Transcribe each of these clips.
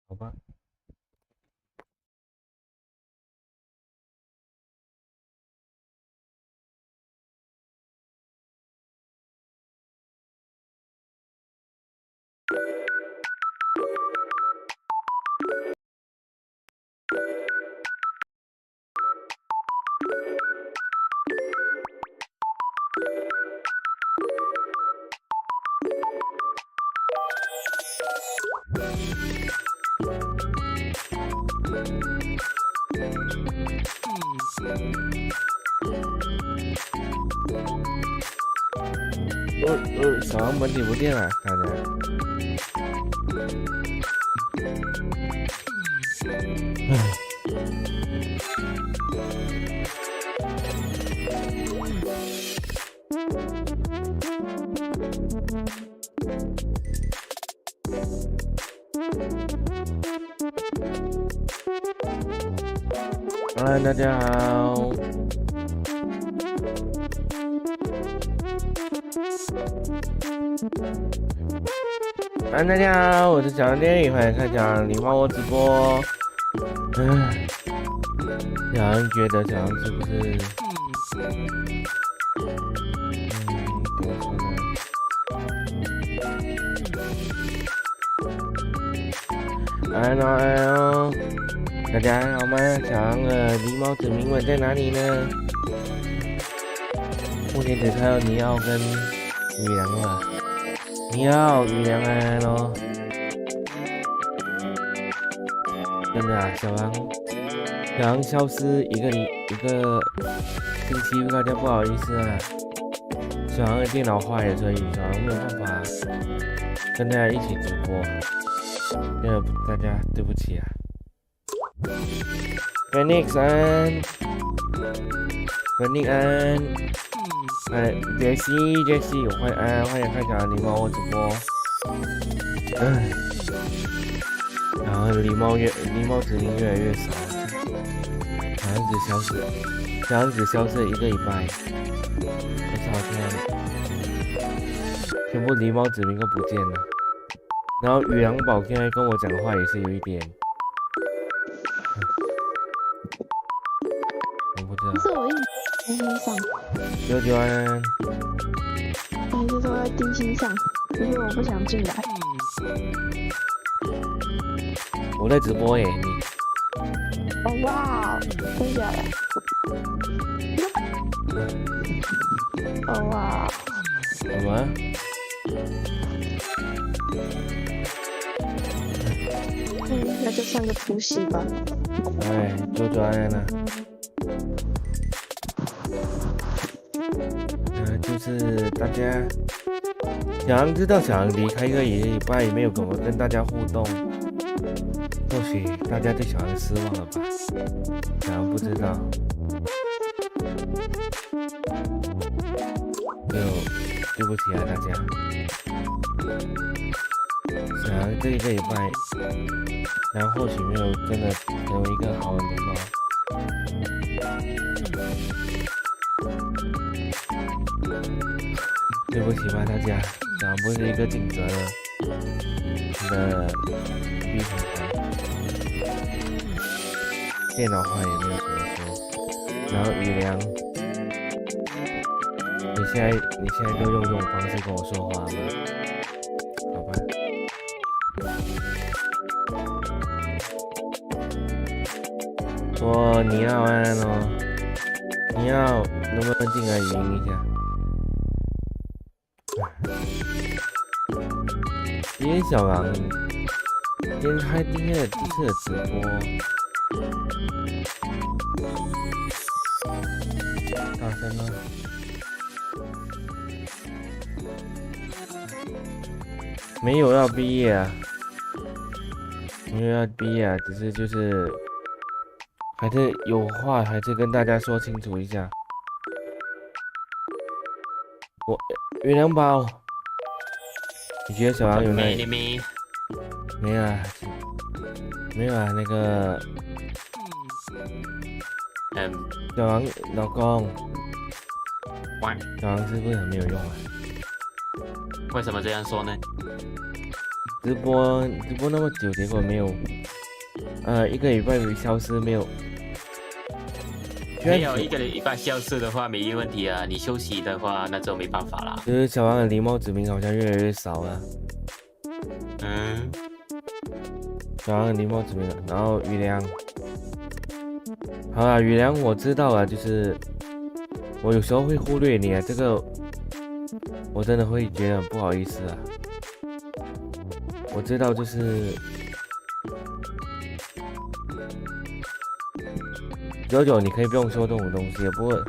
好吧。小狼本体不见了，看着。大家好。大家好，我是小狼电影，欢迎看小狼狸猫我直播。小狼觉得小狼是不是？怎么说呢？Hello， 大家还好吗？小狼的狸猫子民们在哪里呢？目前只看到尼奥跟雨良了。尼奥、雨良安咯。真的啊，小狼消失一个星期，大家不好意思啊。小狼的电脑坏了，所以小狼没有办法跟大家一起直播，大家对不起啊。Phoenix 安，Jessie，欢迎看小狼狸猫我直播。然后狸猫子民越来越少，小狼只消失了1个礼拜，可是好像全部狸猫子民都不见了。然后雨良宝现在跟我讲话也是有一点，我不知道。可是我一直在地心上。啾安。你是说在地心上？因为我不想进来。我在直播耶，你。哦哇，真假的？哦哇。什么？那就算个突袭吧。哎，啾安呢？就是大家，小狼知道小狼离开1个礼拜也没有怎么跟大家互动，或许大家对小狼失望了吧？小狼不知道，就对不起啊大家。小狼这1个礼拜，然后或许没有真的成为一个好的狸猫。对不起吧大家，小狼不是一个尽责的V朋朋，电脑坏也没有什么说。然后雨良，你现在都用这种方式跟我说话吗？好吧。你要安哦，你要能不能进来语音一下？今天小狼今天开第一次的直播，大声吗？没有要毕业啊，没有要毕业啊，只是就是还是有话还是跟大家说清楚一下。月亮宝，你觉得小狼有哪里？没有啊，没有啊，那个，小狼老公，小狼是不是很没有用啊？为什么这样说呢？直播那么久，结果没有，一个礼拜消失没有。没有一个礼拜消失的话没问题啊，你休息的话那就没办法啦。就是小王的狸猫子民好像越来越少了。小王的狸猫子民，然后雨良，好啦，雨良我知道了，就是我有时候会忽略你啊，这个我真的会觉得很不好意思啊。我知道就是999，你可以不用说这种东西，不过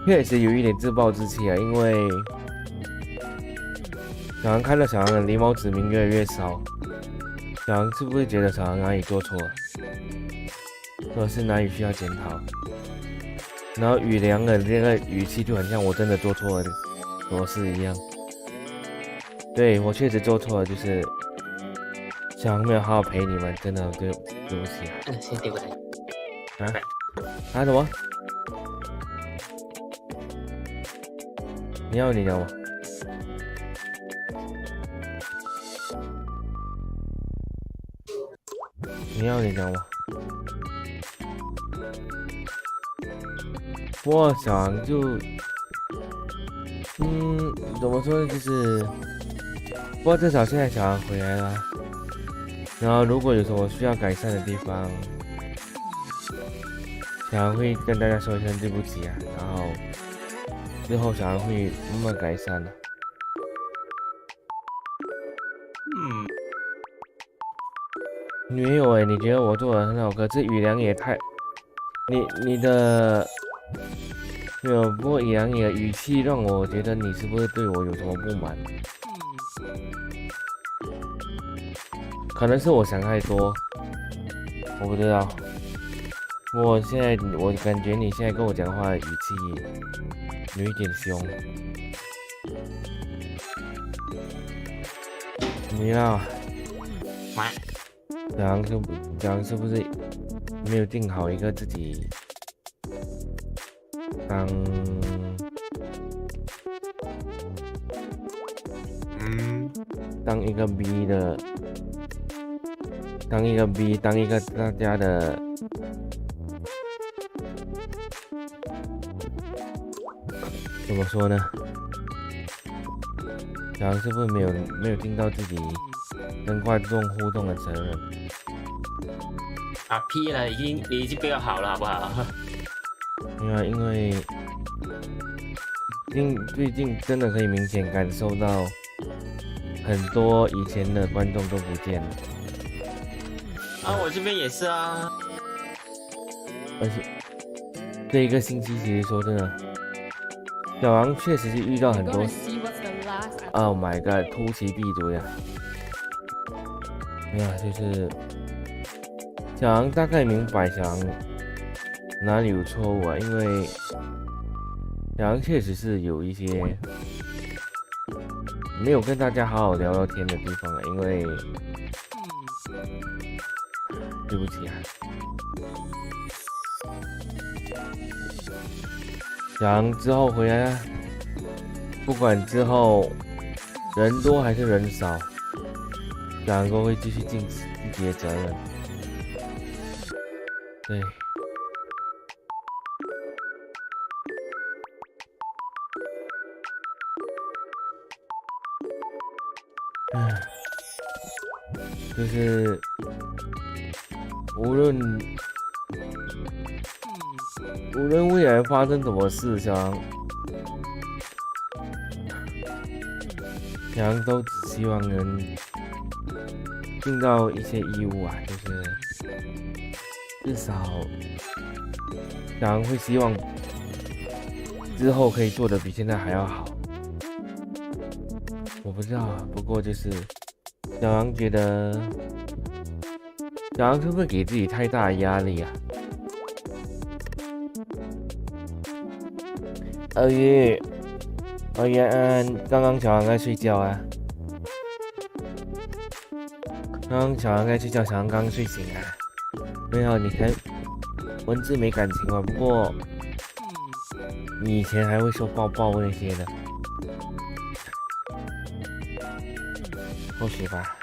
确实有一点自暴自弃啊，因为小杨看到小杨的狸猫子民越来越少，小杨是不是觉得小杨哪里做错了，或者是哪里需要检讨？然后雨良的这个语气就很像我真的做错了什么事一样。对，我确实做错了，就是小杨没有好好陪你们，真的对不起啊。先丢过来。什么？你要吗？吗？不过小杨就，怎么说呢？就是，不过至少现在小杨回来了。然后如果有什么需要改善的地方，小杨会跟大家说一声对不起啊，然后之后小杨会慢慢改善的。没有哎，你觉得我做的很好，可是雨良也太，你的没有，不过雨良你的语气让我觉得你是不是对我有什么不满？可能是我想太多，我不知道。我现在我感觉你现在跟我讲话的语气有一点凶，你呢？小杨是不是没有定好一个自己当一个 B 的，当一个大家的。怎么说呢？小杨是不是没有尽到自己跟观众互动的责任？啊屁了，你已经比较好了，好不好？因为最近真的可以明显感受到很多以前的观众都不见了。我这边也是啊。而且这一个星期其实说真的。小杨确实是遇到很多 ，Oh my god， 突其必足呀！没有，就是小杨大概明白小杨哪里有错误啊，因为小杨确实是有一些没有跟大家好好聊聊天的地方了，因为对不起啊。小杨之后回来啊，不管之后人多还是人少，小杨都会继续尽自己的责任。对，就是无论未来发生什么事，小杨都只希望能尽到一些义务啊，就是至少小杨会希望之后可以做的比现在还要好。我不知道啊，不过就是小杨觉得，小杨是不是给自己太大的压力啊？二月，刚刚小杨在睡觉啊。刚刚小杨在睡觉，小杨刚睡醒啊。没有，你看文字没感情嘛。不过你以前还会说抱抱那些的，或许吧。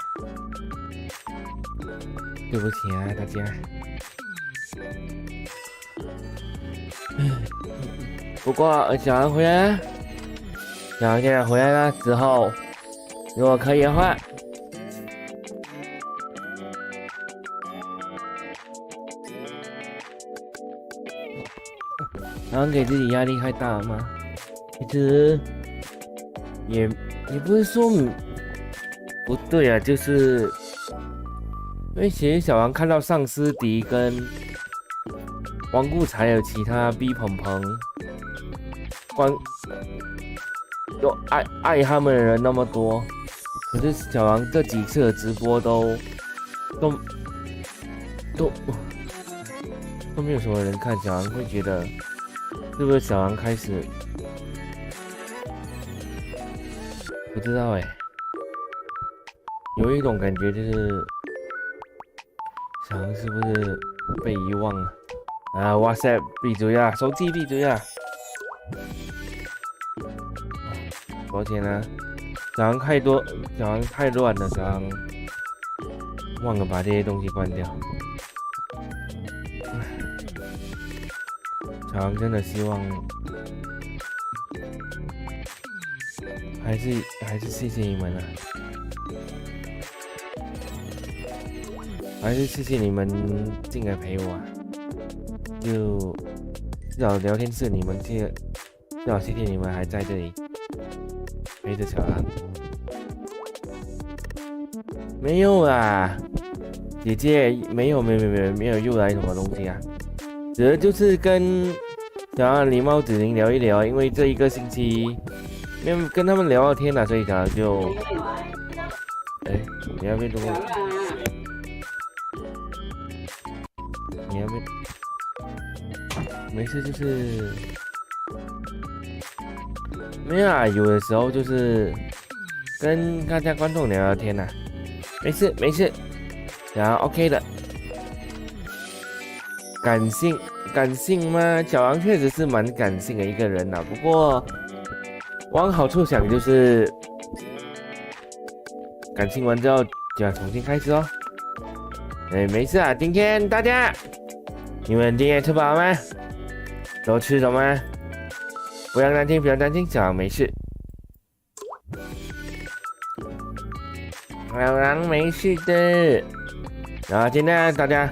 对不起啊，大家。不过小狼回来了，小狼现在回来了之后，如果可以的话，小狼给自己压力太大了吗？其实也不是说不对啊，就是因为其实小狼看到丧尸迪跟王顾才有其他 V 朋朋有爱他们的人那么多，可是小狼这几次的直播都没有什么人看，小狼会觉得是不是小狼开始不知道有一种感觉就是小狼是不是被遗忘了啊？哇塞，闭嘴啊！手机闭嘴啊！抱歉啊，小狼太乱了，小狼忘了把这些东西关掉。小狼真的希望，还是谢谢你们啊，还是谢谢你们进来陪我啊，就至少聊天室你们至少谢谢你们还在这里陪着小狼。没有啊，姐姐没有又来什么东西啊，只是就是跟小狼狸猫子聊一聊，因为这一个星期没有跟他们聊到天了，所以小狼就你要变多你要变没事，就是没有啊，有的时候就是跟大家观众聊聊天啊，没事，然后 OK 的。感性吗？小狼确实是蛮感性的一个人啊，不过往好处想就是感性完之后就要重新开始哦。没事啊，今天大家你们今天吃饱吗？都吃什么？不要担心，小狼没事。小狼没事的。然后今天大家，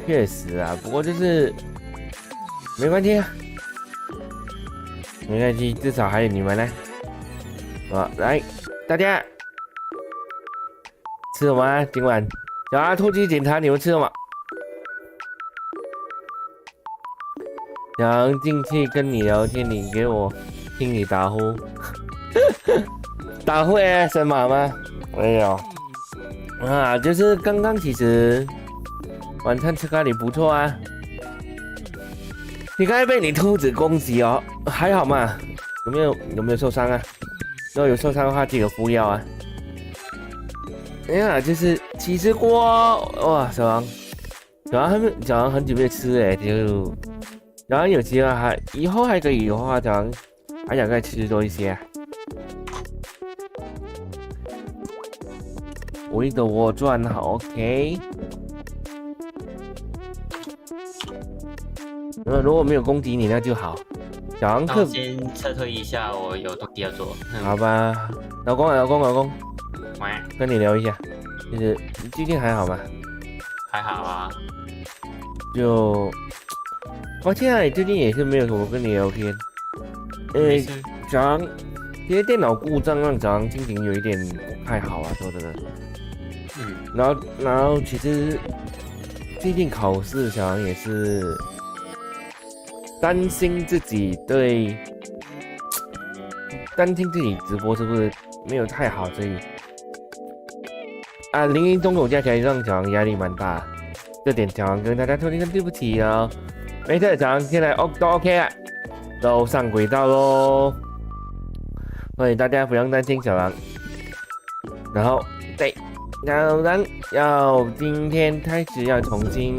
确实啊，不过就是没关系啊，没关系，至少还有你们呢。来，大家吃什么啊？今晚小狼突击检查你们吃什么？小狼进去跟你聊天，你给我听你打呼，打呼什么吗？没有啊，就是刚刚其实晚餐吃咖喱不错啊。你刚才被你兔子攻击哦，还好吗？有没有受伤啊？如果有受伤的话，记得敷药啊。哎呀，就是起司锅哇，小狼很久没吃就小狼有机会以后还可以的话，小狼还想再吃多一些啊。围着我转好 OK。如果没有攻击你那就好。小狼那我先撤退一下，我有东西要做。好吧，老公，跟你聊一下，就是你最近还好吗？还好啊。就抱歉啊，最近也是没有什么跟你聊天。小狼，其实电脑故障让小狼心情有一点不太好啊，说真的。然后其实最近考试，小狼也是担心自己直播是不是没有太好，所以零零总总加起来让小狼压力蛮大，这点小狼跟大家说一声对不起哦。没事，小狼现在都 OK 了，都上轨道喽，所以大家不用担心小狼。然后对，小狼要今天开始要重新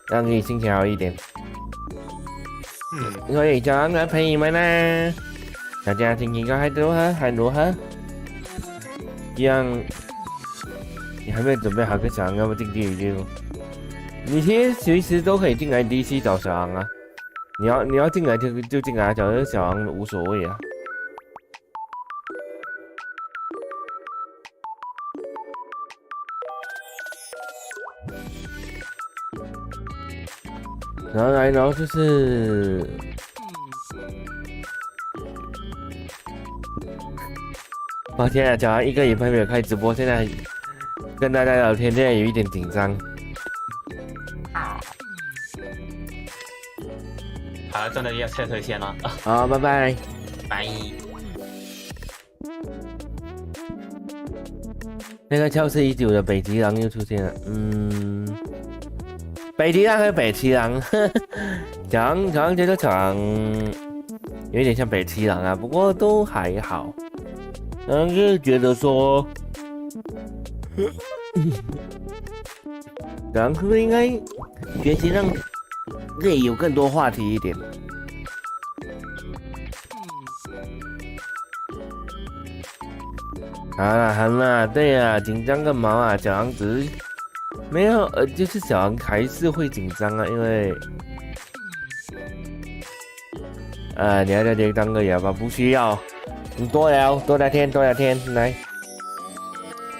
让你心情好一点。所以小狼来陪你们啦。大家心情还如何？还如何？这样，你还没有准备好跟小狼要不进地狱就？你其实随时都可以进来 DC 找小狼啊。你要进来就进来，找小狼无所谓啊。然后就是，我天啊，小狼1个礼拜没有开直播，现在跟大家聊天，现在有一点紧张。好，真的要撤退先了。好，拜拜。拜。那个消失已久的北极狼又出现了，北极狼和北七狼，小狼觉得小狼有一点像北七狼啊，不过都还好。然后就觉得说，小狼是不是应该学习让自己有更多话题一点？好啦，对啊，紧张个毛啊！小狼只是没有，就是小狼还是会紧张啊，因为，你要在这里当个哑巴不需要，你多聊天，来。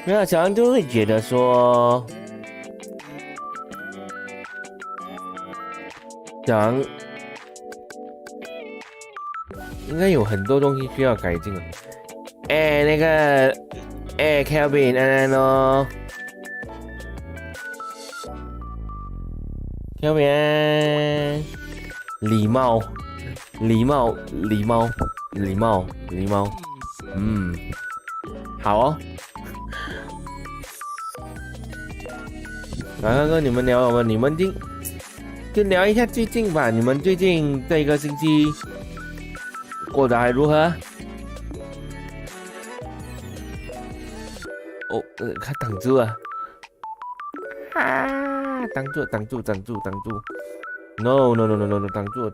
没有，小狼就会觉得说，小狼应该有很多东西需要改进啊。那个，Kelvin 安安哦 ，Kelvin，礼貌，好哦。来看看你们聊什么？你们就聊一下最近吧。你们最近这一个星期过得还如何？哦，他挡住了，挡住 ，no，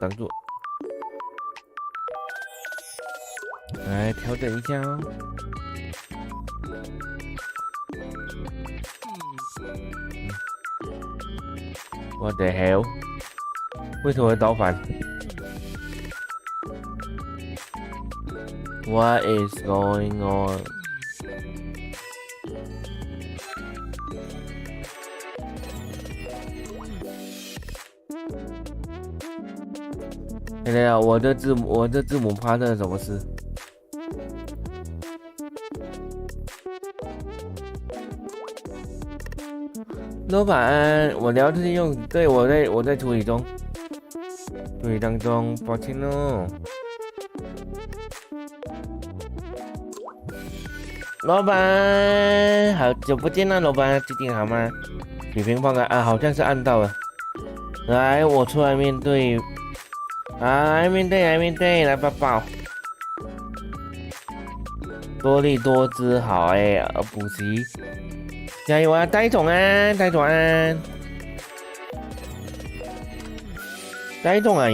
挡住，来调整一下哦。What the hell？ 为什么会倒反 ？What is going on？等等，我的字母发生了什么事？老板，我聊天用，对，我在处理中，当中，抱歉哦。老板，好久不见了，老板，最近好吗？水平放开啊，好像是按到了。来，我出来面对。来面对，来抱抱。多力多姿，好补习，加油啊！呆总安，也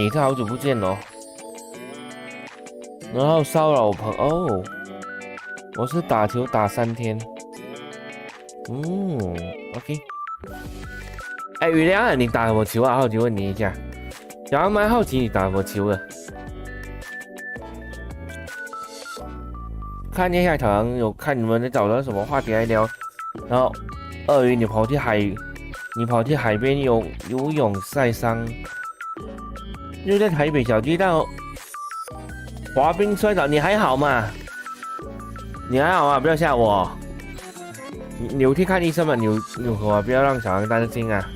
是好久不见咯。然后骚扰朋友，我是打球打3天。OK。雨良，你打什么球啊？好奇问你一下。小狼蛮好奇你打什么球的，看一下小狼有看你们在找到什么话题来聊，然后鳄鱼你跑去海边游泳晒伤，又在台北小巨蛋滑冰摔倒，你还好吗？不要吓我，你有去看医生吗？你不要让小狼担心啊。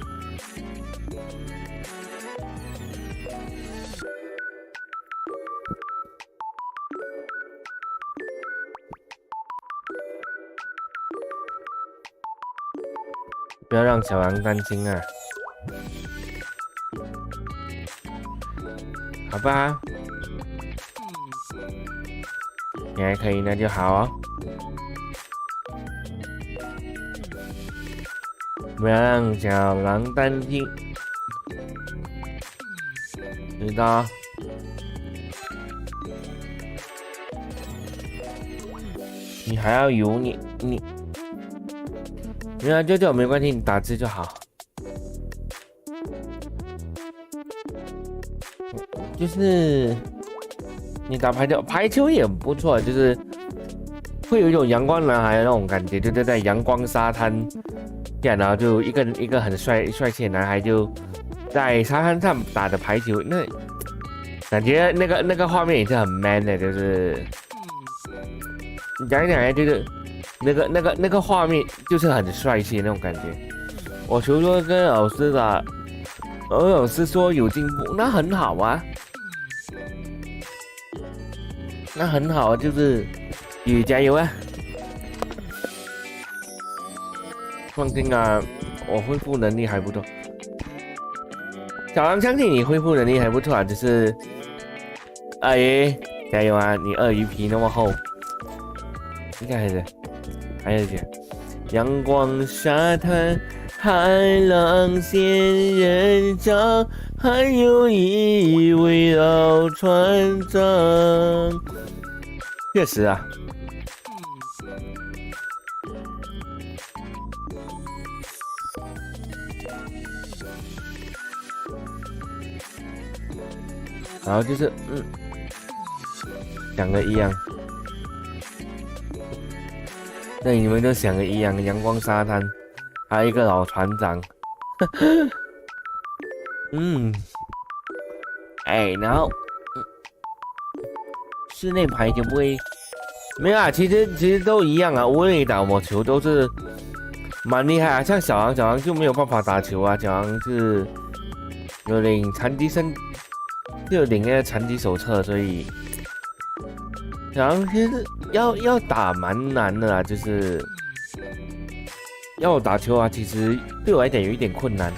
不要让小狼担心啊，好吧？你还可以，那就好哦。不要让小狼担心，知道？你还要游你，没有舅舅没关系，你打字就好。就是你打排球也不错，就是会有一种阳光男孩的那种感觉，就是在阳光沙滩这样，然后就一个很帅气的男孩就在沙滩上打的排球，那感觉那个画面也是很 man 的，就是你讲一讲就是那个画面就是很帅气的那种感觉。我求说跟老师打，老师说有进步，那很好啊。那很好，就是也加油啊！放心啊，我恢复能力还不错。小狼相信你恢复能力还不错啊，就是二爷加油啊！你鳄鱼皮那么厚，应该还有点阳光沙滩，海浪仙人掌，还有一位老船长。确实啊，然后就是想的一样，对，你们都想的一样，阳光沙滩，还有一个老船长，然后室内排球不会，没有啊，其实都一样啊，无论你打什么球都是蛮厉害啊。像小狼就没有办法打球啊，小狼是有领残疾生，就有领那个残疾手册，所以小狼其实要打蛮难的啦，就是要我打球啊，其实对我来讲有一点困难。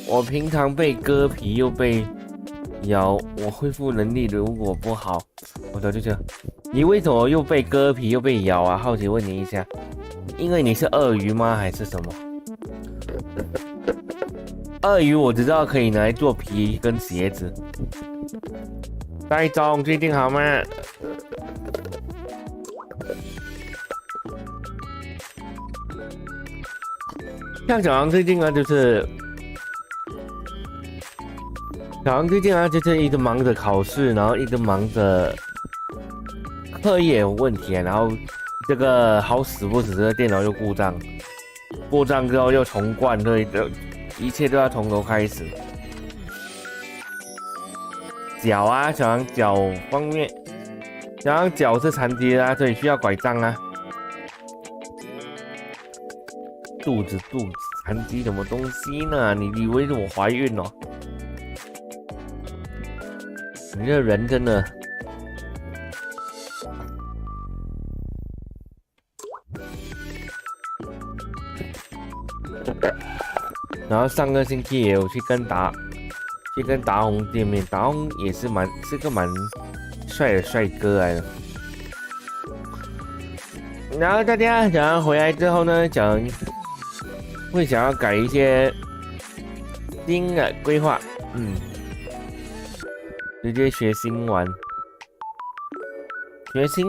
我平常被割皮又被咬，我恢复能力如果不好，我早就觉得你为什么又被割皮又被咬啊？好奇问你一下，因为你是鳄鱼吗？还是什么？鳄鱼我知道可以拿来做皮跟鞋子。戴总最近好吗？像小狼最近啊，就是一直忙着考试，然后一直忙着课业有问题啊，然后这个好死不死，这个电脑又故障之后又重灌，所以一切都要从头开始。脚啊，小狼脚方面，小狼脚是残疾啊，所以需要拐杖啊。肚子残疾什么东西呢？你以为是我怀孕哦？你这人真的，然后上个星期也有去跟达宏见面，达宏也是个蛮帅的帅哥来的。然后大家想要回来之后呢，会想要改一些新的规划，直接学新玩，那什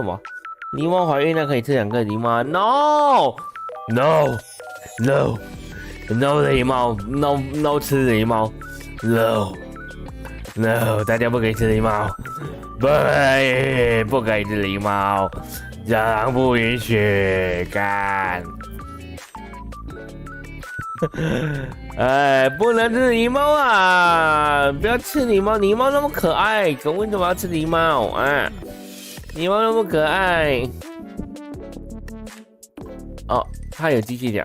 么？狸猫怀孕了可以吃2个狸猫 ？No， 狸猫 ，No 吃狸猫 ，No， 大家不可以吃狸猫，不可以吃狸猫，小狼不允许干。不能吃狸猫啊！不要吃狸猫，狸猫那么可爱，可为什么要吃狸猫啊？狸猫那么可爱。哦，他有机器脚，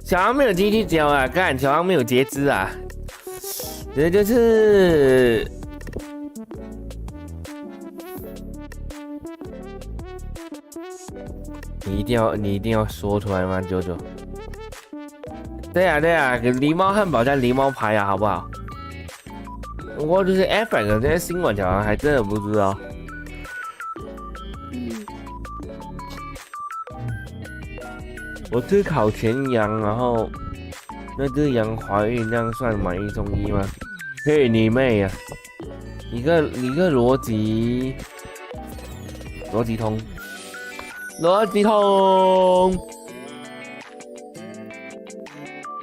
小狼没有机器脚啊！干，小狼没有截肢啊！这就是你一定要说出来吗，九九？对啊，狸猫汉堡加狸猫排啊，好不好？我就是 F 这些新闻小狼还真的不知道。我吃烤全羊，然后那只羊怀孕，这样算买1送1吗？嘿，你妹啊！一个逻辑通。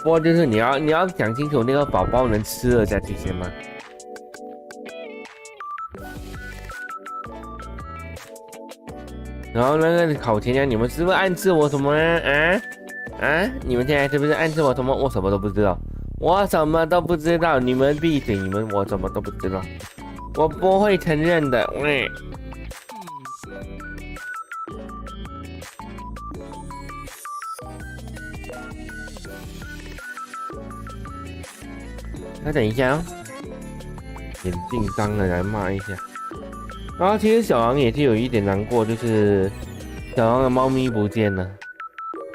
不过就是你要讲清楚那个宝宝能吃得下去先吗？然后那个考前呀，你们是不是暗示我什么啊？你们现在是不是暗示我什么？我什么都不知道，你们闭嘴，我什么都不知道，我不会承认的。那等一下哦，眼镜脏了来骂一下。然后其实小狼也是有一点难过，就是小狼的猫咪不见了。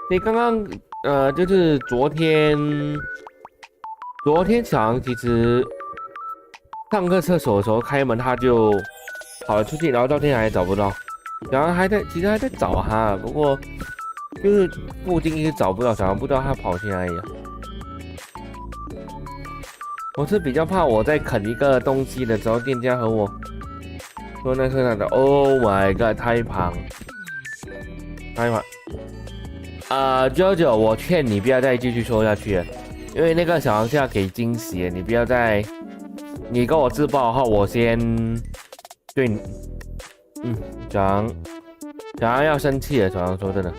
所以刚刚就是昨天小狼其实上个厕所的时候开门，他就跑了出去，然后到现在还找不到。小狼其实还在找他，不过就是附近一直找不到，小狼不知道他跑去哪里了。我是比较怕我在啃一个东西的时候，店家和我说那是他的 ，Oh my god， 太胖，JoJo， 我劝你不要再继续说下去了，因为那个小狼是要给惊喜的，你不要再，你跟我自爆的话，我先对你，小狼要生气了，小狼说真的。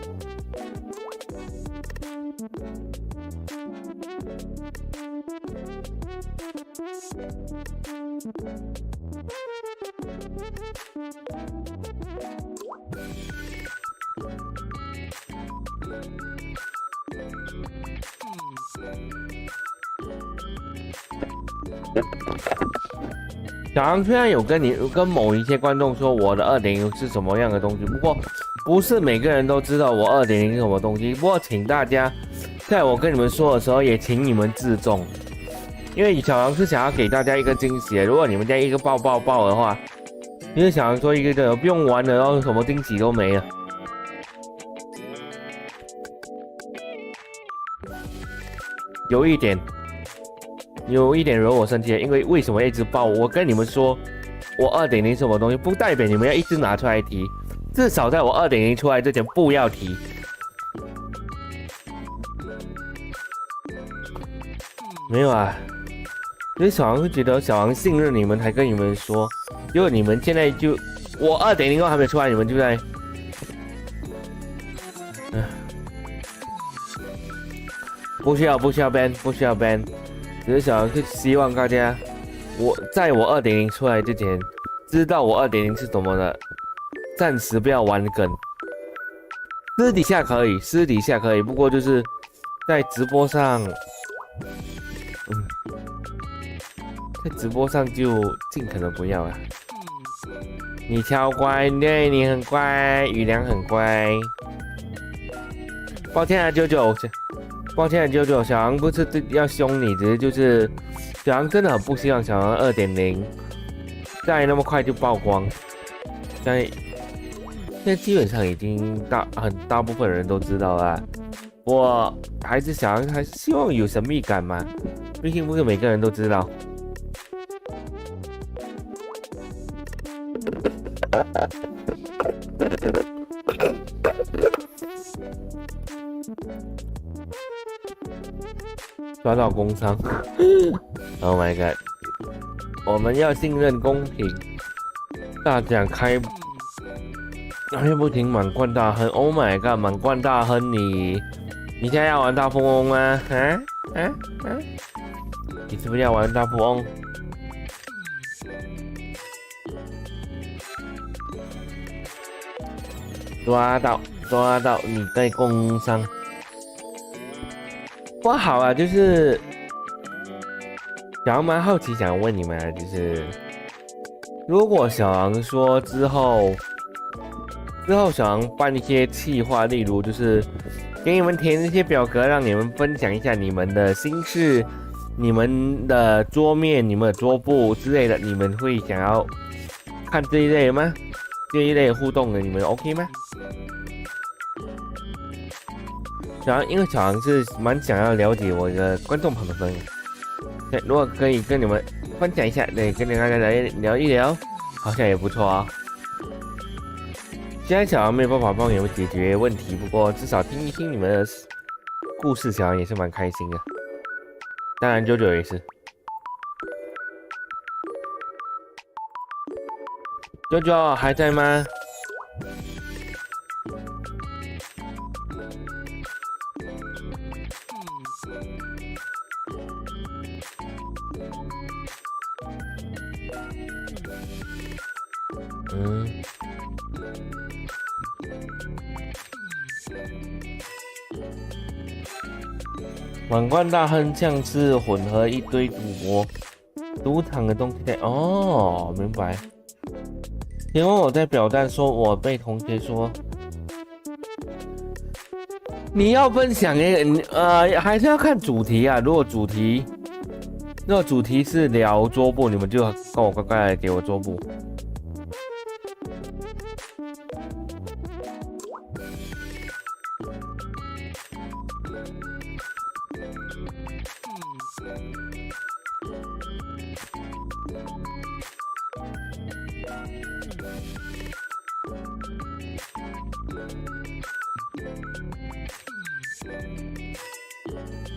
小狼虽然有跟某一些观众说我的 2.0 是什么样的东西，不过不是每个人都知道我 2.0 是什么东西。不过请大家在我跟你们说的时候，也请你们自重，因为小狼是想要给大家一个惊喜的。如果你们家一个爆的话，因为小狼说一个的不用玩了，然后什么惊喜都没了。有一点惹我生气，因为为什么一直爆？我跟你们说，我 2.0 什么东西，不代表你们要一直拿出来提，至少在我 2.0 出来之前不要提。没有啊，因为小狼会觉得小狼信任你们，才跟你们说，结果你们现在就我 2.0 都还没出来，你们就在，不需要 ban。只是小狼是希望大家，在我 2.0 出来之前，知道我 2.0 是怎么的，暂时不要玩梗。私底下可以，不过就是在直播上，在直播上就尽可能不要了。你超乖，对，你很乖，雨良很乖。抱歉啊，JoJo，小狼不是要凶你，只是就是小狼真的很不希望小狼 2.0 再那么快就曝光。现在基本上已经很大部分人都知道了，我还是小狼还是希望有神秘感嘛，毕竟不是每个人都知道。抓到工伤，Oh my god！ 我们要信任公平，大奖开不停，满贯大亨 ，Oh my god！ 满贯大亨你现在要玩大富翁吗？你是不是要玩大富翁？抓到，你在工伤。不好啊，就是小狼蛮好奇，想问你们啊，就是如果小狼说之后小狼办一些企划，例如就是给你们填一些表格，让你们分享一下你们的心事、你们的桌面、你们的桌布之类的，你们会想要看这一类吗？这一类互动的，你们 OK 吗？因为小狼是蛮想要了解我的观众朋友们，如果可以跟你们分享一下，对，跟大家聊一聊，好像也不错啊。虽然小狼没有办法帮你们解决问题，不过至少听一听你们的故事，小狼也是蛮开心的。当然，啾啾也是。啾啾还在吗？满贯大亨像是混合一堆赌场的东西在哦，明白。因为我在表单说，我被同学说你要分享还是要看主题啊。如果主题是聊桌布，你们就跟我乖乖来给我桌布。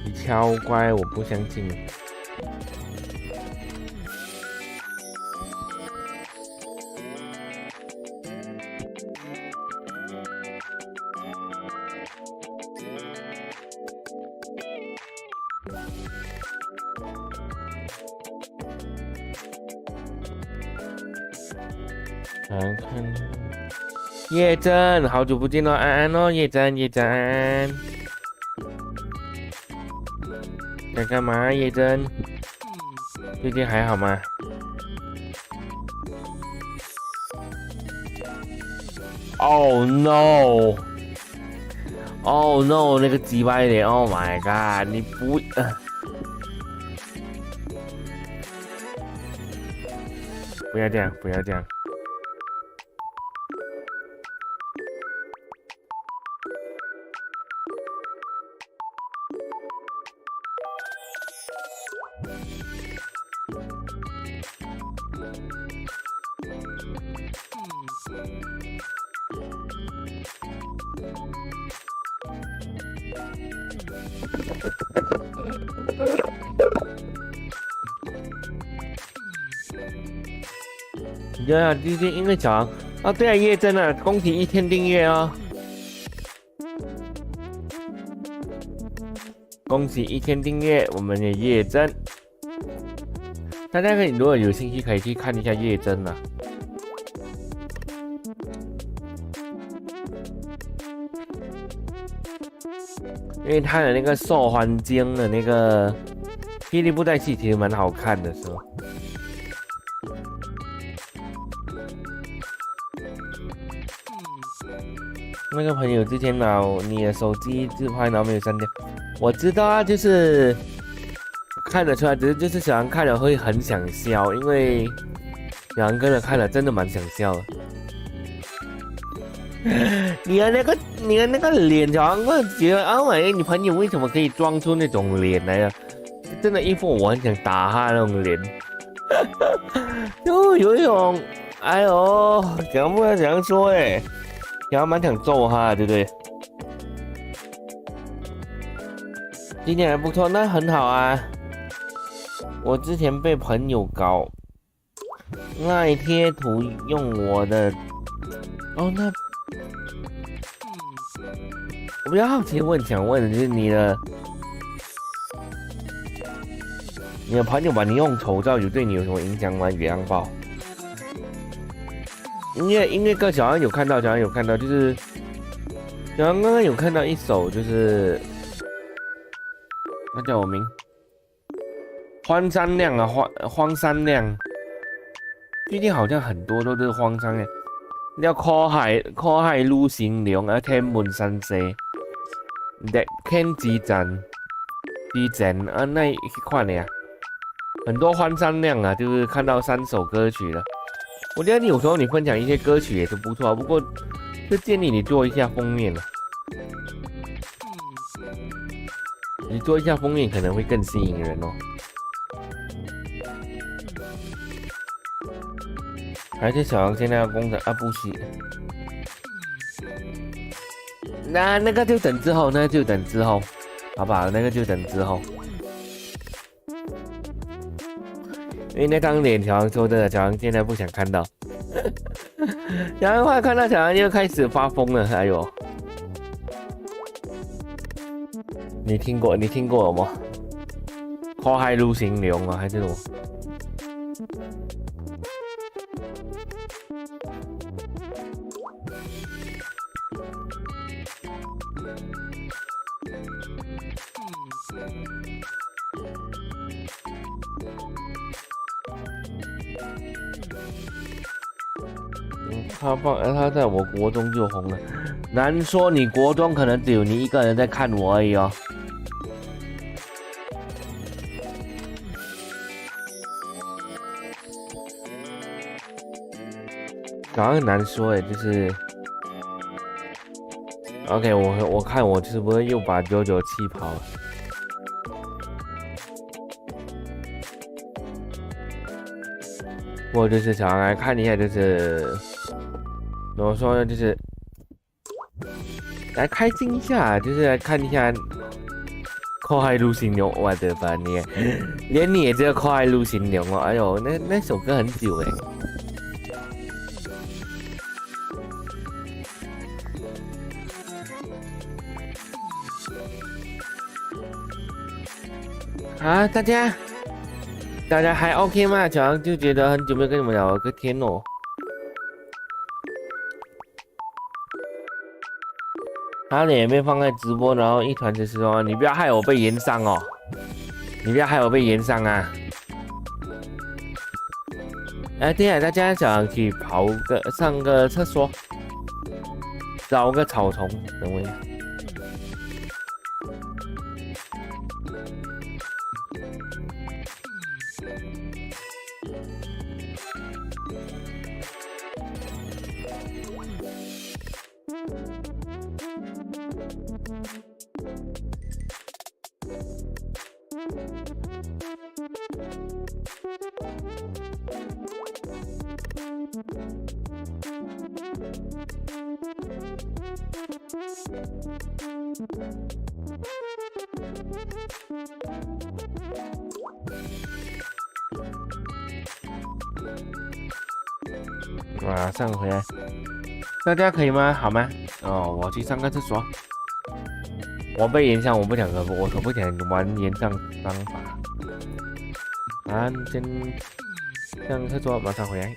你超乖，我不相信。看叶真，好久不见了，安安哦，叶真安安，在干嘛？叶真，最近还好吗？Oh no！ Oh no！ 那个鸡掰脸 ！Oh my god！ 你不不要这样，不要这样。最近因为小狼啊，对啊，叶真啊，恭喜1000订阅哦！恭喜1000订阅，我们的叶真，大家可以如果有兴趣可以去看一下叶真啊。因为他的那个受环境的那个霹雳布袋戏其实蛮好看的，是吧？那个朋友之前拿你的手机自拍，然后没有删掉。我知道啊，就是看得出来，只是就是小狼看了会很想笑，因为小狼跟着看了真的蛮想笑的。你的那个脸，小狼会觉得啊，你朋友为什么可以装出那种脸来啊？真的，一副我很想打他那种脸，就有一种，哎呦，讲不能这样说哎。然后蛮想揍他，对不对？今天还不错，那很好啊。我之前被朋友搞赖贴图用我的，哦，那我比较好奇想问的就是你的朋友把你用丑照对你有什么影响吗？原谅报。因为小狼有看到，就是小狼刚刚有看到一首，就是那叫我名荒山亮啊，荒山亮，最近好像很多都是荒山亮，叫可海路行龙啊，天门山西，日天之战啊，那一款的呀，很多荒山亮啊，就是看到3首歌曲了。我觉得有时候你分享一些歌曲也是不错，不过就建议你做一下封面了。你做一下封面可能会更吸引人哦。还是小狼现在要工作啊？不行，那个就等之后，好不好？那个就等之后，因为那张脸，小狼说真的，小狼现在不想看到，小狼快看到小狼又开始发疯了，哎呦！你听过了吗？靠海路行龙啊，还是什么？他在我国中就红了，难说你国中可能只有你一个人在看我而已哦。好像很难说哎，就是，OK， 我看我是不是又把99气跑了？我就是想来看一下，就是怎么说呢，就是来开心一下，就是来看一下靠海路行龙，我的妈你，连你也知道靠海路行龙哦，哎呦，那首歌很久哎。啊，大家还 OK 吗？小狼就觉得很久没有跟你们聊个天哦。他脸被放在直播，然后一团就是说，你不要害我被延上哦，你不要害我被延上啊！哎，对啊，大家想去上个厕所，找个草丛，等我一下。马上回来，大家可以吗？好吗？哦，我去上个厕所。我被延上，我可不想玩延上方法。啊，先上厕所，马上回来。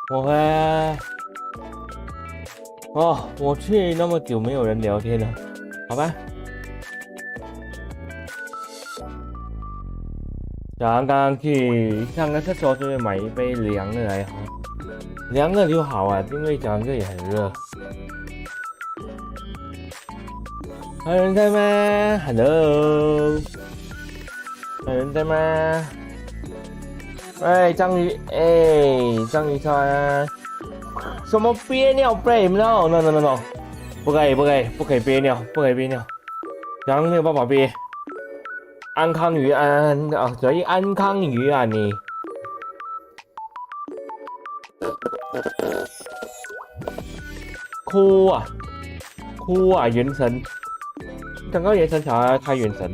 我回来哦，我去那么久没有人聊天了，好吧。小狼刚刚去上个厕所，就是买一杯凉的来喝，凉的就好啊，因为小狼这也很热。还有人在吗 ？Hello， 还有人在吗？哎，章鱼，哎，章鱼川，什么憋尿 ？No no no no no， 不可以憋尿，不可以憋尿，小狼没有办法憋。安康鱼所以安康鱼啊你。哭啊，原神，刚刚原神想要开原神，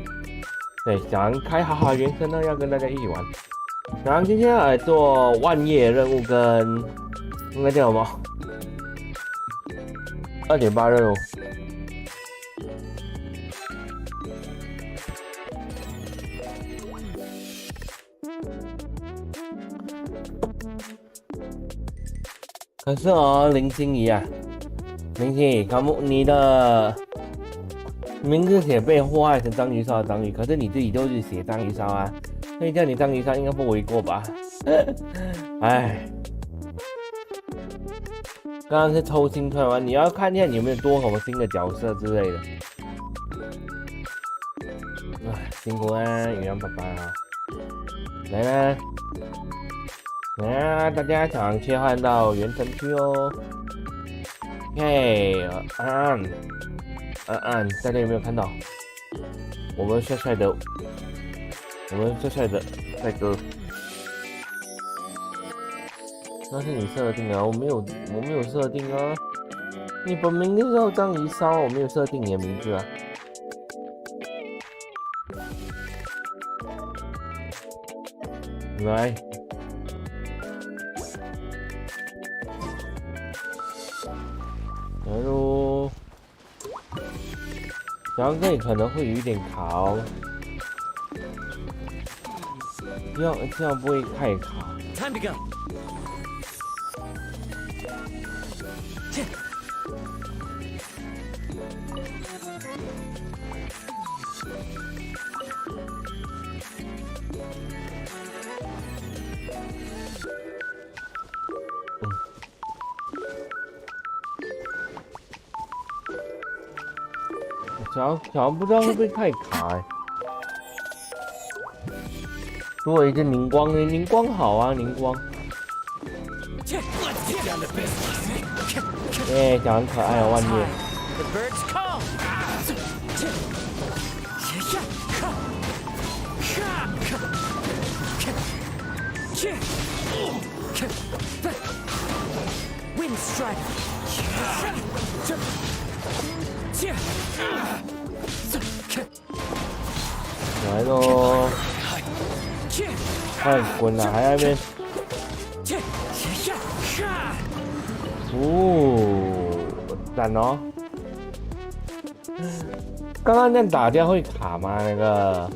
对，想开哈哈原神呢，要跟大家一起玩。然后今天来做万叶任务跟应该叫什么2.8任务。可是哦，林心怡啊，林心怡，你的名字写被祸害成章鱼烧的章鱼，可是你自己就是写章鱼烧啊，所以叫你章鱼烧应该不为过吧？哎，刚刚是抽新团完，你要看一下你有没有多什么新的角色之类的。哎，辛苦啊，雨阳爸爸啊，来啦！大家想切换到原神区哦。嘿，安安，大家有没有看到我们帅帅的帅哥？那是你设定啊，我没有设定啊。你本名就叫章鱼烧，我没有设定你的名字啊。来。来喽，然后这里可能会有一点卡哦，这样不会太卡。Time to go. 小不知道会不会太卡如果一只凝光，凝光好啊，凝光。耶，小很可爱哦，万叶。来喽！快滚啊！还在那边。赞哦！刚刚那样打架会卡吗？那个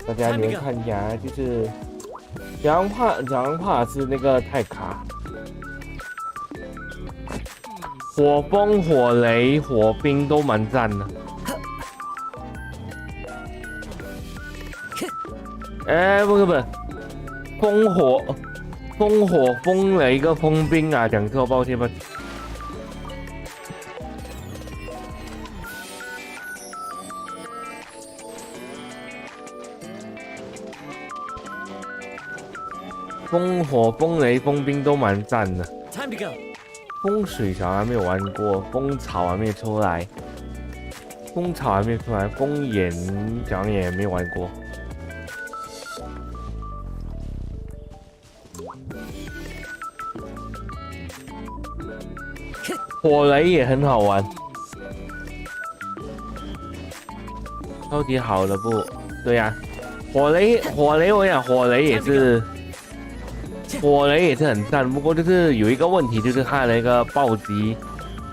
大家你们看一下，就是小羊怕是那个太卡。火风、火雷、火冰都蛮赞的。不是，风火、风雷跟风冰啊，讲错，抱歉。风火、风雷、风冰都蛮赞的。风水小还没有玩过，风草还没出来，风眼小也没有玩过。火雷也很好玩，超级好的不？对呀、火雷我想火雷也是很赞，不过就是有一个问题，就是它的那个暴击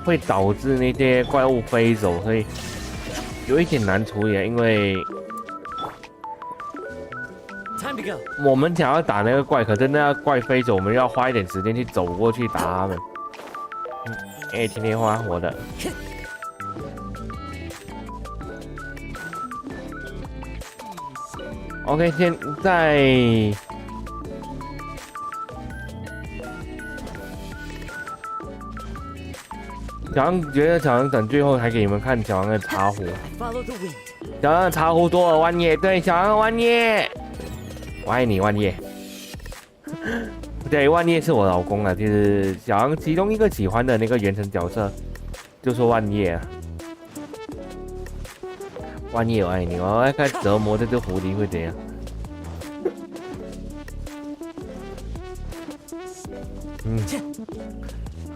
会导致那些怪物飞走，所以有一点难处理，因为我们想要打那个怪，可是那个怪飞走，我们要花一点时间去走过去打他们。天天花火的。OK， 现在觉得小狼等最后还给你们看小狼的茶壶。小狼的茶壶多了万叶，对，小狼的万叶，我爱你万叶。对，万叶是我老公啊，就是小狼其中一个喜欢的那个原神角色，就是万叶啊。万叶我爱你，我要看折磨这只狐狸会怎样。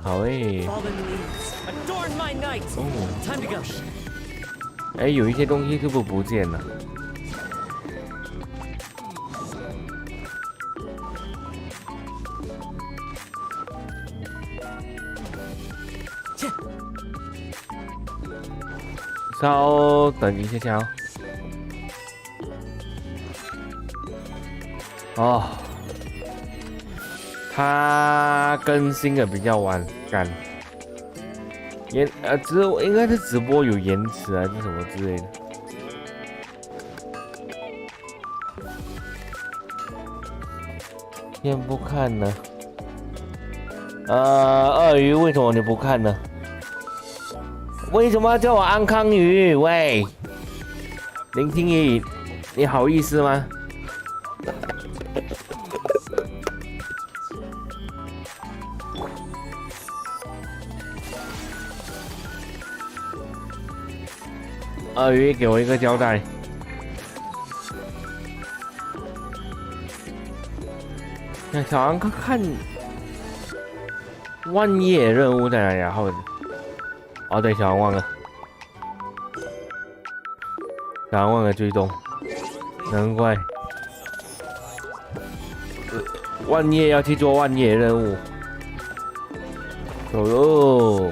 好有一些东西是不是不见了？稍等一下哦。它更新的比较晚。干。应该是直播有延迟还是什么之类的。先不看呢。鳄鱼为什么你不看呢？为什么要叫我安康鱼？喂，林听雨，你好意思吗？鳄鱼，给我一个交代。那小安看万叶任务在哪里啊？哦，对，小安忘了，小安忘了追踪，难怪万叶要去做万叶任务。走喽。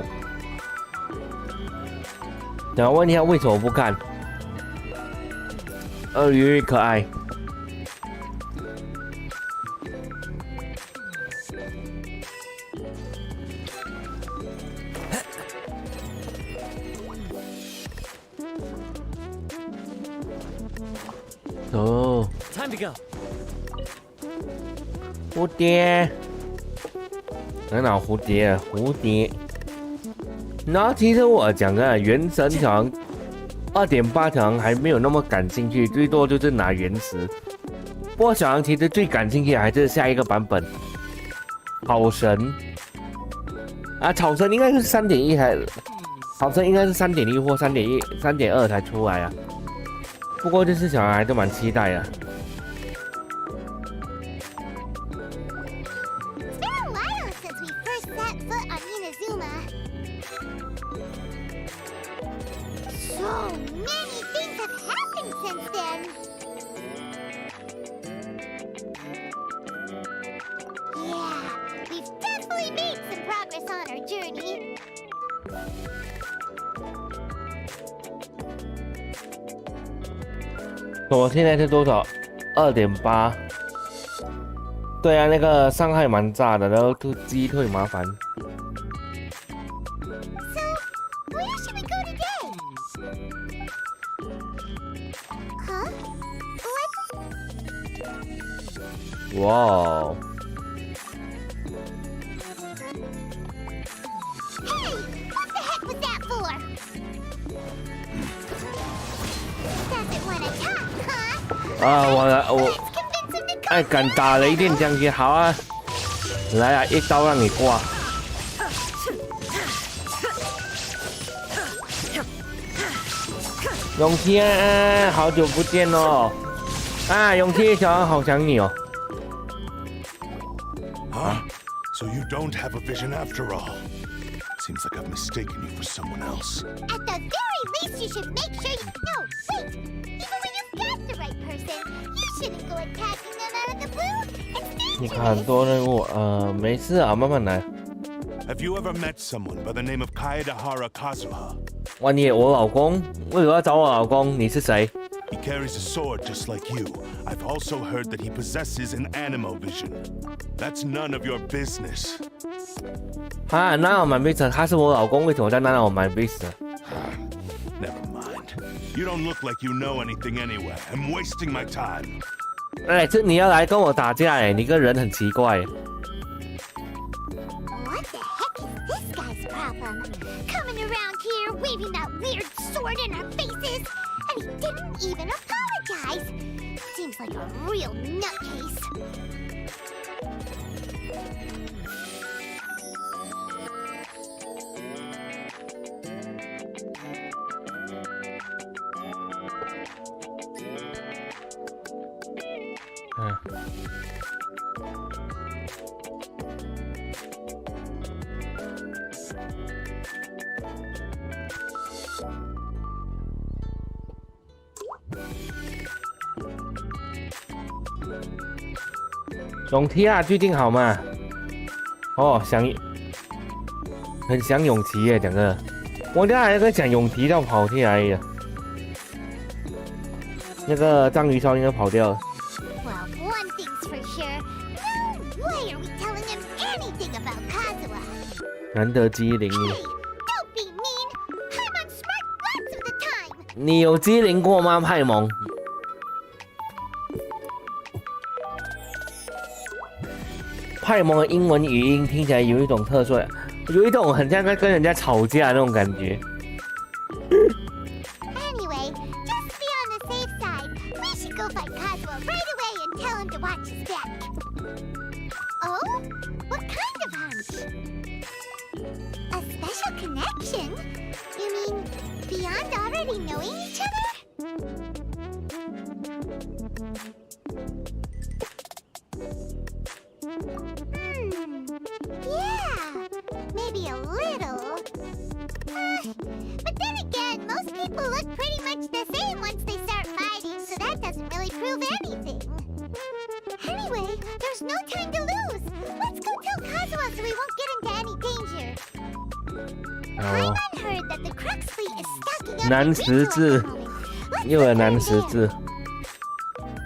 想问一下，为什么不看？鳄鱼可爱。走。蝴蝶。哪有蝴蝶？蝴蝶。然后其实我讲的原神小狼2.8小狼还没有那么感兴趣，最多就是拿原石。不过小狼其实最感兴趣还是下一个版本草神啊，草神应该是3.1才，草神应该是3.1或3.2才出来啊。不过就是小狼还是蛮期待的。我现在是多少？2.8。对啊，那个伤害蛮炸的，然后击退麻烦。哇哦！啊，我哎，敢打雷电将军，好啊！来啊，一刀让你挂。勇气啊，好久不见哦！啊，勇气小狼好想你哦。Huh? So you don't have a vision after all. Seems like I've mistaken you for someone else. At the very least, you should make sure you... No, wait! Even when you've got the right person, you shouldn't go attacking them out of the blue and 你看很多任务，没事啊，慢慢来。Have you ever met someone by the name of Kaedahara Kazuha? 万叶，我老公，为什么要找我老公？你是谁？ He carries a sword just like you. I've also heard that he possesses an animo vision. That's none of your business. 啊，那我买 business， 他是我老公，为什么在那我买 business？ Never mind. You don't look like you know anything anyway. I'm wasting my time. 哎，这你要来跟我打架哎，你个人很奇怪。What the heck is this guy's problem? Coming around here, waving that weird sword in our faces, and he didn't even apologize. Seems like a real nutcase.永琪啊，最近好吗？哦，很想永琪耶，两个。我刚才有个讲永琪要跑起来呀，那个章鱼烧应该跑掉了。Well, one thing's for sure. No way are we telling him anything about Kazuha. 难得机灵你。 Don't be mean. I'm on smart lots of the time. 你有机灵过吗，派蒙？派蒙的英文语音听起来有一种特殊，有一种很像在跟人家吵架那种感觉。 Anyway, just to be on the safe side, we should go find Kazuo right away and tell him to watch his back. Oh? What kind of hunch? A special connection? You mean beyond already knowing each other? Yeah, maybe a little. But then again, most people look pretty much the same once they start fighting, so that doesn't really prove anything. Anyway, there's no time to lose. Let's go tell Kazuo so we won't get into any danger. Paimon heard that the Crux fleet is stocking up 南 with 十 rituals 字 at the moment. Let's 又有 go 南 find 十 him. 字，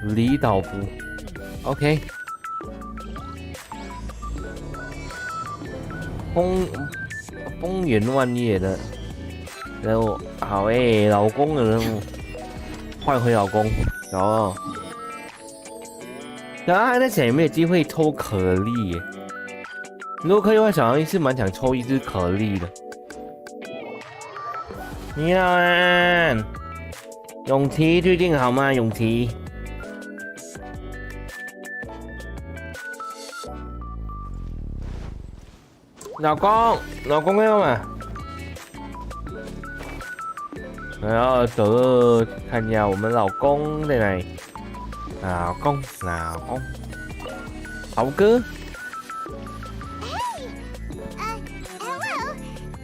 离岛部 ，OK。风云万叶的任务，好老公的任务，换回老公，然后还在想有没有机会抽可丽耶？如果可以的话，小杨是蛮想抽一只可丽的。你好啊，永琪最近好吗？永琪。老公要吗？然后走看一下我们老公在哪里？老公，豪哥。 Hello.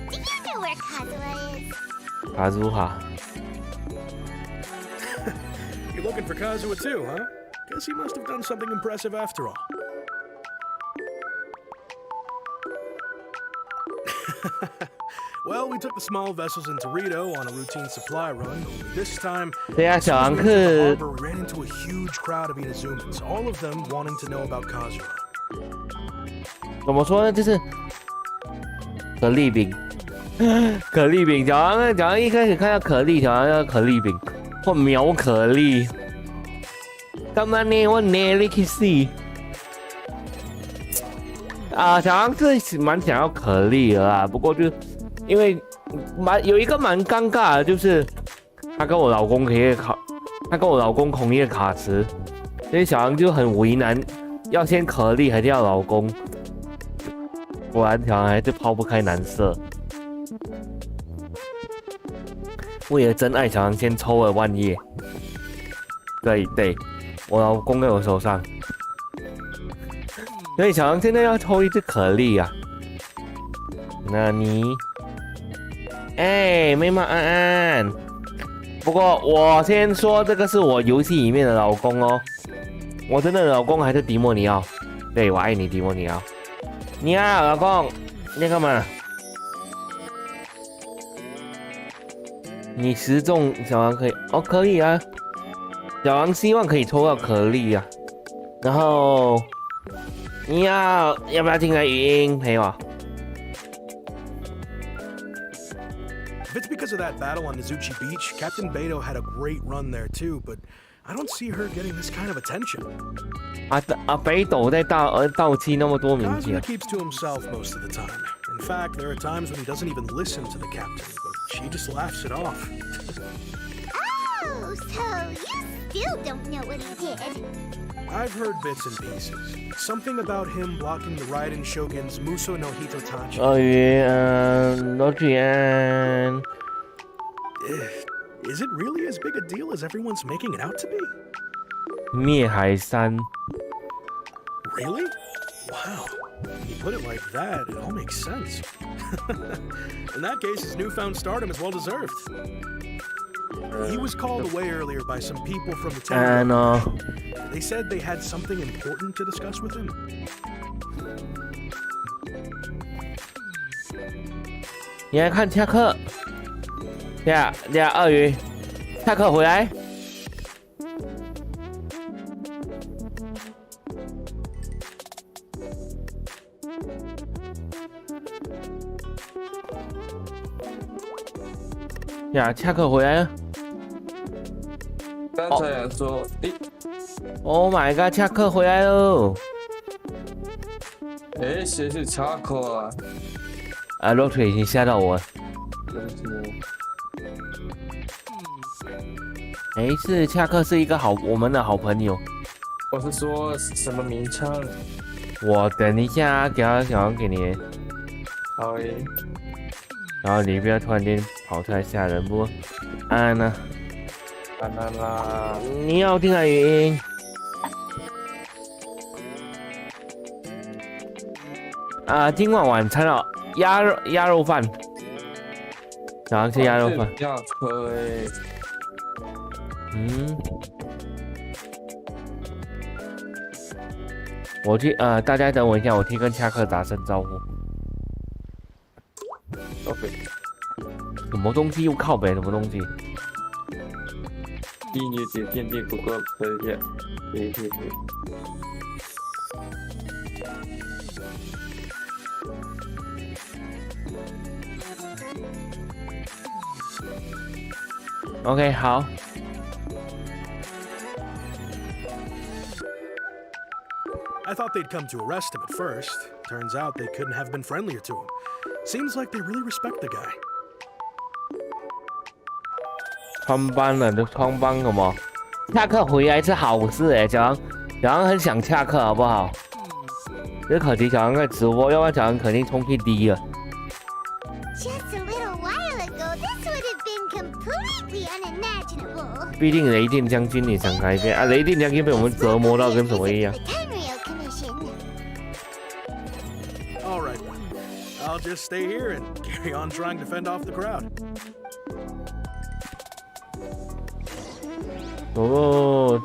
Do you know where Kazuo is? 卡祖哈， You're looking for Kazuo too, huh? Guess he must have done something impressive after all. Well, we took the small vessels into Rito on a routine supply run. This time, 对啊，小 as 昂 soon as we entered the 克 harbor, we ran into a huge crowd of Inazumans, all of them wanting to know about Kazuo. 怎么说呢？就是可丽饼，可丽饼。小昂一开始看到可丽，小昂要可丽饼或苗可丽。干嘛呢？我哪里去试？啊，小昂是蛮想要可丽的啦，不过就因为有一个蛮尴尬的，就是他跟我老公同一个卡池，所以小昂就很为难，要先可丽还是要老公？果然小昂还是抛不开男色。为了真爱，小昂先抽了万叶。对，我老公在我手上。所以小狼现在要抽一只可丽啊。那你，妹妹安安。不过我先说，这个是我游戏里面的老公哦。我真的老公还是迪莫尼奥。对，我爱你，迪莫尼奥。你好，老公，你在干嘛？你10中小狼可以哦，可以啊。小狼希望可以抽到可丽啊。然后。你要不要进来语音陪我？ If it's because of that battle on Nizuchi Beach, Captain Beto had a great run there too, but I don't see her getting this kind of attention. 北斗在盗气那么多名气 Kazuo keeps to himself most of the time. In fact, there are times when he doesn't even listen to the captain, but she just laughs it off. Oh, so you still don't know what he did. I've heard bits and pieces. Something about him blocking the Raiden Shogun's Muso no Hitotachi. 鳄鱼，罗志安。 Is it really as big a deal as everyone's making it out to be? 灭海山。 Really? Wow. When you put it like that, it all makes sense. In that case, his newfound stardom is well deserved. He was called away earlier by some people from the town. They said they had something important to discuss with him. 你来看下课。鳄鱼，下课回来。呀，恰克回来了。刚才有说，诶 Oh my god，恰克回来了。诶，谁是查克啊？啊，肉腿已经吓到我了。没事，恰克是一个我们的好朋友。我是说什么名称？我等一下给他小王给你，好诶，然后你不要突然间跑出来吓人不？安安呢？安安啦，你要听的语音。啊，今晚晚餐哦，鸭肉饭，早上吃鸭肉饭。亚科诶，嗯，我去大家等我一下，我去跟恰克打声招呼。 OK， 什么东西又靠北？什么东西？一女子天地不过可以，对。OK， 好。I thought they'd come to arrest him at first. Turns out they couldn't have been friendlier to him. Seems like they really respect the guy. 穿帮了，都穿帮了吗？恰克回来是好事哎，小杨很想恰克，好不好？只可惜小杨在直播，要不然小杨肯定冲去第一了。 Just a little while ago, this would have been completely unimaginable. 毕竟雷电将军你想改变啊？雷电将军被我们折磨到跟什么一样？ All right, I'll just stay here and carry on trying to fend off the crowd. 哦，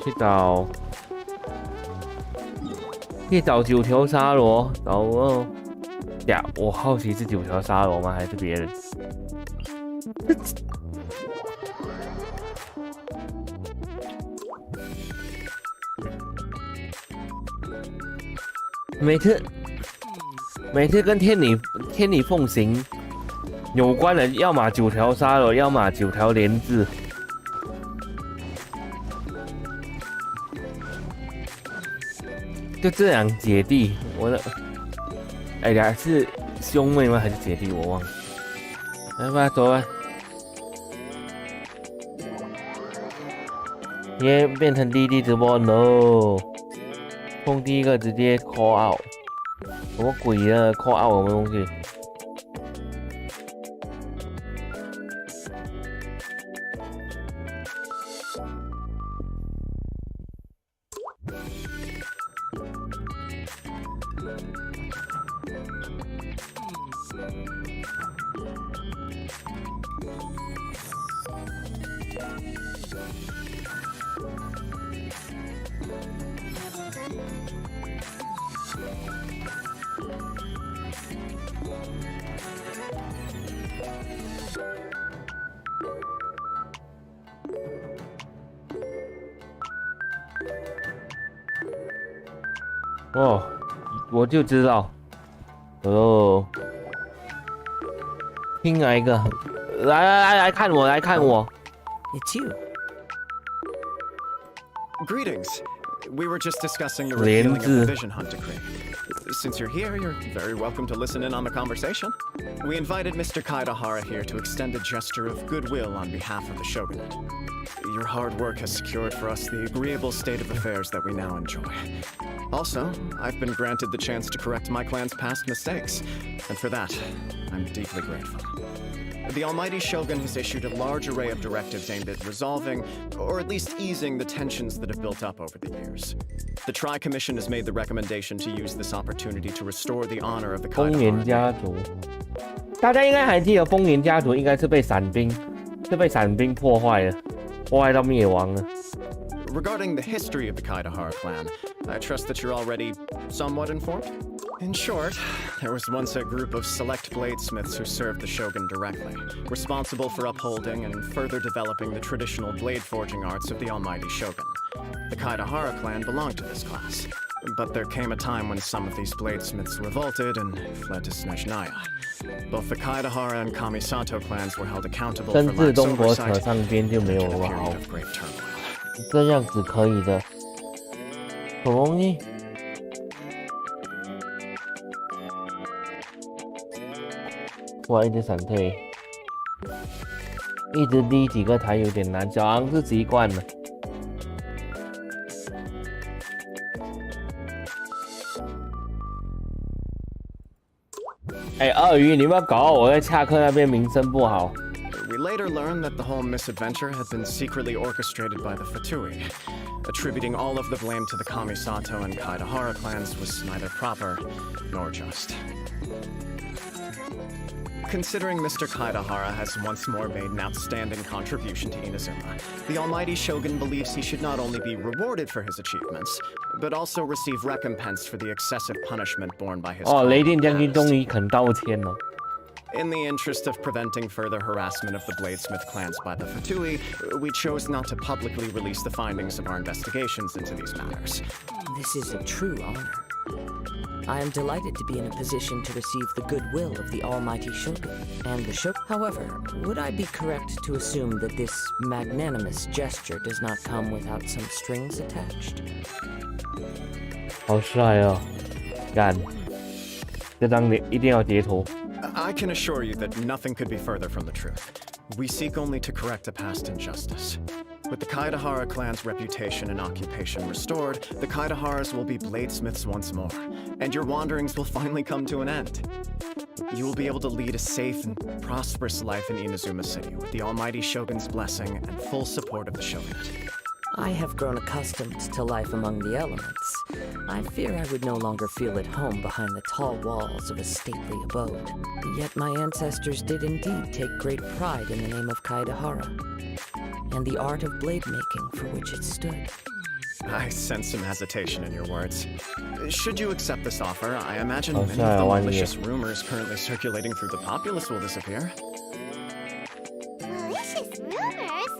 去找九条沙罗，哦。呀，我好奇是九条沙罗吗？还是别人？每次跟天理奉行有关的，要么九条沙罗，要么九条莲子。 就这样，姐弟，我的，哎呀，是兄妹吗？还是姐弟？我忘了。来吧，走吧。也变成弟弟直播 ，no。冲第一个直接 call out， 什么鬼啊 ？call out 什么东西？ 哦，我就知道。哦，听哪一个？来看我，来看我。It's you. Greetings. We were just discussing the 莲 repealing of 子 the Vision Hunt decree. Since you're here, you're very welcome to listen in on the conversation. We invited Mr. Kaidahara here to extend a gesture of goodwill on behalf of the shogunate. Your hard work has secured for us the agreeable state of affairs that we now enjoy. Also, I've been granted the chance to correct my clan's past mistakes, and for that, I'm deeply grateful. The Almighty Shogun has issued a large array of directives aimed at resolving, or at least easing, the tensions that have built up over the years. The Tri-Commission has made the recommendation to use this opportunity to restore the honor of the 丰原 Kaidahara. 家族，大家应该还记得丰原家族应该是被伞兵破坏了，破坏到灭亡了。 Regarding the history of the Kaidahara clan, I trust that you're already somewhat informed? In short, there was once a group of select bladesmiths who served the shogun directly, responsible for upholding and further developing the traditional blade forging arts of the almighty shogun. The Kaidahara clan belonged to this class. But there came a time when some of these bladesmiths revolted and fled to Snezhnaya. Both the Kaidahara and Kamisato clans were held accountable for 跟自 lax 东国扯 oversight 上边就没有 and a 了 period 好， of great turmoil. 这样子可以的。什么东西？哇，一直闪退，一直第几个台有点难，小昂是习惯了。哎，鳄鱼，你不要搞我在恰克那边名声不好。 We later learned that the whole misadventure had been secretly orchestrated by the Fatui. Attributing all of the blame to the Kamisato and Kaidahara clans was neither proper nor just. Considering Mr. Kaidahara has once more made an outstanding contribution to Inazuma, the almighty shogun believes he should not only be rewarded for his achievements, but also receive recompense for the excessive punishment borne by his 哦，雷电 colleague 将军 past. 终于肯道歉了。 In the interest of preventing further harassment of the Bladesmith clans by the Fatui, we chose not to publicly release the findings of our investigations into these matters. This is a true honor. I am delighted to be in a position to receive the goodwill of the almighty shogun and the shogun. However, would I be correct to assume that this magnanimous gesture does not come without some strings attached? 好帅哦，干！这张脸一定要截图。 I can assure you that nothing could be further from the truth. We seek only to correct a past injustice. With the Kaidahara clan's reputation and occupation restored, the Kaidaharas will be bladesmiths once more, and your wanderings will finally come to an end. You will be able to lead a safe and prosperous life in Inazuma City with the almighty shogun's blessing and full support of the shogunate. I have grown accustomed to life among the elements. I fear I would no longer feel at home behind the tall walls of a stately abode. Yet my ancestors did indeed take great pride in the name of Kaidahara, and the art of blade making for which it stood. I sense some hesitation in your words. Should you accept this offer, I imagine Oh, many sorry, of the one malicious rumors currently circulating through the populace will disappear. Malicious rumors?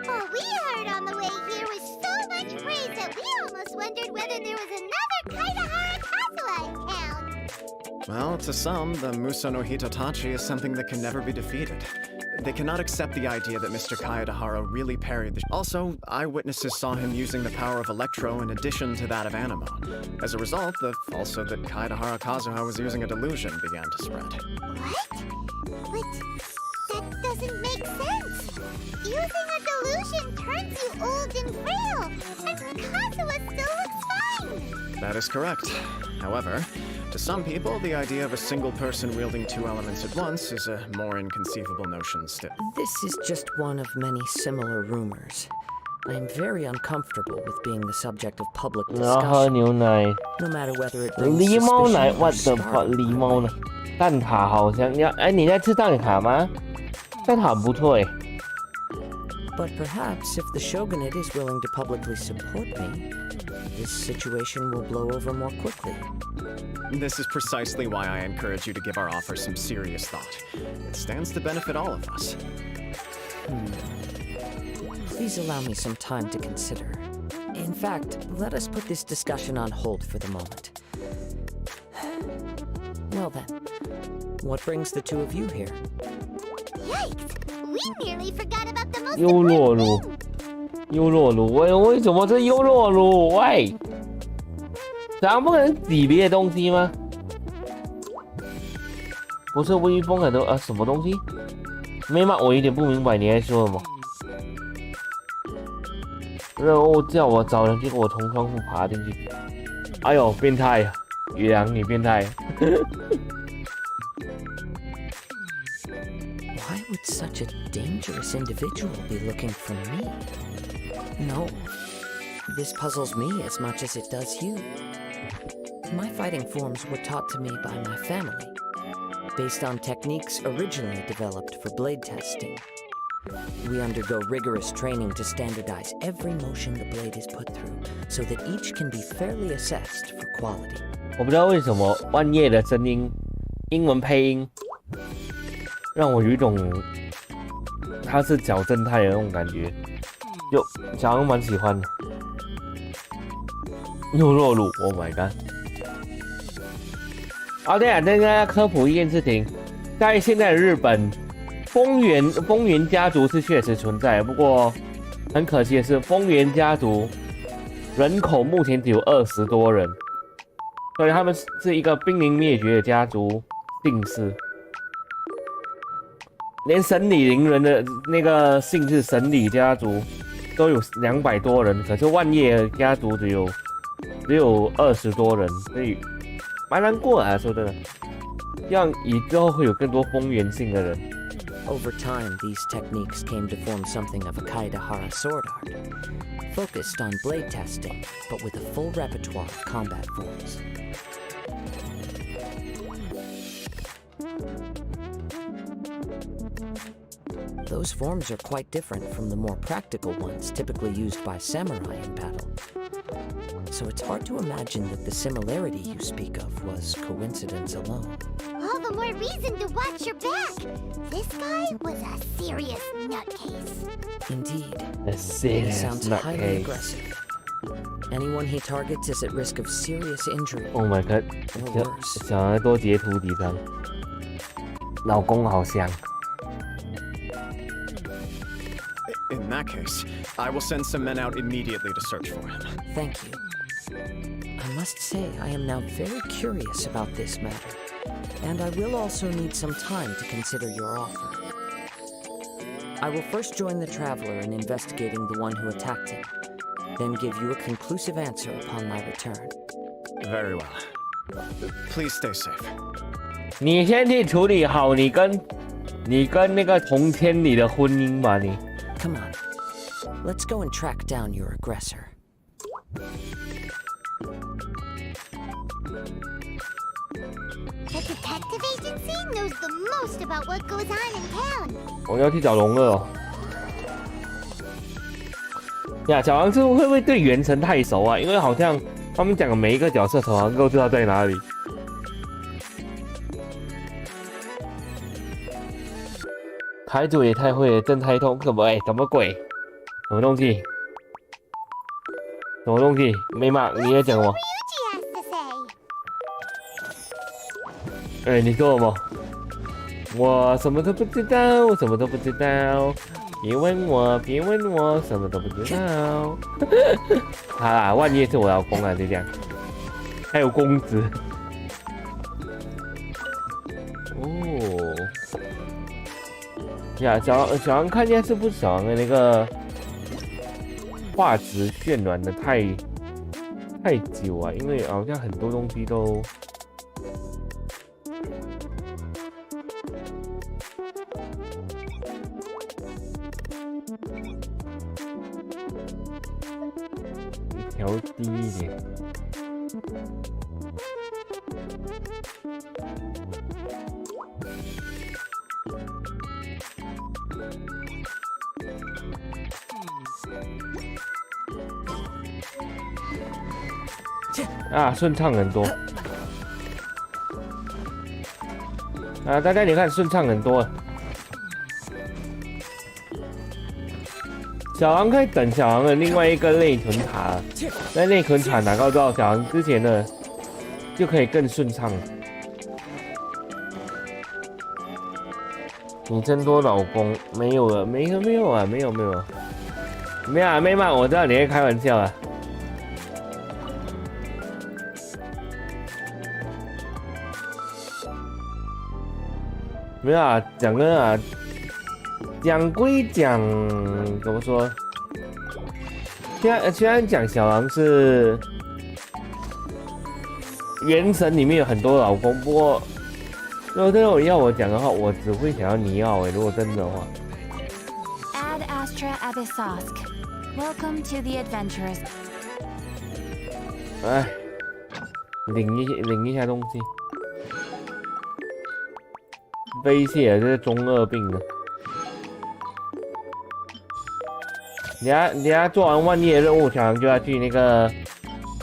All we heard on the way here was so much praise that we almost wondered whether there was another Kaidahara Kazuha account. Well, to some, the Muso no Hitotachi is something that can never be defeated. They cannot accept the idea that Mr. Kaedahara really parried the... Also, eyewitnesses saw him using the power of Electro in addition to that of Animo. As a result, the falsehood that Kaedahara Kazuha was using a delusion began to spread. What? But that doesn't make sense. Using a delusion turns you old and frail, and Kazuha still looks fine. That is correct. However, to some people, the idea of a single person wielding two elements at once is a more inconceivable notion still. This is just one of many similar rumors. I am very uncomfortable with being the subject of public 然后喝 discussion, 牛奶， no matter whether it brings 狸猫奶 suspicion or ，what the fuck， startle. 狸猫奶，蛋挞好香，你在吃蛋挞吗？蛋挞不错哎。 But perhaps if the shogunate is willing to publicly support me, this situation will blow over more quickly. This is precisely why I encourage you to give our offer some serious thought. It stands to benefit all of us. Please allow me some time to consider. In fact, let us put this discussion on hold for the moment. Well then, what brings the two of you here? Yikes! We nearly forgot about the most 优酪 important 乳 thing. 优酪乳，为什么是优酪乳？喂，咱不可能挤别的东西吗？不是微风很多什么东西？没吗？我有点不明白你在说什么。任务叫我找人，结果我从窗户爬进去。哎呦，变态呀！宇良，你变态。 Why would such a dangerous individual be looking for me? No, this puzzles me as much as it does you. My fighting forms were taught to me by my family, based on techniques originally developed for blade testing. We undergo rigorous training to standardize every motion the blade is put through, so that each can be fairly assessed for quality. 我不知道为什么万叶的声音，英文配音，让我有一种他是小正太的那种感觉，就小杨蛮喜欢的。怒若乳 ，Oh my god！ 哦，对啊，跟大家科普一件事情，在现在的日本，丰原家族是确实存在，不过很可惜的是，丰原家族人口目前只有20多人，所以他们是一个濒临灭绝的家族姓氏。连神里灵人的那个姓氏神里家族都有200多人，可是万叶家族只有20多人，所以蛮难过啊，说真的。这样以之后会有更多丰原姓的人。Over time, these techniques came to form something of a Kaidahara sword art, focused on blade testing, but with a full repertoire of combat forms. Those forms are quite different from the more practical ones typically used by samurai in battle. So it's hard to imagine that the similarity you speak of was coincidence alone. All the more reason to watch your back. This guy was a serious nutcase. Indeed. A He serious sounds highly nutcase. aggressive. Anyone he targets is at risk of serious injury. Oh my god！ or worse. 小孩多截图几张，老公好香。 In that case, I will send some men out immediately to search for him. Thank you. I must say I am now very curious about this matter, and I will also need some time to consider your offer. I will first join the traveler in investigating the one who attacked him, then give you a conclusive answer upon my return. Very well. Please stay safe. 你先去处理好你跟那个同千里的婚姻吧，你。 Come on, let's go and track down your aggressor. The detective agency knows the most about what goes on in town. 我要去找龙二哦。呀，小王是会不会对原神太熟啊？因为好像他们讲的每一个角色，小王都知道在哪里。台主也太会了，真太通，什么什么鬼？什么东西？什么东西？没嘛？你在讲什么？ Ryuji has to say. 哎，你说什么？我什么都不知道，我什么都不知道。别问我，别问我，什么都不知道。好啦，万叶是我老公啊，就这样。还有公子。哦。呀，小王看一下是不是小王的那个画质渲染的太久啊？因为好像很多东西都。 调低一点。啊，顺畅很多。啊，大家你看顺畅很多。 小王可以等小王的另外一个内存卡，那内存卡拿到之后，小王之前的就可以更顺畅了。你真多老公没有了？没有啊，没有啊，妹妹，我知道你在开玩笑啊。没有啊，讲真啊。 讲归讲，怎么说？虽然讲小狼是原神里面有很多老公，不过如果真的要我讲的话，我只会想要尼奥如果真的话。Ad Astra Abyssosk. Welcome to the adventurers. 哎，领一下东西，威胁这是中二病了。 等下做完万叶任务，小狼就要去那个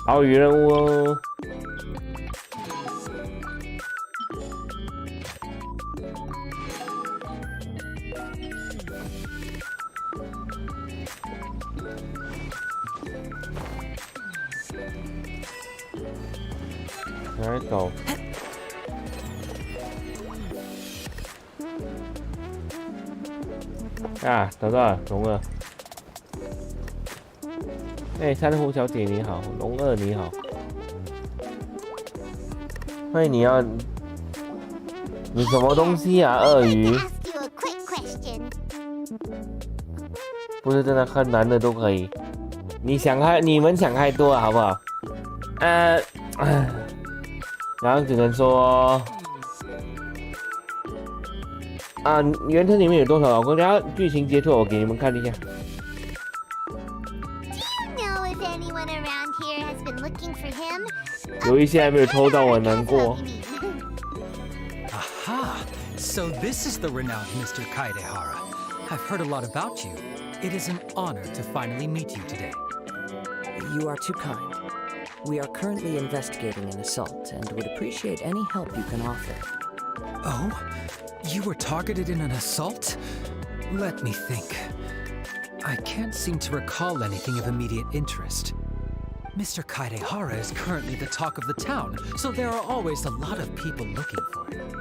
岛屿任务哦。来走。啊，找到了，龙二。哎，珊瑚小姐你好，龙二你好。欢迎你要，你什么东西啊？鳄鱼？ Ask you a quick question. 不是真的很难的都可以。你们想太多了，好不好？然后只能说。 啊，原特里面有多少老公？然后剧情截图我给你们看一下。Do you know if anyone around here has been looking for him? 有一些还没有抽到，我很难过。 Aha! So this is the renowned Mr. Kaidehara. I've heard a lot about you. It is an honor to finally meet you today. You are too kind. We are currently investigating an assault and would appreciate any help you can offer. Oh? You were targeted in an assault? Let me think. I can't seem to recall anything of immediate interest. Mr. Kaidehara is currently the talk of the town, so there are always a lot of people looking for him.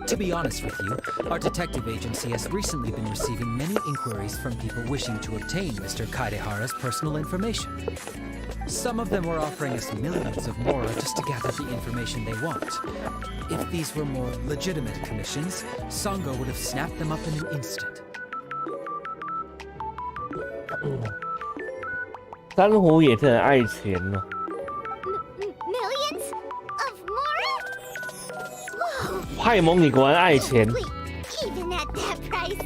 To be honest with you, our detective agency has recently been receiving many inquiries from people wishing to obtain Mr. Kaidehara's personal information. Some of them were offering us millions of mora just to gather the information they want. If these were more legitimate commissions, Sango would have snapped them up in an instant. 珊瑚也是很爱钱呢。 Millions of mora? Whoa! 派蒙，你果然爱钱。 Even at that price,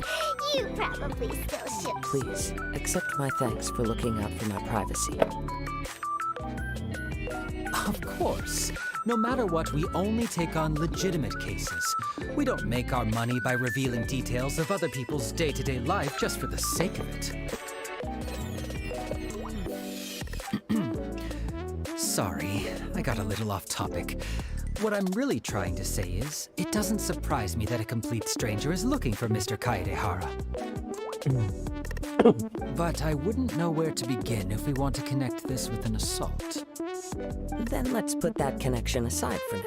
you probably still should. Please, accept my thanks for looking out for my privacy. Of course. No matter what, we only take on legitimate cases. We don't make our money by revealing details of other people's day-to-day life just for the sake of it. Sorry, I got a little off topic. What I'm really trying to say is, it doesn't surprise me that a complete stranger is looking for Mr. Kaidehara. But I wouldn't know where to begin if we want to connect this with an assault. Then let's put that connection aside for now.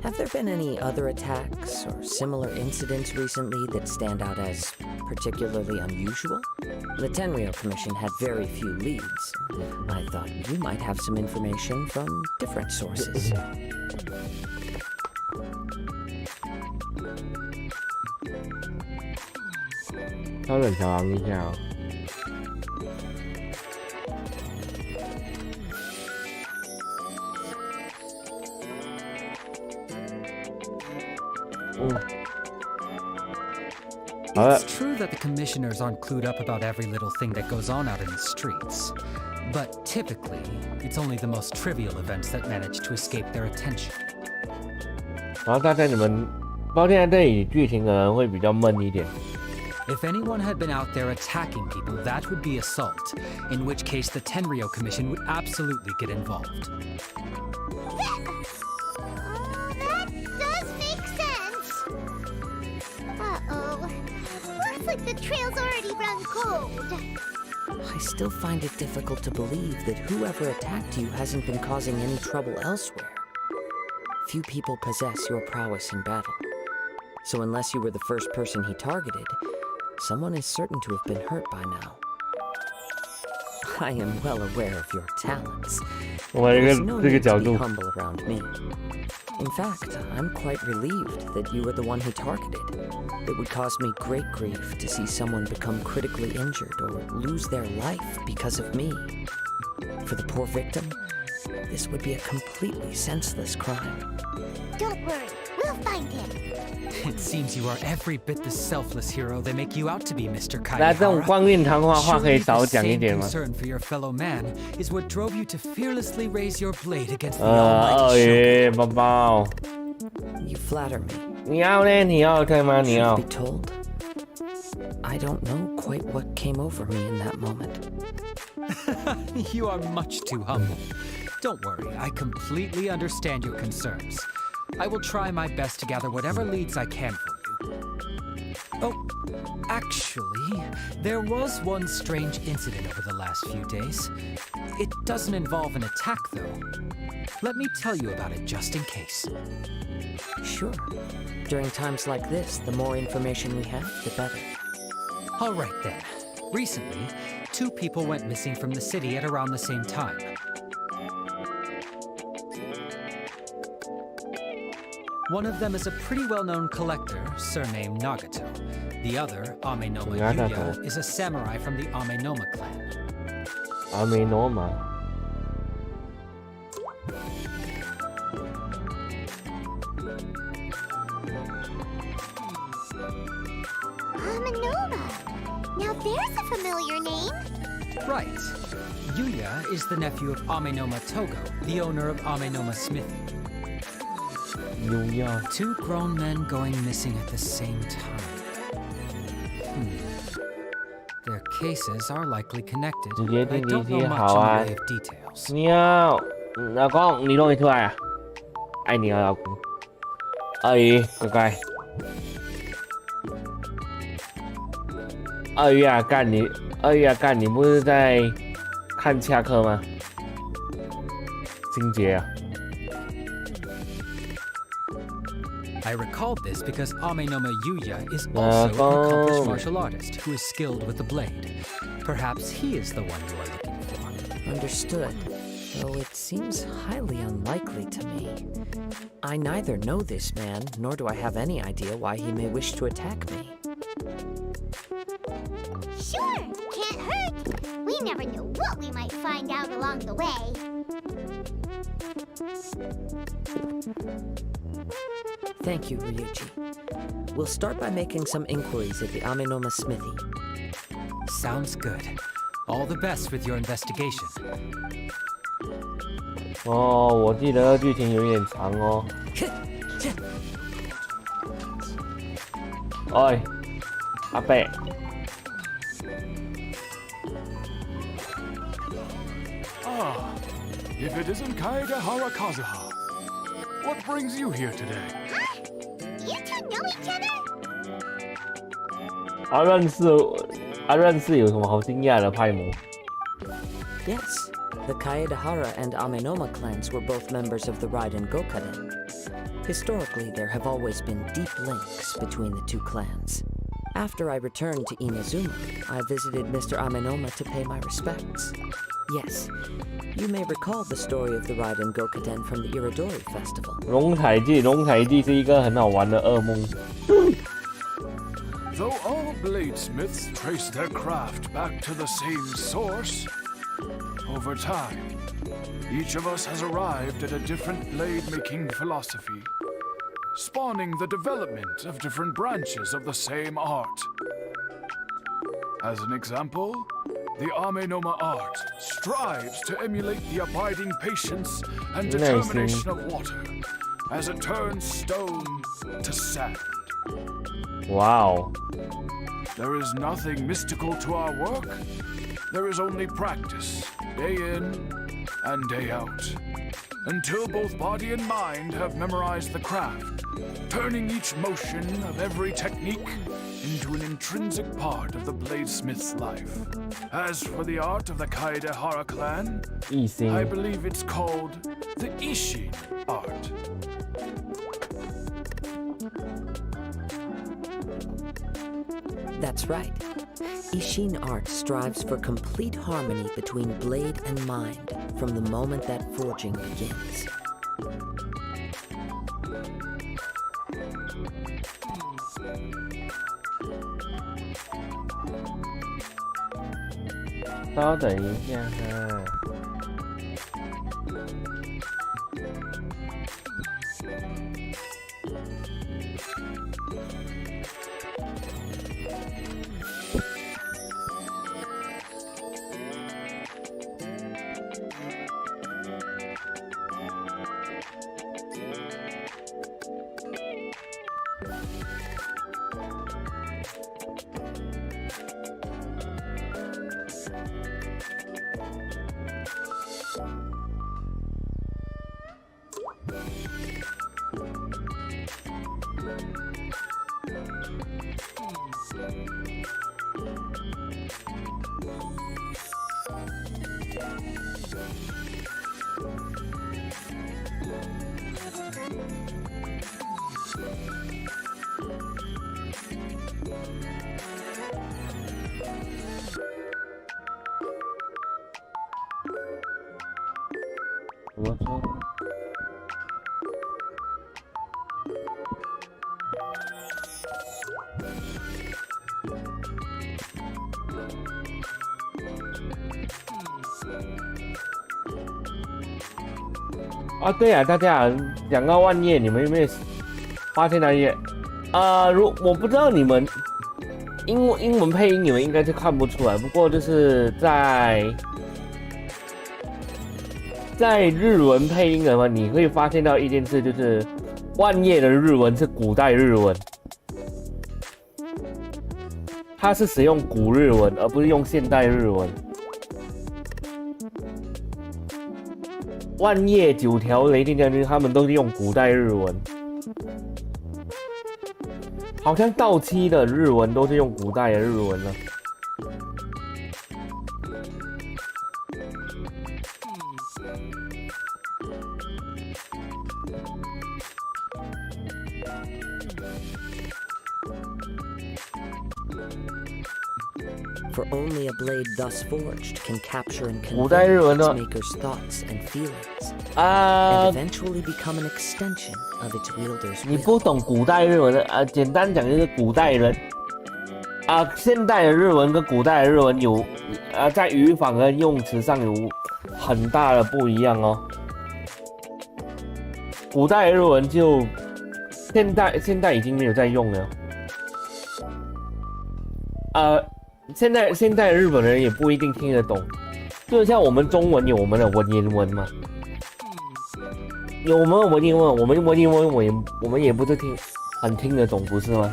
Have there been any other attacks or similar incidents recently that stand out as particularly unusual? The Tenryo Commission had very few leads. I thought you might have some information from different sources. 稍等，小狼一下哦。It's true that the commissioners aren't clued up about every little thing that goes on out in the streets. But typically, it's only the most trivial events that manage to escape their attention. 然后大概你们，包现在这里剧情可能会比较闷一点。 If anyone had been out there attacking people, that would be assault, in which case the Tenryo Commission would absolutely get involved. That does make sense. Uh-oh. Looks like the trail's already run cold. I still find it difficult to believe that whoever attacked you hasn't been causing any trouble elsewhere. Few people possess your prowess in battle. So unless you were the first person he targeted, someone is certain to have been hurt by now. I am well aware of your talents. There's no need to be humble around me. In fact, I'm quite relieved that you were the one he targeted. It would cause me great grief to see someone become critically injured or lose their life because of me. For the poor victim, this would be a completely senseless crime. Don't worry, we'll find him. It seems you are every bit the selfless hero they make you out to be, Mr. 那这种光面谈话可以少讲一点吗？ Concern for your fellow man is what drove you to fearlessly raise your blade against the almighty 鳄鱼宝宝， You flatter me. 你要呢？你要对吗？你要 Be told. I don't know quite what came over me in that moment. You are much too humble. Don't worry, I completely understand your concerns. I will try my best to gather whatever leads I can for you. Oh, Actually, there was one strange incident over the last few days. It doesn't involve an attack, though. Let me tell you about it just in case. Sure. During times like this, the more information we have, the better. All right then. Recently, 2 people went missing from the city at around the same time. One of them is a pretty well-known collector, surnamed Nagato. The other, Amenoma Yuya, is a samurai from the Amenoma clan. Amenoma. Amenoma. Now there's a familiar name. Right. Yuya is the nephew of Amenoma Togo, the owner of Amenoma Smithy. Yuya. 2 grown men going missing at the same time. Their cases are likely connected. I don't know much in the way of details. 老公，你弄一出来啊！爱你啊，老公。鳄鱼，乖乖。鳄鱼啊，干你！鳄鱼啊，干你！不是在看恰克吗？金杰啊。I recalled this because Amenoma Yuya is also an accomplished martial artist who is skilled with the blade. Perhaps he is the one you are looking for. Understood. Though it seems highly unlikely to me. I neither know this man, nor do I have any idea why he may wish to attack me. Sure, can't hurt. We never know what we might find out along the way. Thank you, Ryuji. We'll start by making some inquiries at the Amenoma Smithy. Sounds good. All the best with your investigation. 哦，我记得剧情有点长哦。哎，阿贝。Ah, if it isn't Kaegahara Kazuha, what brings you here today? Huh? You 2 know each other? 认识有什么好惊讶的派姆？ Yes, the Kaedahara and Amenoma clans were both members of the Raiden Gokaden. Historically, there have always been deep links between the 2 clans. After I returned to Inazuma, I visited Mr. Amenoma to pay my respects. Yes, you may recall the story of the Raiden Gokaden from the Iridori Festival. 龙彩记是一个很好玩的噩梦。Though all bladesmiths trace their craft back to the same source, over time, each of us has arrived at a different blade-making philosophy, spawning the development of different branches of the same art. As an example, the Amenoma art strives to emulate the abiding patience and determination of water as it turns stone to sand. Wow. There is nothing mystical to our work. There is only practice, day in and day out, until both body and mind have memorized the craft, turning each motion of every technique into an intrinsic part of the bladesmith's life. As for the art of the Kaedahara clan, I believe it's called the Ishin art. That's right. Ishin art strives for complete harmony between blade and mind from the moment that forging begins.稍等一下哈。怎么说？啊，对啊，大家讲到万叶，你们有没有发现那些？我不知道你们英文配音，你们应该是看不出来。不过就是在日文配音的话，你会发现到一件事，就是万叶的日文是古代日文，它是使用古日文，而不是用现代日文。万叶九条雷电将军他们都是用古代日文，好像到期的日文都是用古代的日文了。For only a blade thus forged can capture and 古代日 convey 文 its 的 maker's thoughts and feelings, and eventually become an extension of its wielder's 你 will. 不懂古代日文的简单讲就是古代人现代的日文跟古代的日文有在语法和用词上有很大的不一样哦。古代的日文就现在已经没有在用了。现在日本人也不一定听得懂，就像我们中文有我们的文言文嘛，有我们的文言文，我们文言文我们也不是很听得懂，不是吗？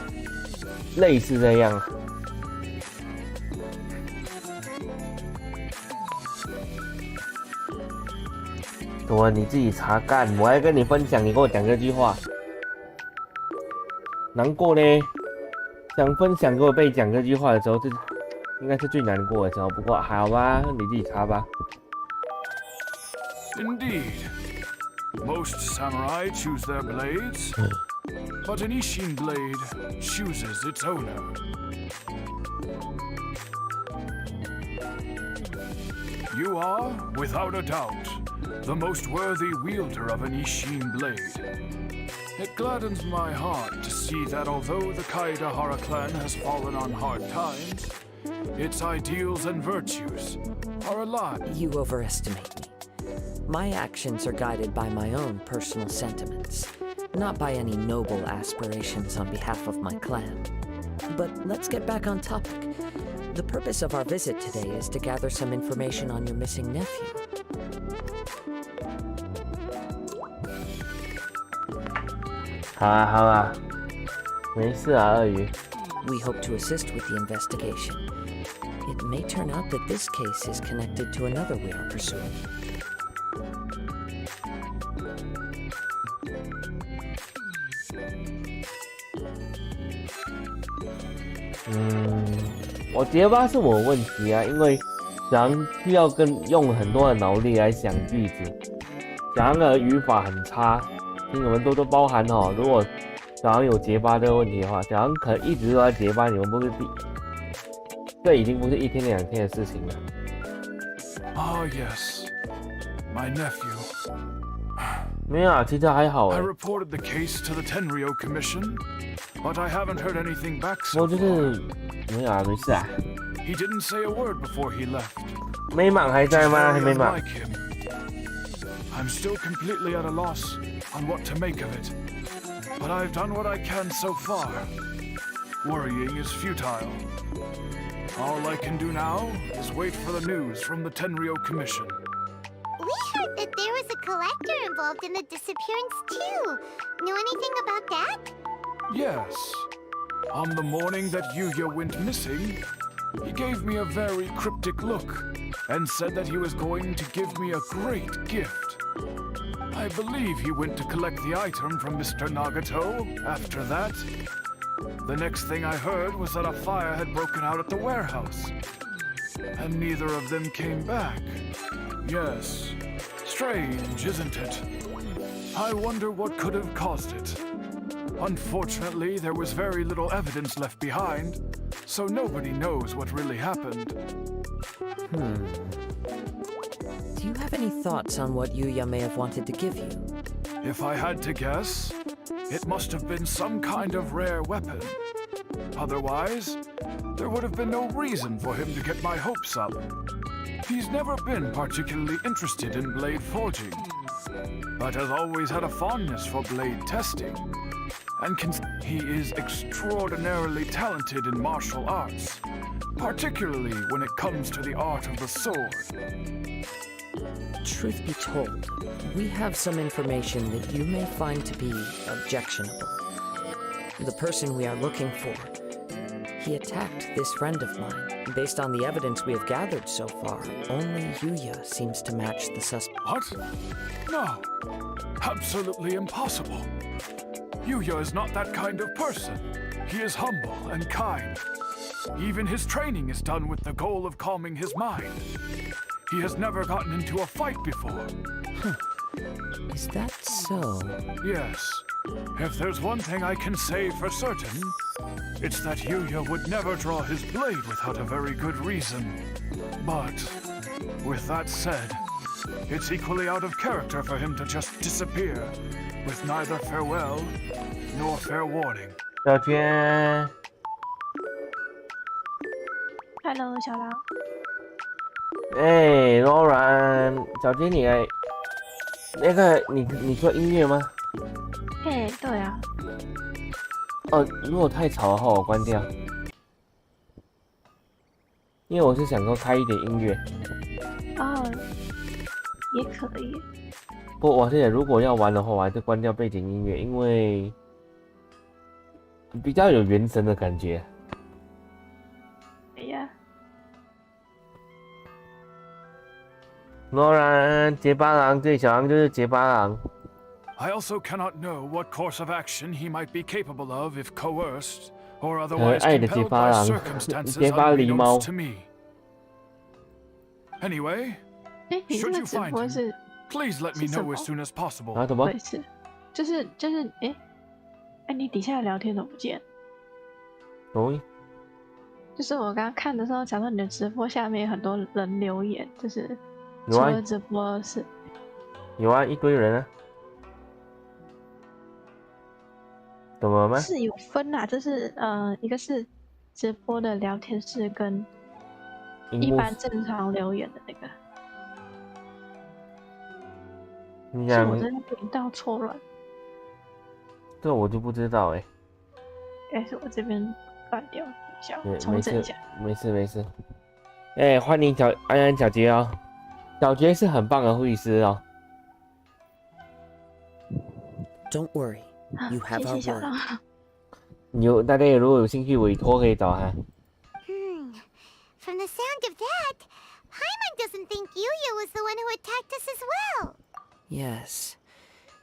类似这样。怎么你自己查干？我还跟你分享，你跟我讲这句话，难过呢。想分享给我被讲这句话的时候，这应该是最难过的时候。不过好吧，你自己查吧。 Indeed. Most samurai choose their blades, but an Ishin blade chooses its owner. You are, without a doubt, the most worthy wielder of an Ishin blade. It gladdens my heart to see that although the Kaidahara clan has fallen on hard times, its ideals and virtues are alive. You overestimate me. My actions are guided by my own personal sentiments, not by any noble aspirations on behalf of my clan. But let's get back on topic. The purpose of our visit today is to gather some information on your missing nephew. 好啊，没事啊，鳄鱼。 We hope to assist with the investigation. It may turn out that this case is connected to another we are pursuing. Hmm. 我结巴是我问题啊，因为小狼需要用很多的脑力来想句子，小狼的语法很差，请你们多多包涵哦。如果小狼有结巴这个问题的话，小狼可能一直都在结巴，你们不是这已经不是一天两天的事情了。Ah, yes. My nephew. 没有啊，其实还好 I 哎。 reported the case to the Tenryo Commission, but I haven't heard anything back 不 so 过就 far. 是没有啊，没事啊。 He didn't say a word before he left. 美满还在吗？还 Very 没满。 unlike him. I'm still completely at a loss on what to make of it, but I've done what I can so far. Worrying is futile. All I can do now is wait for the news from the Tenryo Commission. We heard that there was a collector involved in the disappearance too. Know anything about that? Yes. On the morning that Yuya went missing, he gave me a very cryptic look and said that he was going to give me a great gift. I believe he went to collect the item from Mr. Nagato after that. The next thing I heard was that a fire had broken out at the warehouse. and neither of them came back. Yes, strange, isn't it? I wonder what could have caused it. Unfortunately, there was very little evidence left behind, so nobody knows what really happened. Do you have any thoughts on what Yuya may have wanted to give you? If I had to guess, it must have been some kind of rare weapon. Otherwise, there would have been no reason for him to get my hopes up. He's never been particularly interested in blade forging, but has always had a fondness for blade testing. And he is extraordinarily talented in martial arts, particularly when it comes to the art of the sword. Truth be told, we have some information that you may find to be objectionable. The person we are looking for, he attacked this friend of mine. Based on the evidence we have gathered so far, only Yuya seems to match the suspect. What? No. Absolutely impossible. Yuya is not that kind of person. He is humble and kind. Even his training is done with the goal of calming his mind. He has never gotten into a fight before. Is that so? Yes. If there's one thing I can say for certain, it's that Yuya would never draw his blade without a very good reason. But, with that said, it's equally out of character for him to just disappear, with neither farewell nor fair warning. 小娟 Hello， 小狼。哎 ，Laura， 小娟你来，那个你说音乐吗？嘿，对啊。哦，如果太吵的话，我关掉。因为我是想说开一点音乐。哦，也可以。不，我是如果要玩的话，我还是关掉背景音乐，因为比较有原神的感觉。哎呀。罗然，结巴郎对小狼就是结巴郎。I also cannot know what course of action he might be capable of if coerced or otherwise compelled by circumstances unbeknownst to me. Anyway, should you find him, please let me know as soon as possible. 啊，怎么？就是，哎，你底下的聊天怎么不见？哦。就是我刚刚看的时候，假如你的直播下面有很多人留言，就是有啊，除了直播是。有啊，一堆人啊。怎么吗？是有分啊，就是一个是直播的聊天室跟一般正常留言的那个。是我这边频道错乱。这我就不知道哎。应该是我这边乱掉，小重整一下。没事。哎，欢迎安安小杰哦，小杰是很棒的会师哦。Don't worry. You have our word. 大家如果有兴趣委托可以找他。From the sound of that, Paimon doesn't think Yuya was the one who attacked us as well. Yes.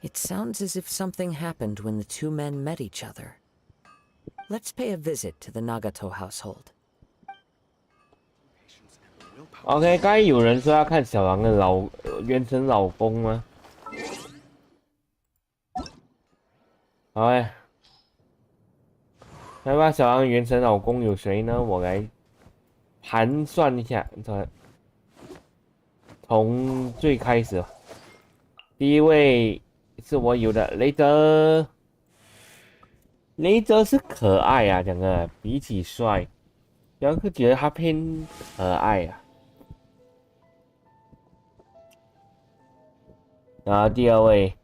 It sounds as if something happened when the two men met each other. Let's pay a visit to the Nagato household. OK， 刚才有人说要看小狼的原神老公吗？好哎，来吧，小狼原神老公有谁呢？我来盘算一下，从最开始，第一位是我有的雷泽，雷泽是可爱啊，整个比起帅，然后觉得他偏可爱啊。然后第二位。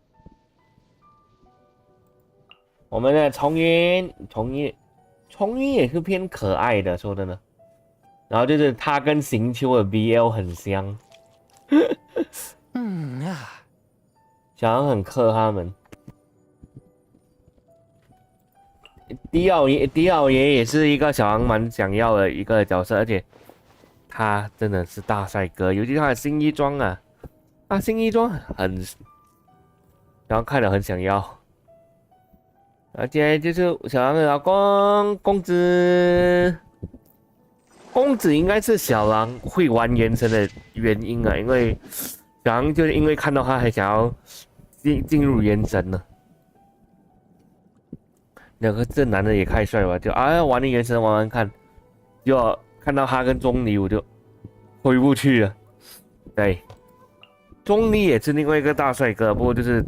我们的重云也是偏可爱的，说真的。然后就是他跟行秋的 BL 很像，小狼很克他们。迪奥爷也是一个小狼蛮想要的一个角色，而且他真的是大帅哥，尤其他的新衣装啊，新衣装很，然后看了很想要。接下来就是小狼的老公公子，公子应该是小狼会玩原神的原因啊，因为小狼就是因为看到他，还想要进入原神呢。这男的也太帅了吧，就玩的原神玩看，就看到他跟钟离，我就回不去了。对，钟离也是另外一个大帅哥，不过就是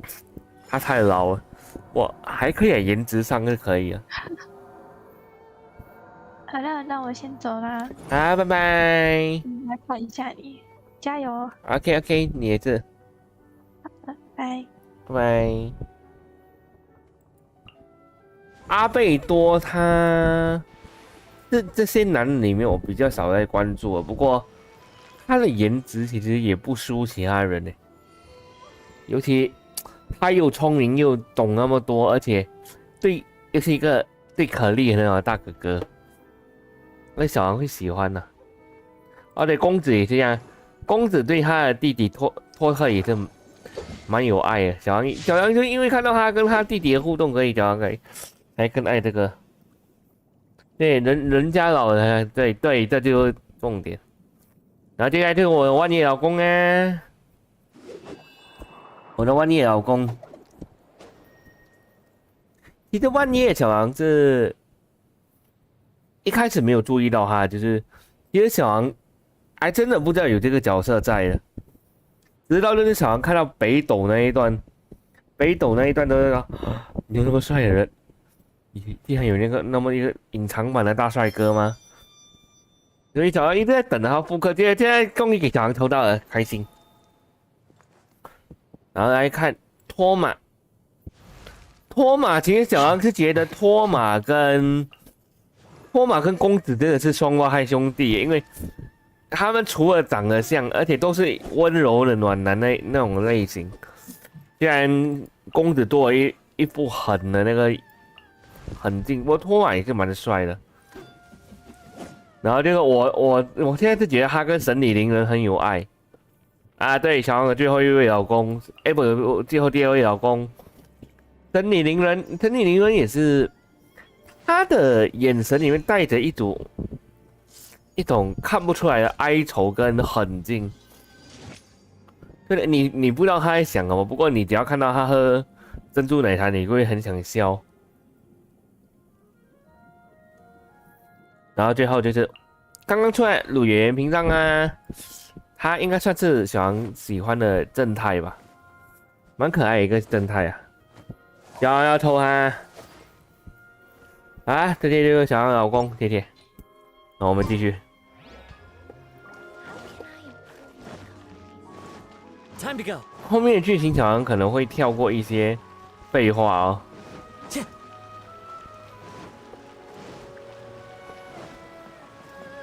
他太老了，我还可以，颜值上是可以啊。好了，那我先走啦。拜拜。来看一下你，加油。OK， 你也是。拜拜。拜拜。阿贝多他，这些男人里面我比较少在关注了，不过他的颜值其实也不输其他人呢，尤其他又聪明又懂那么多，而且又是一个对可莉很好的大哥哥。那小狼会喜欢呢、对，公子也是这样，公子对他的弟弟托特也是蛮有爱的。小狼就因为看到他跟他弟弟的互动，小狼可以才更爱这个。对，人家老了，对，这就是重点。然后接下来就是我的万叶老公啊，我的万叶老公。其实万叶小狼是。一开始没有注意到他，就是因为小狼还真的不知道有这个角色在的，直到就是小狼看到北斗那一段都是说有那么帅的人，竟然有那么一个隐藏版的大帅哥吗？所以小狼一直在等着他复刻，现在终于给小狼抽到了，开心。然后来看托马，其实小狼是觉得托马跟公子真的是双胞胎兄弟，因为他们除了长得像，而且都是温柔的暖男那种类型。虽然公子多了一副狠的那个狠劲，不过托马也是蛮帅的。然后这个我现在是觉得他跟神里灵人很有爱啊。对，小狼的最后一位老公，不，最后第二位老公，神里灵人也是。他的眼神里面带着一种看不出来的哀愁跟狠劲，对，你不知道他在想什么，不过你只要看到他喝珍珠奶茶，你会很想笑。然后最后就是刚刚出来鲁原屏障啊，他应该算是小狼喜欢的正太吧，蛮可爱的一个正太啊，小狼要抽他。这就是小狼老公铁铁，那我们继续。Time to go. 后面的剧情小狼可能会跳过一些废话哦。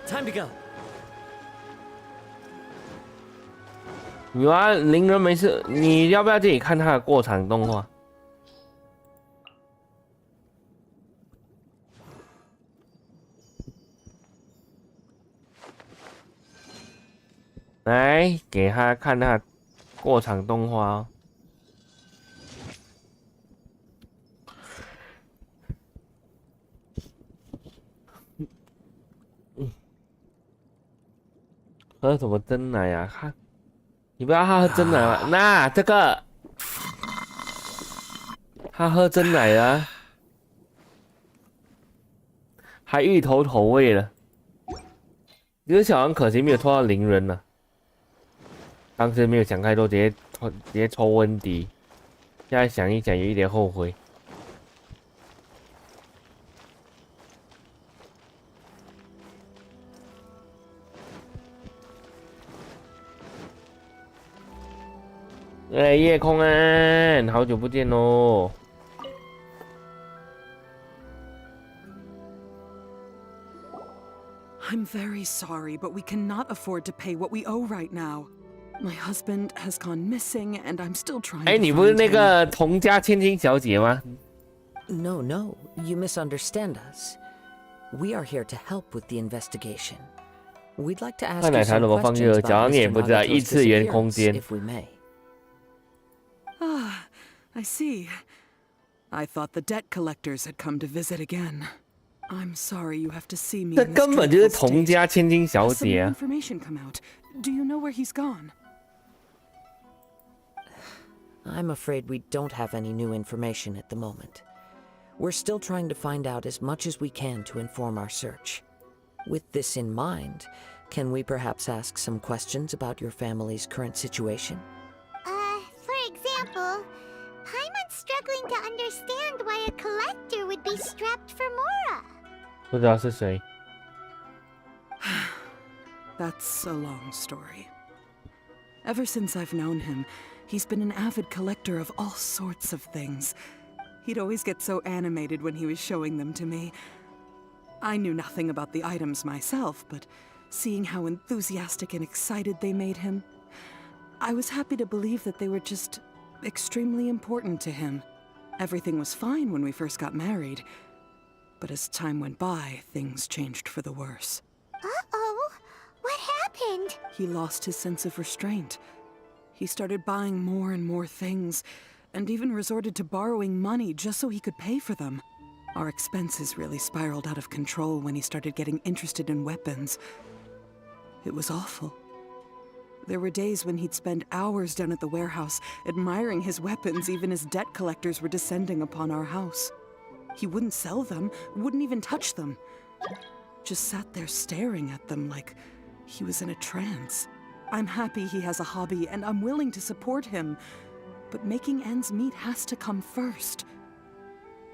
Time to go. 你玩灵人没事，你要不要自己看他的过场动画？来给他看他过场动画哦。喝什么真奶啊？你不要他喝真奶吗？那这个他喝真奶啊，还芋头口味了。其实小狼可惜没有抽到灵人了。当时没有想太多，直接抽温迪，现在想一想有一点后悔。夜空安，好久不见喽！ I'm very sorry, but we cannot afford to pay what we owe right now. My husband has gone missing, and I'm still trying to find him. 你不是那个童家千金小姐吗？ No, you misunderstand us. We are here to help with the investigation. We'd like to ask you some questions about Mr. Nagato's disappearance, if we may. Ah, I see. I thought the debt collectors had come to visit again. I'm sorry you have to see me 这 in this 根本就是 dreadful 童 state. 家千金小 Has some 姐 new 啊！ information come out? Do you know where he's gone? I'm afraid we don't have any new information at the moment. We're still trying to find out as much as we can to inform our search. With this in mind, can we perhaps ask some questions about your family's current situation? For example, Paimon's struggling to understand why a collector would be strapped for Mora. 不知道是谁。 That's a long story. Ever since I've known him, he's been an avid collector of all sorts of things. He'd always get so animated when he was showing them to me. I knew nothing about the items myself, but seeing how enthusiastic and excited they made him, I was happy to believe that they were just extremely important to him. Everything was fine when we first got married, but as time went by, things changed for the worse. Uh-oh, what happened? He lost his sense of restraint. He started buying more and more things, and even resorted to borrowing money just so he could pay for them. Our expenses really spiraled out of control when he started getting interested in weapons. It was awful. There were days when he'd spend hours down at the warehouse admiring his weapons even as debt collectors were descending upon our house. He wouldn't sell them, wouldn't even touch them. Just sat there staring at them like he was in a trance. I'm happy he has a hobby and I'm willing to support him, but making ends meet has to come first.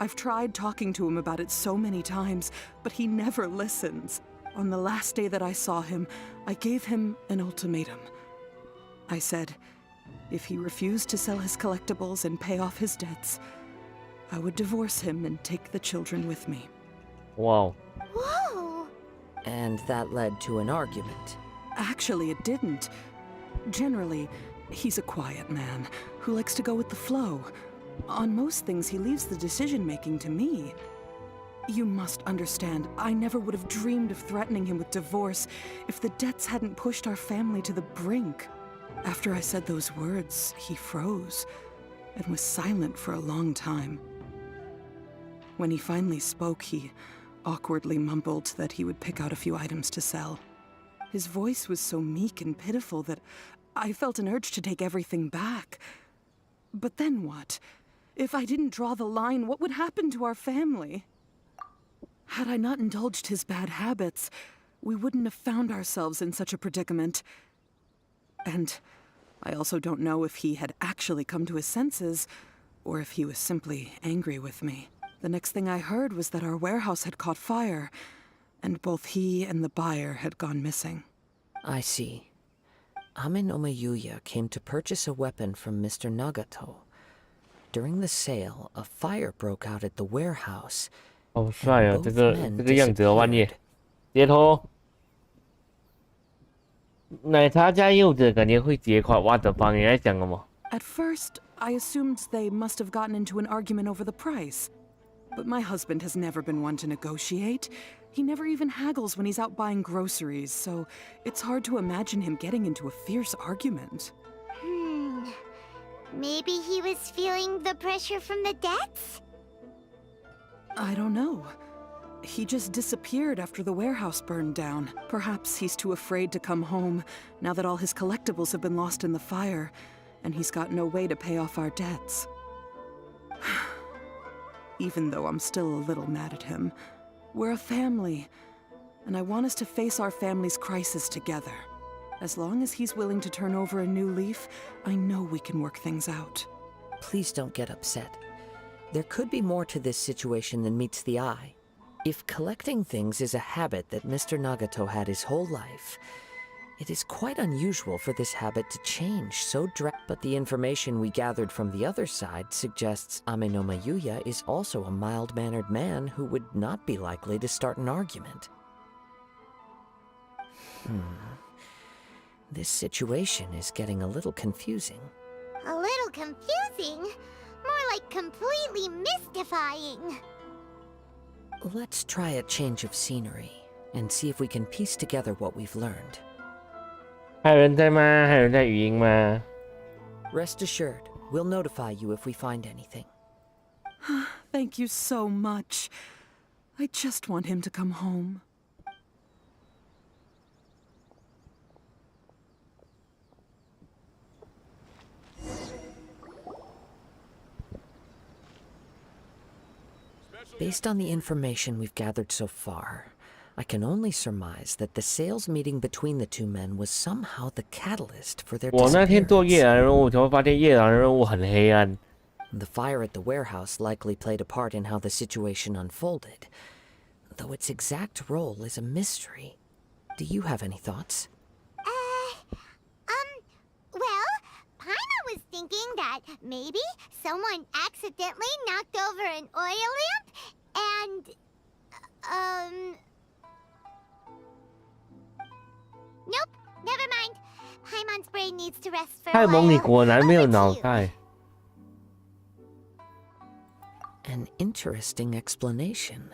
I've tried talking to him about it so many times, but he never listens. On the last day that I saw him, I gave him an ultimatum. I said, if he refused to sell his collectibles and pay off his debts, I would divorce him and take the children with me. Wow. Whoa! And that led to an argument. Actually, it didn't. Generally, he's a quiet man who likes to go with the flow. On most things, he leaves the decision-making to me. You must understand, I never would have dreamed of threatening him with divorce if the debts hadn't pushed our family to the brink. After I said those words, he froze and was silent for a long time. When he finally spoke, he awkwardly mumbled that he would pick out a few items to sell. His voice was so meek and pitiful that I felt an urge to take everything back. But then what? If I didn't draw the line, what would happen to our family? Had I not indulged his bad habits, we wouldn't have found ourselves in such a predicament. And I also don't know if he had actually come to his senses, or if he was simply angry with me. The next thing I heard was that our warehouse had caught fire, and both he and the buyer had gone missing. I see. Amin Omayuya came to purchase a weapon from Mr. Nagato. During the sale, a fire broke out at the warehouse. 好帅啊！这个样子的万叶，截图。奶茶加柚子感觉会结块，我的妈！你在讲什么？ At first, I assumed they must have gotten into an argument over the price. But my husband has never been one to negotiate. He never even haggles when he's out buying groceries, so it's hard to imagine him getting into a fierce argument. Maybe he was feeling the pressure from the debts? I don't know. He just disappeared after the warehouse burned down. Perhaps he's too afraid to come home now that all his collectibles have been lost in the fire, and he's got no way to pay off our debts. Even though I'm still a little mad at him, we're a family, and I want us to face our family's crisis together. As long as he's willing to turn over a new leaf, I know we can work things out. Please don't get upset. There could be more to this situation than meets the eye. If collecting things is a habit that Mr. Nagato had his whole life, it is quite unusual for this habit to change so but the information we gathered from the other side suggests Amenoma Yuya is also a mild-mannered man who would not be likely to start an argument. This situation is getting a little confusing. A little confusing? More like completely mystifying. Let's try a change of scenery and see if we can piece together what we've learned. 还有人在吗？还有人在语音吗？ Rest assured, we'll notify you if we find anything. Thank you so much. I just want him to come home. Based on the information we've gathered so far, I can only surmise that the sales meeting between the two men was somehow the catalyst for their 我那天做夜郎任务，才会发现夜郎任务很黑暗。The fire at the warehouse likely played a part in how the situation unfolded, though its exact role is a mystery. Do you have any thoughts? Well, Paima was thinking that maybe someone accidentally knocked over an oil lamp and, Nope, never mind. Paimon's brain needs to rest for a 泰蒙，你 while. 果然没有脑袋。An interesting explanation.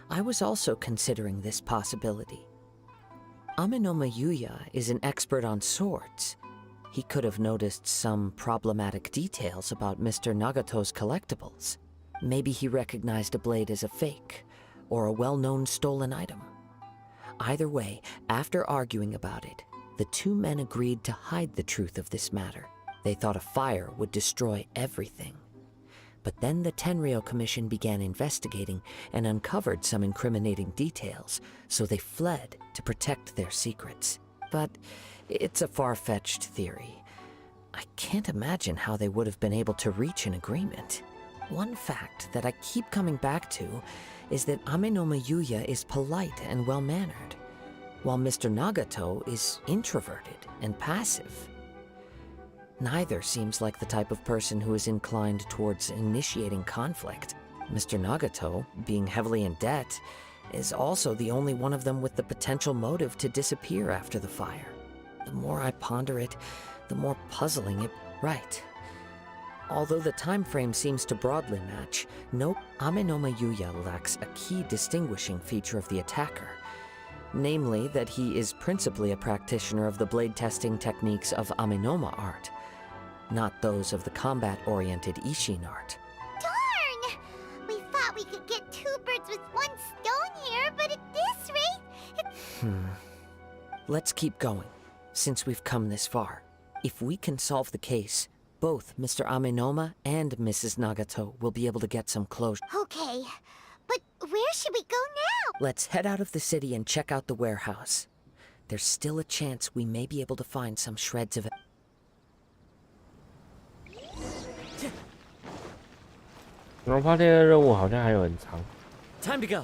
I was also considering this possibility. Aminoma Yuya is an expert on swords. He could have noticed some problematic details about Mr. Nagato's collectibles. Maybe he recognized a blade as a fake, or a well-known stolen item. Either way, after arguing about it, the two men agreed to hide the truth of this matter. They thought a fire would destroy everything. But then the Tenryo Commission began investigating and uncovered some incriminating details, so they fled to protect their secrets. But it's a far-fetched theory. I can't imagine how they would have been able to reach an agreement. One fact that I keep coming back to is that Aminoma Yuya is polite and well-mannered, while Mr. Nagato is introverted and passive. Neither seems like the type of person who is inclined towards initiating conflict. Mr. Nagato, being heavily in debt, is also the only one of them with the potential motive to disappear after the fire. The more I ponder it, the more puzzling it. Right. Although the time frame seems to broadly match, nope, Aminoma Yuya lacks a key distinguishing feature of the attacker. Namely, that he is principally a practitioner of the blade testing techniques of Aminoma art, not those of the combat-oriented Ishin art. Darn! We thought we could get two birds with one stone here, but at this rate, Let's keep going, since we've come this far. If we can solve the case, both Mr. Aminoma and Mrs. Nagato will be able to get some closure. Okay, but where should we go now? Let's head out of the city and check out the warehouse. There's still a chance we may be able to find some shreds of it. 我发现任务好像还有很长。 Time to go.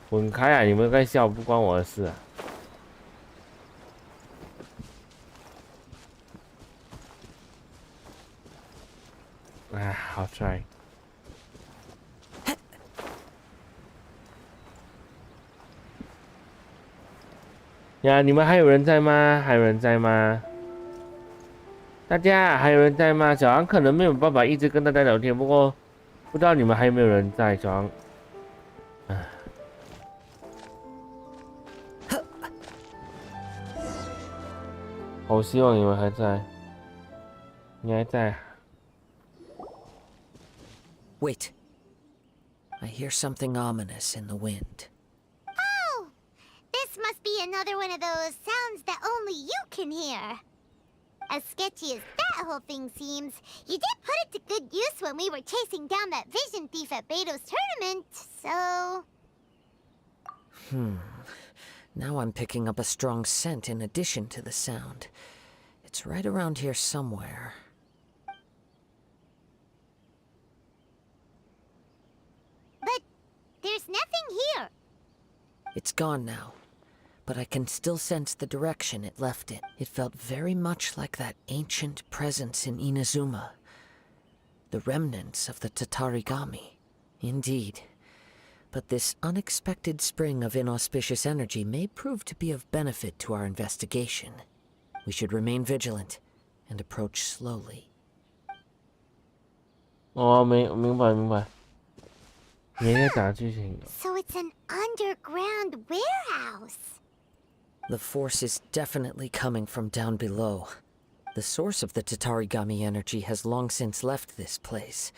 滚开啊！你们在笑，不关我的事啊。哎，好帅。呀，你们还有人在吗？还有人在吗？大家还有人在吗？小昂可能没有办法一直跟大家聊天，不过不知道你们还有没有人在。小昂，唉。 我希望你们还在。你还在？ Wait. I hear something ominous in the wind. Oh! This must be another one of those sounds that only you can hear. As sketchy as that whole thing seems, you did put it to good use when we were chasing down that vision thief at Beto's tournament, so... Now I'm picking up a strong scent in addition to the sound. It's right around here somewhere. But there's nothing here. It's gone now, but I can still sense the direction it left in. It felt very much like that ancient presence in Inazuma. The remnants of the Tatarigami. Indeed. But this unexpected spring of inauspicious energy may prove to be of benefit to our investigation. We should remain vigilant and approach slowly. 哦，明白。你在打剧情。 So it's an underground warehouse. The force is definitely coming from down below. The source of the Tatarigami energy has long since left this place,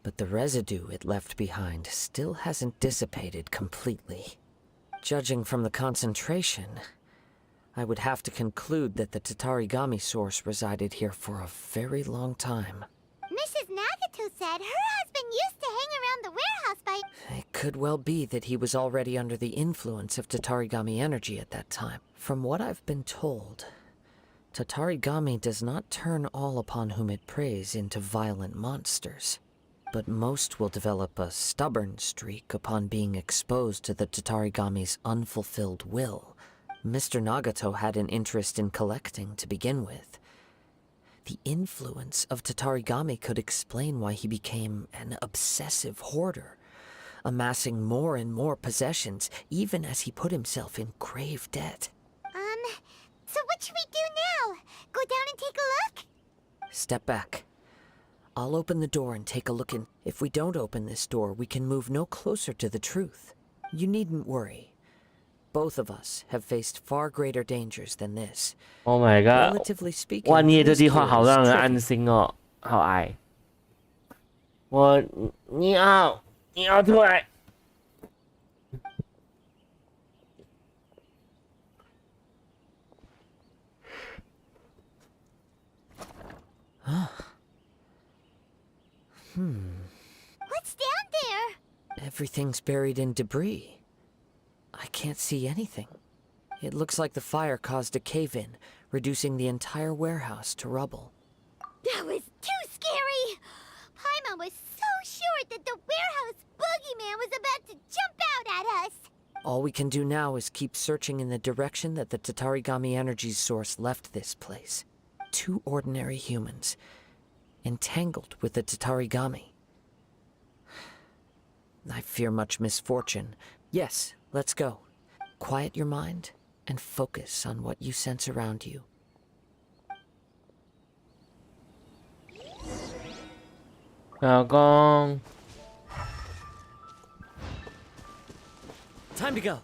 but the residue it left behind still hasn't dissipated completely. Judging from the concentration, I would have to conclude that the Tatarigami source resided here for a very long time. Mrs. Nagato said her husband used to hang around the warehouse by... It could well be that he was already under the influence of Tatarigami energy at that time. From what I've been told, Tatarigami does not turn all upon whom it preys into violent monsters, but most will develop a stubborn streak upon being exposed to the Tatarigami's unfulfilled will. Mr. Nagato had an interest in collecting to begin with. The influence of Tatarigami could explain why he became an obsessive hoarder, amassing more and more possessions, even as he put himself in grave debt. So what should we do now? Go down and take a look? Step back. I'll open the door and take a look in. If we don't open this door, we can move no closer to the truth. You needn't worry. Both of us have faced far greater dangers than this. Oh my god! Relatively speaking, 哇，你的这 this 句话 here 好 is 让人 trivial. 安心哦，好爱。你要出来。What's down there? Everything's buried in debris. I can't see anything. It looks like the fire caused a cave-in, reducing the entire warehouse to rubble. That was too scary! Paimon was so sure that the warehouse boogeyman was about to jump out at us! All we can do now is keep searching in the direction that the Tatarigami energy source left this place. 2 ordinary humans, entangled with the Tatarigami. I fear much misfortune. Yes, let's go. Quiet your mind and focus on what you sense around you. Time to go.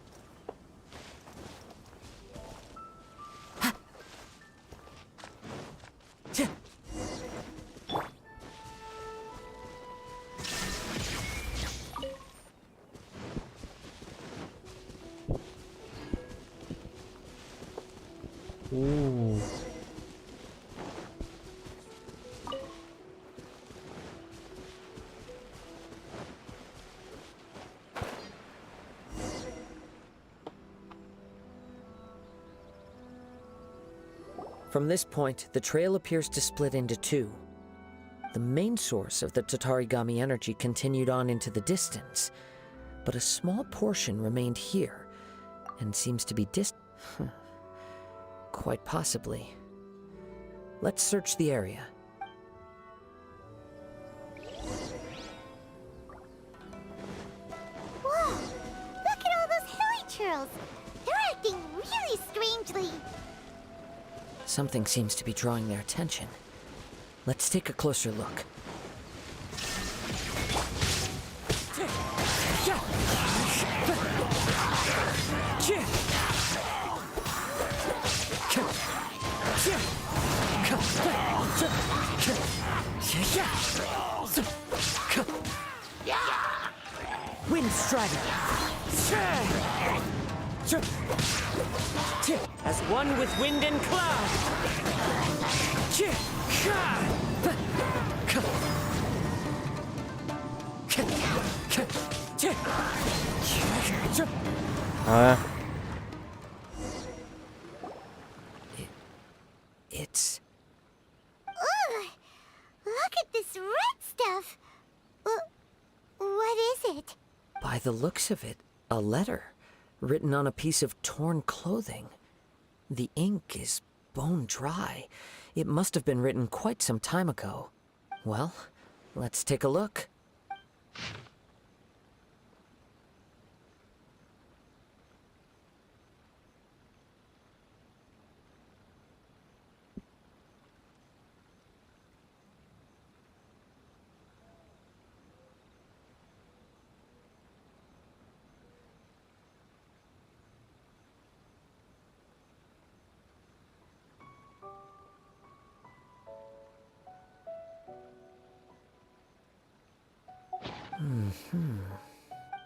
Ooh. From this point, the trail appears to split into 2. The main source of the Tatarigami energy continued on into the distance, but a small portion remained here, and seems to be Quite possibly. Let's search the area. Whoa! Look at all those hilly churls! They're acting really strangely! Something seems to be drawing their attention. Let's take a closer look. Wind Strider! As one with wind and cloud! It's... Ugh! Look at this red stuff! What is it? By the looks of it, a letter, written on a piece of torn clothing. The ink is bone dry. It must have been written quite some time ago. Well, let's take a look.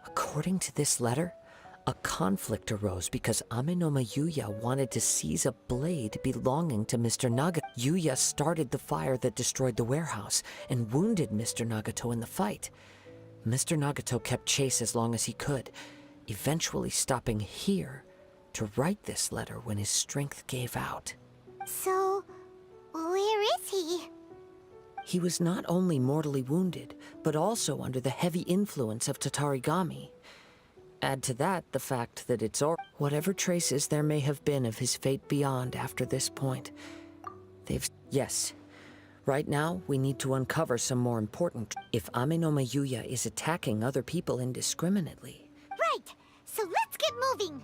According to this letter, a conflict arose because Amenoma Yuya wanted to seize a blade belonging to Mr. Nagato. Yuya started the fire that destroyed the warehouse and wounded Mr. Nagato in the fight. Mr. Nagato kept chase as long as he could, eventually stopping here to write this letter when his strength gave out. So, where is he? He was not only mortally wounded, but also under the heavy influence of Tatarigami. Add to that the fact that it's whatever traces there may have been of his fate beyond after this point. Yes. Right now, we need to uncover some more important. If Amenoma Yuya is attacking other people indiscriminately. Right. So let's get moving.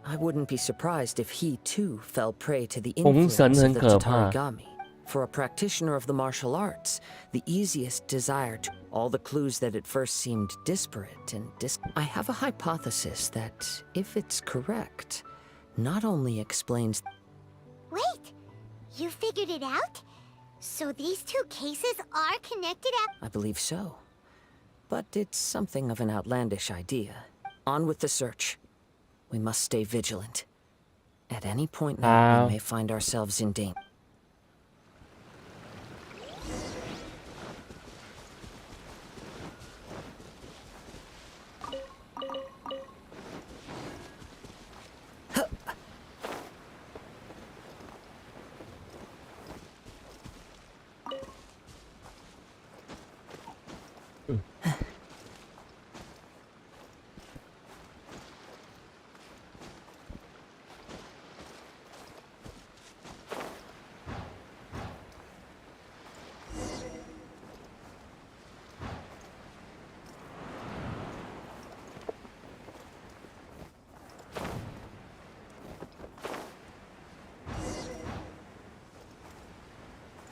I wouldn't be surprised if he too fell prey to the influence of the Tatarigami. For a practitioner of the martial arts, the easiest desire to all the clues that at first seemed disparate and I have a hypothesis that, if it's correct, not only explains. Wait, you figured it out? So these two cases are connected I believe so. But it's something of an outlandish idea. On with the search. We must stay vigilant. At any point now, we may find ourselves in danger.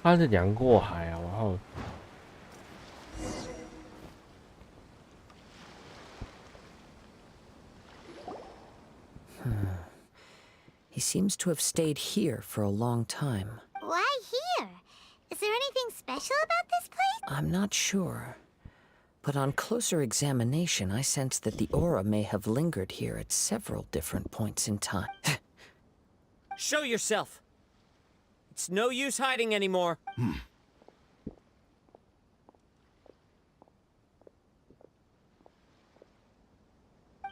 他是讲过海啊，然后。He seems to have stayed here for a long time. Why here? Is there anything special about this place? I'm not sure. But on closer examination, I sense that the aura may have lingered here at several different points in time. Show yourself! It's no use hiding anymore.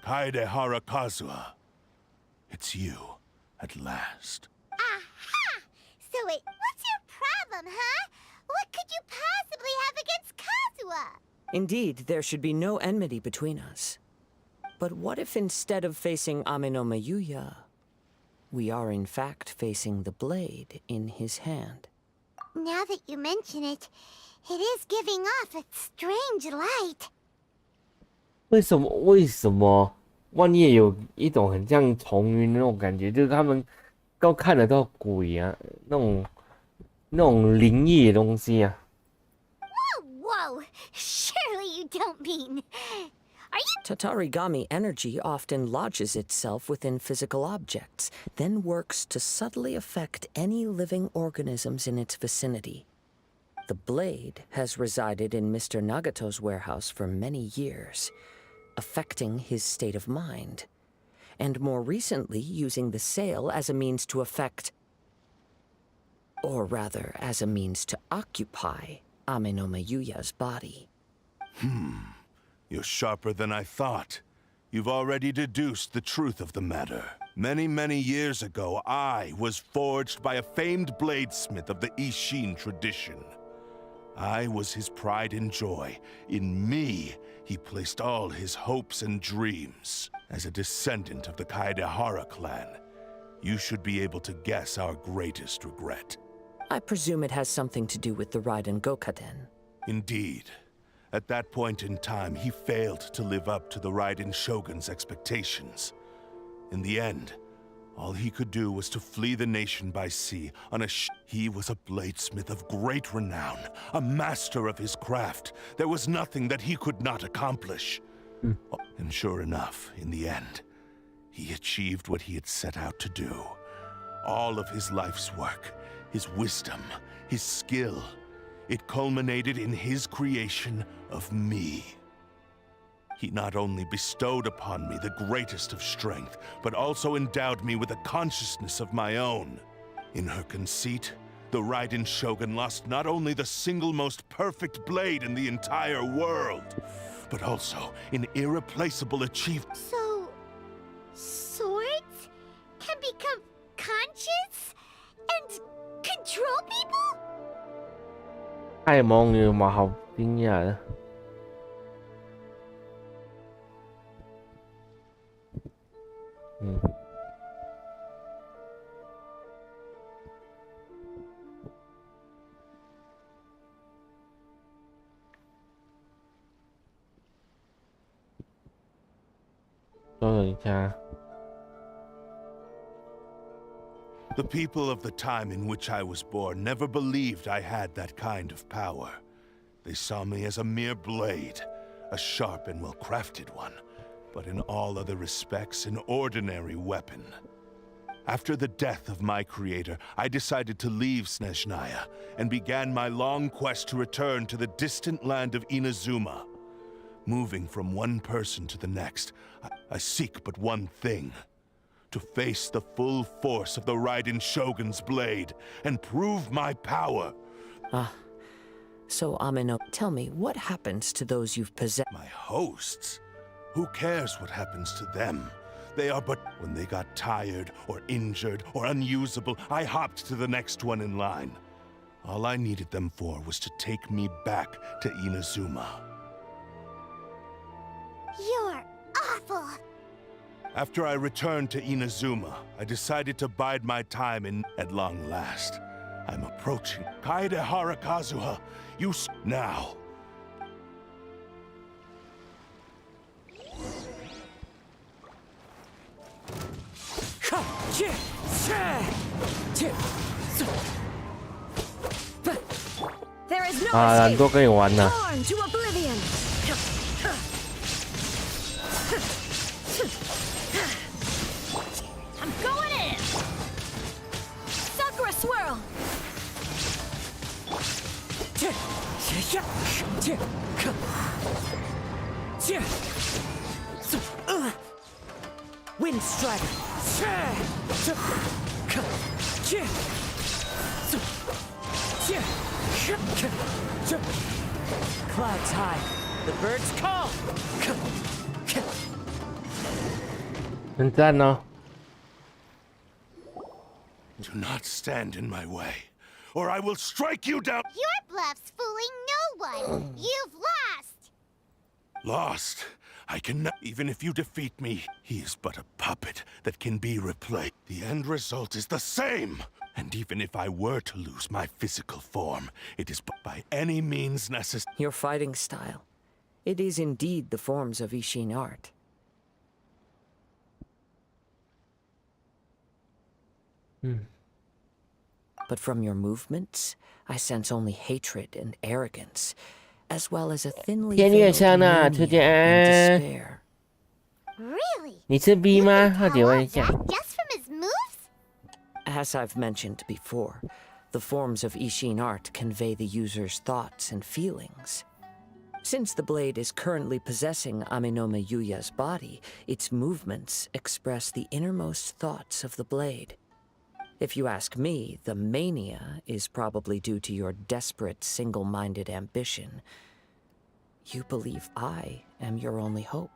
Kaedehara Kazuha. It's you, at last. Aha! So what's your problem, huh? What could you possibly have against Kazuha? Indeed, there should be no enmity between us. But what if instead of facing Amenoma Yuya, we are in fact facing the blade in his hand? Now that you mention it, it is giving off a strange light. 为什么万叶有一种很像重云那种感觉，就是他们都看得到鬼啊，那种灵异的东西啊。Whoa! Surely you don't mean... Are you... Tatarigami energy often lodges itself within physical objects, then works to subtly affect any living organisms in its vicinity. The blade has resided in Mr. Nagato's warehouse for many years, affecting his state of mind, and more recently using the sale as a means to affect, or rather as a means to occupy, Amenoma Yuya's body. You're sharper than I thought. You've already deduced the truth of the matter. Many, many years ago, I was forged by a famed bladesmith of the Ishin tradition. I was his pride and joy. In me, he placed all his hopes and dreams. As a descendant of the Kaedehara clan, you should be able to guess our greatest regret. I presume it has something to do with the Raiden Gokaden. Indeed. At that point in time, he failed to live up to the Raiden Shogun's expectations. In the end, all he could do was to flee the nation by sea on a He was a bladesmith of great renown, a master of his craft. There was nothing that he could not accomplish. And sure enough, in the end, he achieved what he had set out to do. All of his life's work, his wisdom, his skill. it culminated in his creation of me. He not only bestowed upon me the greatest of strength, but also endowed me with a consciousness of my own. In her conceit, the Raiden Shogun lost not only the single most perfect blade in the entire world, but also an irreplaceable achievement. So, swords can become conscious and control people? 太猛了嘛，好惊讶的。等一下。 The people of the time in which I was born never believed I had that kind of power. They saw me as a mere blade, a sharp and well-crafted one, but in all other respects an ordinary weapon. After the death of my creator, I decided to leave Snezhnaya and began my long quest to return to the distant land of Inazuma. Moving from one person to the next, I seek but one thing. To face the full force of the Raiden Shogun's blade and prove my power. So Amino, tell me, what happens to those you've possessed? My hosts? Who cares what happens to them? They are but... When they got tired, or injured, or unusable, I hopped to the next one in line. All I needed them for was to take me back to Inazuma. You're awful. After I returned to Inazuma, I decided to bide my time at long last. I'm approaching Kaedehara Kazuha. Now. There is no 很多可以玩的。 Born to oblivion. I'm going in. Sakura swirl. Wind Strider. Clouds high. The birds call. 很赞哦。 Do not stand in my way, or I will strike you down. Your bluff's fooling no one. You've lost. Lost. I cannot. Even if you defeat me, he is but a puppet that can be replaced. The end result is the same. And even if I were to lose my physical form, it is by any means necessary. Your fighting style. It is indeed the forms of Ishin art. But from your movements, I sense only hatred and arrogance, as well as a thinly veiled mania and despair. Really? 你是 B 吗？好，请问一下。 Just from his moves? As I've mentioned before, the forms of Ishin art convey the user's thoughts and feelings. Since the blade is currently possessing Aminome Yuya's body, its movements express the innermost thoughts of the blade. If you ask me, the mania is probably due to your desperate, single-minded ambition. You believe I am your only hope.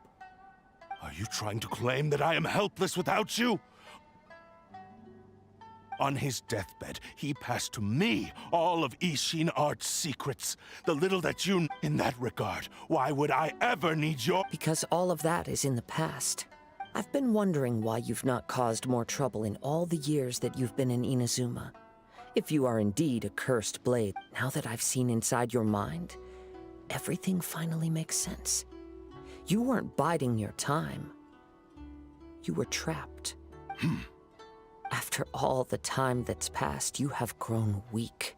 Are you trying to claim that I am helpless without you? On his deathbed, he passed to me all of Ishin Art's secrets. The little that you know. In that regard, why would I ever need your... Because all of that is in the past. I've been wondering why you've not caused more trouble in all the years that you've been in Inazuma. If you are indeed a cursed blade, now that I've seen inside your mind, everything finally makes sense. You weren't biding your time. You were trapped. After all the time that's passed, you have grown weak.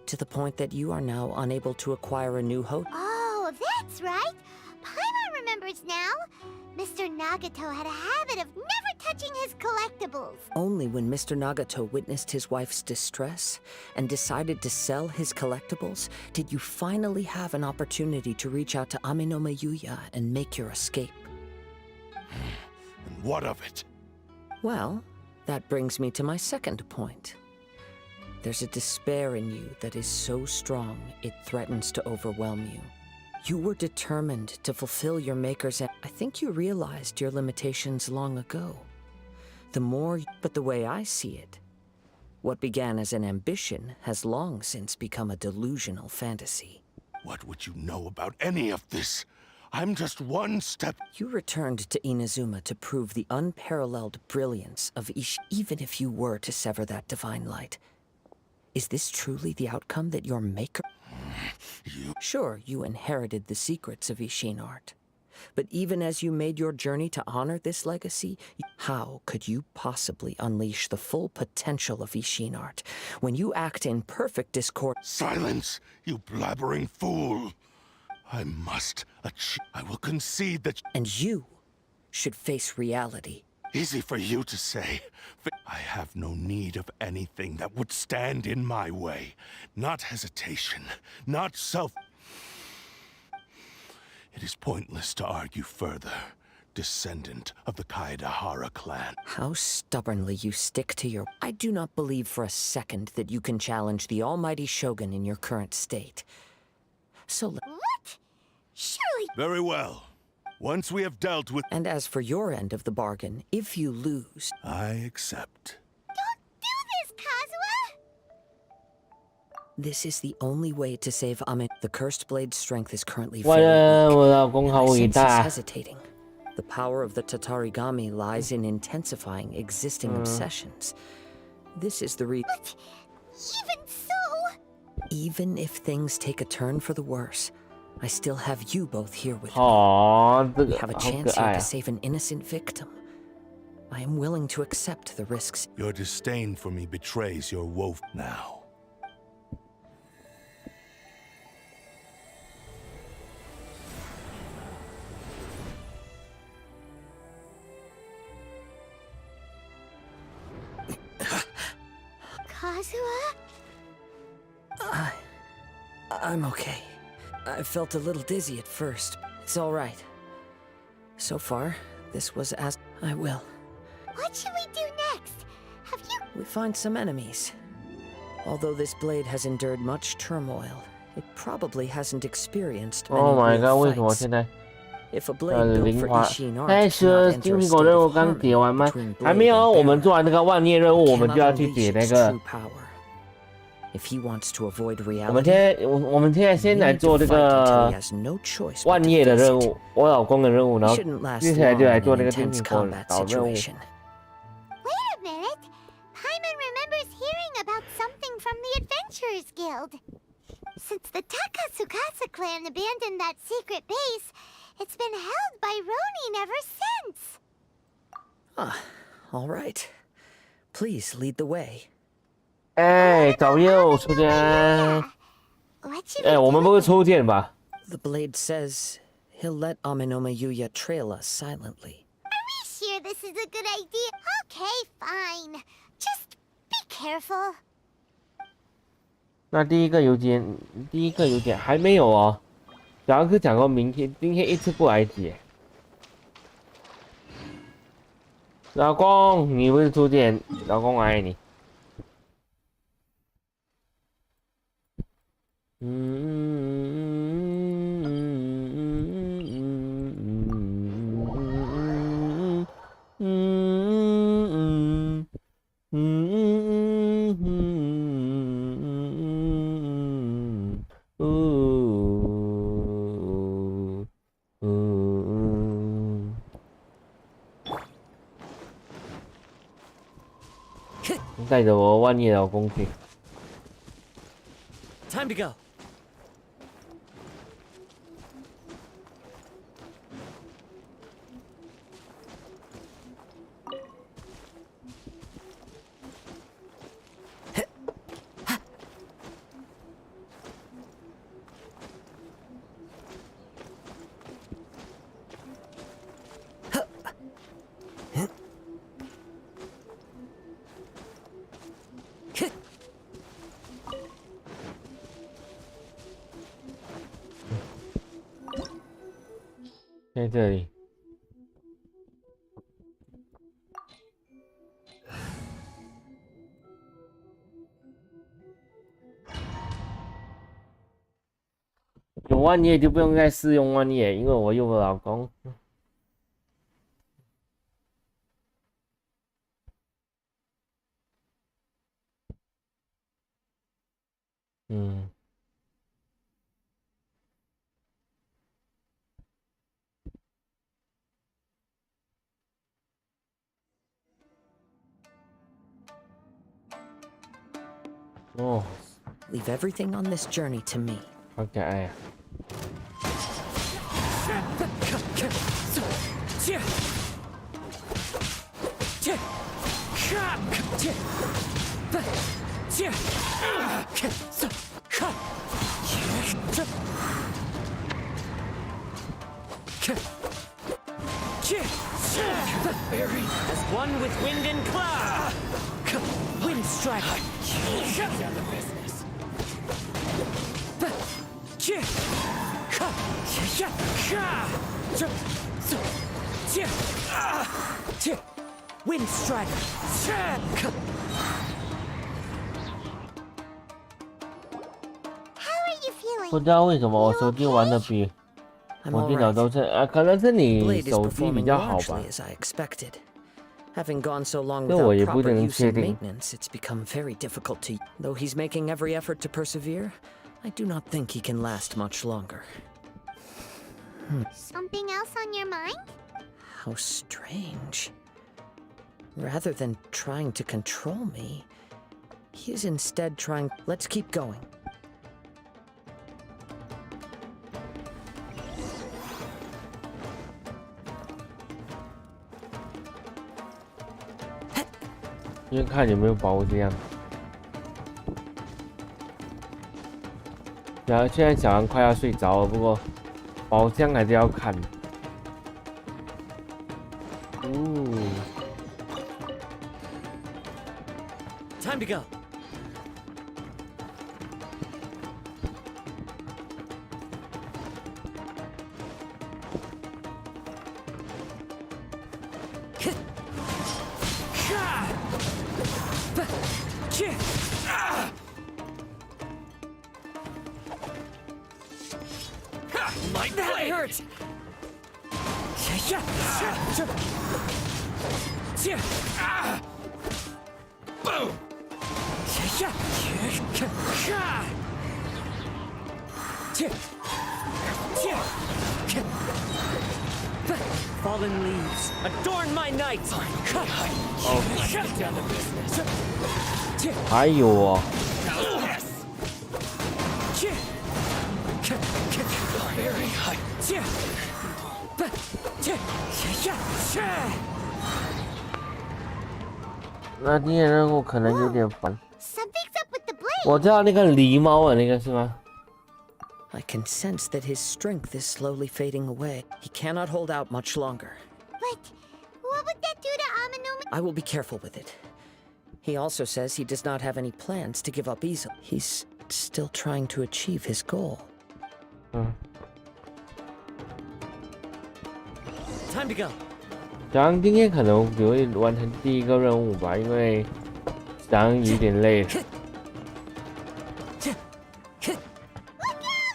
To the point that you are now unable to acquire a new host. Oh, that's right. Paimon remembers now. Mr. Nagato had a habit of never touching his collectibles. Only when Mr. Nagato witnessed his wife's distress and decided to sell his collectibles did you finally have an opportunity to reach out to Aminoma Yuya and make your escape. And what of it? Well, that brings me to my second point. There's a despair in you that is so strong it threatens to overwhelm you. You were determined to fulfill your maker's end. I think you realized your limitations long ago. But the way I see it, what began as an ambition has long since become a delusional fantasy. What would you know about any of this? I'm just one step. You returned to Inazuma to prove the unparalleled brilliance of even if you were to sever that divine light. Is this truly the outcome that your maker... Sure, you inherited the secrets of Ishin art. But even as you made your journey to honor this legacy, how could you possibly unleash the full potential of Ishin art when you act in perfect discord? Silence, you blabbering fool! I must achieve. I will concede that. And you should face reality. Easy for you to say. I have no need of anything that would stand in my way. Not hesitation, not self. It is pointless to argue further. Descendant of the Kaedahara clan. How stubbornly you stick to your... I do not believe for a second that you can challenge the almighty Shogun in your current state. So... What? Surely... Very well. Once we have dealt with... And as for your end of the bargain, if you lose... I accept. Don't do this, Kazuha! This is the only way to save Amin. The cursed blade's strength is currently 我的老公好伟 he's 大。 hesitating. The power of the Tatarigami lies in intensifying existing obsessions. This is the But even so... Even if things take a turn for the worse, I still have you both here with me. 哦，这 We 个 have a 好 chance 可 here 爱 to 啊！ save an innocent victim. I am willing to accept the risks. Your disdain for me betrays your woe now. Kazuha? I'm okay. I felt a little dizzy at first. It's all right. So far, this was as I will. What should we do next? Have you... We find some enemies. Although this blade has endured much turmoil, it probably hasn't experienced many Oh my god， real 为什么 fights. 现在 If a blade built 零 for 花 Ishin art 但 cannot 是 enter 金 a 苹果 state 任务 of 刚 harmony 解完吗？ between 还 blade 没有， and 我们 bearer, 做完那个万叶任务，我们 cannot 就要去 unleash 解那 its 个 true。power. If he wants to avoid 我们 reality, 我们现在先来 we need 做 to 这 fight until 个 he has no choice but 万 to 叶的 face 任 it. 务，我老公的任务，然 We 后 shouldn't last 接下来 long 就来 in 做 an 那个金 intense 苹果 combat 岛任务。 situation. Wait a minute. Paimon remembers hearing about something from the Adventurers Guild. Since the Takatsukasa clan abandoned that secret base, it's been held by Ronin ever since. Ah, all right. Please lead the way. 哎，找业务出现。 What should 哎， we 我们 do? 不是初见吧？ The blade says he'll let Aminoma Yuya trail us silently. Are we sure this is a good idea? Okay, fine. Just be careful. 那第一个邮件还没有哦。然后是讲过明天，今天一次过来解。老公，你不是初见，老公我爱你。带着我万叶老公去。 Time to go. 在这里。有万叶就不用再试用万叶，因为我有个老公。嗯。哦。Leave everything on this journey to me. 好可爱呀！As one with wind and cloud. Wind striker. Down the business. Wind striker. 不知道为什么我手机玩的比我电脑都是可能是你手机比较好吧。 Having gone so long 这我 without 也不 proper 能 use 确 and 定。 maintenance, it's become very difficult to. Though he's making every effort to persevere, I do not think he can last much longer. Something else on your mind? How strange. Rather than trying to control me, he is instead trying. Let's keep going. 因为看有没有包这样。然后现在小狼快要睡着了，不过宝箱还是要看。Time to go. That hurts. Boom. Fallen leaves adorn my night. Down the business. 还有哦。 Very high. 那今天任务可能有点烦。 Something's up with the blade. 我知道那个狸猫的那个是吗？ I can sense that his strength is slowly fading away. He cannot hold out much longer. But what would that do to Amanumi? I will be careful with it. He also says he does not have any plans to give up easily. He's still trying to achieve his goal. Time to go. 小狼今天可能只会完成第一个任务吧，因为小狼有点累了。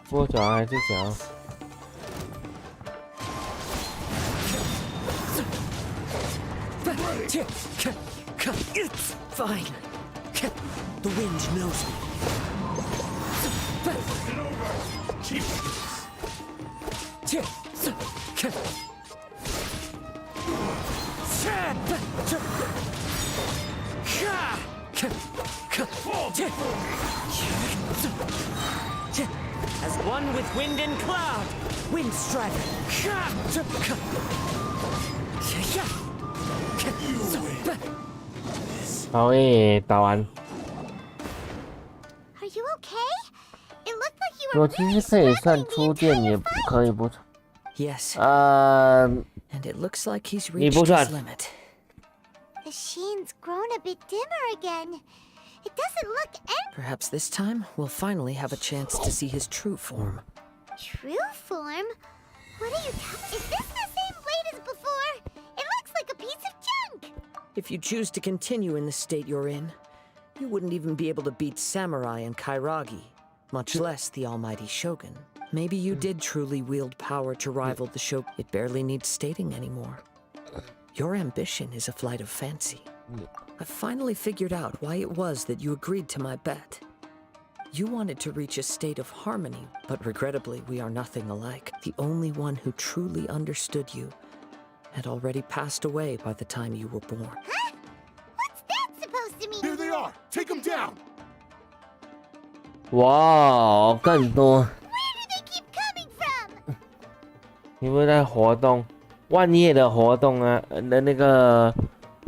不过小狼还是想要。 Fine. The wind knows me. As one with wind and cloud. Wind strider. 好诶，打完。 Are you okay? It looked like you 我 were 其实可以算出电，也可以不错。 Yes. and it looks like he's 你 reached 不 his 算。 limit. The sheen's grown a bit dimmer again. It doesn't look Perhaps this time we'll finally have a chance to see his true form. true form. What are you talking? Is this the same blade as before? It looks like a piece of junk. If you choose to continue in the state you're in, you wouldn't even be able to beat Samurai and Kairagi, much less the almighty Shogun. Maybe you did truly wield power to rival the Shogun. It barely needs stating anymore. Your ambition is a flight of fancy. I finally figured out why it was that you agreed to my bet. You wanted to reach a state of harmony, but regrettably we are nothing alike. The only one who truly understood you had already passed away by the time you were born. Huh? What's that supposed to mean? Here they are! Take them down! 哇，更多！ Where do they keep coming from? 你们在活动，万叶的活动啊，那个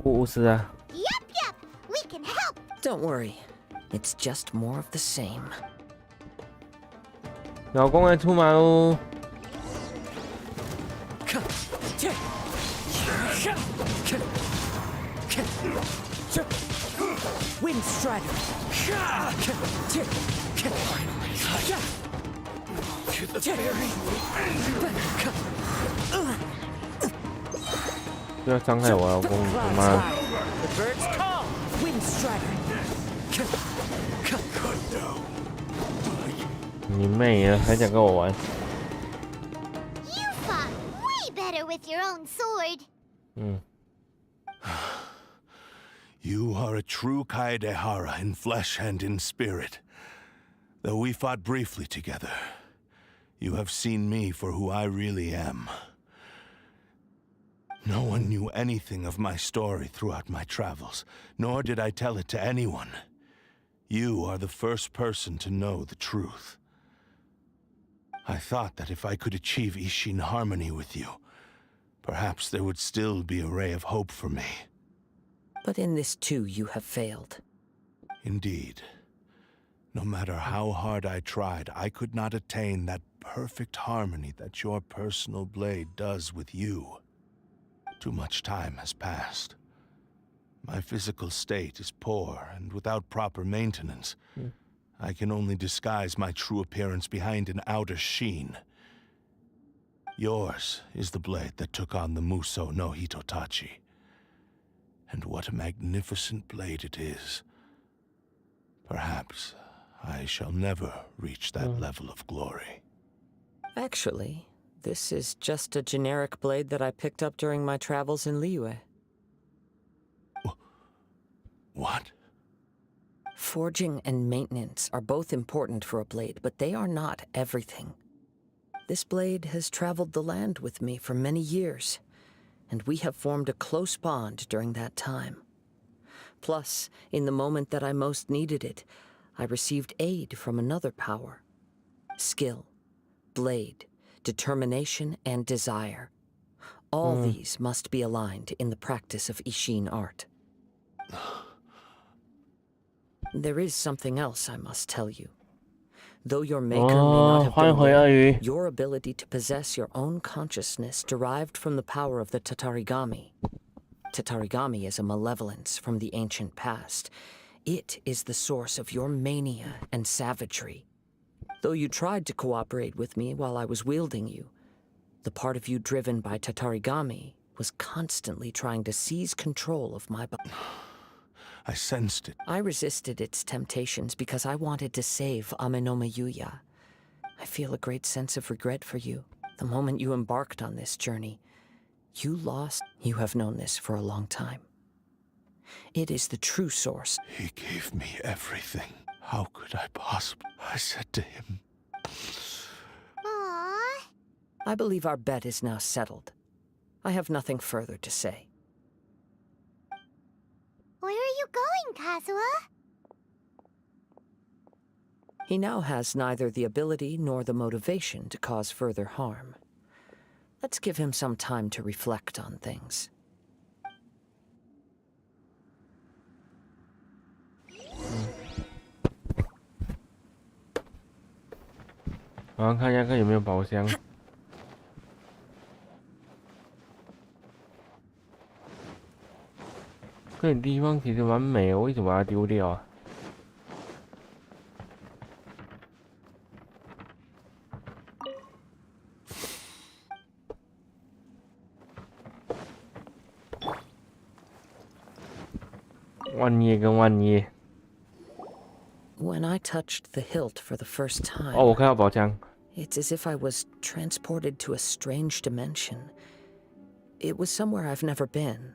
故事啊。Yup, we can help. Don't worry, it's just more of the same. 老公要出马喽！ Wind Strider. To the very 不要伤害我老公，他妈！ The bird's call. Wind Strider. 你妹啊，还想跟我玩？ You fought way better with your own sword. 嗯。 You are a true Kaedehara in flesh and in spirit. Though we fought briefly together, you have seen me for who I really am. No one knew anything of my story throughout my travels, nor did I tell it to anyone. You are the first person to know the truth. I thought that if I could achieve Ishin harmony with you, perhaps there would still be a ray of hope for me. But in this too, you have failed. Indeed. No matter how hard I tried, I could not attain that perfect harmony that your personal blade does with you. Too much time has passed. My physical state is poor, and without proper maintenance, I can only disguise my true appearance behind an outer sheen. Yours is the blade that took on the Muso no Hitotachi. And what a magnificent blade it is. Perhaps I shall never reach that level of glory. Actually, this is just a generic blade that I picked up during my travels in Liyue. What? Forging and maintenance are both important for a blade, but they are not everything. This blade has traveled the land with me for many years, and we have formed a close bond during that time. Plus, in the moment that I most needed it, I received aid from another power. Skill, blade, determination, and desire. All these must be aligned in the practice of Ishin art. There is something else I must tell you. Though your maker may not have been there, your ability to possess your own consciousness derived from the power of the Tatarigami. Tatarigami is a malevolence from the ancient past. It is the source of your mania and savagery. Though you tried to cooperate with me while I was wielding you, the part of you driven by Tatarigami was constantly trying to seize control of my body. I sensed it. I resisted its temptations because I wanted to save Amenoma Yuya. I feel a great sense of regret for you. The moment you embarked on this journey, you lost. You have known this for a long time. It is the true source. He gave me everything. How could I possibly? I said to him. Aww. I believe our bet is now settled. I have nothing further to say. Where are you going, Kazuha? He now has neither the ability nor the motivation to cause further harm. Let's give him some time to reflect on things. 我要看一下看有没有宝箱。这点地方其实蛮美，我为什么把它丢掉啊？万叶跟万叶。 When I touched the hilt for the first time, 哦，我看到宝箱。 it's as if I was transported to a strange dimension. It was somewhere I've never been.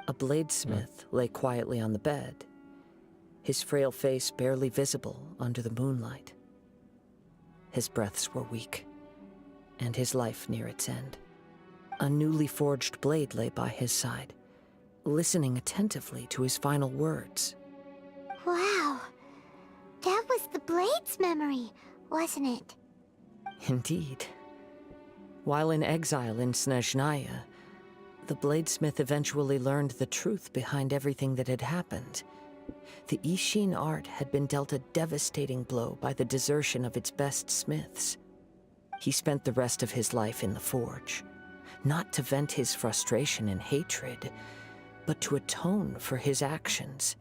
A bladesmith lay quietly on the bed, his frail face barely visible under the moonlight. His breaths were weak, and his life near its end. A newly forged blade lay by his side, listening attentively to his final words. Wow. That was the Blade's memory, wasn't it? Indeed. While in exile in Snezhnaya, the bladesmith eventually learned the truth behind everything that had happened. The Ishin art had been dealt a devastating blow by the desertion of its best smiths. He spent the rest of his life in the forge, not to vent his frustration and hatred, but to atone for his actions.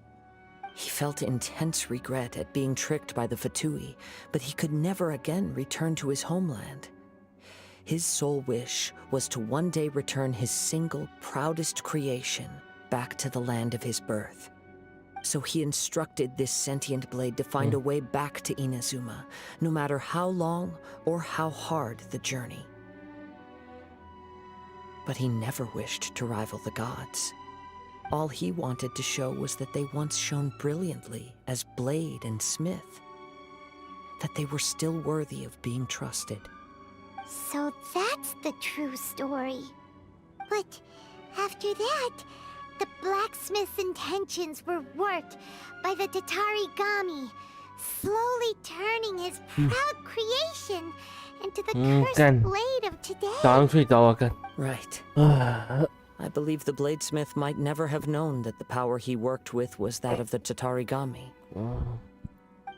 He felt intense regret at being tricked by the Fatui, but he could never again return to his homeland. His sole wish was to one day return his single, proudest creation back to the land of his birth. So he instructed this sentient blade to find a way back to Inazuma, no matter how long or how hard the journey. But he never wished to rival the gods. All he wanted to show was that they once shone brilliantly as blade and smith, that they were still worthy of being trusted. So that's the true story. But after that, the blacksmith's intentions were warped by the Tatarigami, slowly turning his proud creation into the cursed blade of today. 早上睡着了，干。 Right. I believe the bladesmith might never have known that the power he worked with was that of the Tatarigami.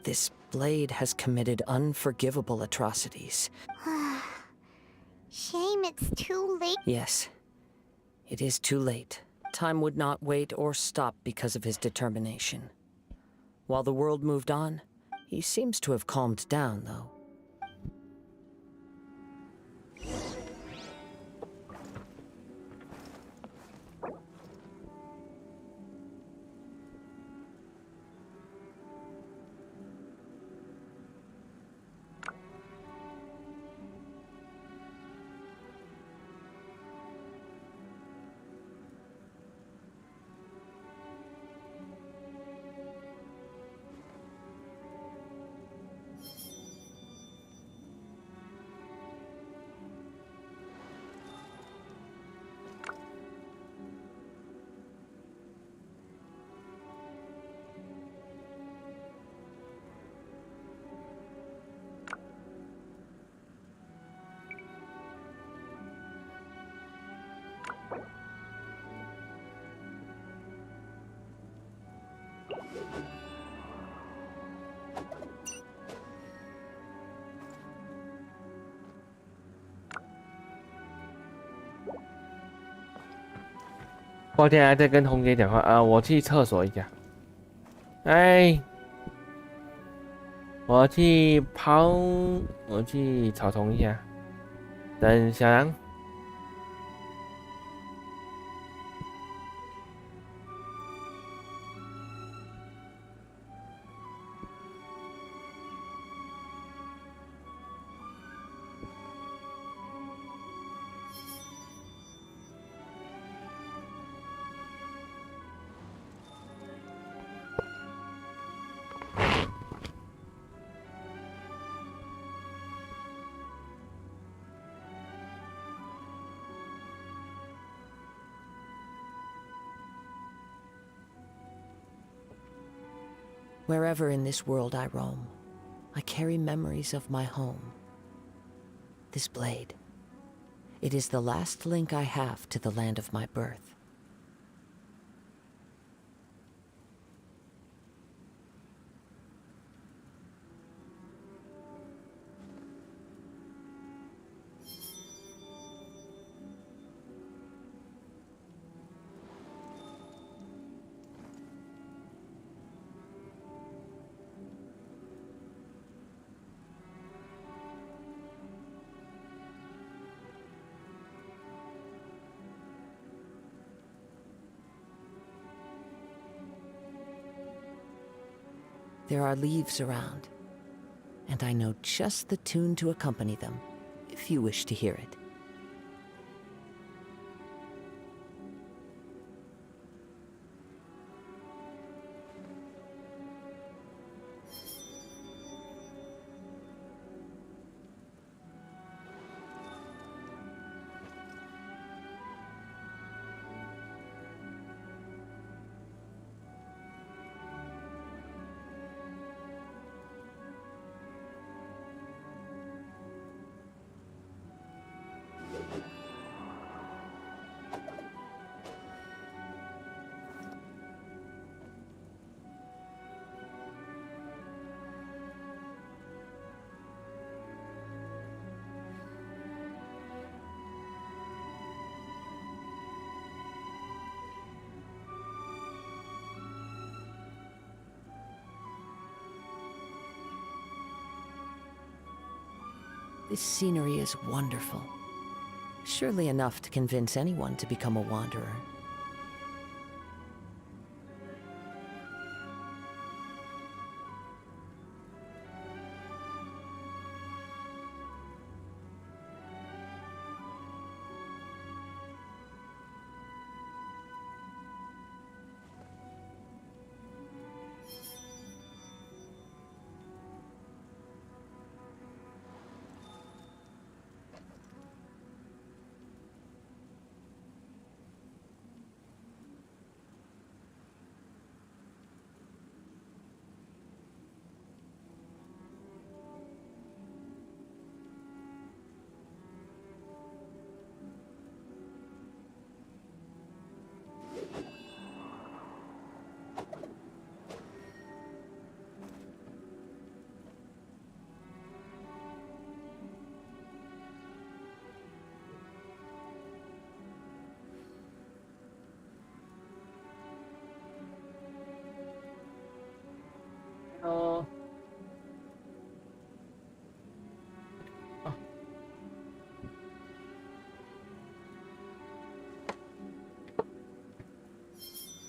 This blade has committed unforgivable atrocities. Shame it's too late. Yes, it is too late. Time would not wait or stop because of his determination. While the world moved on, he seems to have calmed down, though.抱歉，还在跟红姐讲话啊，我去厕所一下。哎，我去草丛一下，等小狼。Wherever in this world I roam, I carry memories of my home. This blade, it is the last link I have to the land of my birth. There are leaves around, and I know just the tune to accompany them, if you wish to hear it. This scenery is wonderful. Surely enough to convince anyone to become a wanderer. Hello.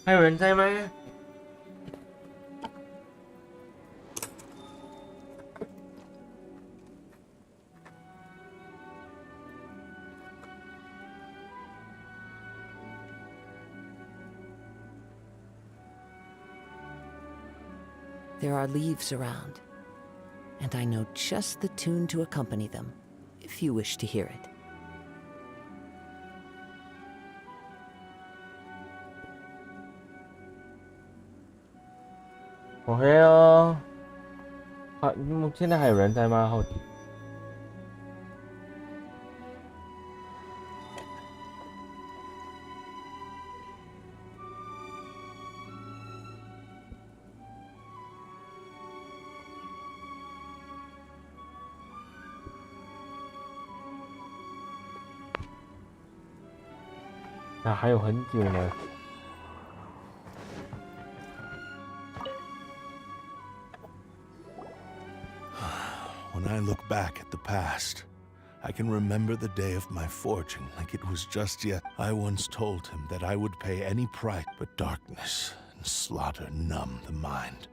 还有人在吗？ There are leaves around, and I know just the tune to accompany them, if you wish to hear it. OK哦，好，现在还有人在吗？后体。那还有很久呢。 When I look back at the past, I can remember the day of my forging like it was just yet. I once told him that I would pay any price, but darkness and slaughter numb the mind.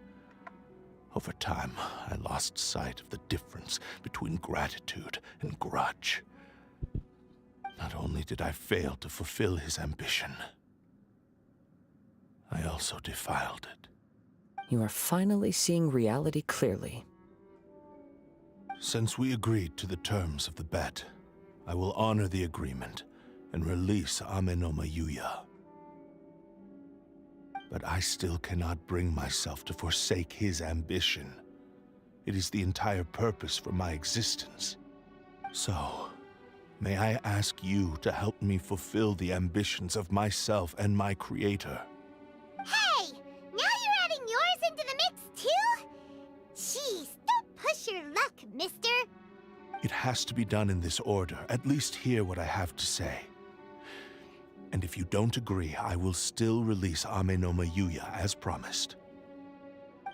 Over time, I lost sight of the difference between gratitude and grudge. Not only did I fail to fulfill his ambition, I also defiled it. You are finally seeing reality clearly. Since we agreed to the terms of the bet, I will honor the agreement and release Amenoma Yuya. But I still cannot bring myself to forsake his ambition. It is the entire purpose for my existence. So, may I ask you to help me fulfill the ambitions of myself and my creator? Hey! Now you're adding yours into the mix, too? Jeez, don't push your luck, mister. It has to be done in this order. At least hear what I have to say. And if you don't agree, I will still release Amenoma Yuya as promised.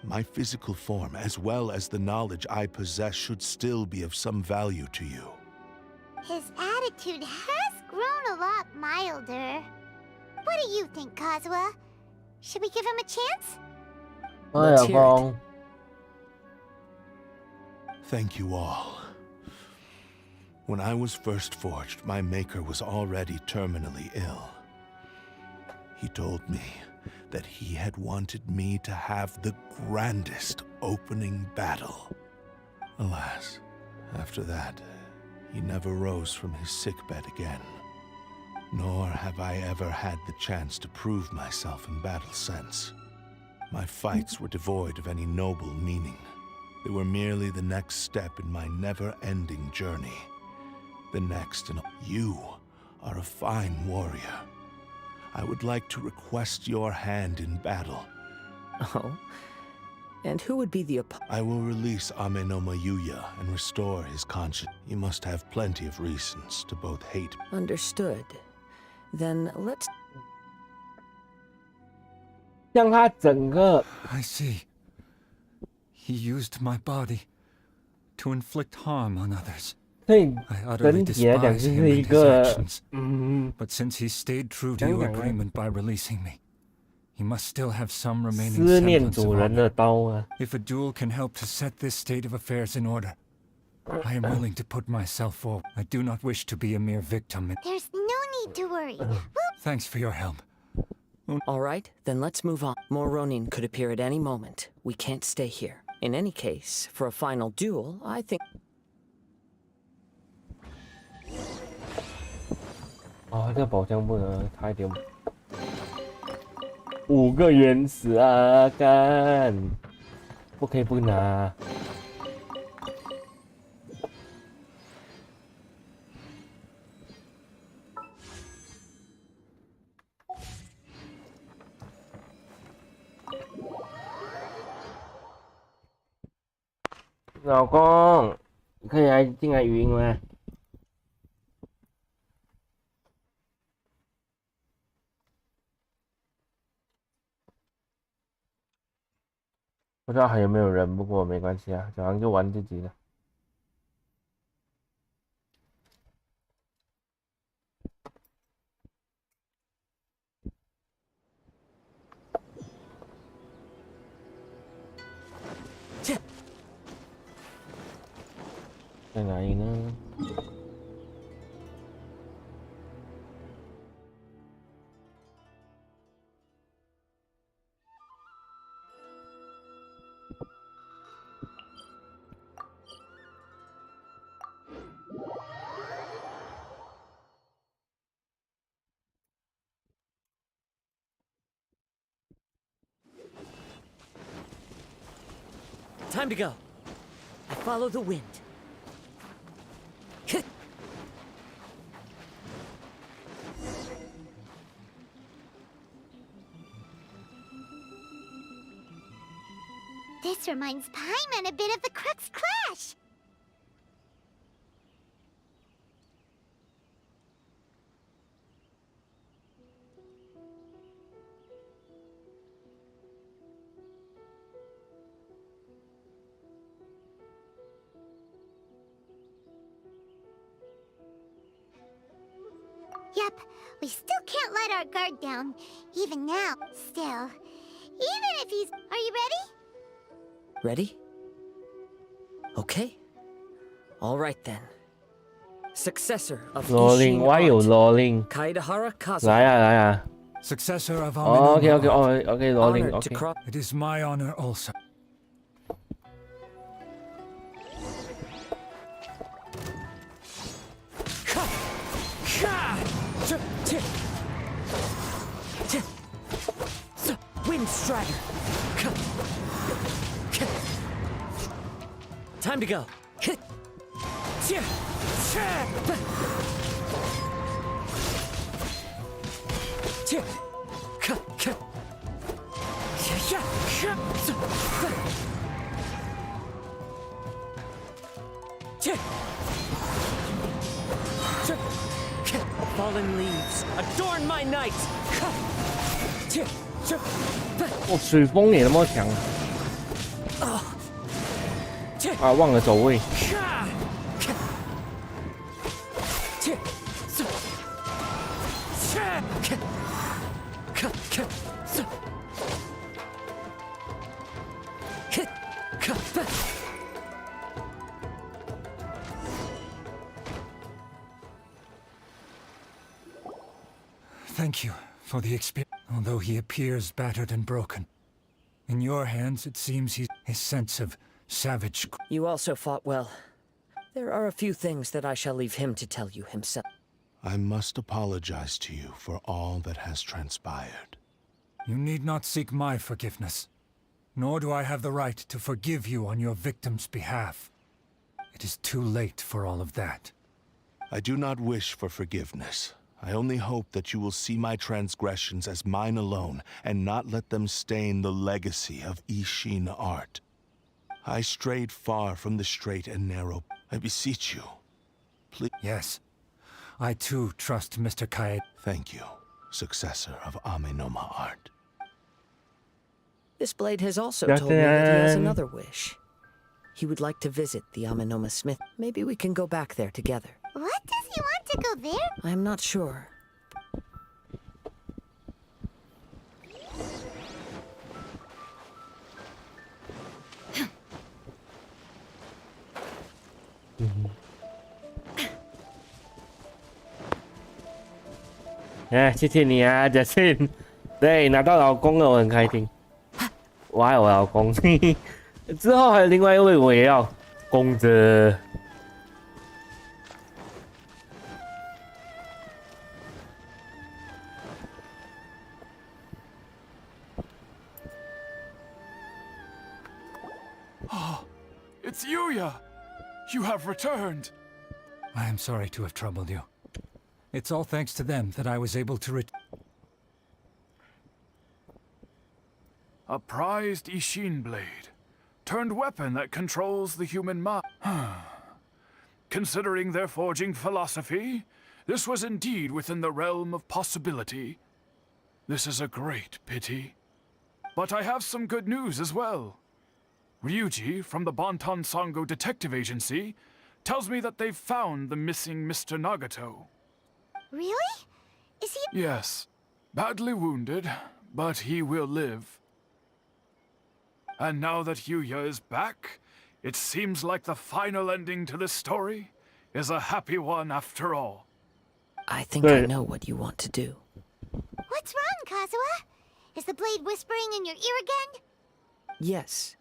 My physical form, as well as the knowledge I possess, should still be of some value to you. His attitude has grown a lot milder. What do you think, Kazuha? Should we give him a chance? Let's hear it. Thank you all. When I was first forged, my maker was already terminally ill. He told me that he had wanted me to have the grandest opening battle. Alas, after that, he never rose from his sickbed again. Nor have I ever had the chance to prove myself in battle since. My fights were devoid of any noble meaning. They were merely the next step in my never-ending journey. The next, and you are a fine warrior. I would like to request your hand in battle. Oh? And who would be the I will release Ame no Mayuya and restore his conscience. You must have plenty of reasons to both hate. Understood. Then let's... 让他整个 I see. He used my body to inflict harm on others. 所以 I utterly 整体来讲 despise 就 him 是一 and his 个 actions. But since he stayed true to your agreement by releasing me, he must still have some remaining 思念 semblance of 主人的 honor. 刀啊！ If a duel can help to set this state of affairs in order, I am willing to put myself forward. I do not wish to be a mere victim. There's no need to worry. Thanks for your help. All right, then let's move on. More Ronin could appear at any moment. We can't stay here. In any case, for a final duel, I think... 哦，这个宝箱不能差一点。5个原石啊，干！不可以不拿。老公，你可以来进来语音吗？不知道还有没有人，不过没关系啊，小狼就玩自己的。在哪里呢？ Time to go. I follow the wind. This reminds Paimon a bit of the Crux Clash. Yep, we still can't let our guard down, even now. Still, even if he's... Are you ready? Ready? Okay. All right then. Successor of Rolling, Ishin why you Art, rolling? Kaedahara Kazuha. 来啊来啊！ Successor of 哦 Amenoma. OK OK 哦 OK rolling Honored to OK。 cross. It is my honor also. Wind Strider. Time to go. Fallen leaves, adorn my night. 哦，水风也那么强啊！忘了走位。Thank you for the experience. Although he appears battered and broken, in your hands it seems his sense of savage. You also fought well. There are a few things that I shall leave him to tell you himself. I must apologize to you for all that has transpired. You need not seek my forgiveness, nor do I have the right to forgive you on your victim's behalf. It is too late for all of that. I do not wish for forgiveness. I only hope that you will see my transgressions as mine alone and not let them stain the legacy of Ishin art. I strayed far from the straight and narrow. I beseech you. Please. Yes. I too trust Mr. Kaede. Thank you, successor of Amenoma art. This blade has also told me that he has another wish. He would like to visit the Amenoma Smith. Maybe we can go back there together. What does he want to go there? I am not sure. Eh, 谢谢你啊，Justin。对，拿到老公了，我很开心。我爱我老公。之后还有另外一位，我也要公着。Oh, it's Yuya! You have returned! I am sorry to have troubled you. It's all thanks to them that I was able to A prized Ishin blade, turned weapon that controls the human mind. Considering their forging philosophy, this was indeed within the realm of possibility. This is a great pity. But I have some good news as well. Ryuji from the Bonton Sango Detective Agency tells me that they've found the missing Mr. Nagato. Really? Is he? Yes. Badly wounded, but he will live. And now that Yuya is back, it seems like the final ending to this story is a happy one after all. I think I know what you want to do. What's wrong, Kazuha? Is the blade whispering in your ear again? Yes.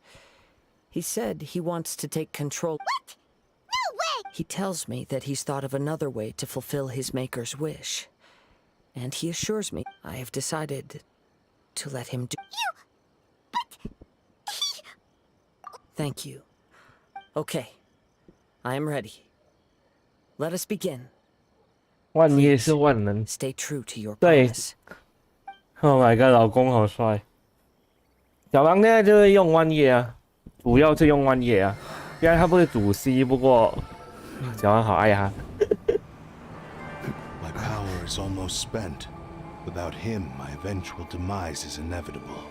He said he wants to take control. What? No way! He tells me that he's thought of another way to fulfill his maker's wish. And he assures me I have decided to let him do— But— Thank you. Okay. I am ready. Let us begin. 万业是万能。 Stay true to your 对 promise. Oh my god， 老公好帅。小狼现在就是用万业啊，主要是用万业啊。虽然他不是主 C， 不过小狼好爱他。My power is almost spent. Without him, my eventual demise is inevitable.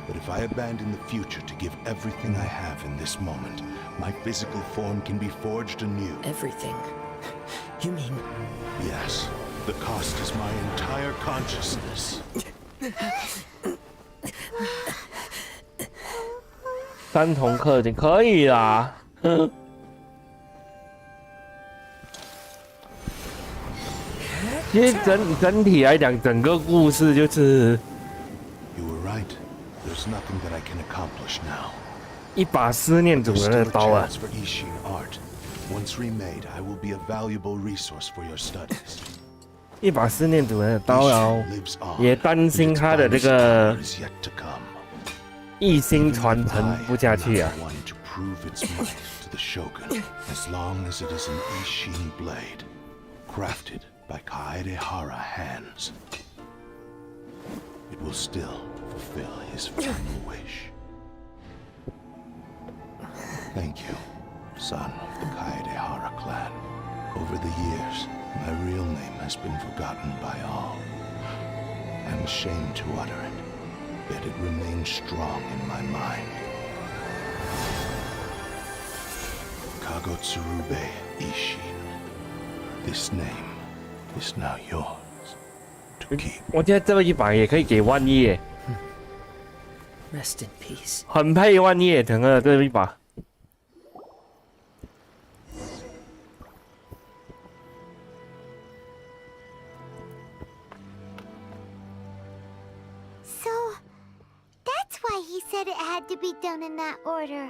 But if I abandon the future to give everything I have in this moment, my physical form can be forged anew. Everything? You mean— Yes. The cost is my entire consciousness. 三重氪金可以啦。其实整体来讲，整个故事就是。You were right. There's nothing that I can accomplish now. 一把思念主人的刀啊！ For Ishin art. Once remade, I will be a valuable resource for your studies. 一把思念主人的刀，然后也担心他的这个一心传承不下去啊。To the Shogun, as long as it is an Ishin blade, crafted by Kaedehara hands, it will still fulfill his final wish. Thank you, son of the Kaedehara clan. Over the years, my real name has been forgotten by all. I'm ashamed to utter it, yet it remains strong in my mind. Kagotsurube Ishin. This name is now yours to keep. 我觉得这一把也可以给万叶。 Rest in peace. 很配万叶，整个这一把。 What said it had to be done in that order.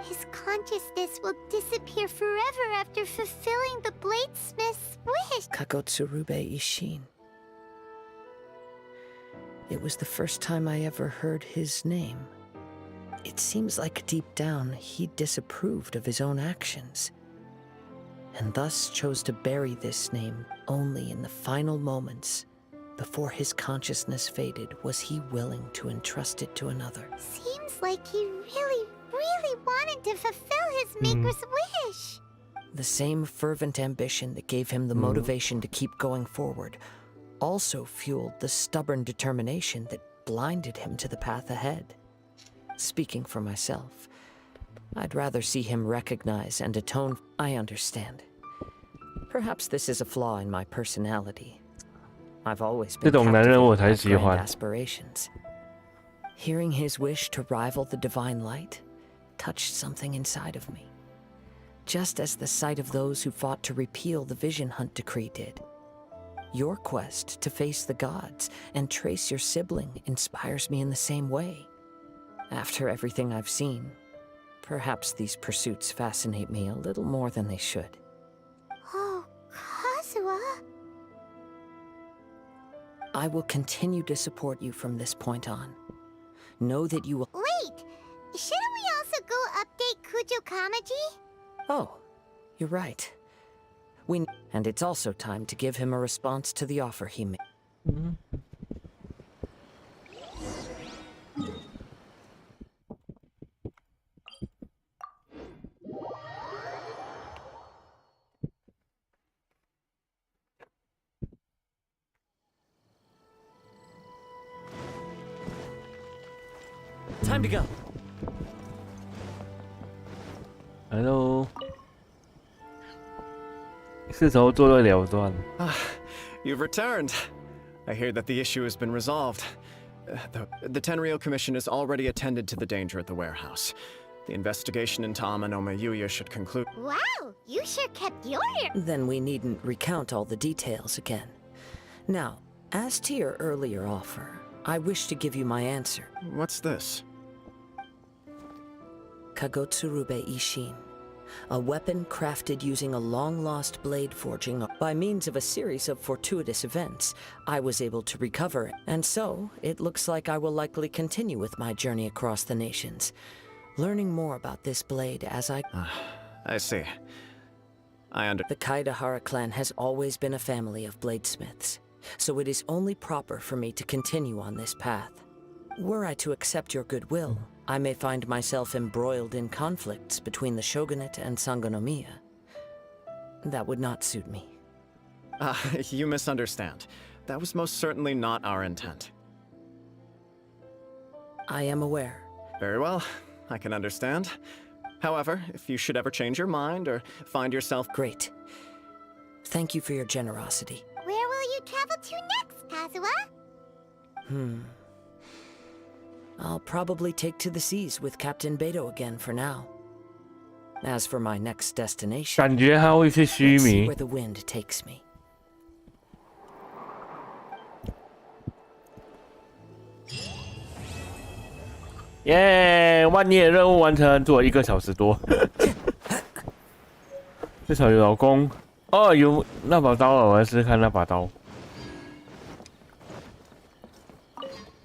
His consciousness will disappear forever after fulfilling the bladesmith's wish. Kagotsurube Ishin. It was the first time I ever heard his name. It seems like deep down he disapproved of his own actions, and thus chose to bury this name only in the final moments. Before his consciousness faded, was he willing to entrust it to another? Seems like he really wanted to fulfill his maker's wish. The same fervent ambition that gave him the motivation to keep going forward also fueled the stubborn determination that blinded him to the path ahead. Speaking for myself, I'd rather see him recognize and atone. I understand. Perhaps this is a flaw in my personality. I've always been captivated by grand aspirations. Hearing his wish to rival the divine light touched something inside of me, just as the sight of those who fought to repeal the Vision Hunt decree did. Your quest to face the gods and trace your sibling inspires me in the same way. After everything I've seen, perhaps these pursuits fascinate me a little more than they should. Oh, Kazuha. I will continue to support you from this point on. Know that you will— Wait! Shouldn't we also go update Kujo Kamaji? Oh, you're right. And it's also time to give him a response to the offer he made. Time to go. Hello. 是时候做了了断。You've returned. I hear that the issue has been resolved. The Tenryou Commission has already attended to the danger at the warehouse. The investigation into Amanome Yuya should conclude. Wow, you sure kept your ear. Then we needn't recount all the details again. Now, as to your earlier offer, I wish to give you my answer. What's this? Kagotsurube Ishin. A weapon crafted using a long-lost blade forging. By means of a series of fortuitous events, I was able to recover it. And so, it looks like I will likely continue with my journey across the nations, learning more about this blade as I see. The Kaidahara clan has always been a family of bladesmiths, so it is only proper for me to continue on this path. Were I to accept your goodwill, I may find myself embroiled in conflicts between the shogunate and Sangonomiya. That would not suit me. You misunderstand. That was most certainly not our intent. I am aware. Very well. I can understand. However, if you should ever change your mind or find yourself— Great. Thank you for your generosity. Where will you travel to next, Kazuha? I'll probably take to the seas with Captain Beto again for now. As for my next destination, 感觉他会是虚 let's see 迷。 where the wind takes me. 耶！万叶任务完成，做了1个小时多。至少有老公。哦，有那把刀了，我来试试看那把刀。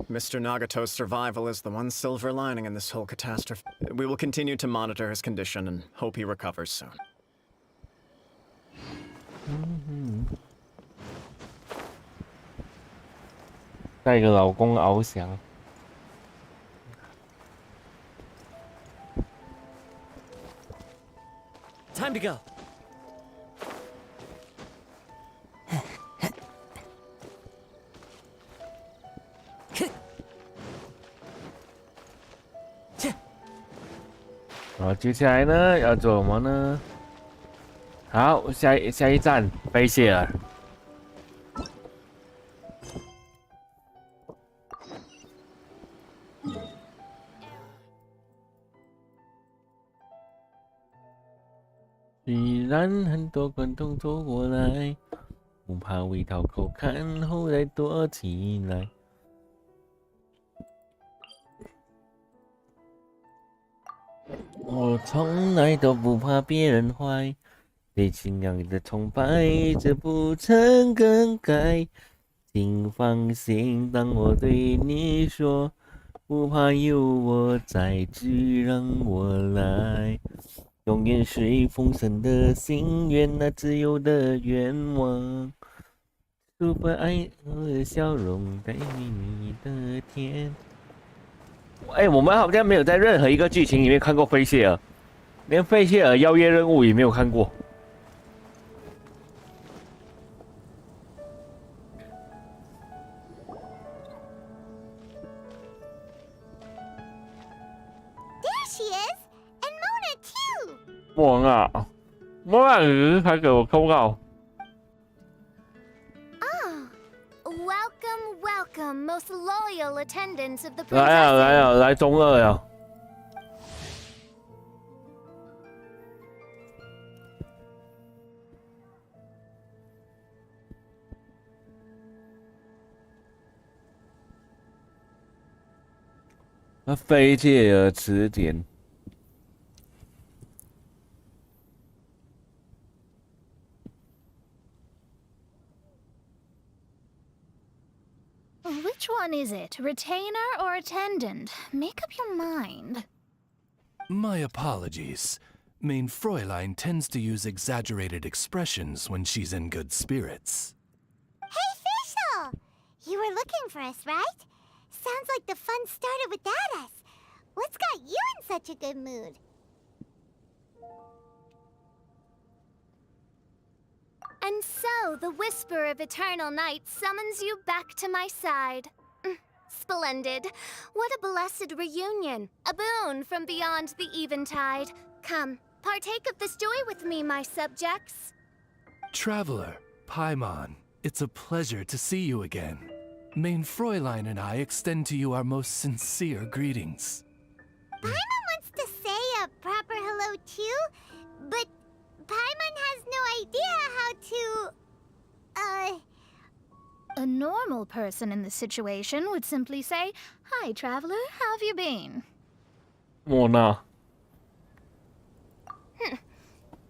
Mr. Nagato's survival is the one silver lining in this whole catastrophe. We will continue to monitor his condition and hope he recovers soon. 带个老公翱翔。 Time to go. Rồi 然后接下来呢要做什么呢？好，下一站贝谢尔。虽然很多观众走过来，不怕味道口看后再躲起来。我从来都不怕别人坏，对信仰的崇拜，这不曾更改。请放心，当我对你说，不怕有我在，只让我来。永远是丰盛的心愿，那自由的愿望。除非爱和笑容带你的天。我们好像没有在任何一个剧情里面看过菲谢尔，连菲谢尔邀约任务也没有看过。There she is, and Mona too. 莫娜，莫娜只是才给我通告。Welcome, welcome, most loyal attendants of the 来中二呀！菲切尔词典。Which one is it? Retainer or attendant? Make up your mind. My apologies. Main Fräulein tends to use exaggerated expressions when she's in good spirits. Hey, Fischl! You were looking for us, right? Sounds like the fun started without us. What's got you in such a good mood? And so, the whisper of eternal night summons you back to my side. Splendid. What a blessed reunion. A boon from beyond the eventide. Come, partake of this joy with me, my subjects. Traveler, Paimon, it's a pleasure to see you again. Main Fräulein and I extend to you our most sincere greetings. Paimon wants to say a proper hello too, but Paimon has no idea how to... A normal person in this situation would simply say, "Hi, traveler, how have you been?" 莫娜。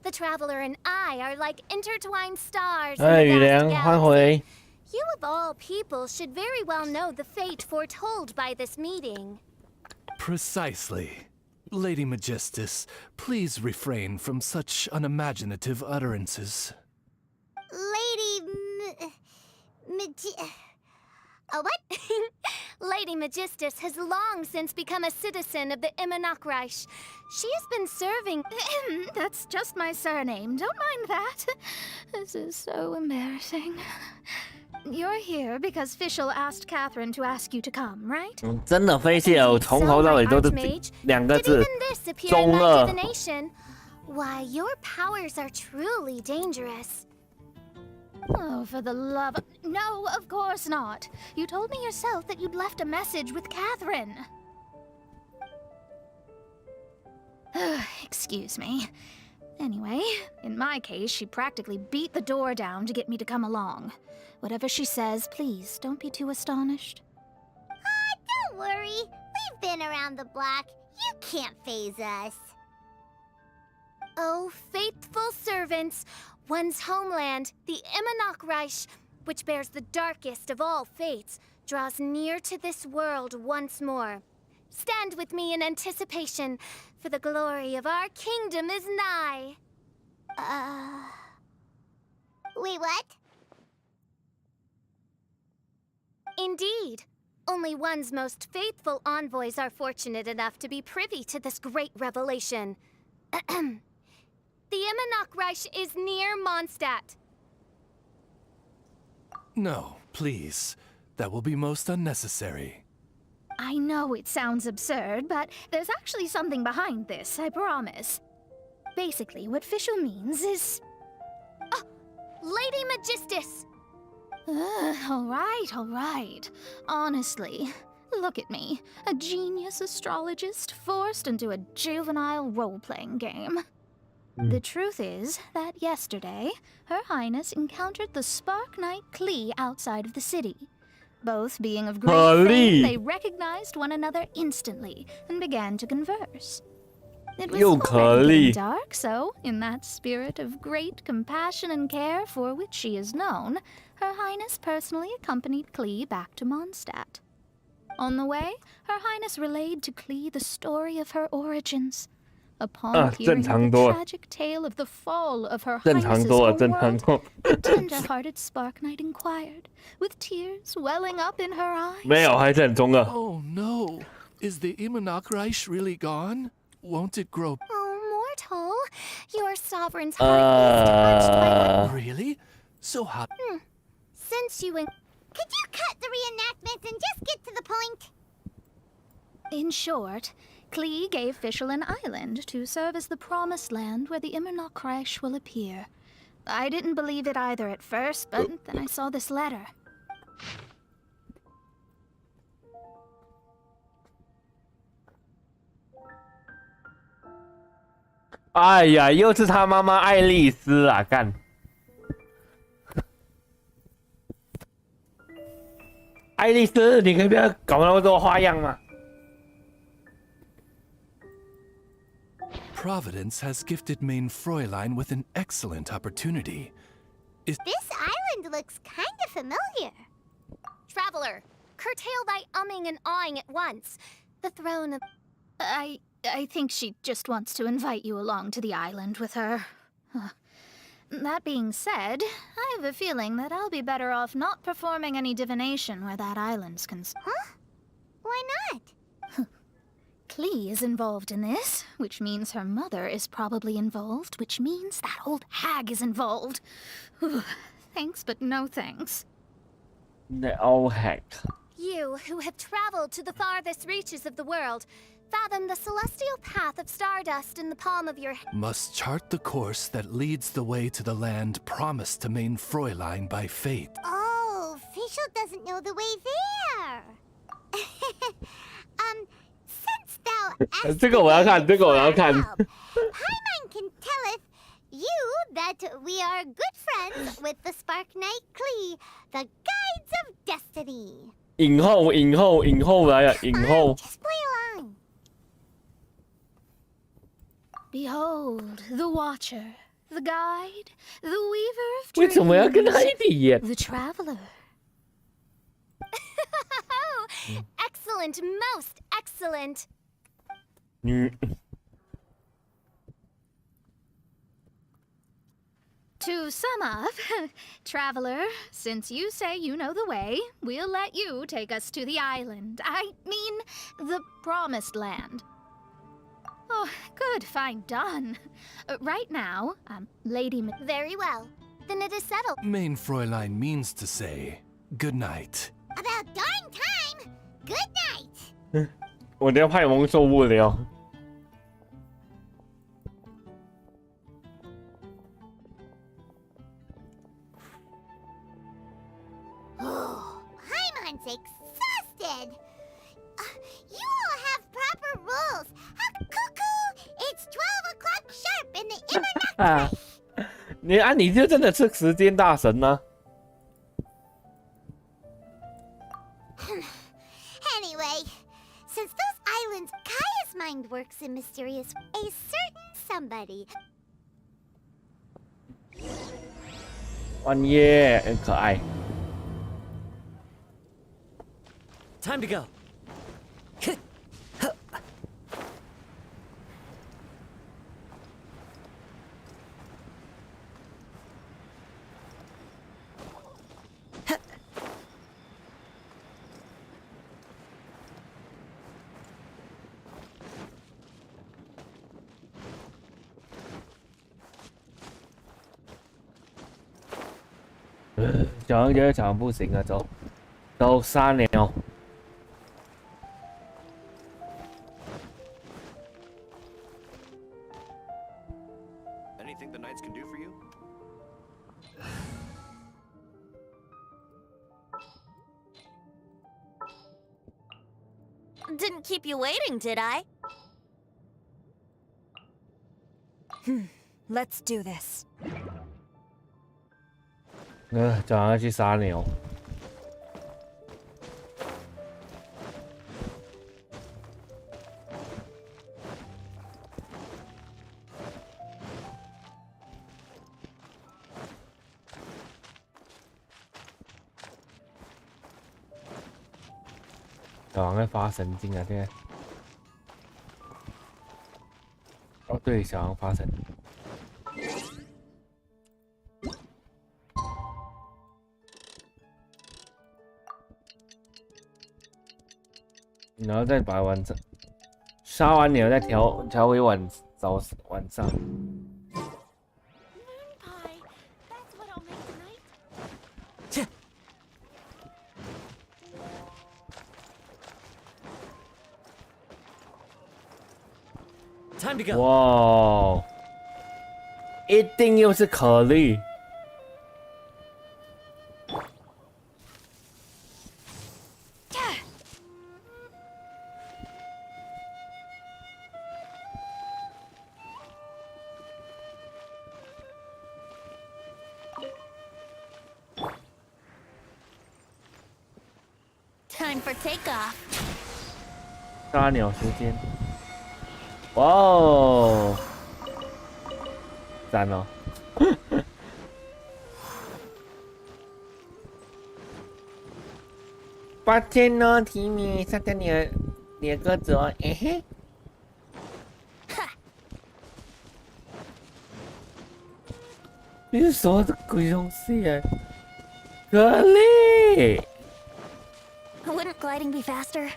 The traveler and I are like intertwined stars. 雨良，欢回。You of all people should very well know the fate foretold by this meeting. Precisely. Lady Magistus, please refrain from such unimaginative utterances. What? Lady Magistus has long since become a citizen of the Immonokreich. She has been serving... That's just my surname. Don't mind that. This is so embarrassing. You're here because Fischl asked Catherine to ask you to come, right? 真的菲谢尔从头到尾都是两个字，中二。 Why, your powers are truly dangerous. Oh, for the love of... No, of course not. You told me yourself that you'd left a message with Catherine. Excuse me. Anyway, in my case, she practically beat the door down to get me to come along. Whatever she says, please, don't be too astonished. Don't worry. We've been around the block. You can't faze us. Oh, faithful servants, one's homeland, the Immonokreich, which bears the darkest of all fates, draws near to this world once more. Stand with me in anticipation, for the glory of our kingdom is nigh. Wait, what? Indeed. Only one's most faithful envoys are fortunate enough to be privy to this great revelation. The Immonokreich is near Mondstadt. No, please. That will be most unnecessary. I know it sounds absurd, but there's actually something behind this, I promise. Basically, what Fischl means is... Oh, Lady Magistus! All right. Honestly, look at me. A genius astrologist forced into a juvenile role-playing game. The truth is that yesterday, Her Highness encountered the Spark Knight Klee outside of the city. Both being of great fame, they recognized one another instantly and began to converse. It was 又可 already 力 getting dark, so, in that spirit of great compassion and care for which she is known, Her Highness personally accompanied Klee back to Mondstadt. On the way, Her Highness relayed to Klee the story of her origins. Upon hearing the tragic tale of the fall of Her Highness's home world, the tender-hearted Spark Knight inquired, with tears welling up in her eyes. 没有，还是很中二。 Oh no! Is the Imanakreich really gone? Won't it grow? Oh, mortal, your sovereign's heart is touched by Really? So how? Since you could you cut the reenactments and just get to the point? In short, Klee gave Fischl an island to serve as the promised land where the Immernachreich will appear. I didn't believe it either at first, but then I saw this letter. 哎呀，又是他妈妈爱丽丝啊！干，爱丽丝，你可以不要搞那么多花样吗？ Providence has gifted Main Fräulein with an excellent opportunity. This island looks kind of familiar. Traveler, curtail thy umming and awing at once. The throne of... I think she just wants to invite you along to the island with her. That being said, I have a feeling that I'll be better off not performing any divination where that island's concerned. Huh? Why not? Klee is involved in this, which means her mother is probably involved, which means that old hag is involved. Thanks, but no thanks. The old hag. You, who have traveled to the farthest reaches of the world, fathom the celestial path of stardust in the palm of your hand. Must chart the course that leads the way to the land promised to Main Fräulein by fate. Oh, Fischl doesn't know the way there. Since thou 这个我要看，这个我要看。 Paimon can telleth you that we are good friends with the Spark Knight Klee, the guides of destiny. 影后来了，影后。 Just play along. Behold, the Watcher, the Guide, the Weaver of Dreams. 为什么要跟他一起演？ The Traveler. Excellent, most excellent. To sum up, Traveler, since you say you know the way, we'll let you take us to the island. I mean, the Promised Land. Oh, good, fine, done. Right now, Lady... Very well. Then it is settled. Main Fräulein means to say, good night. About darn time. Good night. 我的派蒙受不了。 Oh, Paimon's exhausted. You all have proper rules. How cuckoo! It's 12 o'clock sharp in the Immernach. 你就真的是时间大神呢、Anyway, since those islands, Kaya's mind works in mysterious ways. A certain somebody. 万耶，很可爱。 Time to go. 小狼觉得小狼不行啊，走杀鸟。 Anything the knights can do for you? Didn't keep you waiting, did I? Let's do this. 小狼要去杀鸟。 Well, 小狼在发神经啊！现在。哦，对，小狼发神。然后再把晚上杀完鸟，再调回晚上。Time to go. 哇，一定又是可丽。Time for takeoff. 杀鸟时间。哇哦，赞哦！抱歉哦，提米，杀掉你的鸽子哦，嘿嘿。你是什么鬼东西啊？可丽 Wouldn't gliding be faster?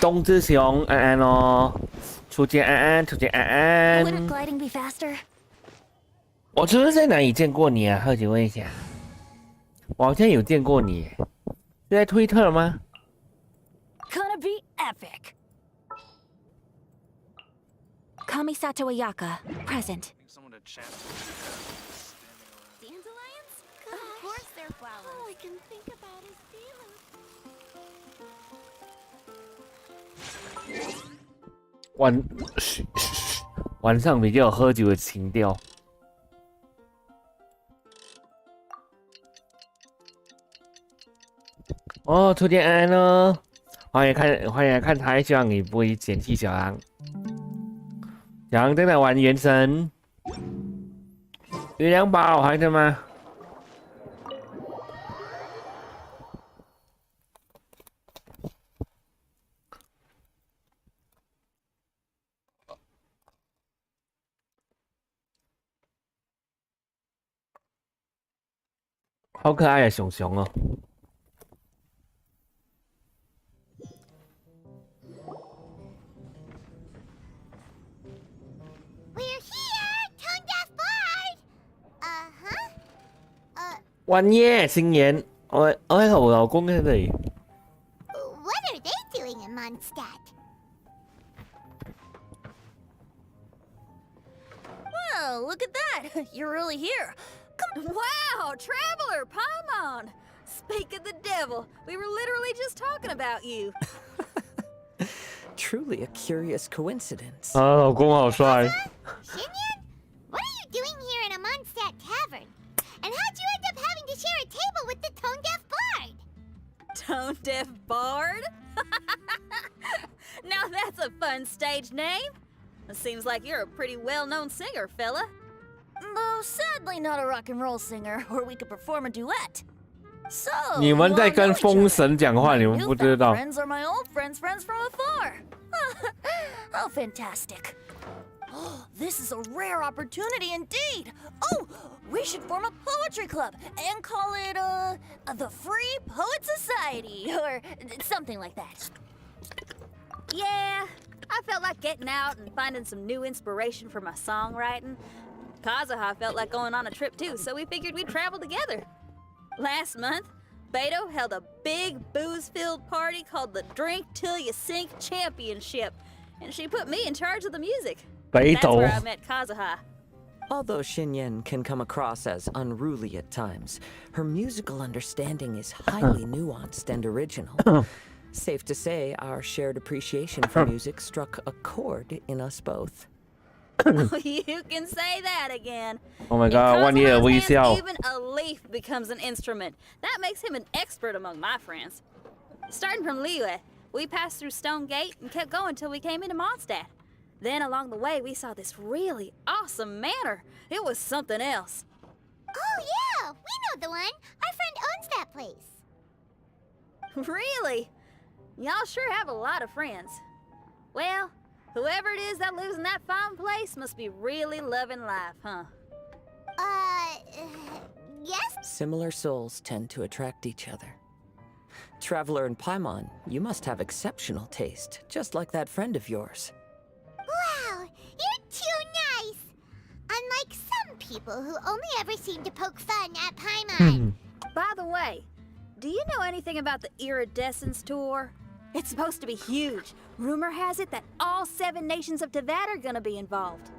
冬之熊安安哦，初见安安，初见安安。Wouldn't gliding be faster? 我是不是在哪里见过你啊？好奇问一下，我好像有见过你，是在推特吗？ Gonna be epic. Kamisato Ayaka, present. Dandelions? Of course they're flowers. All I can think about is feelings. 晚上比较有喝酒的情调。哦，初见安安哦，欢迎来看台，希望你不会嫌弃小狼。小狼正在玩原神，月亮宝还在吗？好可爱的熊熊哦！ 玩耶，新年，我喺我老公喺度。 What are they doing in Mondstadt? Well, look at that. You're really here. Wow, Traveler, Paimon. Speak of the devil, we were literally just talking about you. Truly a curious coincidence. 啊，老公好帅。 Xinyan? What are you doing here in a Mondstadt tavern? And how'd you end up having to share a table with the tone-deaf bard? Tone-deaf bard? Now that's a fun stage name. It seems like you're a pretty well-known singer, fella. Though sadly not a rock and roll singer, or we could perform a duet. So 你们在跟风神讲话，你们不知道。 Friends are my old friends' friends from afar. How fantastic. Oh, this is a rare opportunity indeed. Oh, we should form a poetry club and call it, the Free Poet Society, or something like that. Yeah, I felt like getting out and finding some new inspiration for my songwriting. Kazuha felt like going on a trip too, so we figured we'd travel together. Last month, Beto held a big booze-filled party called the Drink Till You Sink Championship, and she put me in charge of the music. That's where I met Kazuha. Although Xinyan can come across as unruly at times, her musical understanding is highly nuanced and original. Safe to say, our shared appreciation for music struck a chord in us both. You can say that again. Oh my god, 万叶微笑。 Even a leaf becomes an instrument. That makes him an expert among my friends. Starting from Liyue, we passed through Stone Gate and kept going till we came into Mondstadt. Then along the way, we saw this really awesome manor. It was something else. Oh yeah, we know the one. Our friend owns that place. Really? Y'all sure have a lot of friends. Well, whoever it is that lives in that fine place must be really loving life, huh? Yes? Similar souls tend to attract each other. Traveler in Paimon, you must have exceptional taste, just like that friend of yours. Wow, you're too nice. Unlike some people who only ever seem to poke fun at Paimon. By the way, do you know anything about the Iridescence tour? It's supposed to be huge. Rumor has it that all 7 nations of Tevat are gonna be involved.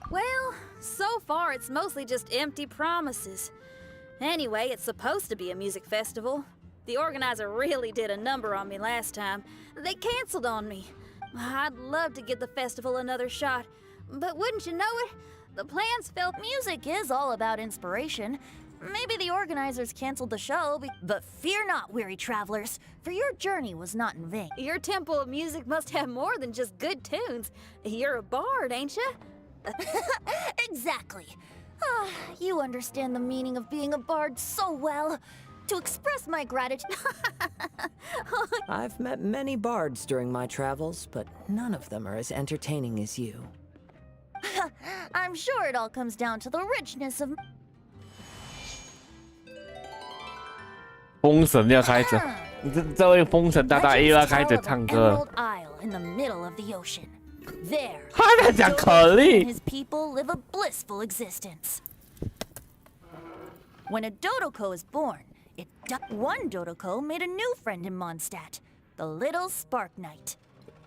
Well, so far it's mostly just empty promises. Anyway, it's supposed to be a music festival. The organizer really did a number on me last time. They canceled on me. I'd love to give the festival another shot, but wouldn't you know it, the plans fell. Music is all about inspiration. Maybe the organizers canceled the show, but fear not, weary travelers, for your journey was not in vain. Your temple of music must have more than just good tunes. You're a bard, ain't you? Exactly. You understand the meaning of being a bard so well. To express my gratitude... I've met many bards during my travels, but none of them are as entertaining as you. I'm sure it all comes down to the richness of... 封神要开始，这位封神大大又要开始唱歌。 Isle in the middle of the ocean. There, 他在讲可 and 丽。 his people live a blissful existence. When a Dodoko is born, one Dodoko made a new friend in Mondstadt, the little Spark Knight.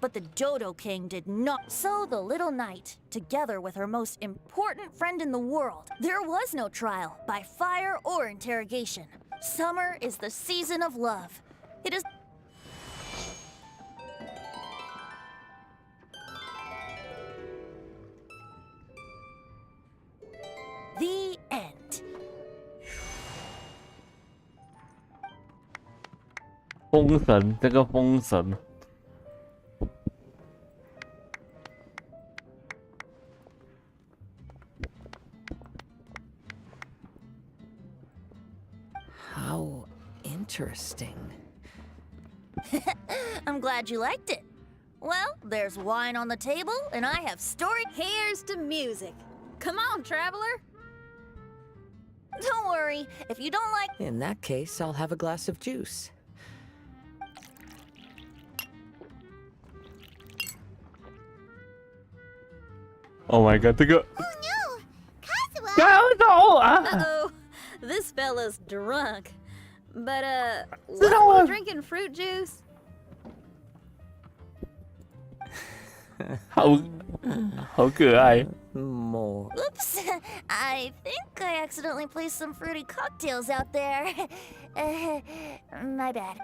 But the Dodo King did not. So the little knight, together with her most important friend in the world, there was no trial by fire or interrogation. Summer is the season of love. It is... The end. 封神，这个封神。 How interesting. I'm glad you liked it. Well, there's wine on the table, and I have story. Here's to music. Come on, traveler. Don't worry, if you don't like... In that case, I'll have a glass of juice. Oh my god, 这个。 Oh no! Kazuo! 加油啊！ Uh-oh, this fella's drunk. But, Sit down. wasn't he drinking fruit juice? 好可爱。 More. Oops, I think I accidentally placed some fruity cocktails out there. My bad.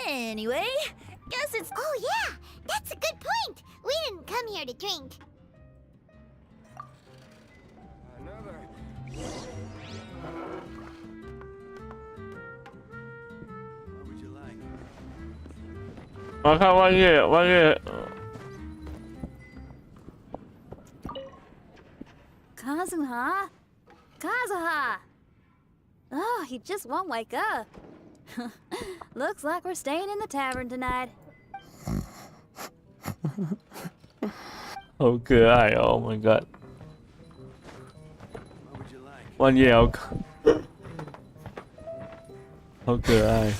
Anyway, guess it's... Oh yeah, that's a good point. We didn't come here to drink. What would you like? 我要看万月。 Kazuha? Kazuha! Oh, he just won't wake up. Looks like we're staying in the tavern tonight. 好可爱哦 ！Oh my god！ What would you like? 万叶好可，好可爱。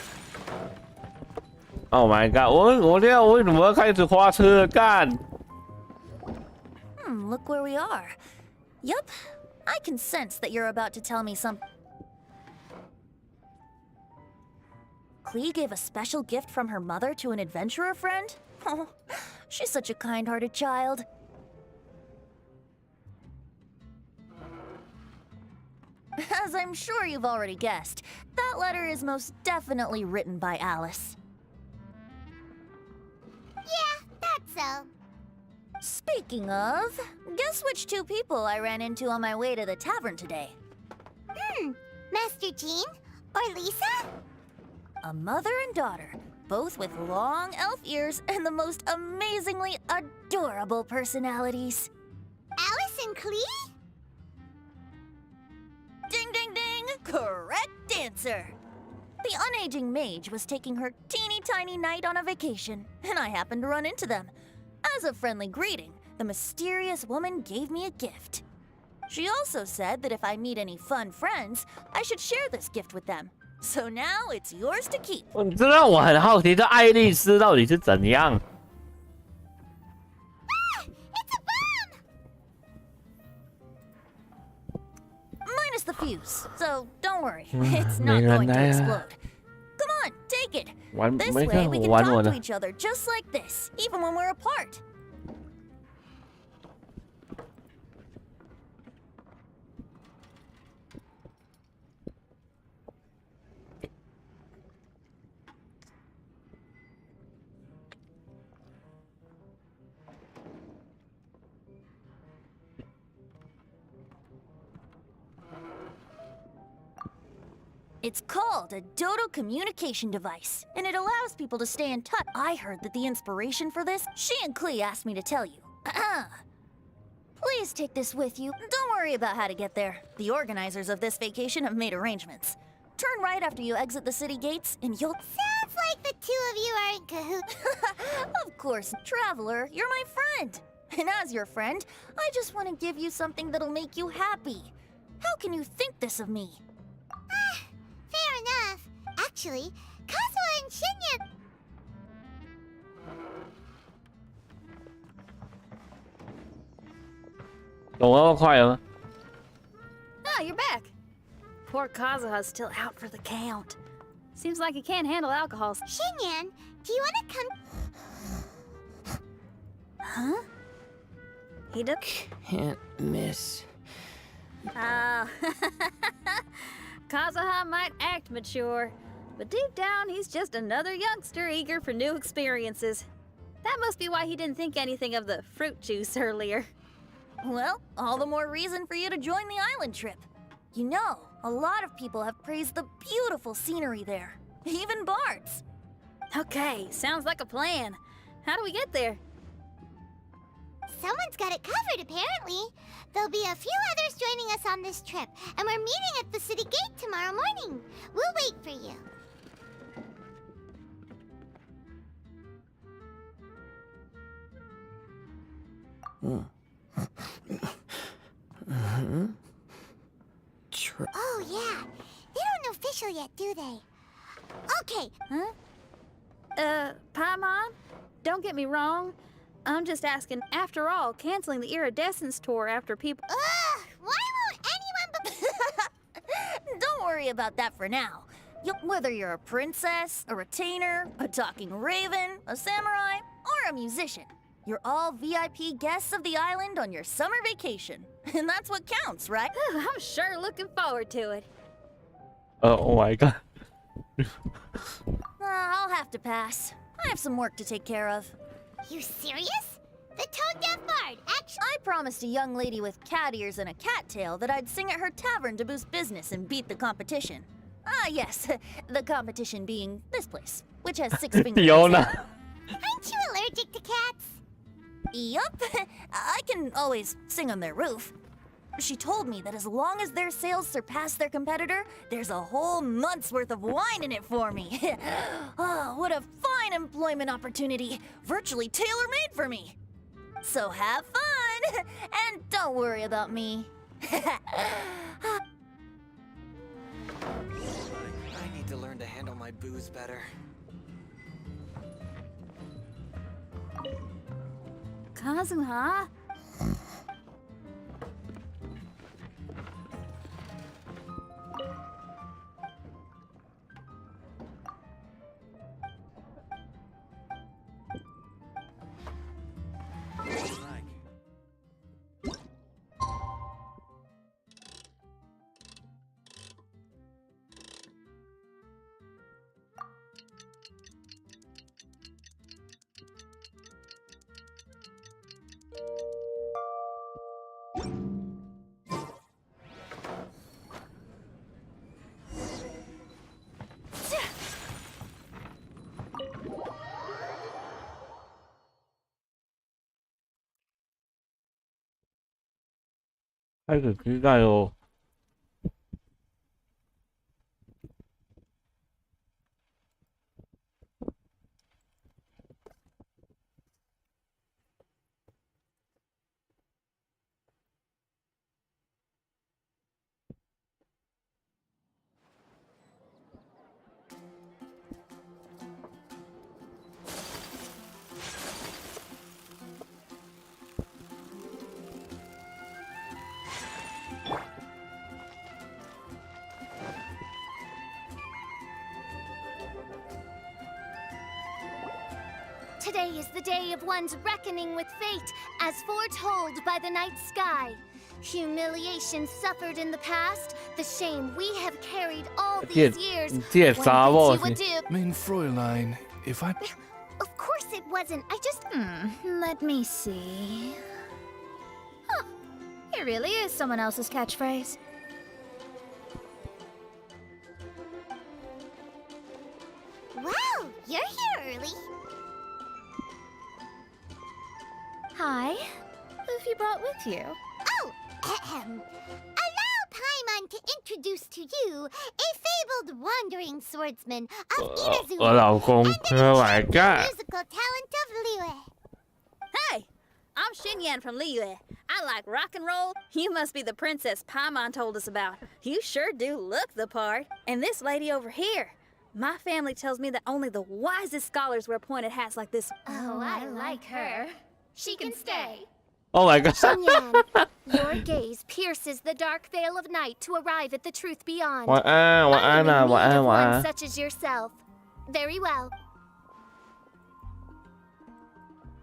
Oh my god！ 我这样为什么要开始花车干？ Look where we are. Yup, I can sense that you're about to tell me something. Klee gave a special gift from her mother to an adventurer friend? Oh, she's such a kind-hearted child. As I'm sure you've already guessed, that letter is most definitely written by Alice. so. Speaking of, guess which two people I ran into on my way to the tavern today? Master Jean? Or Lisa? A mother and daughter, both with long elf ears and the most amazingly adorable personalities. Alice and Klee? Ding ding ding! Correct answer! The unaging mage was taking her teeny tiny knight on a vacation, and I happened to run into them. As a friendly greeting, the mysterious woman gave me a gift. She also said that if I meet any fun friends, I should share this gift with them. So now it's yours to keep. 这让我很好奇，这爱丽丝到底是怎样？ Minus the fuse, so don't worry, it's not going to explode. Come on, take it. This way we can talk to each other just like this, even when we're apart. It's called a Dodo communication device, and it allows people to stay in touch. I heard that the inspiration for this, she and Klee asked me to tell you. Please take this with you. Don't worry about how to get there. The organizers of this vacation have made arrangements. Turn right after you exit the city gates, and you'll... Sounds like the two of you are in cahoots. Of course, Traveler, you're my friend. And as your friend, I just want to give you something that'll make you happy. How can you think this of me? Fair enough. Actually, Kazuha and Shinya... 懂那么快了吗？ Ah, you're back. Poor Kazuha's still out for the count. Seems like he can't handle alcohol. Shinyan, do you want to come... Huh? He does... Can't miss. Oh. Kazuha might act mature, but deep down he's just another youngster eager for new experiences. That must be why he didn't think anything of the fruit juice earlier. Well, all the more reason for you to join the island trip. You know, a lot of people have praised the beautiful scenery there, even bards. Okay, sounds like a plan. How do we get there? Someone's got it covered, apparently. There'll be a few others joining us on this trip, and we're meeting at the city gate tomorrow morning. We'll wait for you. Oh, yeah. They don't know official yet, do they? Okay. Huh? Paimon? Don't get me wrong. I'm just asking, after all, canceling the Iridescence tour after people... Ugh! Why won't anyone Don't worry about that for now. Whether you're a princess, a retainer, a talking raven, a samurai, or a musician, you're all VIP guests of the island on your summer vacation. And that's what counts, right? I'm sure looking forward to it. Oh my god. I'll have to pass. I have some work to take care of. You serious? The tone-deaf bard, actually... I promised a young lady with cat ears and a cattail that I'd sing at her tavern to boost business and beat the competition. Ah, yes. The competition being this place, which has 6 fingers. Fiona. Aren't you allergic to cats? Yup. I can always sing on their roof. She told me that as long as their sales surpass their competitor, there's a whole month's worth of wine in it for me. Oh, what a fine employment opportunity. Virtually tailor-made for me. So have fun, and don't worry about me. I need to learn to handle my booze better. Kazuha? 开始期待哦。Today is the day of one's reckoning with fate, as foretold by the night sky. Humiliation suffered in the past, the shame we have carried all these years. One thinks you would do. Mein Fräulein, if I... Of course it wasn't. I just... Let me see. Huh. It really is someone else's catchphrase. Wow, you're here early. Hi. Who have you brought with you? Oh, allow Paimon to introduce to you a fabled wandering swordsman of Inazuma 我老公 ，Oh my god！ musical talent of Liyue. Hey, I'm Xinyan from Liyue. I like rock and roll. You must be the princess Paimon told us about. You sure do look the part. And this lady over here. My family tells me that only the wisest scholars wear pointed hats like this. Oh, I like her. She can stay. Oh my god! Xinyan, your gaze pierces the dark veil of night to arrive at the truth beyond. 晚安，晚安啦，晚安，晚 One 安。 such as yourself. Very well.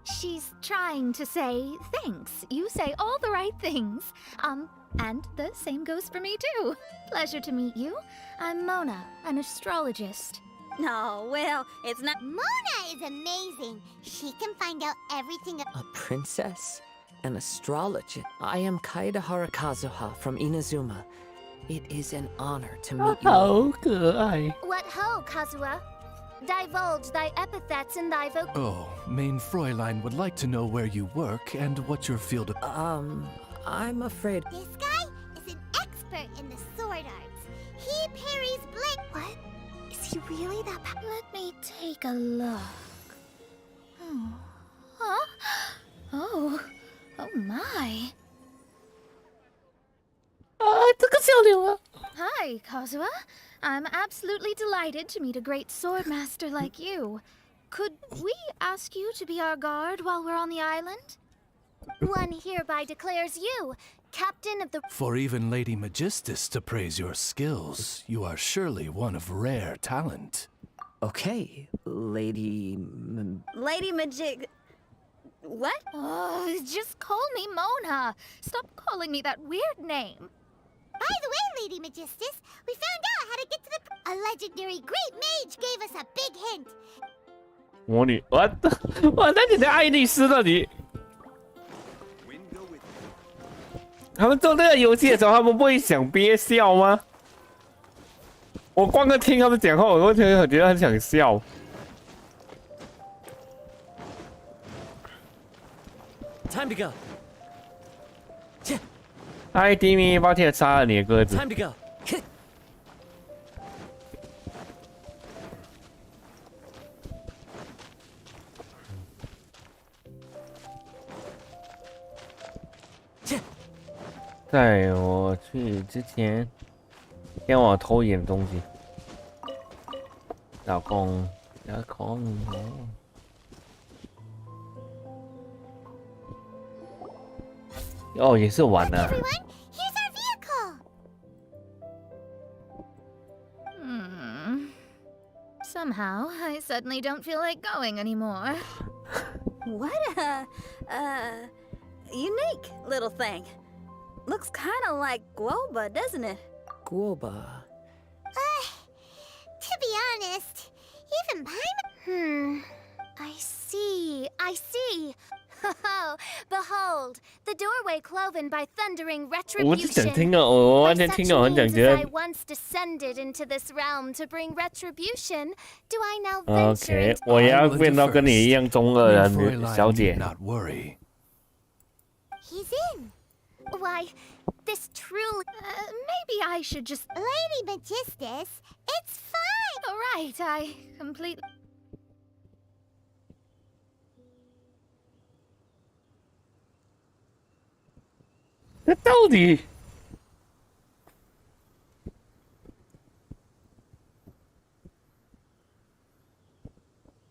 She's trying to say thanks. You say all the right things. And the same goes for me too. Pleasure to meet you. I'm Mona, an astrologist. No, well, it's not. Mona is amazing. She can find out everything. A princess? An astrologer? I am Kaedahara Kazuha from Inazuma. It is an honor to meet you. 好可爱。 What ho, Kazuha? Divulge thy epithets and thy Oh, Mein Fräulein would like to know where you work and what your field of... I'm afraid... This guy is an expert in the sword arts. He parries blade. What? Is he really that Let me take a look. Oh. Huh? Oh. Oh my. Hi, Kazuha. I'm absolutely delighted to meet a great sword master like you. Could we ask you to be our guard while we're on the island? One hereby declares you captain of the... For even Lady Magistus to praise your skills, you are surely one of rare talent. Okay, Lady... Lady Majig... What? Oh, just call me Mona. Stop calling me that weird name. By the way, Lady Magistus, we found out how to get to the... A legendary great mage gave us a big hint. 魔女，我哇，那你的爱丽丝到底？他们做这个游戏的时候，他们不会想憋笑吗？我光个听他们讲话，我都觉得很想笑。Time to go. 嗨，迪米，抱歉杀了你的鸽子。 Time to go. 在我去之前，先我偷一点东西。老公，老公。哦，也是玩的。 Here's our vehicle. Somehow, I suddenly don't feel like going anymore. What a unique little thing. Looks kind of like Guoba, doesn't it? Guoba. To be honest, even Paimon... I see. Oh, behold, the doorway cloven by thundering 我只想 retribution. 听哦，我完全 For 听 such 了，很想 means 觉 as I 得。 once descended into this realm to bring retribution, do I now venture OK， into... 我也要变到跟你一样中二的女小姐。 Not worry. He's in. Why, this truly... Maybe I should just... Lady Magistus, it's fine! All right, I completely... 这到底？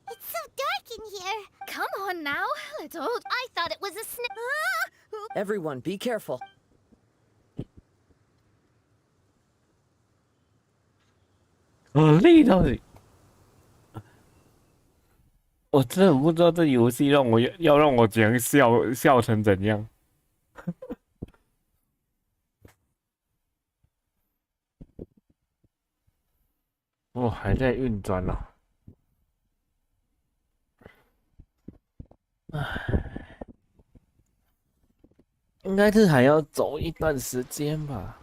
It's so dark in here. Come on now, let's all... I thought it was a snake. Everyone, be careful. 累到底，我真的不知道这游戏让我要让我怎样笑成怎样。我还在运转呢。唉，应该是还要走一段时间吧。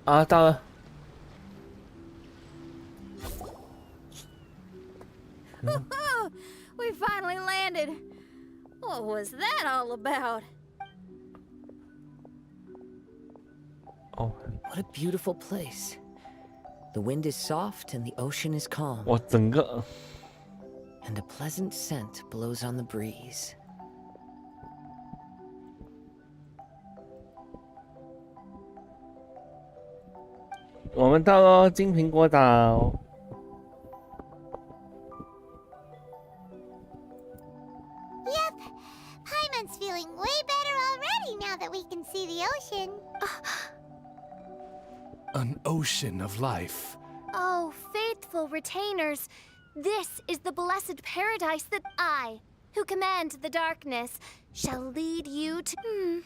啊，到了。 We finally landed. What was that all about? Oh. What a beautiful place. The wind is soft and the ocean is calm. 我整个 And a pleasant scent blows on the breeze. 我们到了金苹果岛。 Yep, Paimon's feeling way better already now that we can see the ocean. An ocean of life. Oh, faithful retainers, this is the blessed paradise that I, who command the darkness, shall lead you to...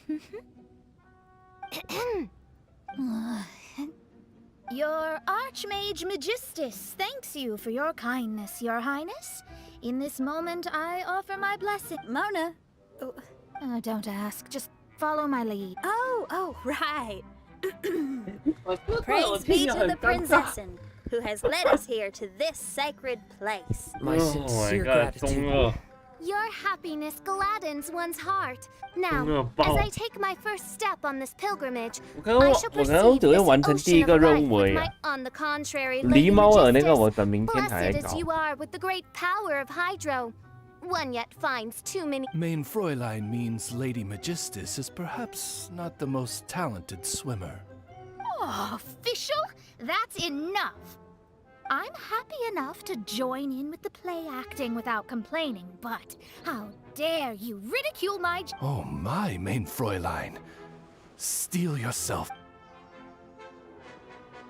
Your Archmage Magistus thanks you for your kindness, Your Highness. In this moment, I offer my blessing. Mona. Don't ask, just follow my lead. Oh, right. Praise be to the princessin who has led us here to this sacred place. My sincere gratitude. Your happiness gladdens one's heart. Now, as I take my first step on this pilgrimage, I shall perceive this ocean of life with my, on the contrary, Lady Magistus, blessed as you are with the great power of Hydro. One yet finds too many... Main Fräulein means Lady Magistus is perhaps not the most talented swimmer. Oh, official? That's enough. I'm happy enough to join in with the play acting without complaining, but how dare you ridicule my... Oh my, Main Fräulein. Steel yourself.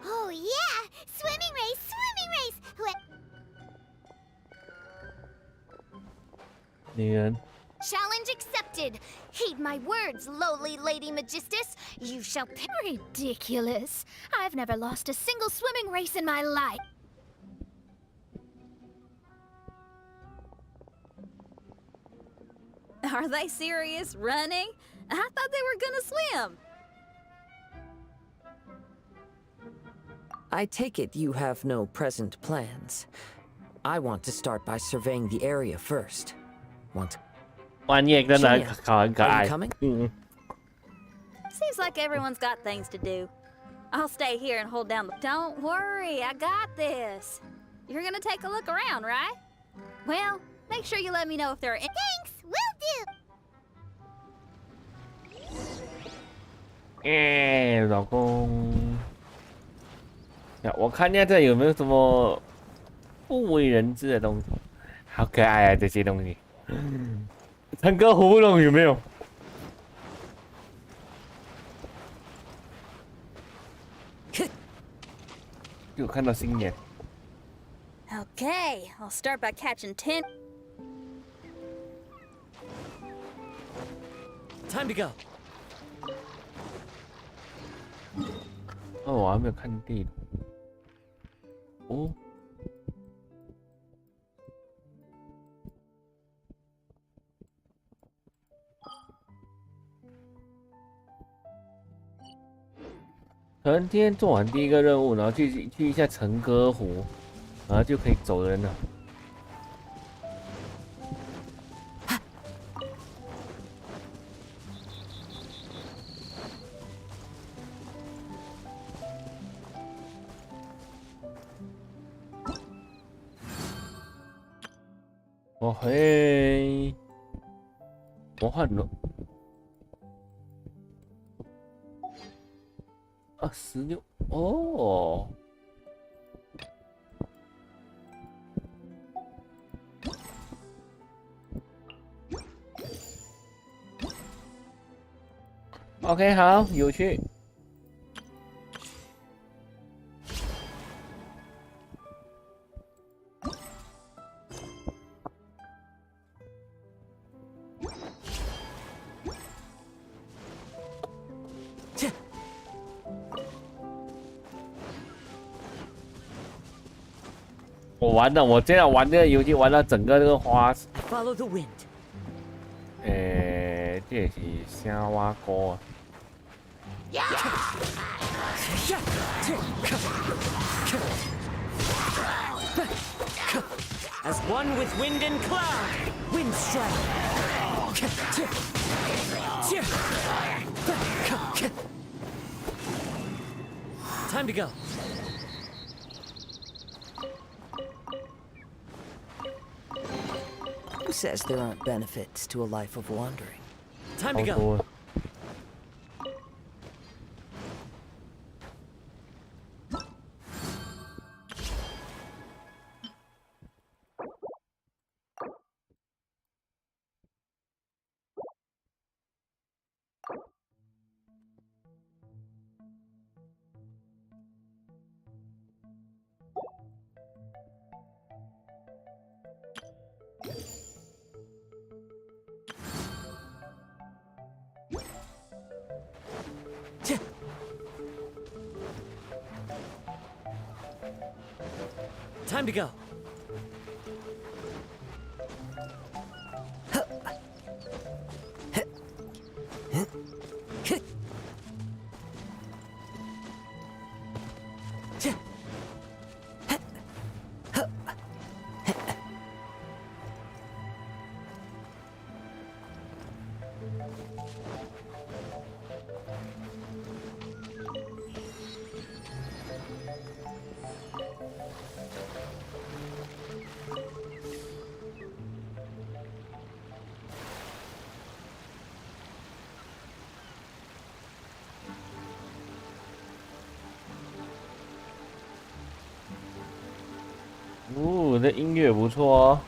Oh yeah! Swimming race! Challenge accepted. Heed my words, lowly Lady Magistus. You shall... Ridiculous. I've never lost a single swimming race in my life. Are they serious running? I thought they were gonna swim. I take it you have no present plans. I want to start by surveying the area first. Want... 万叶真的很可爱。 Seems like everyone's got things to do. I'll stay here and hold down the... Don't worry, I got this. You're gonna take a look around, right? Well, make sure you let me know if there are... Thanks, will do. 老公，我看一下这有没有什么不为人知的东西，好可爱啊这些东西。唱歌葫芦有没有？有看到新年。 Okay, I'll start by catching 10. Time to go. 哦，我还没有看地图。哦。可能今天做完第一个任务，然后去一下陈歌湖，然后就可以走人了。哦嘿，魔幻轮啊，16哦。OK， 好，有趣。我玩的，我这样玩这个游戏玩到整个这个花。Follow the wind. 这是啥蛙歌啊？ As one with wind and cloud, wind strike. Time to go. Who says there aren't benefits to a life of wandering? Time to go. Time to go.哦，这音乐不错哦。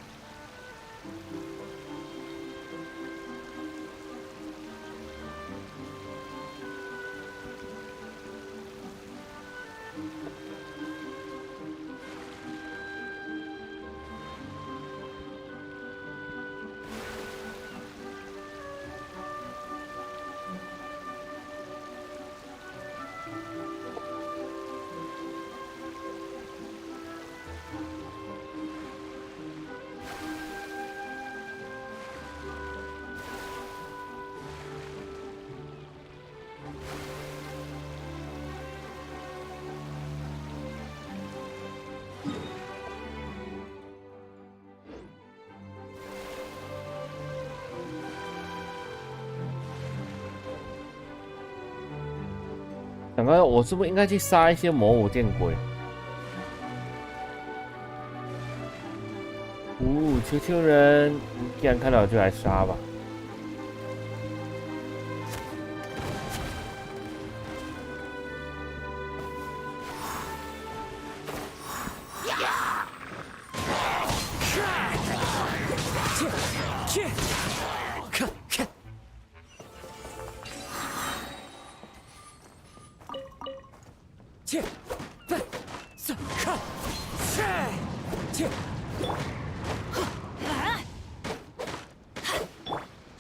想看我是不是应该去杀一些魔物见鬼？求求人，既然看到就来杀吧。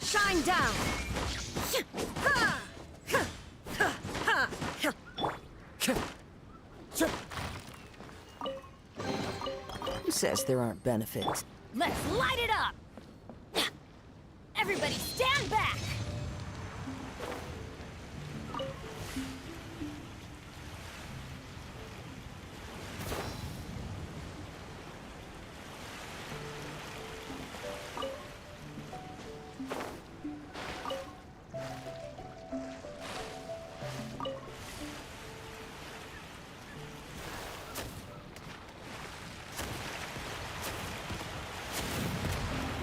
Shine down. Who says there aren't benefits? Let's light it up! Everybody stand back! 哦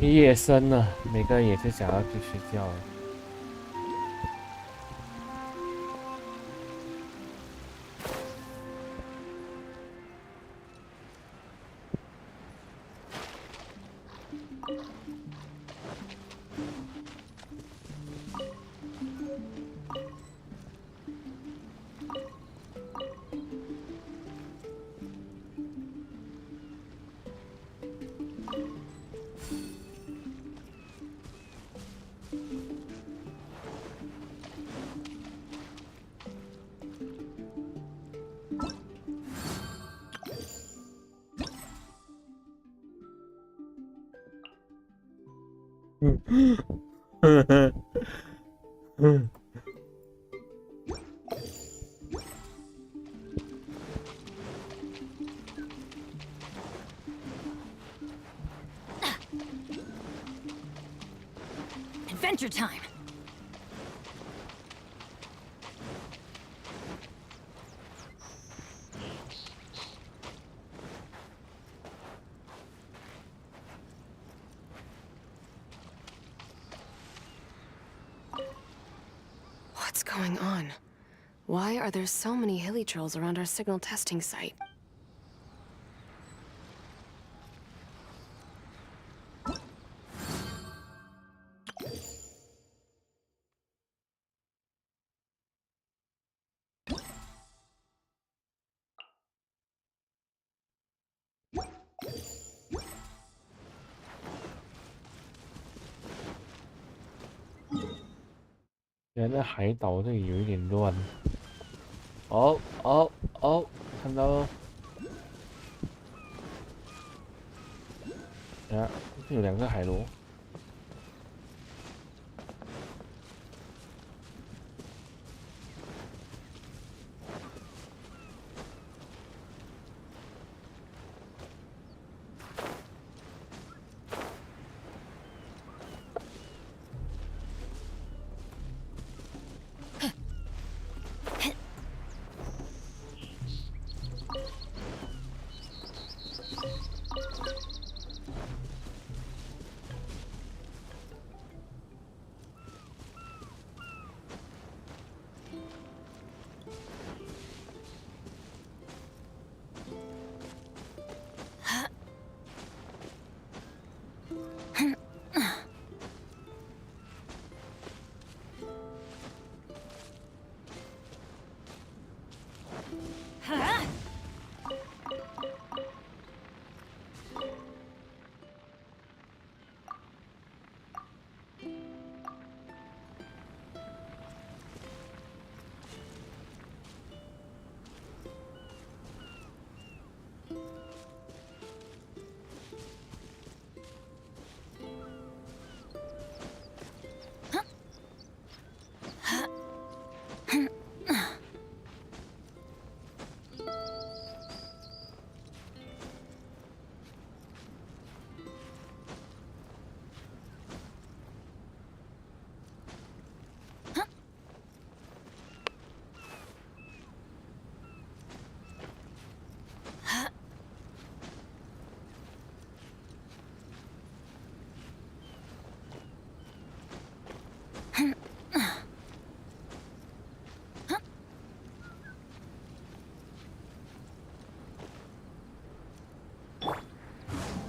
夜深了，每个人也是想要去睡觉了。Adventure time. What's going on? Why are there so many hilly trolls around our signal testing site?原来海岛这里有一点乱。看到了。啊，这有2个海螺。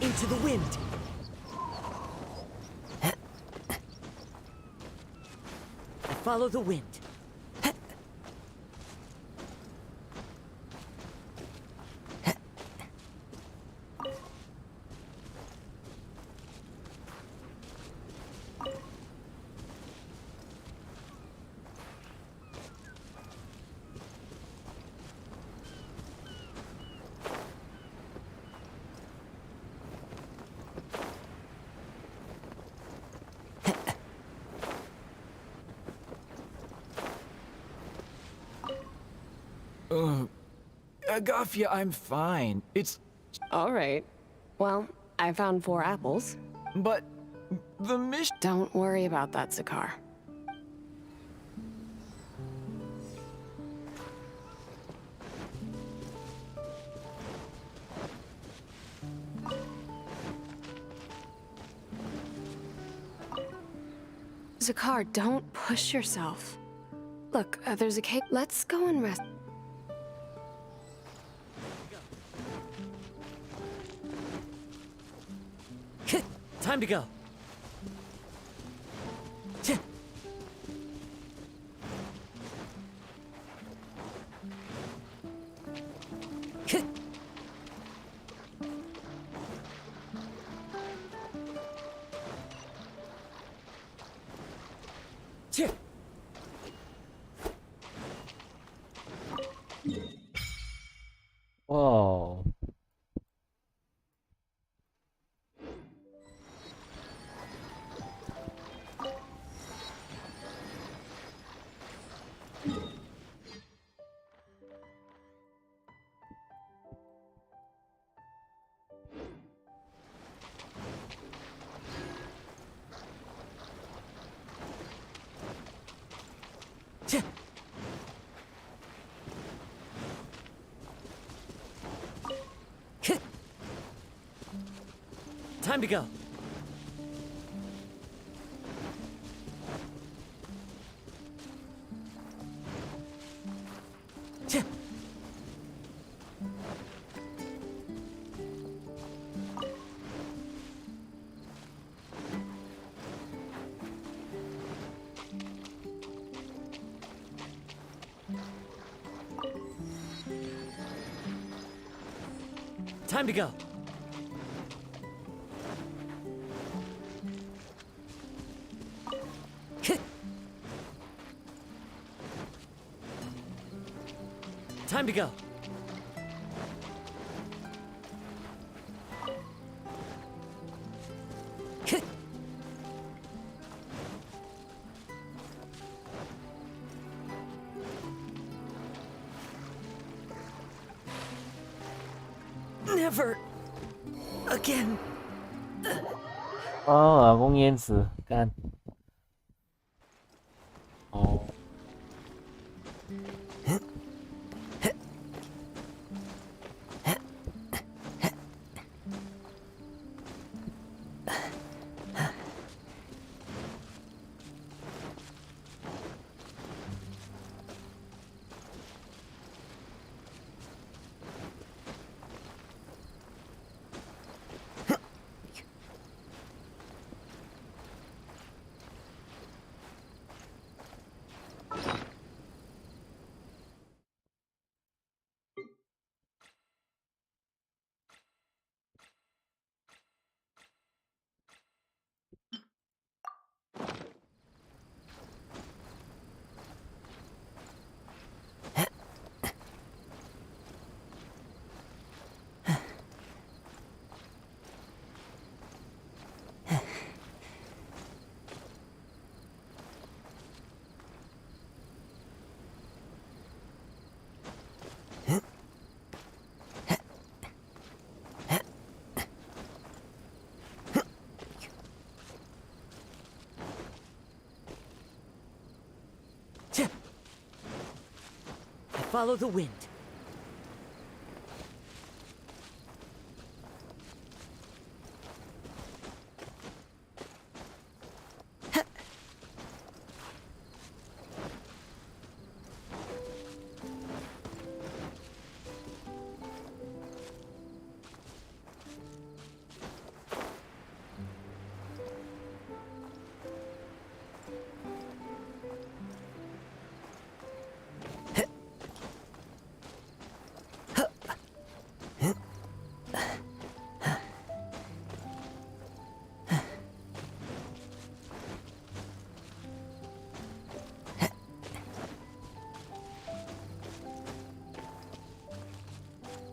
Into the wind. I follow the wind. Agafia, I'm fine. It's... Alright. Well, I found 4 apples. But... the mission... Don't worry about that, Zakar. Zakar, don't push yourself. Look, there's a cake. Let's go and rest. Time to go. Wow. Time to go. Time to go. Time to go. Never again. 哦，老公淹死，干。哦。Follow the wind.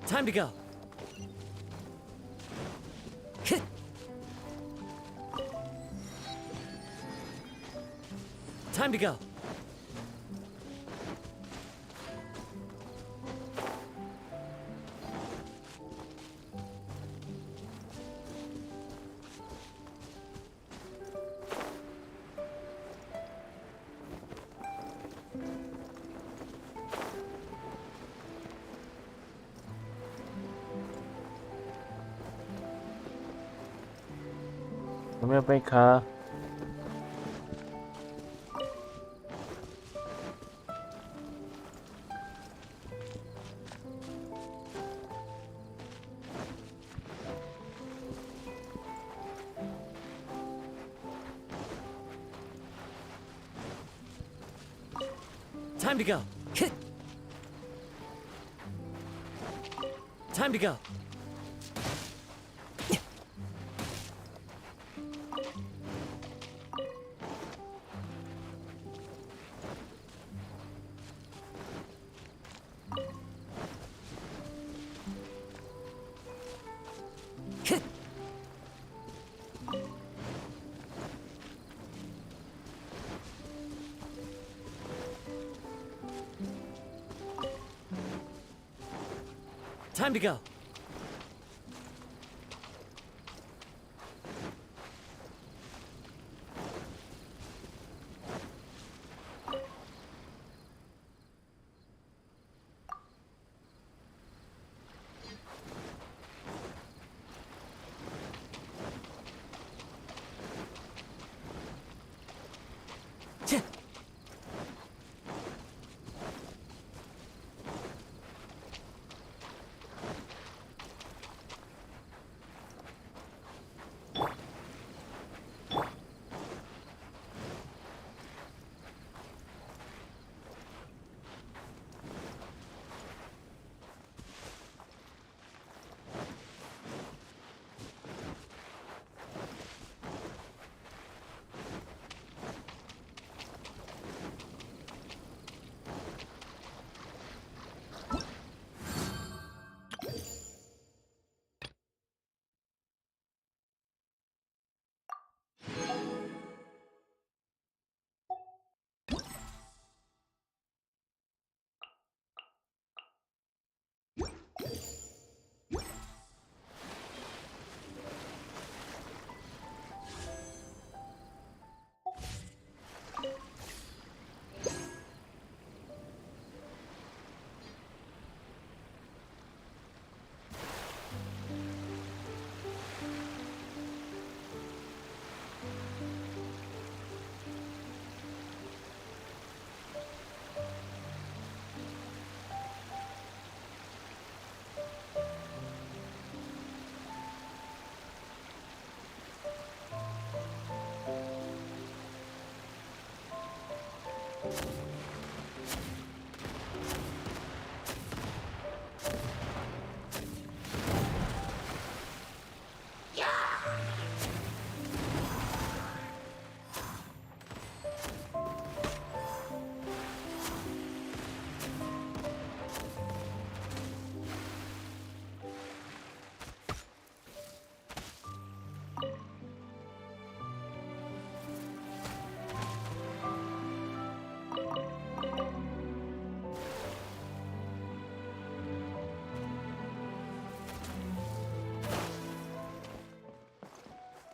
Time to go. Time to go. Time to go. Time to go. Time to go.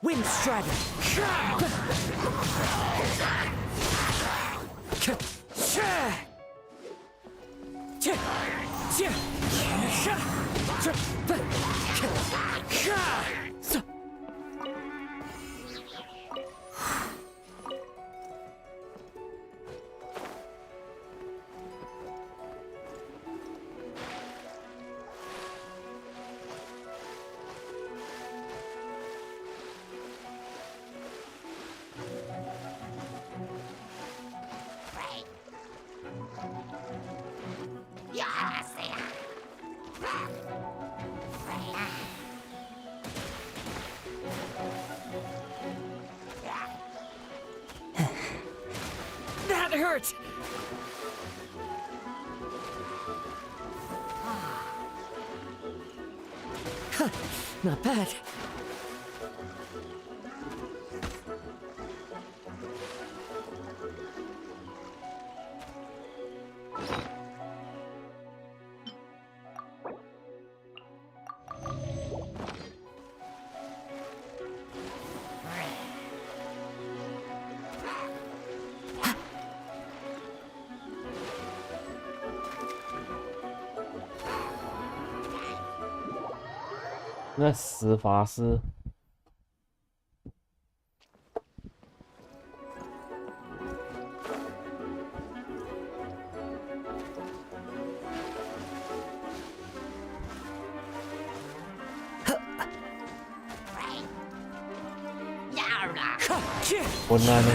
Wind Strider! That hurt! Not bad.那死法师。混乱呢？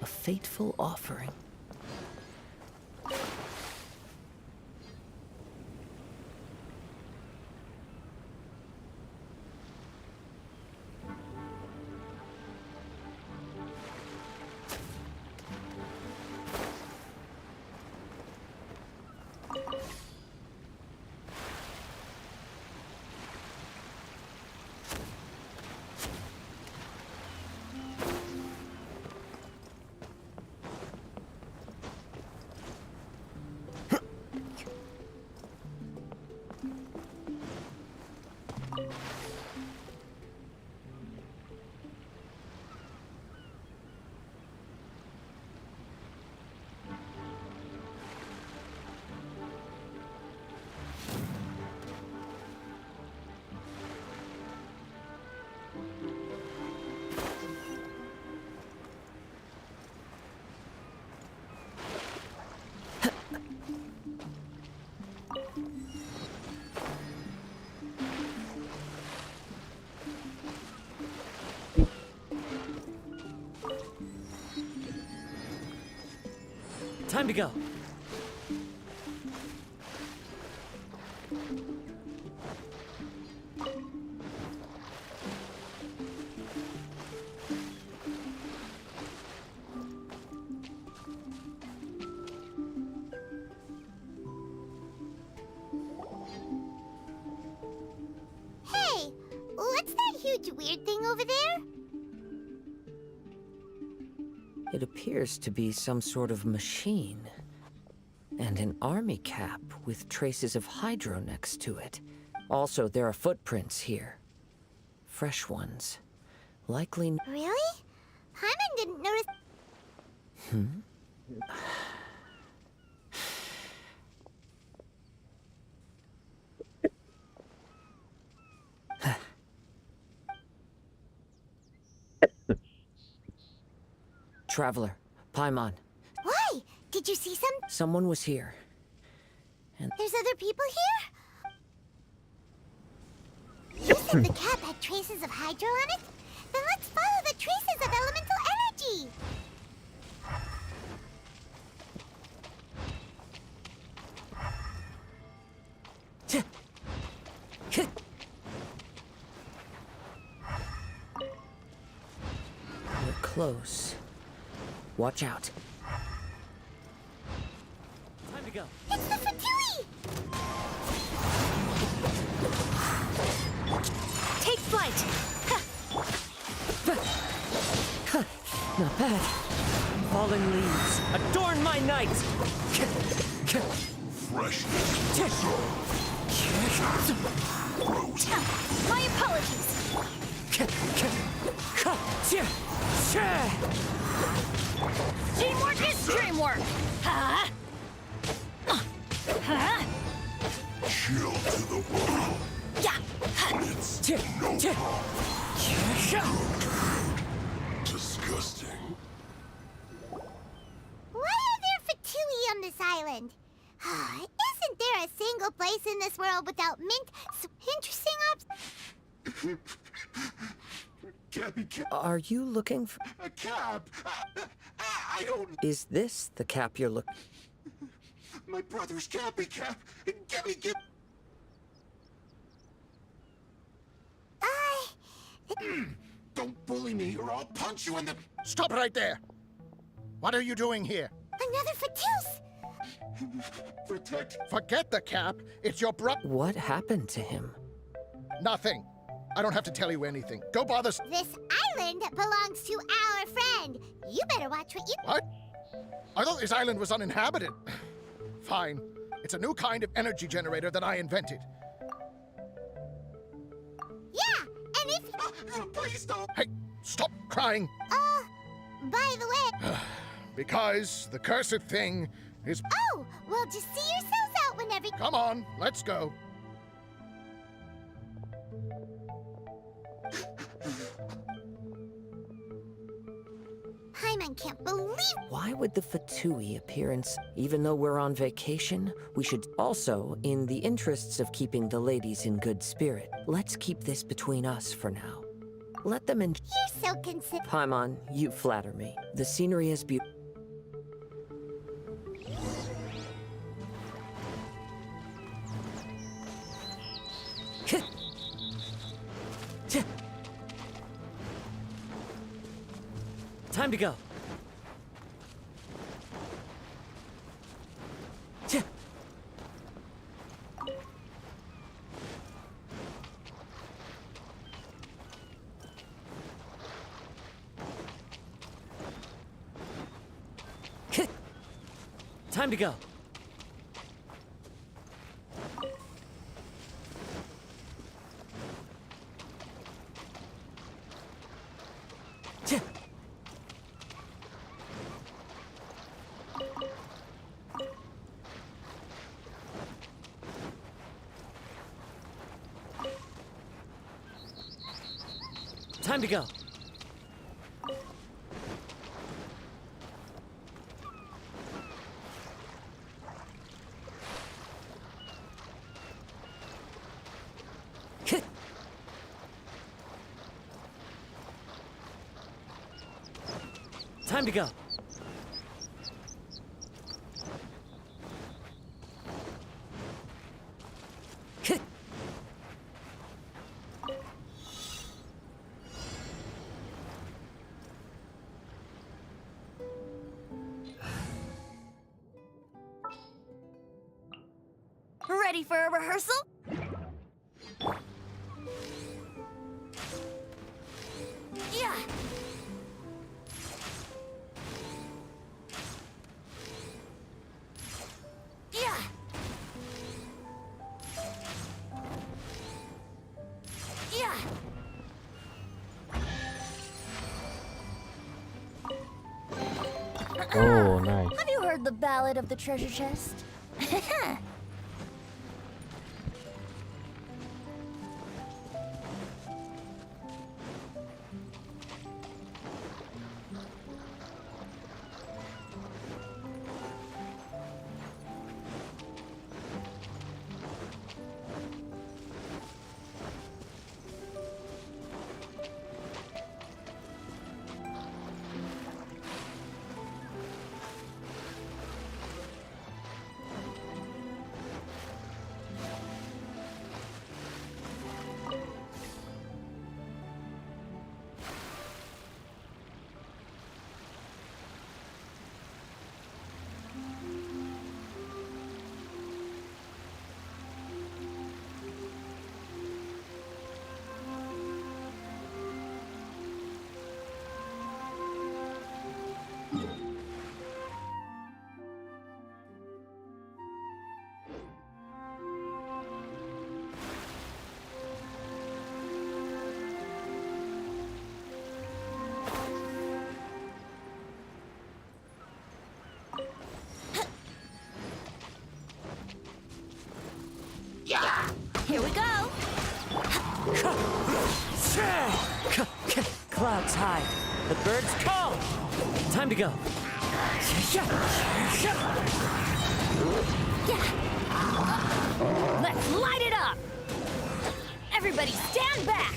A fateful offering. Time to go. Hey, what's that huge weird thing over there? It appears to be some sort of machine. And an army cap with traces of hydro next to it. Also, there are footprints here. Fresh ones. Likely... Really? Hyman didn't notice... Traveler, Paimon. Why? Did you see some... Someone was here. And... There's other people here? You said the cap had traces of hydro on it? Then let's follow the traces of elemental energy! We're close. Watch out. Time to go. It's the Fatui! Take flight! Not bad. Falling leaves, adorn my night! My apologies! Teamwork is dreamwork! Huh? Huh? Chill to the bone. Yeah! It's disgusting. Why are there Fatui on this island? Isn't there a single place in this world without interesting Are you looking for... A cap? I don't... Is this the cap you're looking... My brother's cap. Get... Don't bully me or I'll punch you in the... Stop right there! What are you doing here? Another Fatus! Protect... Forget the cap. It's your What happened to him? Nothing. I don't have to tell you anything. Go bother... This island belongs to our friend. You better watch what you... What? I thought this island was uninhabited. Fine. It's a new kind of energy generator that I invented. Yeah, and if... Please don't... Hey, stop crying. by the way... Because the cursed thing is... Oh, well, just see yourselves out whenever... Come on, let's go. Paimon can't believe... Why would the Fatui appearance? Even though we're on vacation, we should also, in the interests of keeping the ladies in good spirit, let's keep this between us for now. Let them enjoy. You're so considerate. Paimon, you flatter me. The scenery is beautiful. Time to go. Time to go. Time to go. Time to go. Ready for a rehearsal? Yeah. Yeah. Yeah. Oh, nice. Have you heard the ballad of the treasure chest? Here we go. Clouds high. The birds call. Time to go. Let's light it up. Everybody stand back.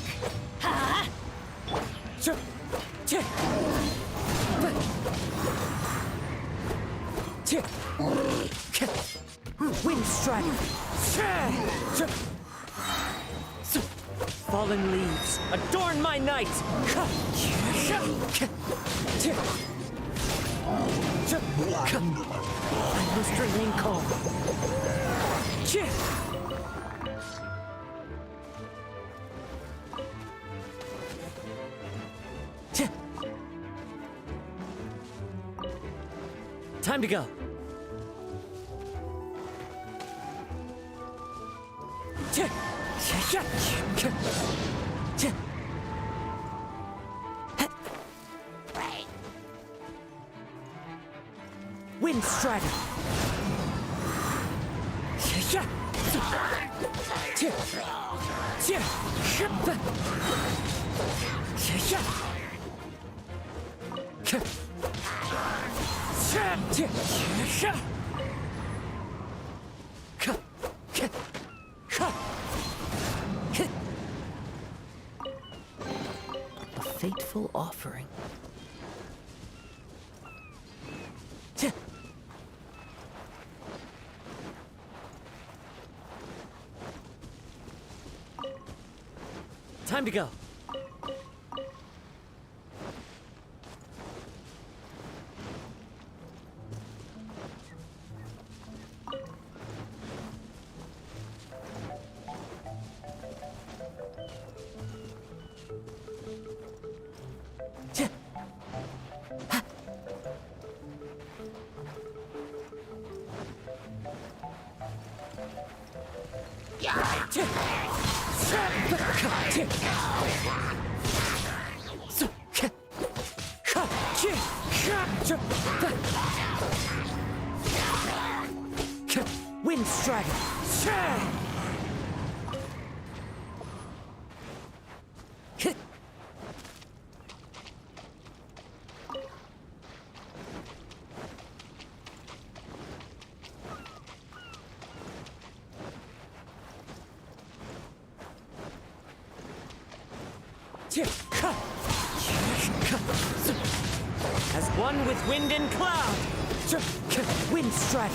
Wind strike. Fallen leaves adorn my night. I must remain calm. Time to go. Wind Strider. Yeah. A fateful offering. Time to go. Wind Strider. As one with wind and cloud. Wind Strider.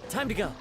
Time to go.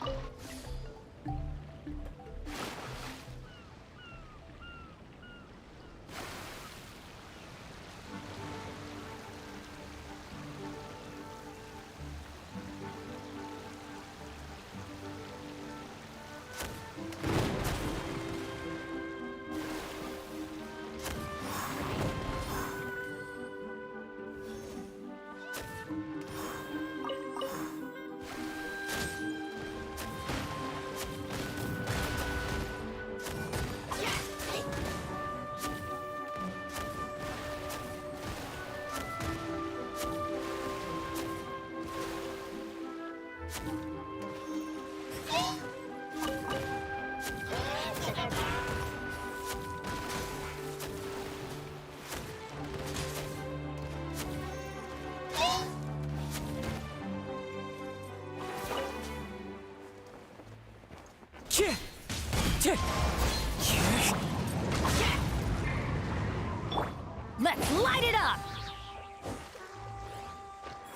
Let's light it up!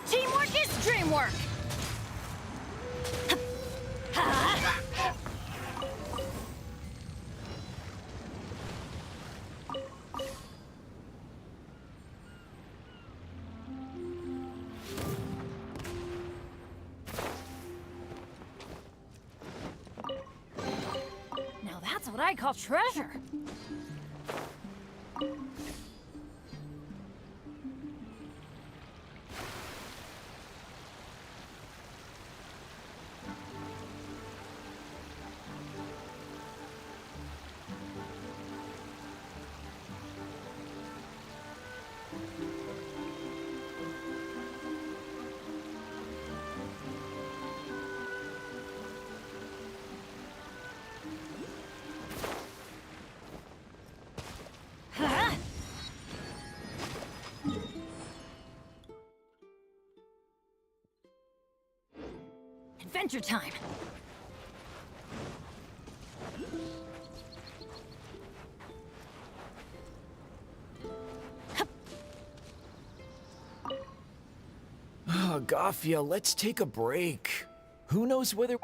Teamwork is dreamwork! Now that's what I call treasure! adventure time. Gafia, let's take a break. Who knows whether...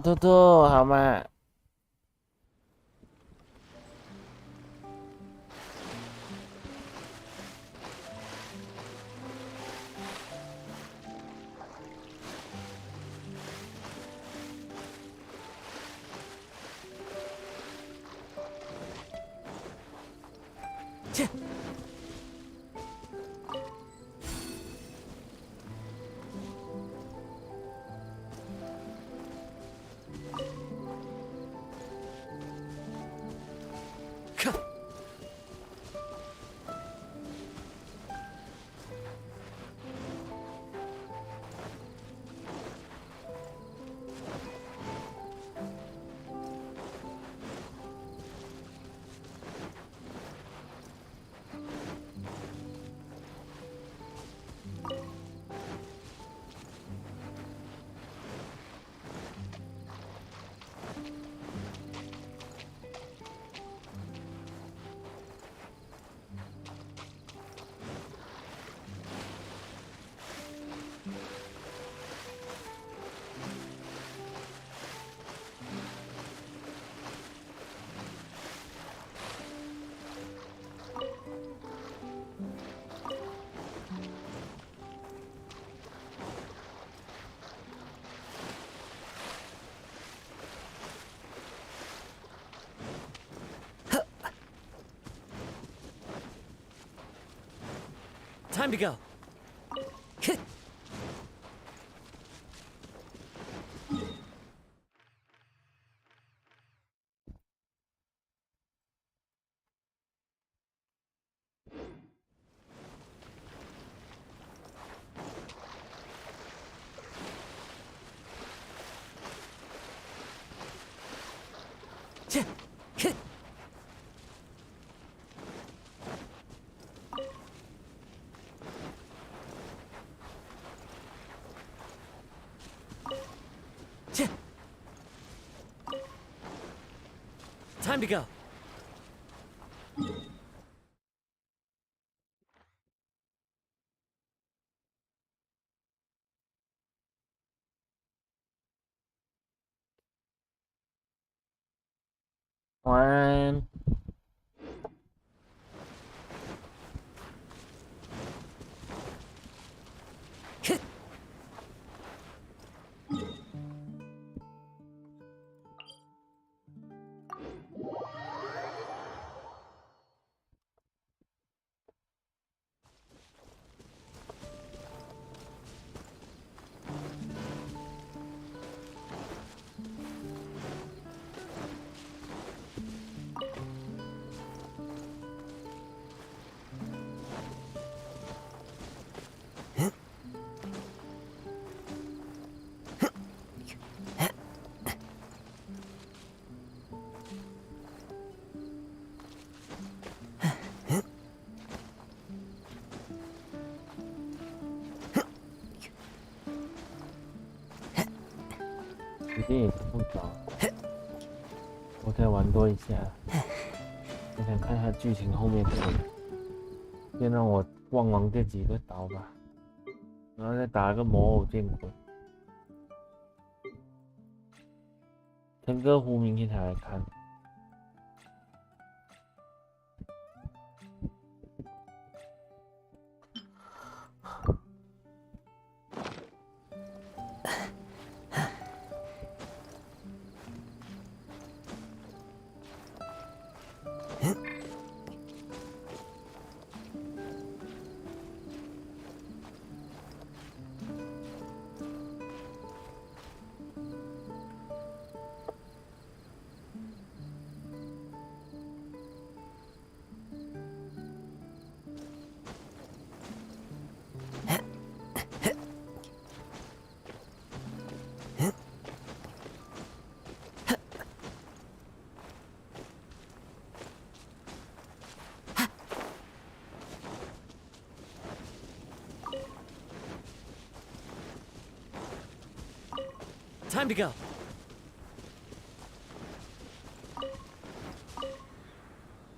兔兔，好吗？Time to go. Time to go. 晚安。时间也不早，我再玩多一下。我想看下剧情后面怎么，先让我逛完这几个岛吧，然后再打个魔偶见鬼。陈歌湖明天才来看。Time to go.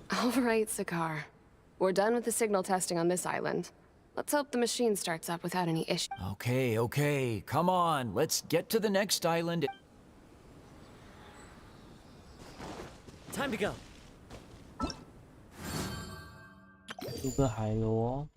All right, Sakar. We're done with the signal testing on this island. Let's hope the machine starts up without any issues. Okay, okay, come on, let's get to the next island. Time to go. 出个海螺。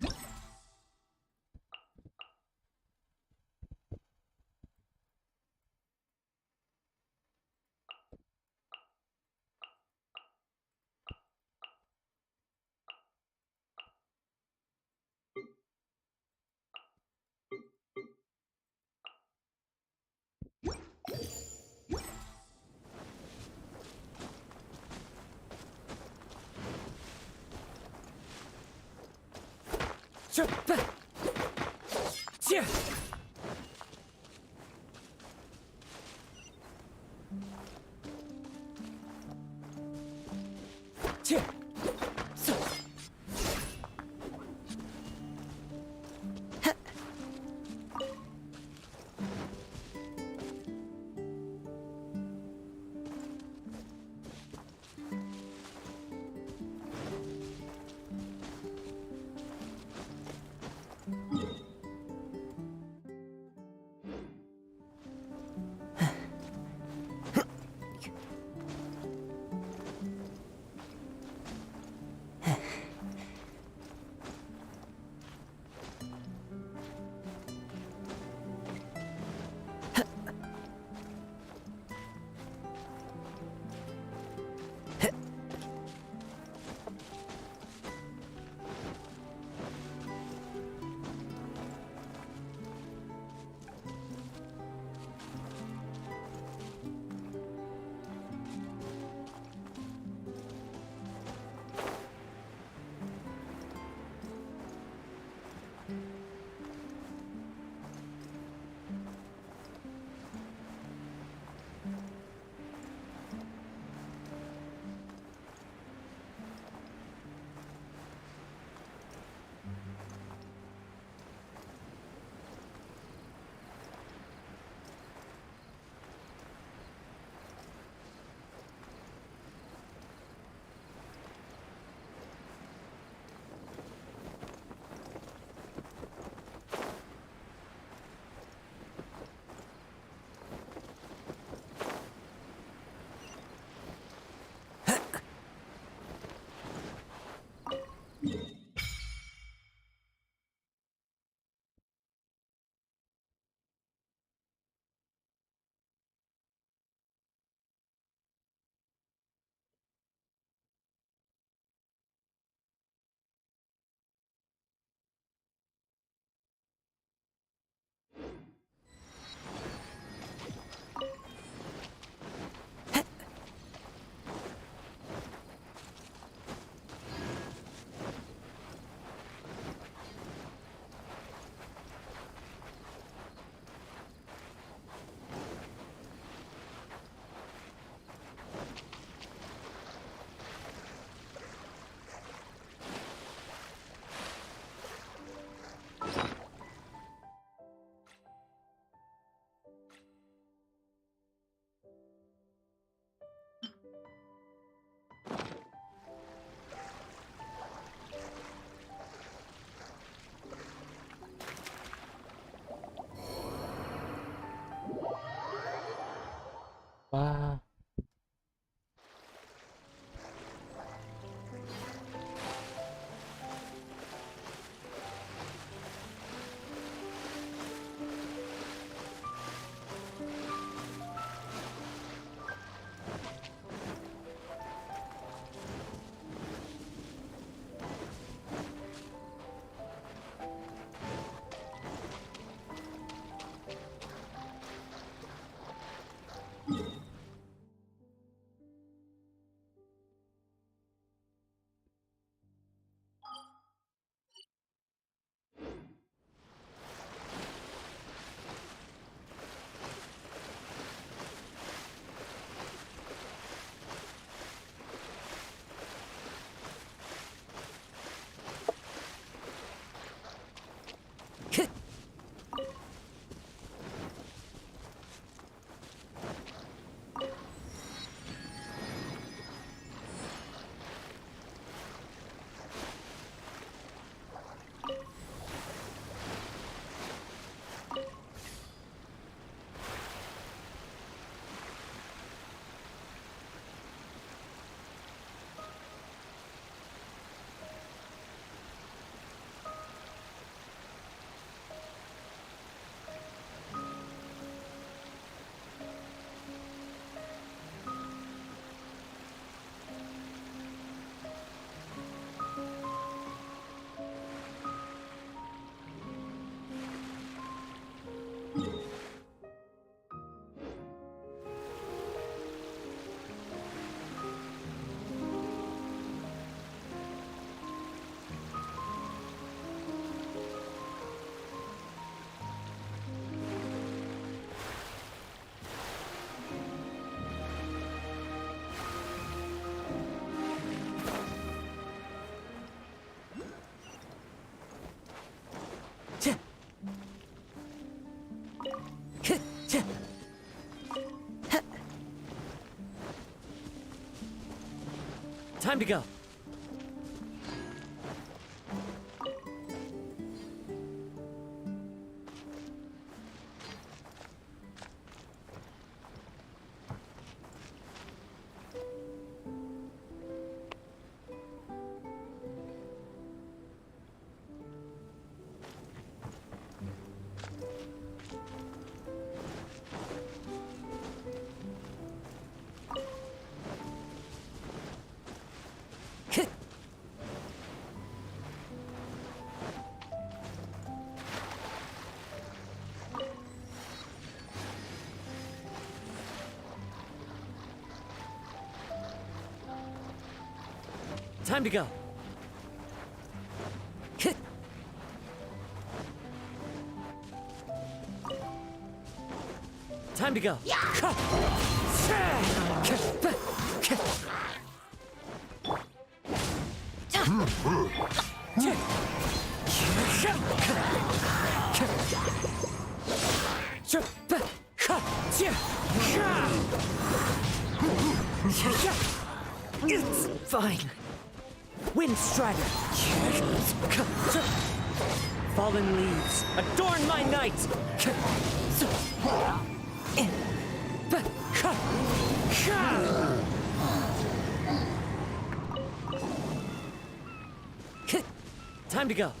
是，对，切。切。走。Time to go. Time to go. Time to go. It's fine. Wind Strider. Fallen leaves, adorn my night. Time to go.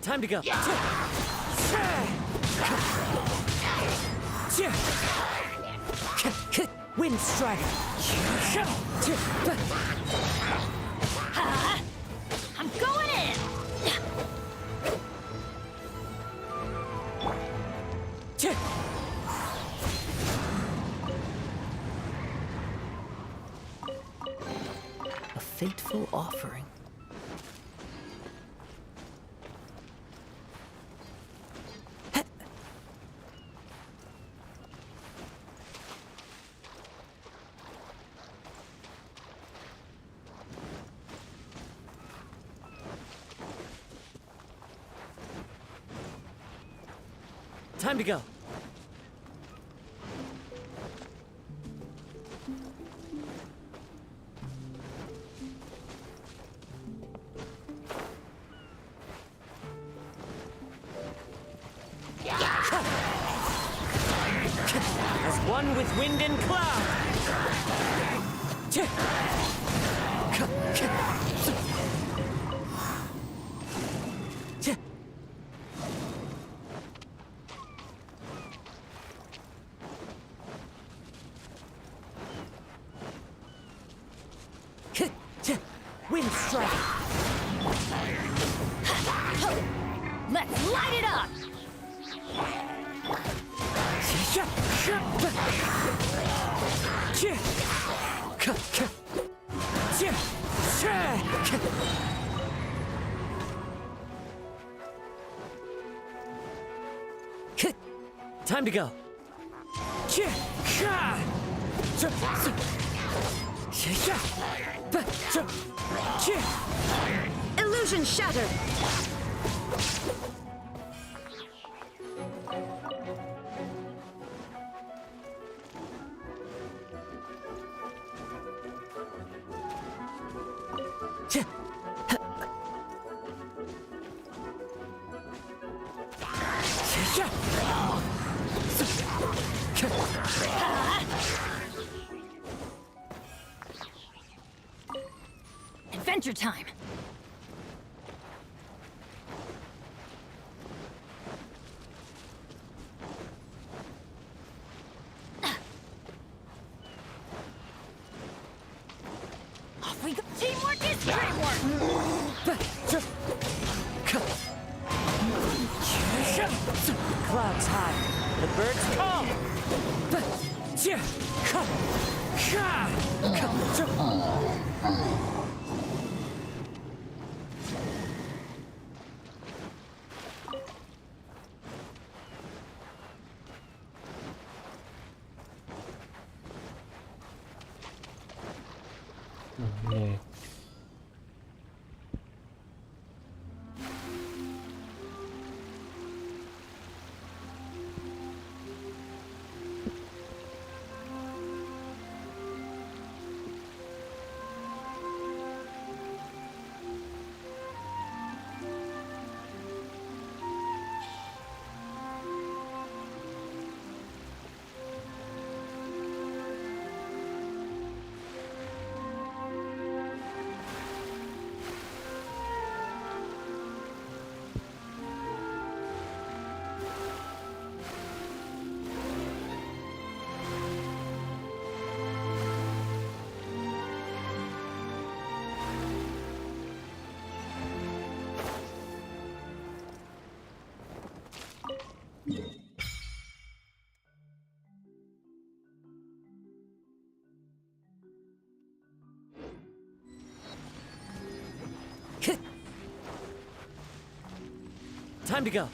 Time to go. Wind Strider. I'm going in. A fateful offering. Time to go. As one with wind and cloud. Wind strike. Let's light it up. Time to go. Illusion shattered. Adventure time. Off we go. Teamwork is dreamwork. Clouds high. The birds call. 네. Time to go.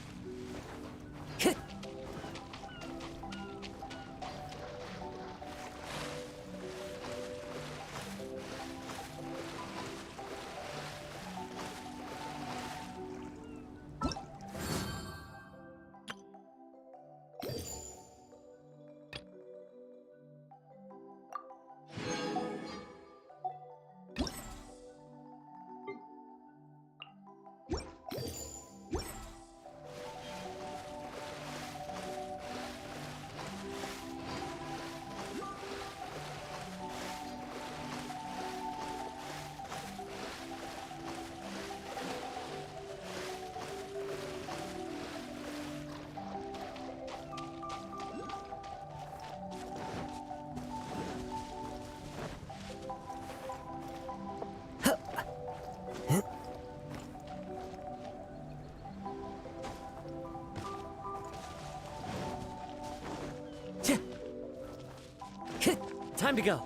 Time to go.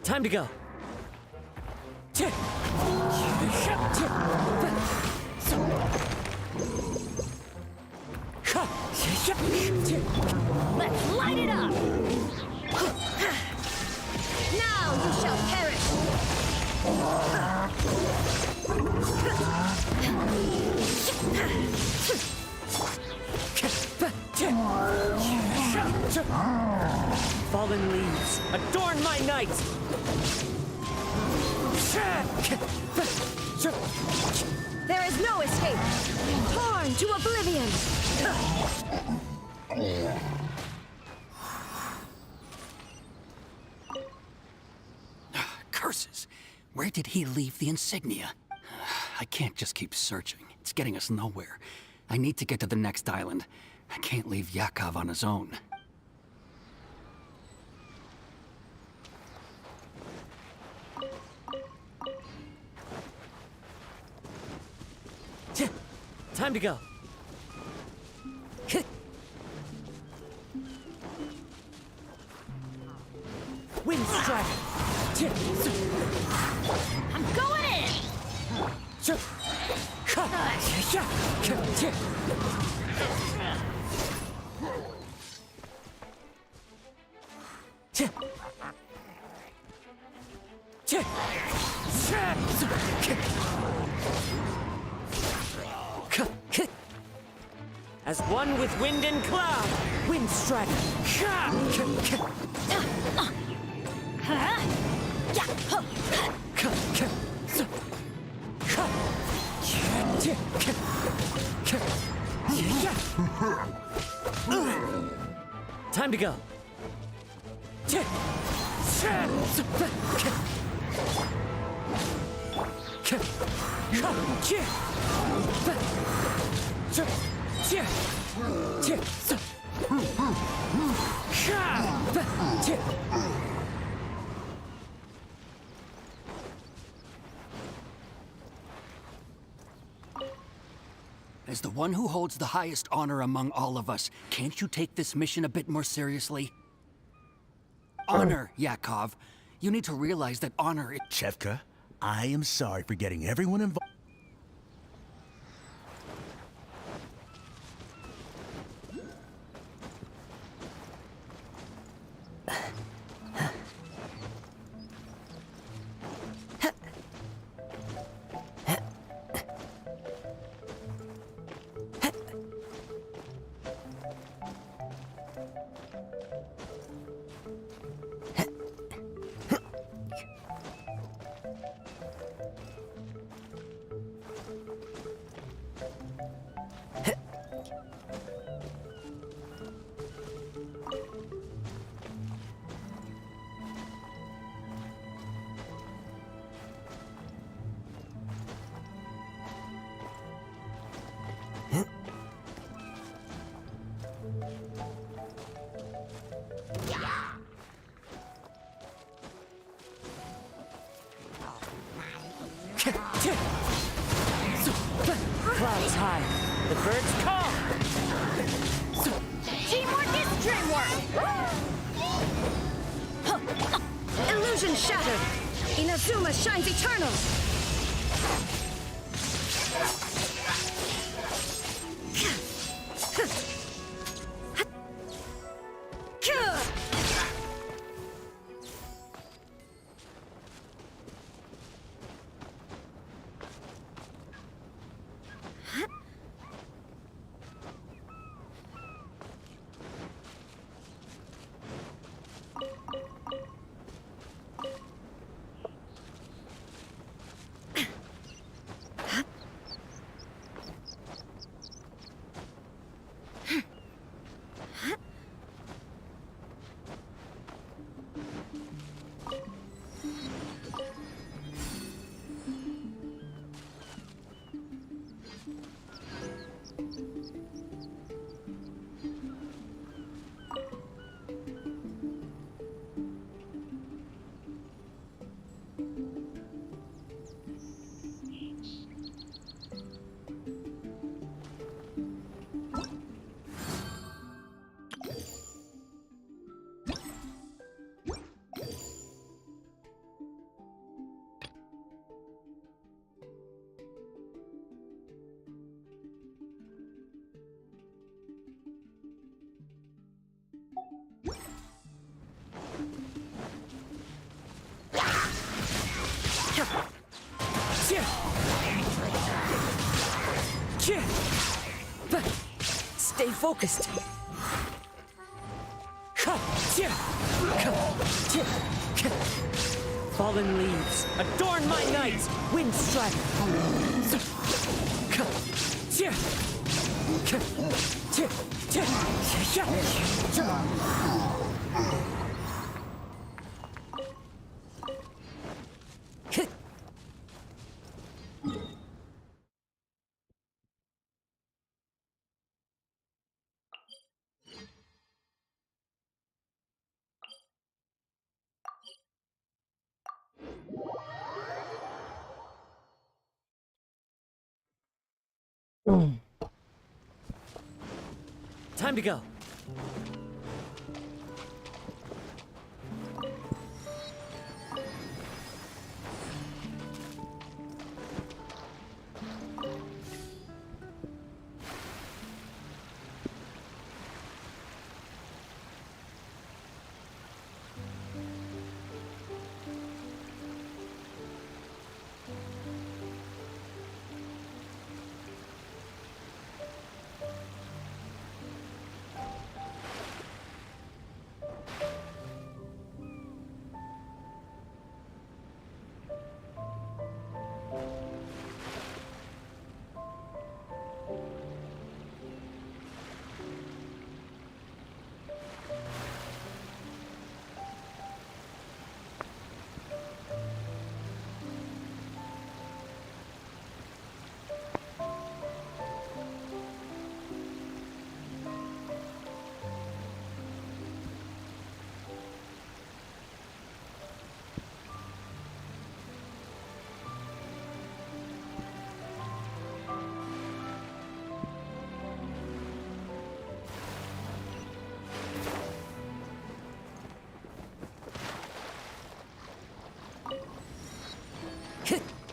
Time to go. Let's light it up! Now you shall perish! Fallen leaves, adorn my night! There is no escape! Torn to oblivion! Curses! Where did he leave the insignia? I can't just keep searching. It's getting us nowhere. I need to get to the next island. I can't leave Yakov on his own. Time to go. Wind strike. I'm going in! As one with wind and cloud, wind strike. Time to go. As the one who holds the highest honor among all of us, can't you take this mission a bit more seriously? Honor, Yakov. You need to realize that honor is— Chevka, I am sorry for getting everyone involved. Clouds high. The birds call. Teamwork is dreamwork! Illusion shattered! Inazuma shines eternal! Stay focused. Fallen leaves, adorn my night. Wind strike. Time to go.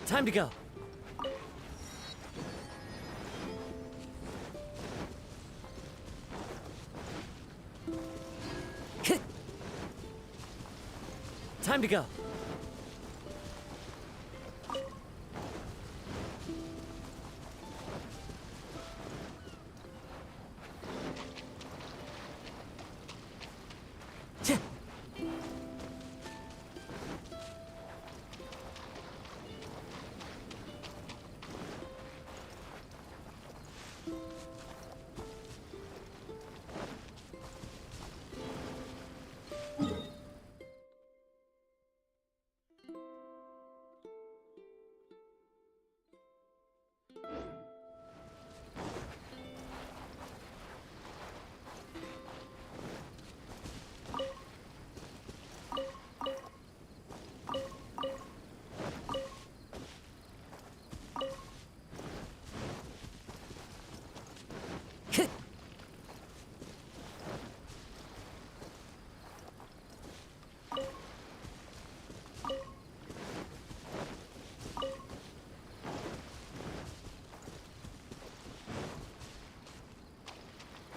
Time to go. Time to go.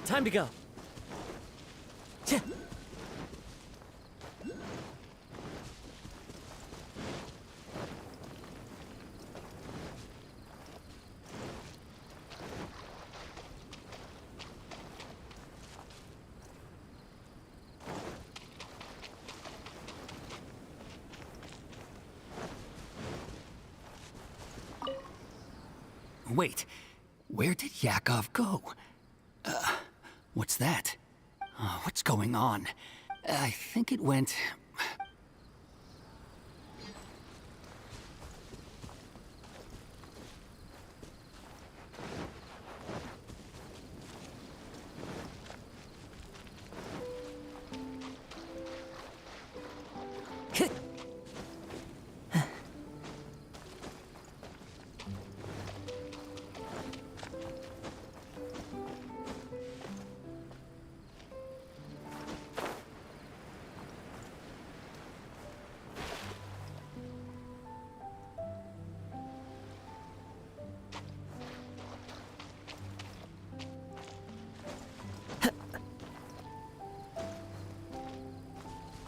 Time to go. Wait, where did Yakov go? What's that? What's going on? I think it went...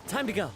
Time to go.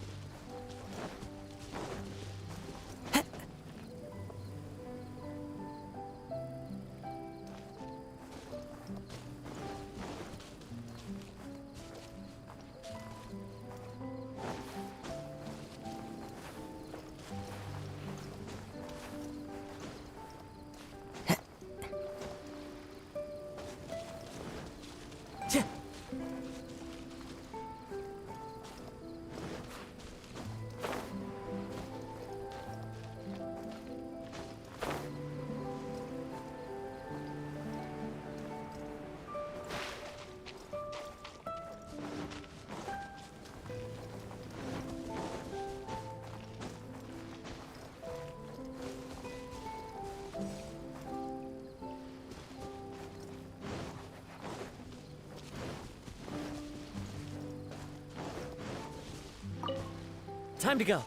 Time to go.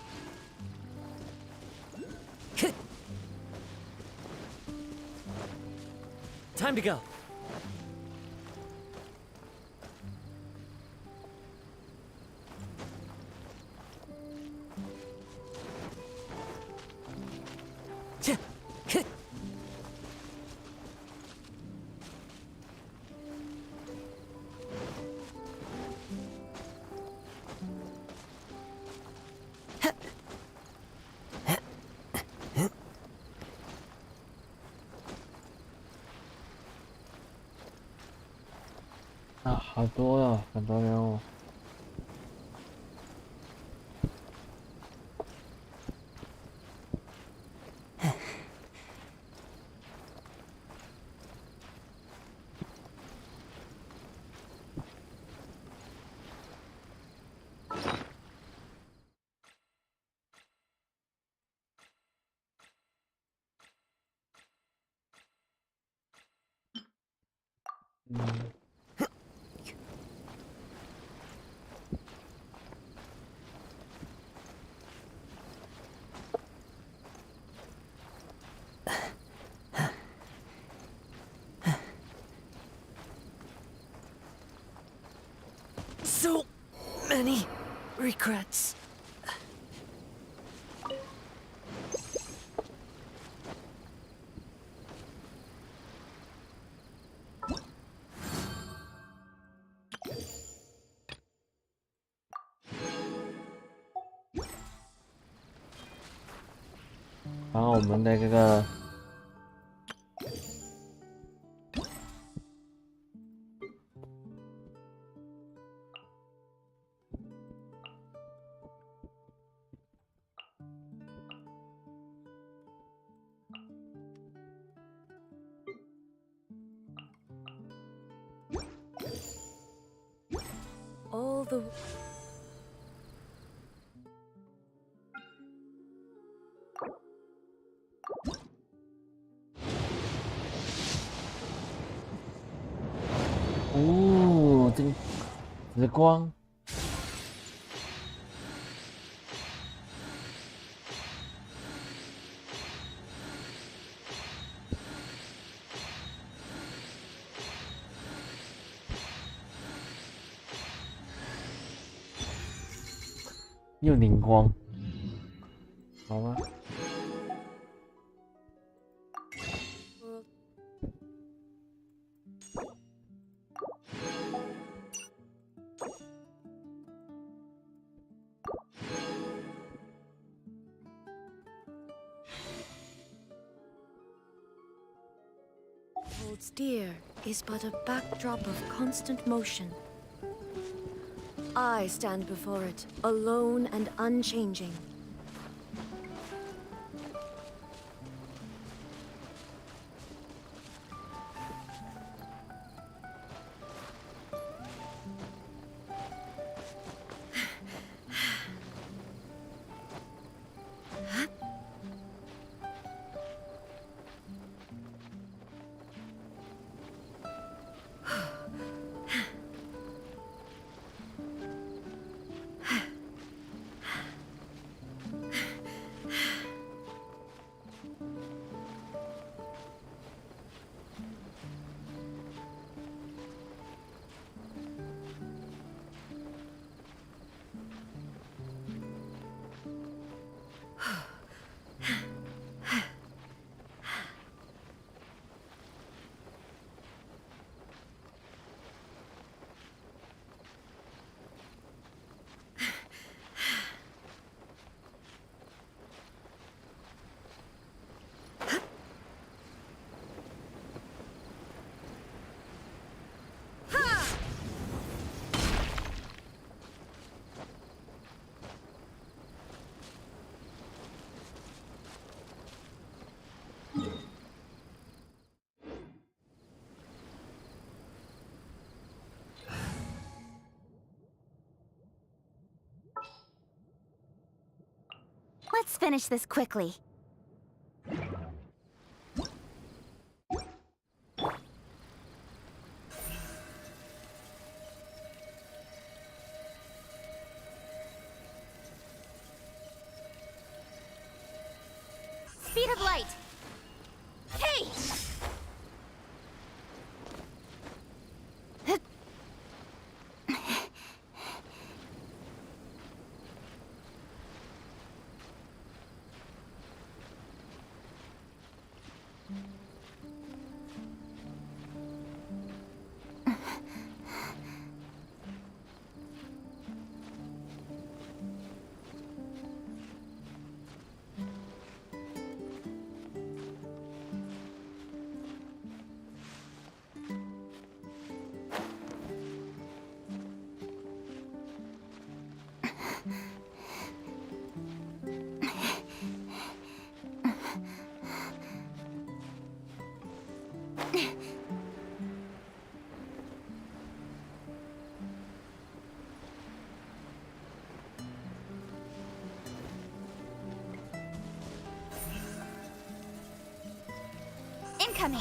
Time to go.啊，好多哟，很多人哦。So many regrets. .然后我们的这个all the...哦，这个紫光。又凝光，好吗？Holds dear is but a backdrop of constant motion. I stand before it, alone and unchanging. Let's finish this quickly. Speed of light. Hey! Incoming.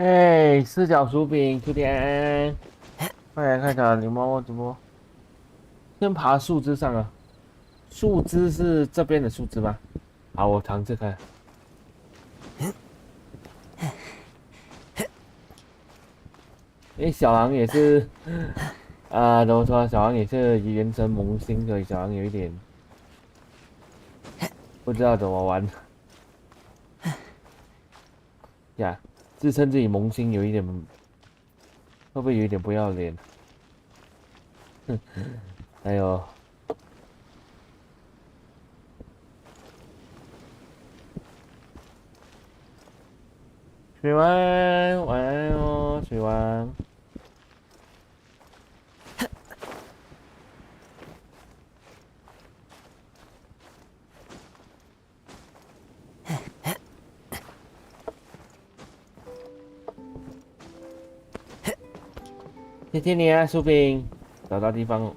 哎，四角薯饼，秋天，快来看小狸猫直播。先爬树枝上啊，树枝是这边的树枝吗？好，我尝试看。小狼也是，怎么说？小狼也是原神萌新，所以小狼有一点不知道怎么玩。呀，自称自己萌新有一点，会不会有一点不要脸？还有。水湾，晚安哦，水湾。谢谢你啊，树饼，找到地方了。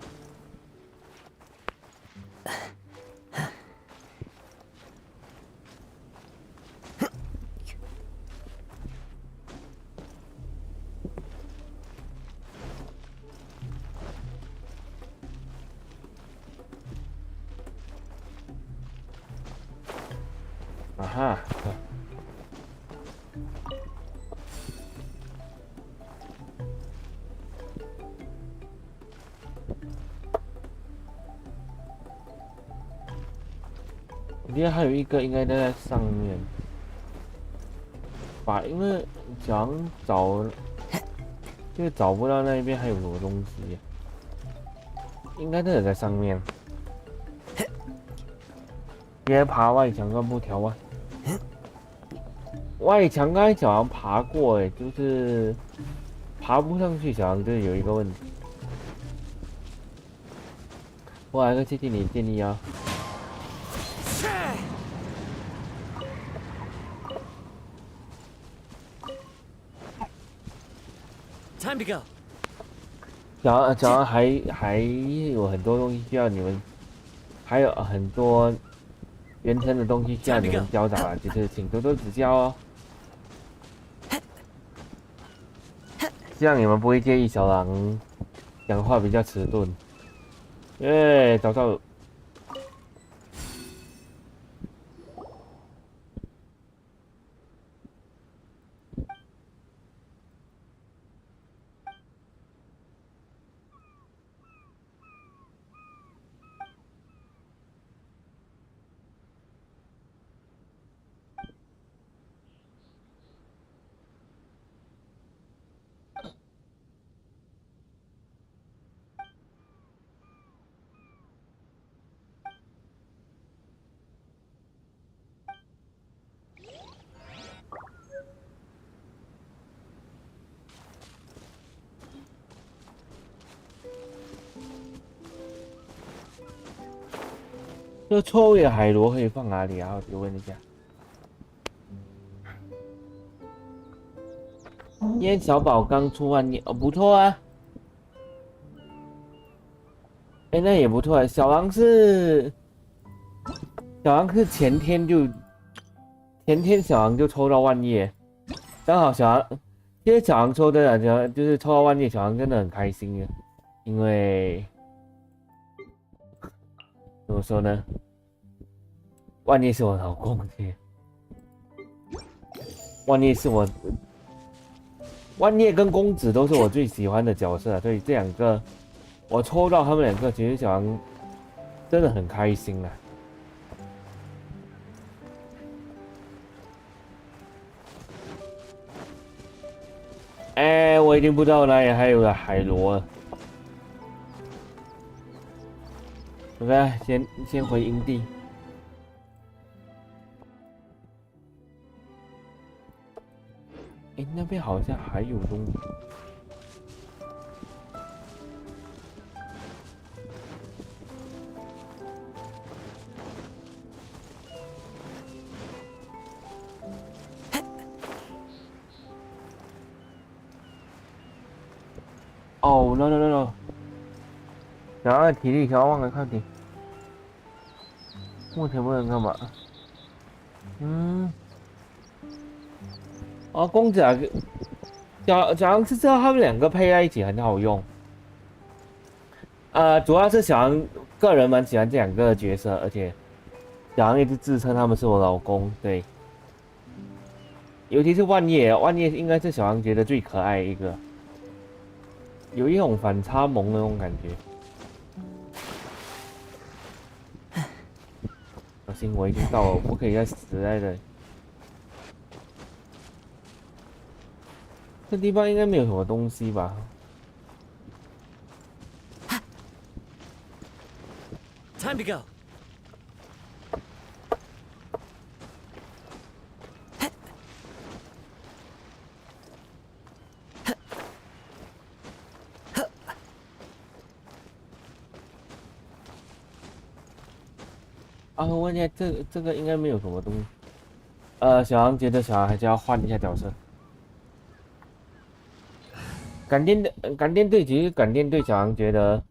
啊哈！我觉得还有一个应该在上面吧，因为想找，就是找不到那边还有什么东西，应该都有在上面。别爬外墙跟不调啊！外墙刚才小狼爬过，就是爬不上去，小狼这有一个问题。我来个谢谢你建议啊！ Time to go. 小狼还有很多东西需要你们，还有很多原生的东西需要你们教导啊，就是请多多指教哦。希望你们不会介意小狼讲话比较迟钝。耶，找到了。 这臭野海螺可以放哪里啊？我问一下。今天小宝刚出万年，哦，不错啊。哎，那也不错啊。小狼是前天小狼就抽到万叶，刚好因为小狼抽的就是抽到万叶，小狼真的很开心的，因为怎么说呢？ 万叶是我老公，万叶跟公子都是我最喜欢的角色，所以这两个我抽到他们两个，其实小狼真的很开心啊！哎，我已经不知道哪里还有个海螺了。OK， 先回营地。 哎，那边好像还有东西。哦 ，no！ 想要体力，想要忘了看题。目前不能干嘛？哦，公子啊，小狼是知道他们两个配在一起很好用。主要是小狼个人蛮喜欢这两个角色，而且小狼一直自称他们是我老公，对。尤其是万叶，万叶应该是小狼觉得最可爱一个，有一种反差萌的那种感觉。小心，我已经到了，我不可以再死在这里。 这地方应该没有什么东西吧？ Time to go. 啊，我问一下，这个应该没有什么东西。小杨觉得小杨还是要换一下角色。感电队其实感电队小杨觉得，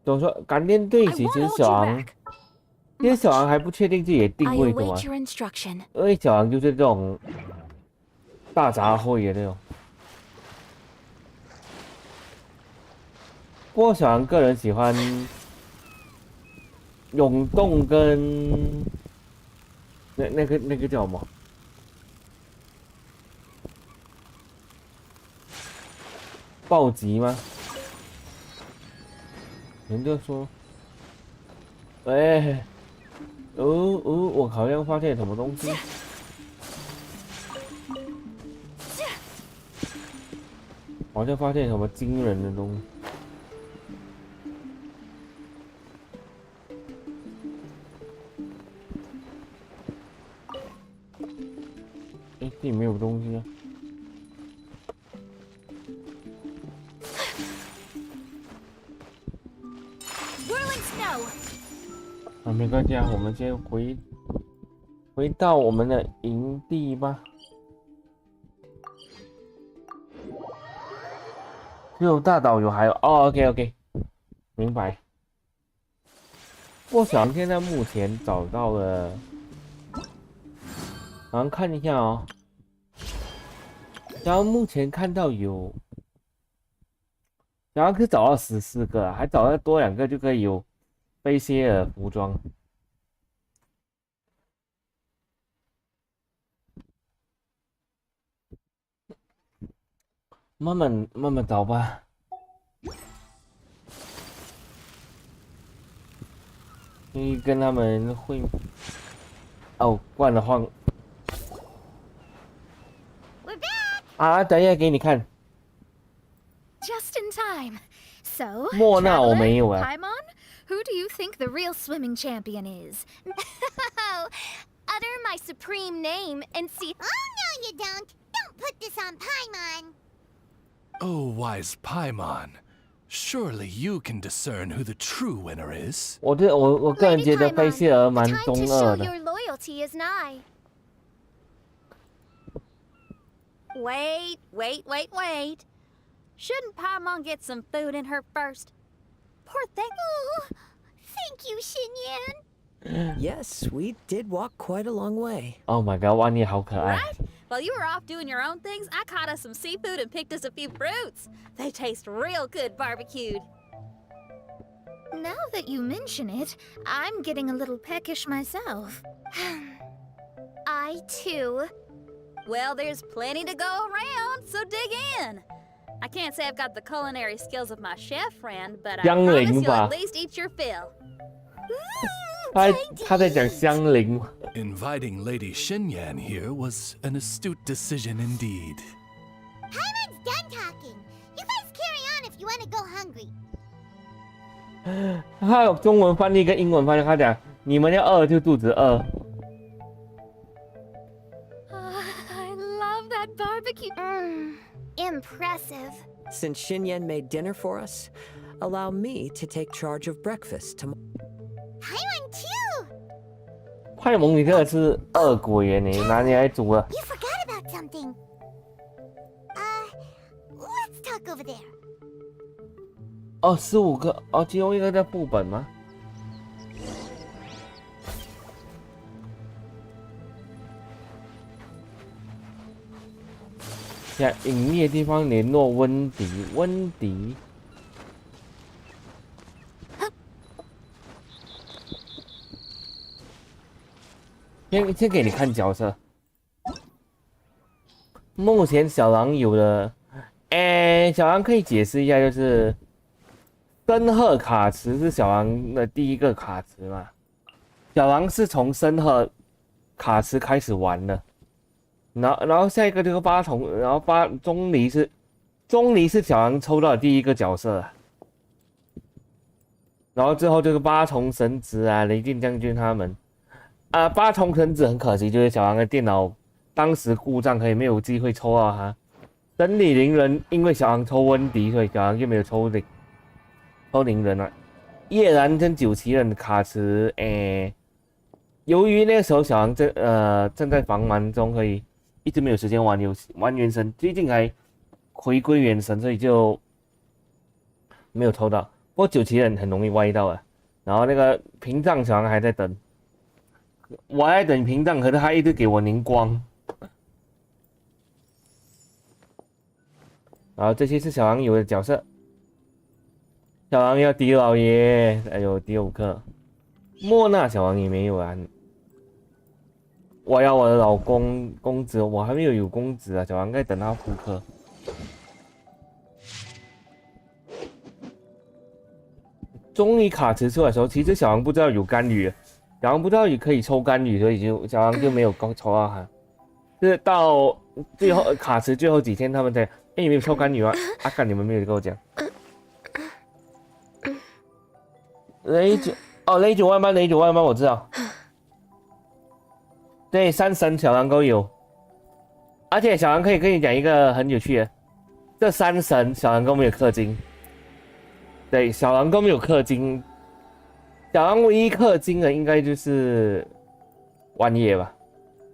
怎么说？感电队其实小杨，因为小杨还不确定自己的定位的嘛，因为小杨就是这种大杂烩的那种。不过小杨个人喜欢涌动跟那个叫什么？暴击吗？人就说，哎，我好像发现什么东西。好像发现什么惊人的东西。哎，这里没有东西啊。啊，没关系啊，我们先回到我们的营地吧。只有大导游还有哦 ，OK， 明白。我想现在目前找到了，好像看一下哦。然后目前看到有，然后是找到14个，还找到多2个就可以有菲歇尔服装。慢慢找吧。你跟他们会哦，换了换。啊，等一下给你看。Just in time. So, 莫娜我没有啊。Paimon, who do you think the real swimming champion is? Utter my supreme name and see. Oh no, you don't. Don't put this on Paimon. Oh, wise Paimon. Surely you can discern who the true winner is. 我个人觉得菲歇尔蛮中二的。 Your loyalty is nigh. Wait. Shouldn't Paimon get some food in her first? Poor thing. Oh, thank you, Xinyan. Yes, we did walk quite a long way. Oh my god, 哇，你好可爱。 Right? While you were off doing your own things, I caught us some seafood and picked us a few fruits. They taste real good barbecued. Now that you mention it, I'm getting a little peckish myself. I too. Well, there's plenty to go around, so dig in. I can't say I've got the culinary skills of my chef friend, but I promise you'll at least eat your fill. 他在讲香菱。 Inviting Lady Xinyan here was an astute decision indeed. Paimon's done talking. You guys carry on if you want to go hungry. 他有中文翻译跟英文翻译，他讲你们要饿就肚子饿。 I love that barbecue. Impressive. Since Xinyan made dinner for us, allow me to take charge of breakfast tomorrow. Paimon too. 派蒙，你真的是恶鬼耶！你拿你来煮了。 You forgot about something. Let's talk over there. 哦，15个哦，其中一个在副本吗？在隐秘的地方联络温迪。 先给你看角色。目前小狼有的，小狼可以解释一下，就是深褐卡池是小狼的第一个卡池嘛？小狼是从深褐卡池开始玩的，然后下一个就是八重，然后钟离是小狼抽到的第一个角色，然后最后就是八重神子啊，雷电将军他们。 八重神子很可惜，就是小狼的电脑当时故障，可以没有机会抽到他。真理灵人因为小狼抽温迪，所以小狼就没有抽灵人了。叶然跟九旗人卡池，由于那个时候小狼正在繁忙中，所以一直没有时间玩原神，最近还回归原神，所以就没有抽到。不过九旗人很容易歪到啊。然后那个屏障小狼还在等，我还在等屏障，可是他一直给我凝光。然后这些是小狼有的角色。小狼要狄老爷，哎呦，第5课。莫娜小狼也没有啊。我要我的老公公子，我还没有公子啊，小狼在等他复刻。终于卡池出来的时候，其实小狼不知道有甘雨，小狼不知道也可以抽甘雨，所以小狼就没有抽到他。就是到最后卡池最后几天，他们才你没有抽甘雨啊？阿干你们没有跟我讲。雷九万班，我知道。对，3神小狼都有，而且小狼可以跟你讲一个很有趣的，这3神小狼都没有氪金。对，小狼都没有氪金，小狼唯一氪金的应该就是万叶吧。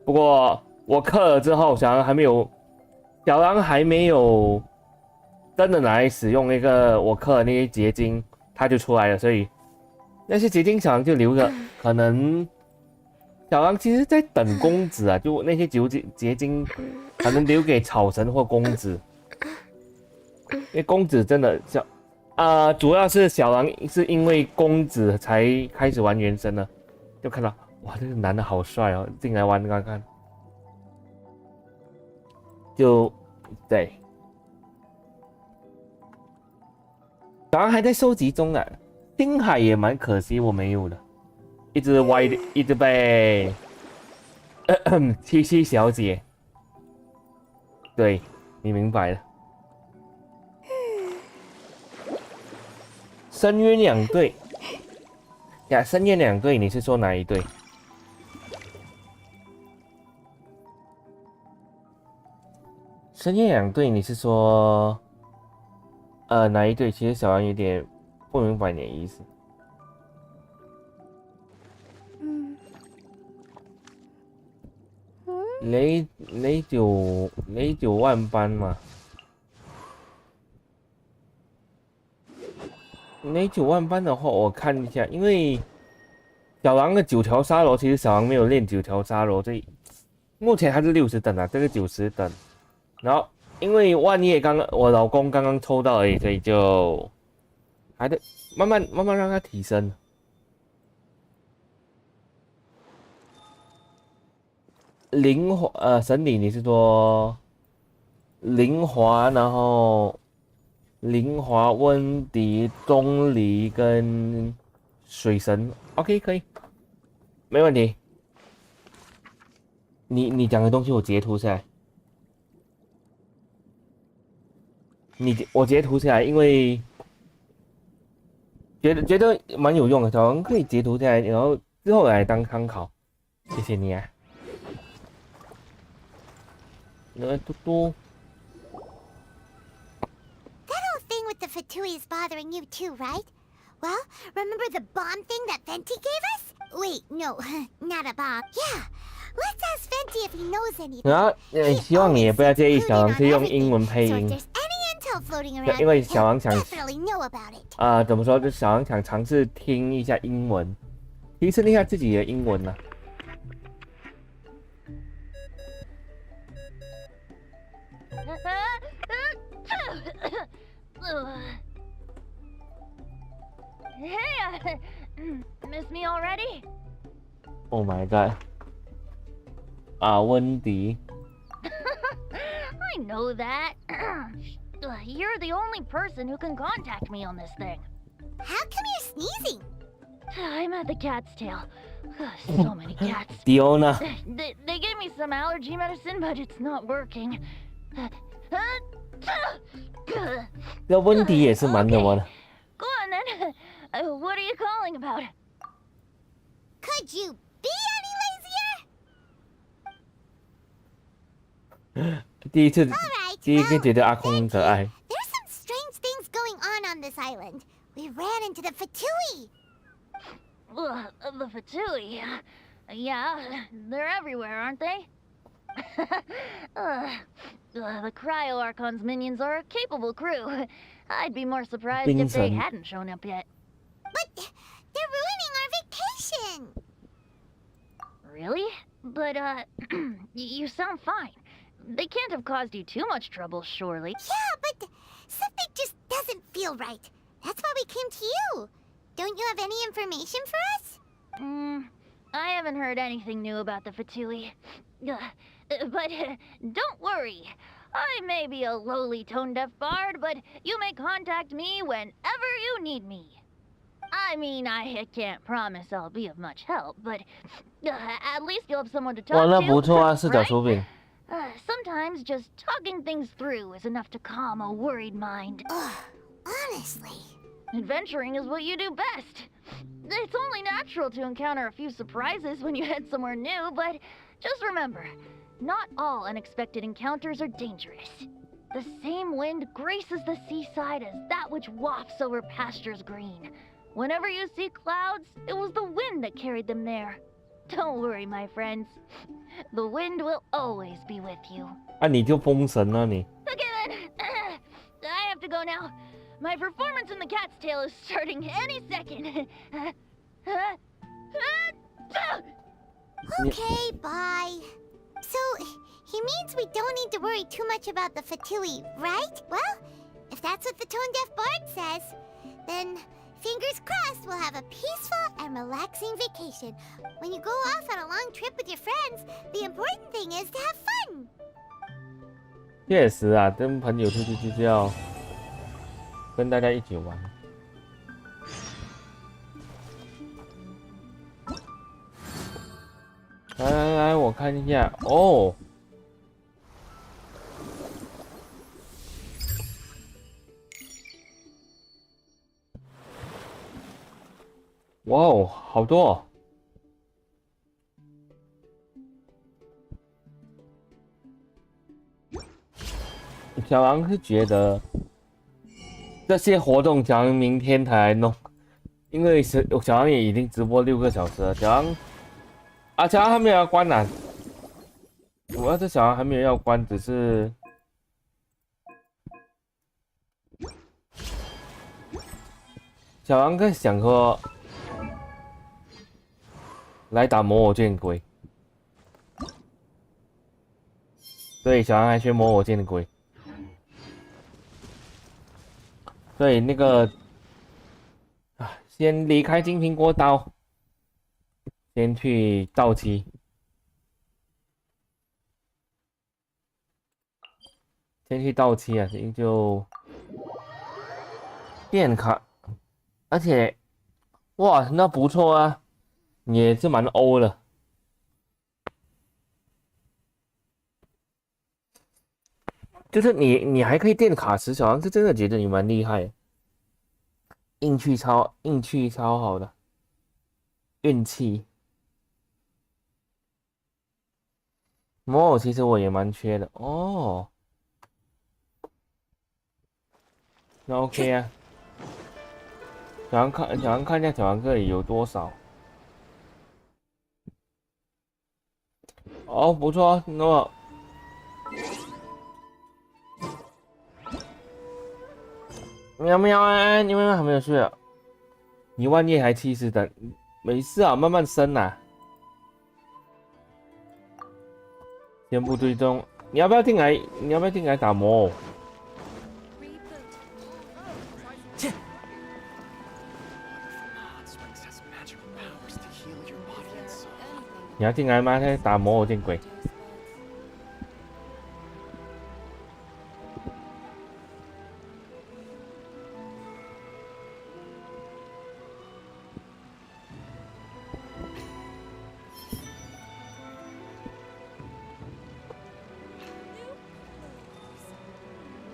不过我氪了之后，小狼还没有真的拿来使用那个我氪的那些结晶，它就出来了，所以那些结晶小狼就留着，可能小狼其实在等公子啊，就那些结晶可能留给草神或公子，因为公子真的主要是小狼是因为公子才开始玩原神的，就看到哇，这个男的好帅哦，进来玩看看，就对，小狼还在收集中啊，星海也蛮可惜我没有的，一直被七七小姐，对你明白了。深渊2队呀，深渊2队，你是说哪一队？深渊2队，你是说哪一队？其实小狼有点不明白你的意思。雷九万班嘛。那9万班的话，我看一下，因为小狼的9条沙罗，其实小狼没有练9条沙罗，所以目前还是60等啊，这个90等。然后因为万叶我老公刚刚抽到而已，所以就还得慢慢让它提升。神里你是说灵华，然后灵华、温迪、钟离跟水神 ，OK 可以，没问题。你讲的东西我截图下来，我截图下来，因为觉得蛮有用的，小王可以截图下来，然后之后来当参考，谢谢你啊。嘟嘟。With the Fatui is bothering you too, right? Well, remember the bomb thing that Fenty gave us? Wait, no, not a bomb. Yeah, let's ask Fenty if he knows anything. 然后希望你也不要介意小狼是用英文配音，因为小狼想怎么说？就小狼想尝试听一下英文，提升一下自己的英文呢。Hey, miss me already? Oh my god. 温迪。I know that. You're the only person who can contact me on this thing. How come you're sneezing? I'm at the cat's tail. So many cats. Diona. They gave me some allergy medicine, but it's not working. 这温迪也是蛮什么的。Go on then. What are you calling about? Could you be any lazier? 第一个觉得阿空可爱。 There's some strange things going on this island. we ran into the Fatui. The Fatui. Yeah, they're everywhere, aren't they? The Cryo Archon's minions are a capable crew. I'd be more surprised if they hadn't shown up yet. But they're ruining our vacation. Really? But, you sound fine. They can't have caused you too much trouble, surely. Yeah, but something just doesn't feel right. That's why we came to you. Don't you have any information for us? I haven't heard anything new about the Fatui. But don't worry. I may be a lowly tone-deaf bard, but you may contact me whenever you need me. I mean, I can't promise I'll be of much help, but at least you'll have someone to talk to, 哇，那不错啊，四角 right? 薯饼。 Sometimes just talking things through is enough to calm a worried mind. Honestly. Adventuring is what you do best. It's only natural to encounter a few surprises when you head somewhere new, but just remember, not all unexpected encounters are dangerous. The same wind graces the seaside as that which wafts over pastures green. Whenever you see clouds, it was the wind that carried them there. Don't worry, my friends. The wind will always be with you. 啊，你就封神了你。 Okay then. I have to go now. My performance in the cat's tail is starting any second. Okay, bye. So, he means we don't need to worry too much about the Fatui, right? Well, if that's what the tone-deaf bard says, then fingers crossed we'll have a peaceful and relaxing vacation. When you go off on a long trip with your friends, the important thing is to have fun. 确实啊，跟朋友出去就是要跟大家一起玩。来，我看一下哦。哇哦，好多哦！小狼是觉得这些活动小狼明天才来弄，因为小狼也已经直播6个小时了。小狼还没有要关呢，主要是小狼还没有要关，只是小狼在想说来打魔偶见鬼，对，小狼还学魔偶见鬼。 对，那个先离开金苹果岛，先去到期。先去到期啊，就电卡，而且哇，那不错啊，也是蛮欧的。就是你还可以垫卡池，小狼是真的觉得你蛮厉害，运气超好的，运气。魔偶其实我也蛮缺的哦，那 OK 啊。小狼看一下小狼这里有多少。哦，不错，那么。 喵喵啊！你们还没有睡啊？1万夜还70等，没事啊，慢慢升啊。先不追踪，你要不要进来？你要不要进来打魔偶？你要进来吗？在打魔偶见鬼！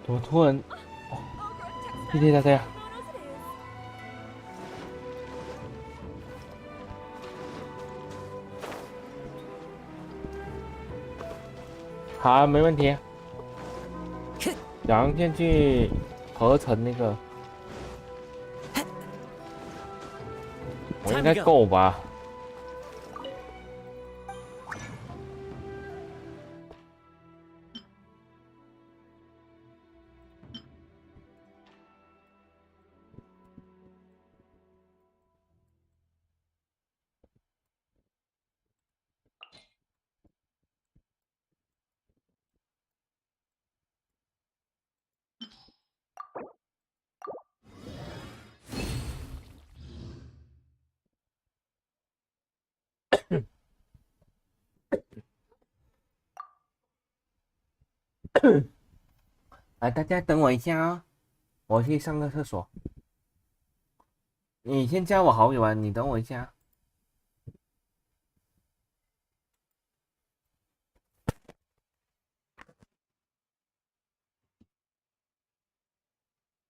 我突然，谢谢大家。好，没问题。小狼先去合成那个。我应该够吧？来，大家等我一下啊，我去上个厕所。你先加我好友啊，你等我一下。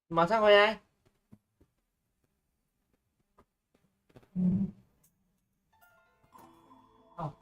马上回来。好。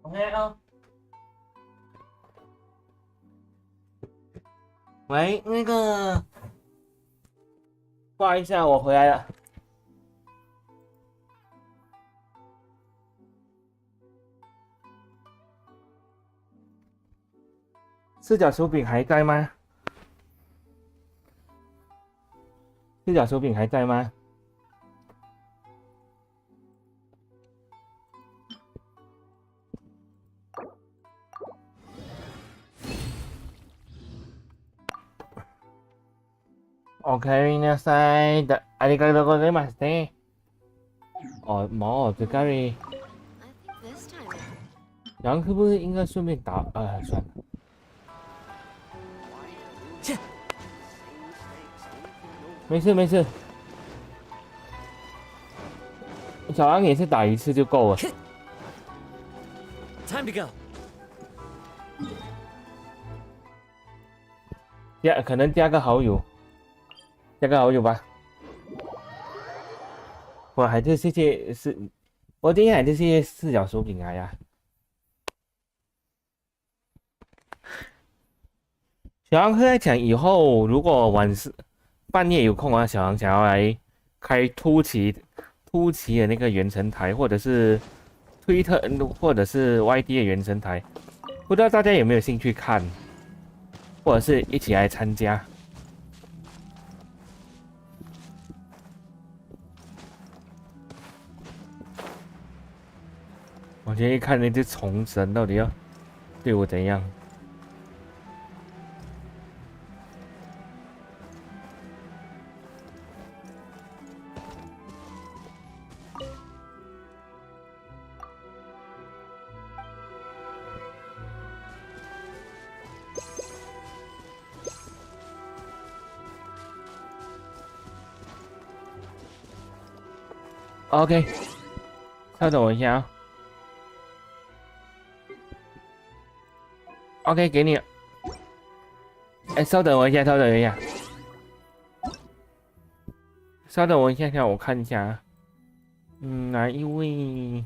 OK 啊。喂，那个，不好意思啊，我回来了。四角手柄还在吗？四角手柄还在吗？OK， 皆さん、ありがとうございます。哦，毛这咖喱，然后是不是应该顺便打？算了。切，没事没事，小狼也是打一次就够了。Time to go. 可能加个好友，加个好友吧。我还是谢谢我今天还是谢谢四角手柄啊呀。小狼是在讲以后如果半夜有空啊，小狼想要来开突奇的那个原神台，或者是推特或者是 YD 的原神台，不知道大家有没有兴趣看，或者是一起来参加。我今天看那只虫神到底要对我怎样。OK， 稍等我一下啊。OK， 给你。哎，稍等我一下，稍等我一下，稍等我一下下，我看一下啊。哪一位？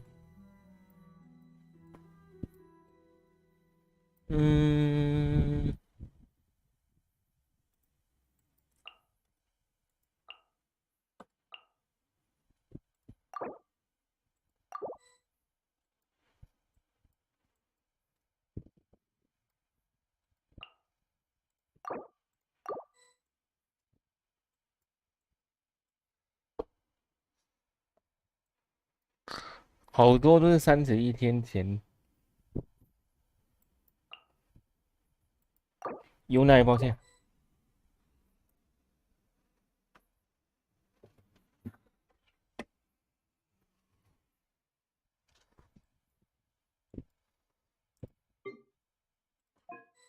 好多都是31天前。有奶，抱歉。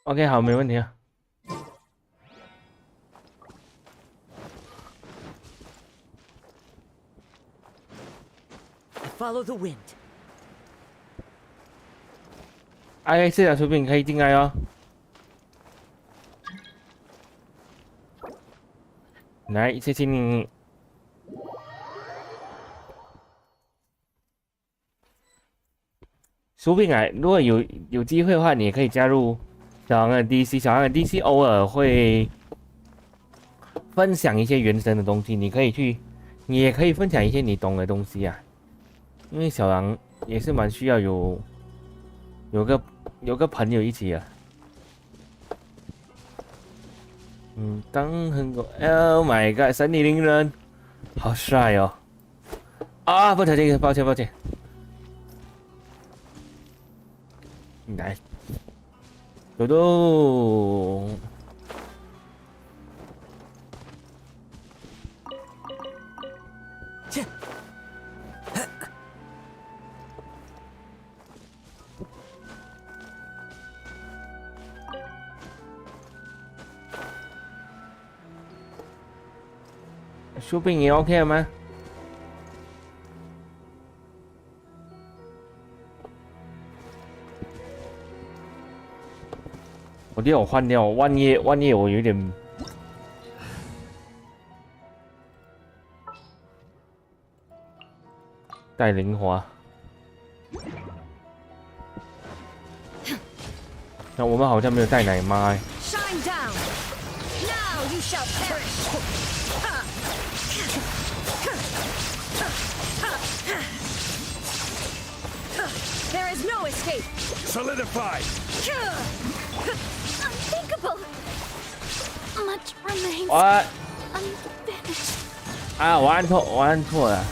OK， 好，没问题啊。Follow the wind. 哎，四角手柄可以进来哦。来，谢谢你。手柄啊，如果有机会的话，你也可以加入小狼的 DC。小狼的 DC 偶尔会分享一些原神的东西，你也可以分享一些你懂的东西啊。因为小狼也是蛮需要有个朋友一起啊。当很狗 ，Oh my god， 神力凌人，好帅哦！啊，不小心，抱歉抱歉。来，豆豆。切。手柄也 OK 了吗？我觉得我换掉万叶，我有点带灵活。那我们好像没有带奶妈哎。Shine down. Now you shall perish. There is no escape. Solidify. Unthinkable. Much remains 我 unfinished. 啊，我按错了。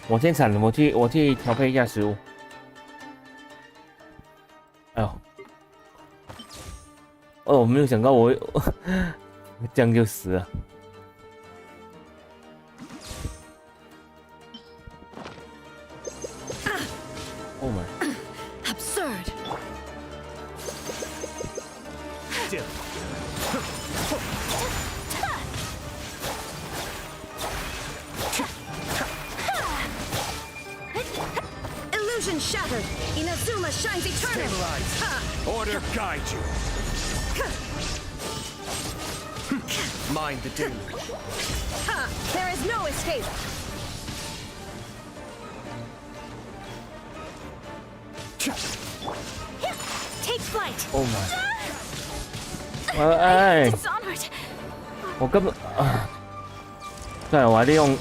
我先闪了，我去调配一下食物。哎呦，哦，我没有想到我这样就死了。Oh my！ Absurd. Illusion shattered. Inazuma shines eternal. Order guide you. Mind the doom. There is no escape. Take flight. Oh my！ 哎， Dishonored. 我根本啊，算了，我还得用，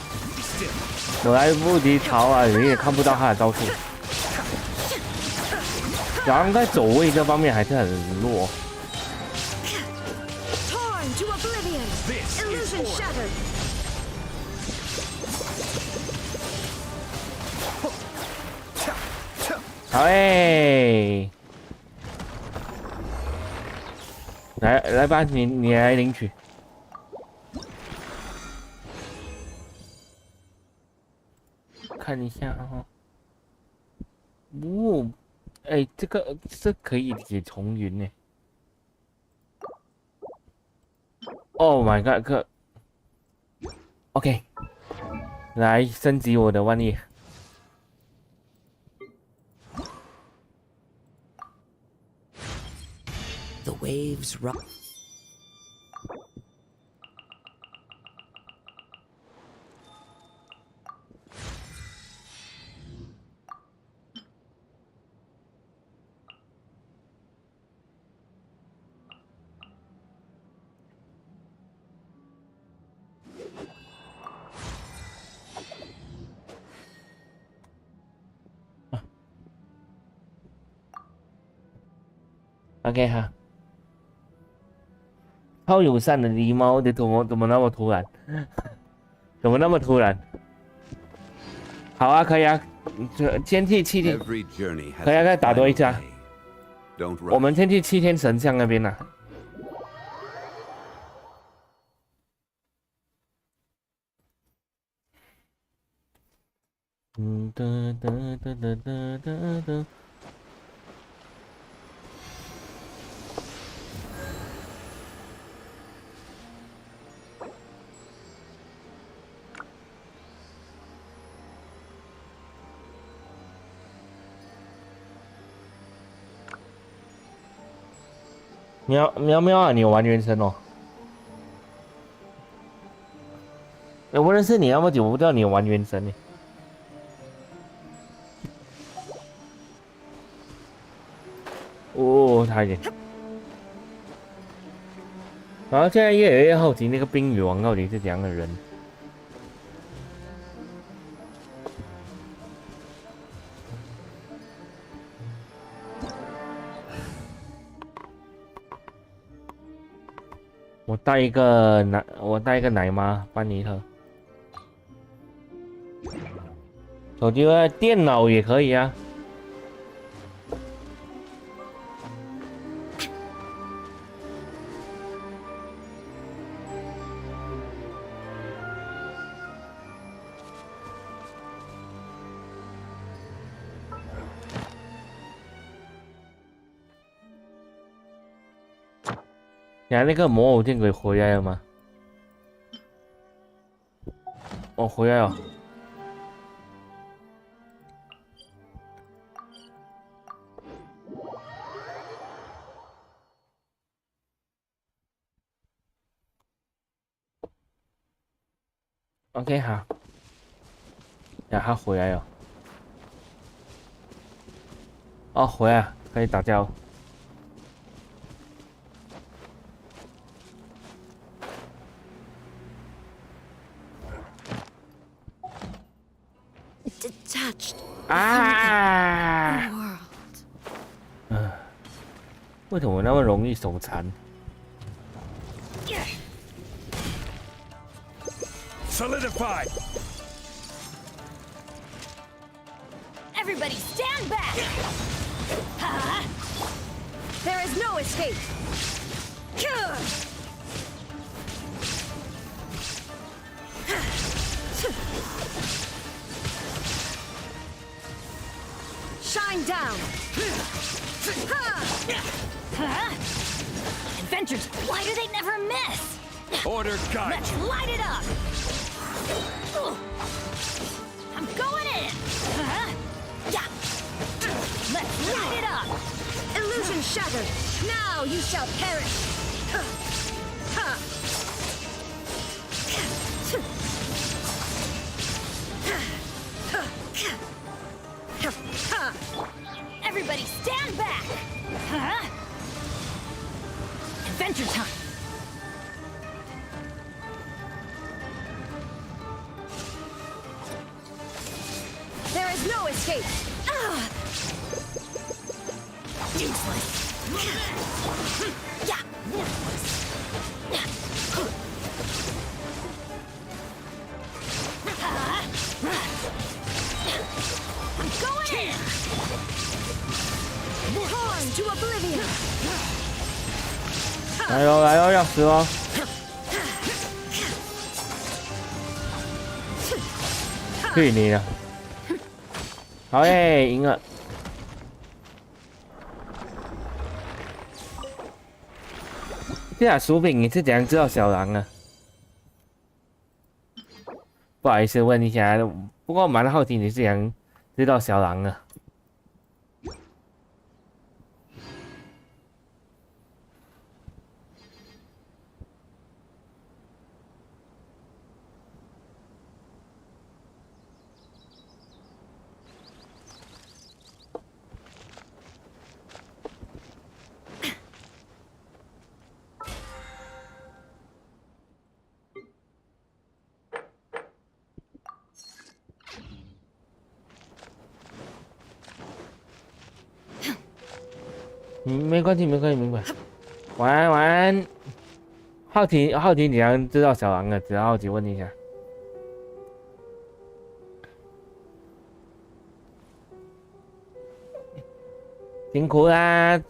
我来不及逃啊，你也看不到他的招数。小狼在走位这方面还是很弱。 Torn to oblivion. Illusion shattered. 好诶，来吧，你来领取。看一下啊，哦，哎，这可以解重云呢。Oh my god！ OK， 来升级我的万叶。 The waves rock. OK 哈。 超友善的狸猫，你怎么那么突然？怎么那么突然？好啊，可以啊，先去7天，可以啊，再打多一下。我们先去7天神像那边呐、啊。喵啊，你有玩原神哦？我认识你那么久，我不知道你有玩原神呢。哦，差一点。然后现在越来越好奇那个冰女王到底是怎样的人。 我带一个奶妈班尼特，手机和电脑也可以啊。那个魔偶剑鬼回来了吗？哦，回来了。OK， 好。呀，他回来了。哦，回来了。可以打架哦。Detached. 啊！为什么那么容易手残？ Solidify! Everybody stand back! There is no escape! Shine down! Adventures, why do they never miss? Order guide Let's you. light it up! I'm going in! Yeah. Let's light it up! Illusion shattered! Now you shall perish! Everybody stand back! Adventure time! There is no escape! Useless! Yeah! Worthless! I'm going in! Torn to oblivion! 来喽来喽，要死哦！去你的！好耶，赢了！这俩薯饼你是怎样知道小狼啊？不好意思问一下，不过我蛮好奇你是怎样知道小狼啊？ 没关系，没关系，明白。晚安，晚安。好奇，你想知道小狼的，只要好奇问一下。辛苦啦！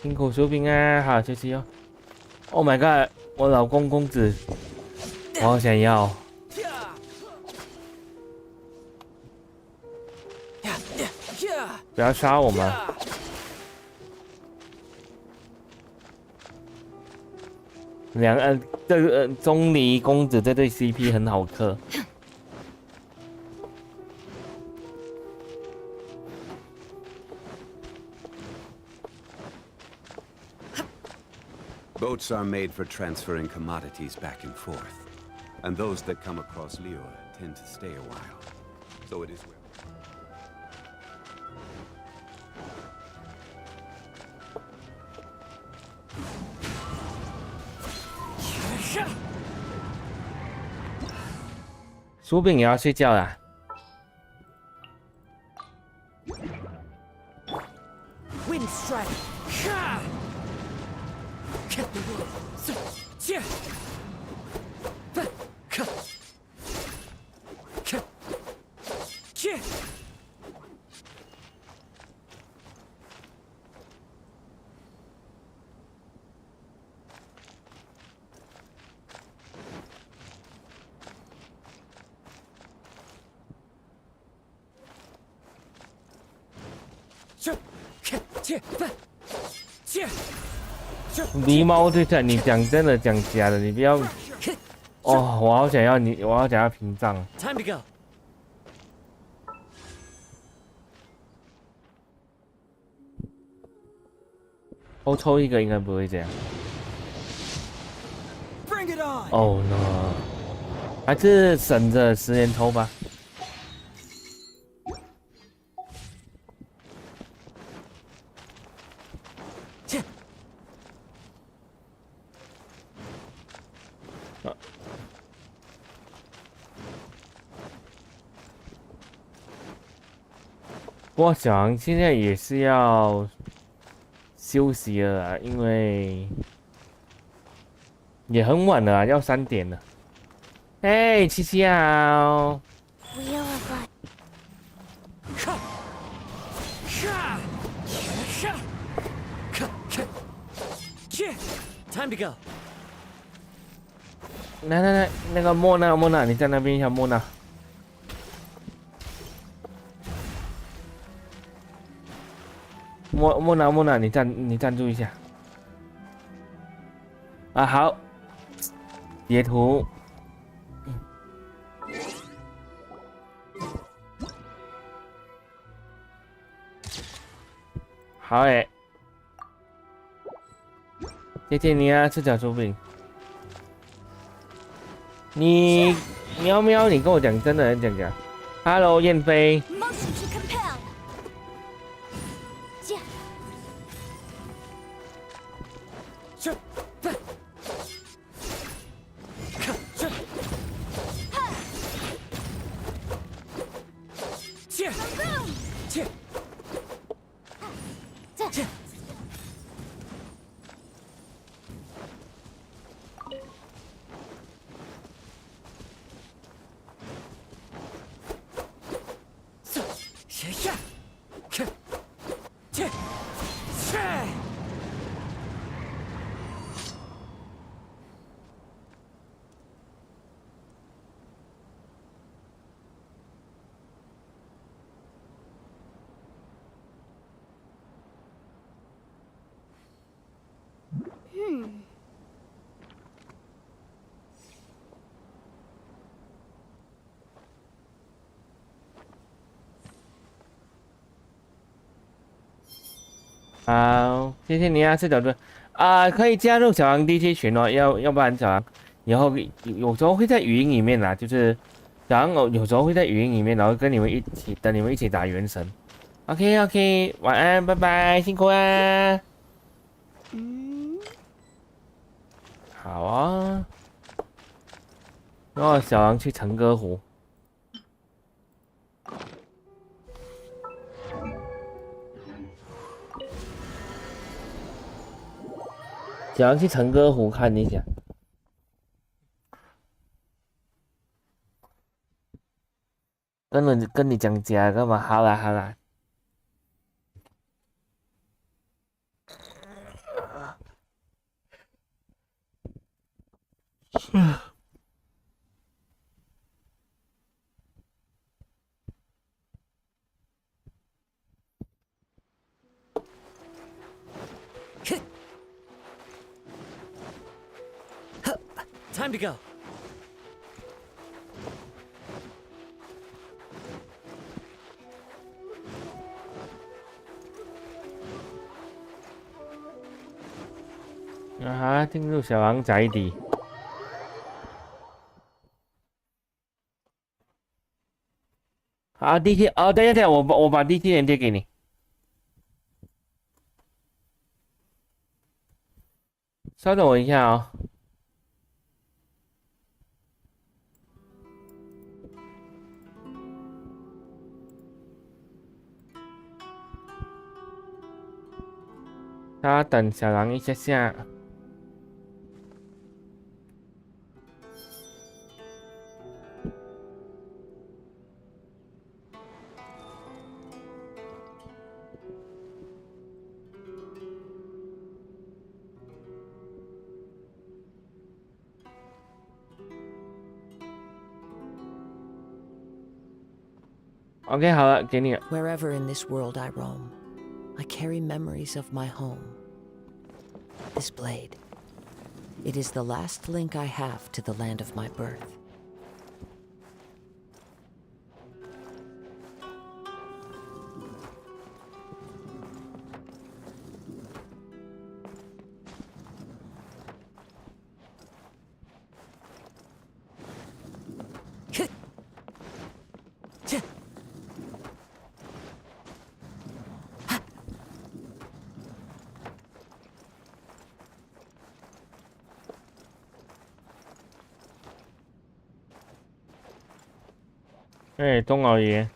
辛苦薯饼啊，好好休息哦。Oh my god， 我老公公子，我好想要。 不要杀我们！这个钟离公子这对 CP 很好磕。Boats are made for transferring commodities back and forth, and those that come across Lure tend to stay a while. So it is. 薯饼也要睡觉啦。Wind strike. Get the world.狸猫对战，你讲真的讲假的，你不要。哦，我好想要你，我好想要屏障。Time to go. 我抽一个应该不会这样。 Bring it on. Oh no. 还是省着10年头吧。不过小航现在也是要休息了啦，因为也很晚了啊，要3点了。哎，七七好。Time to go. 来，那个莫娜，你在那边一下，莫娜。莫娜，你站住一下。啊，好，截图。好诶，谢谢你啊，赤脚手柄。你喵喵，你跟我讲真的，讲讲。Hello， 燕飞。好，谢谢你啊，赤脚队啊，可以加入小狼 DJ 群哦，要不然小狼以后有时候会在语音里面啦，就是小狼有时候会在语音里面，然后跟你们等你们一起打原神。OK， 晚安，拜拜，辛苦啊。好啊，然后小狼去成歌湖。小狼去成歌湖看一下。跟你讲假干嘛？好啦。Time to go.进入小狼宅邸。好 ，DT 哦，等一下，我把 DT 连接给你。稍等我一下哦。大家等小狼一下。OK， 好了，给你了。Wherever in this world I roam, I carry memories of my home. This blade, it is the last link I have to the land of my birth. 哎，钟老爷。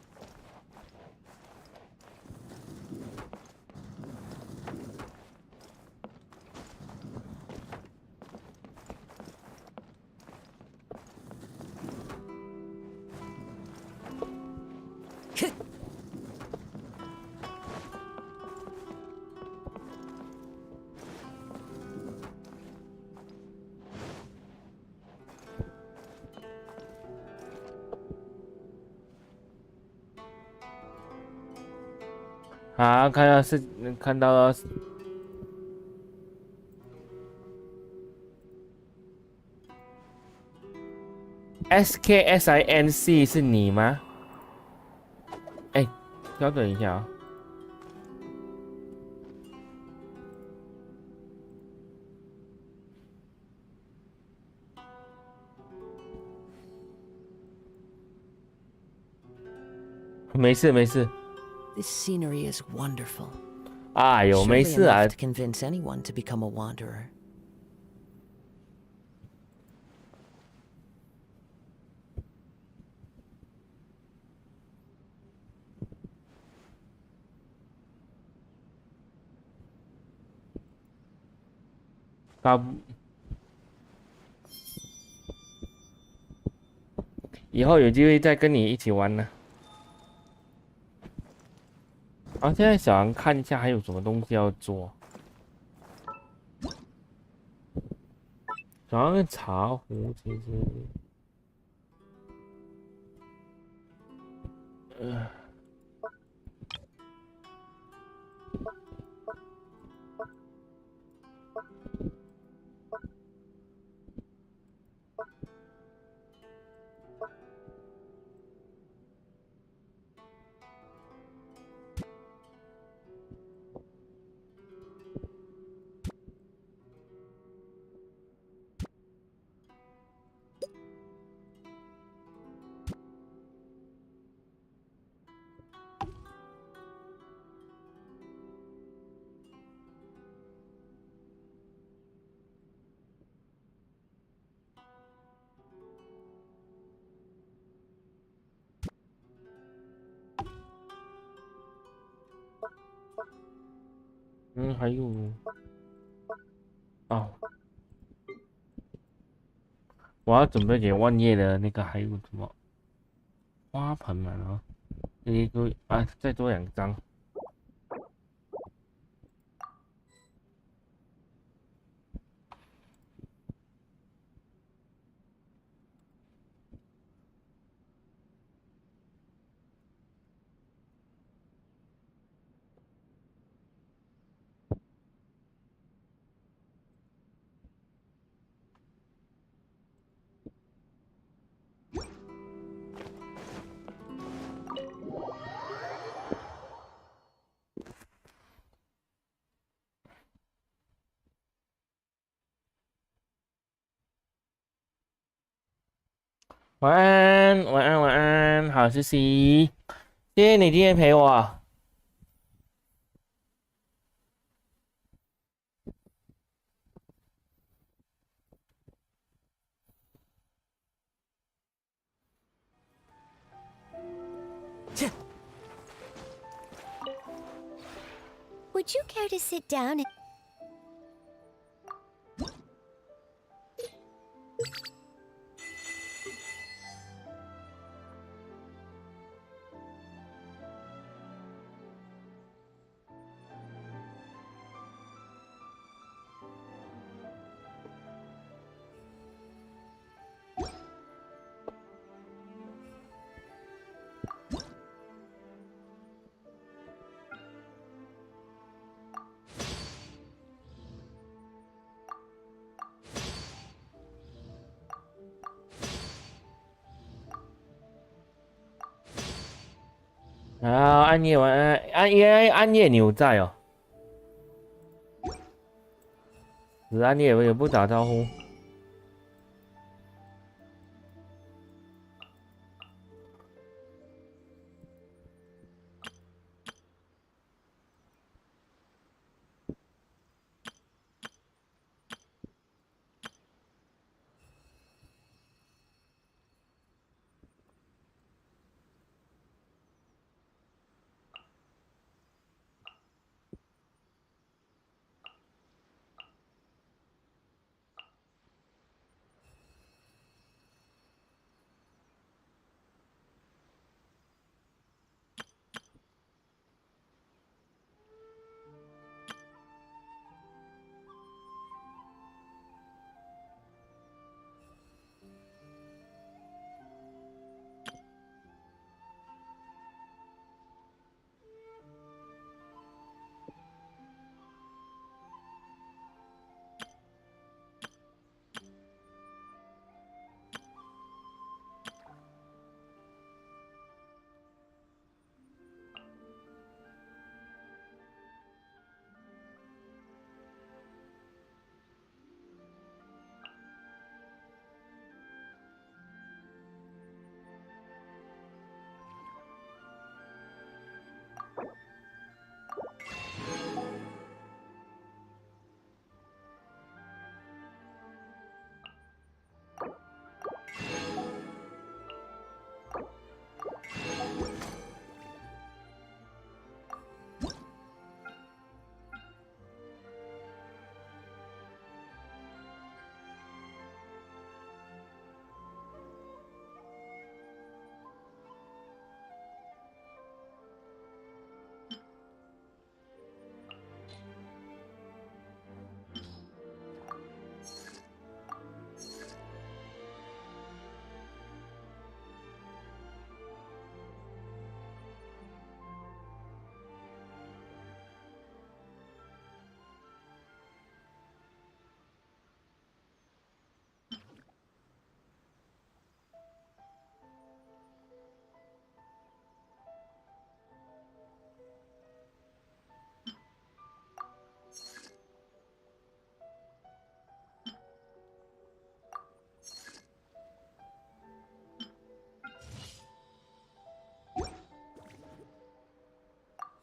啊，看到了，SKSINC 是你吗？哎，稍等一下啊。没事没事。This scenery is wonderful. 哎呦，没 Surely 事啊。 enough to convince anyone to become a wanderer. 以后有机会再跟你一起玩呢。啊，现在想看一下还有什么东西要做。早上茶壶其实，还有，哦，我要准备给万叶的那个还有什么花盆啊，然后一个啊，再多2张。晚安，晚安，晚安，好休息。谢谢你今天陪我。Would you care to sit down and...好，暗夜晚安，暗夜你有在哦。暗夜也不打招呼。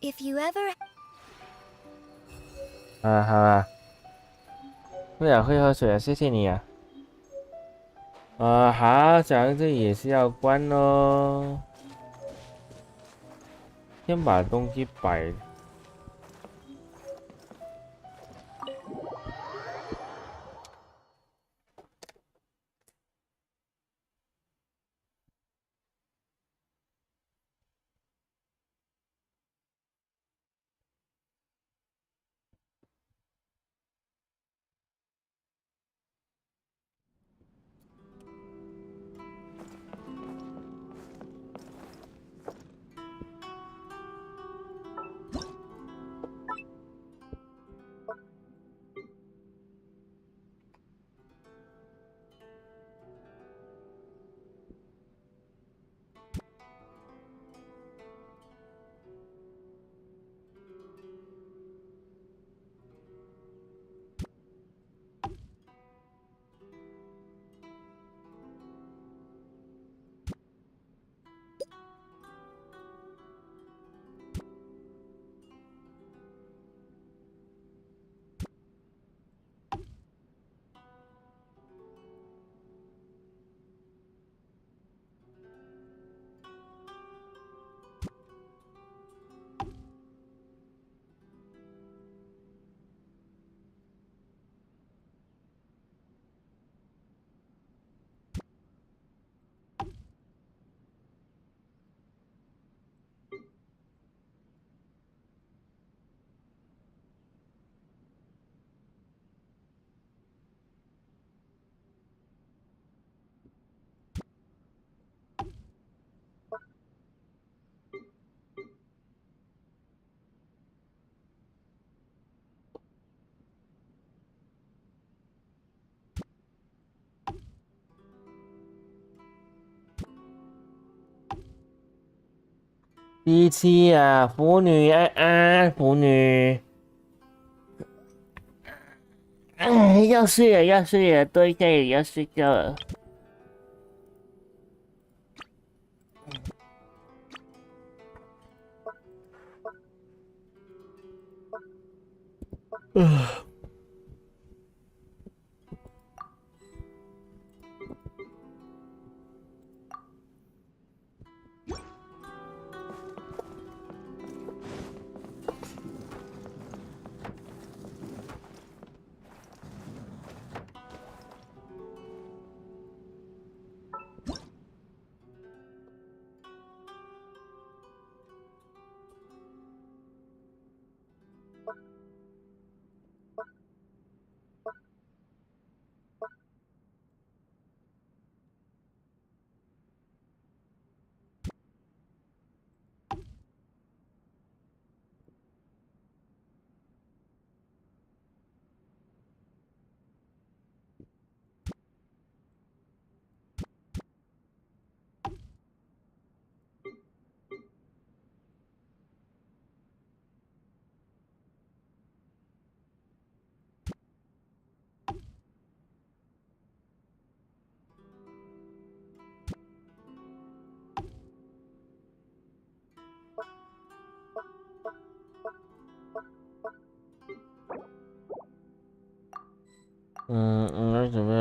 If you ever 好啦，不想会喝水啊，谢谢你啊。好，小狼这里也是要关咯。先把东西摆。第七啊，腐女腐女，要睡了，多一下也要睡觉了。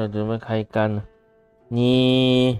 准备开干了。你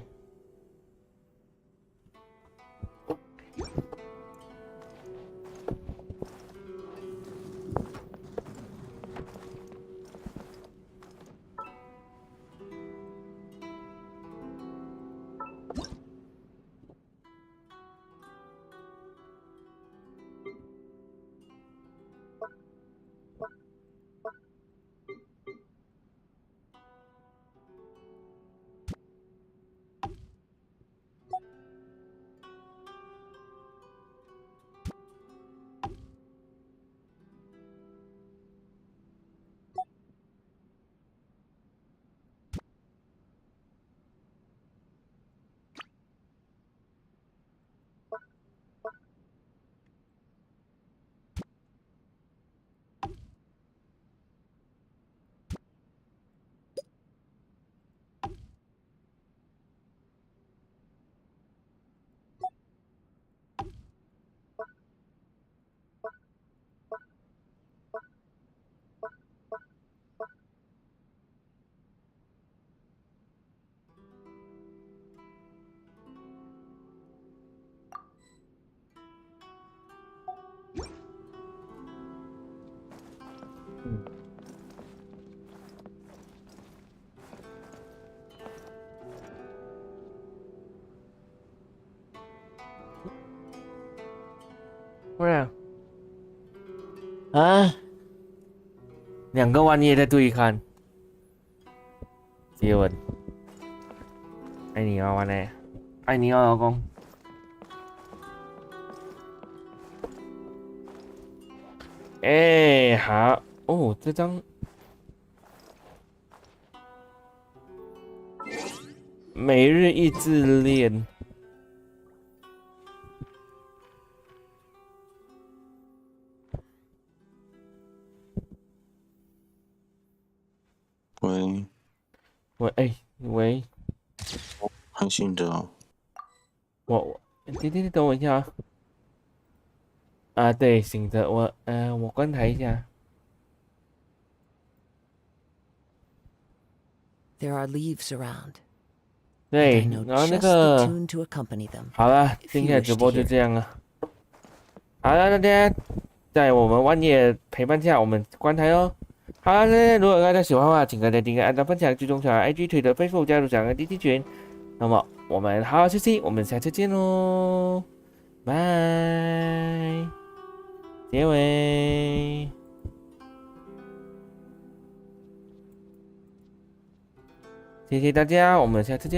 不然啊，2个半夜在对看，接吻，爱你啊，完嘞，爱你啊，老公。哎，好哦，这张每日益智恋。喂，喂，哎，喂，还醒着哦？我，你等我一下啊。啊，对，醒着，我关台一下。There are leaves around. 对， And I know 然后那 just the 个， tune to accompany them. 好了， If 今 you 天的 wish 直 to 播就 hear. 这样了。好了，大家在我们万夜陪伴下，我们关台哦。好了，大家如果大家喜欢的话，请大家订阅、按赞、分享、追踪小孩 IG、Twitter、Facebook 加入小孩 DT 群。那么我们好好休息，我们下次见喽，拜。结尾，谢谢大家，我们下次见。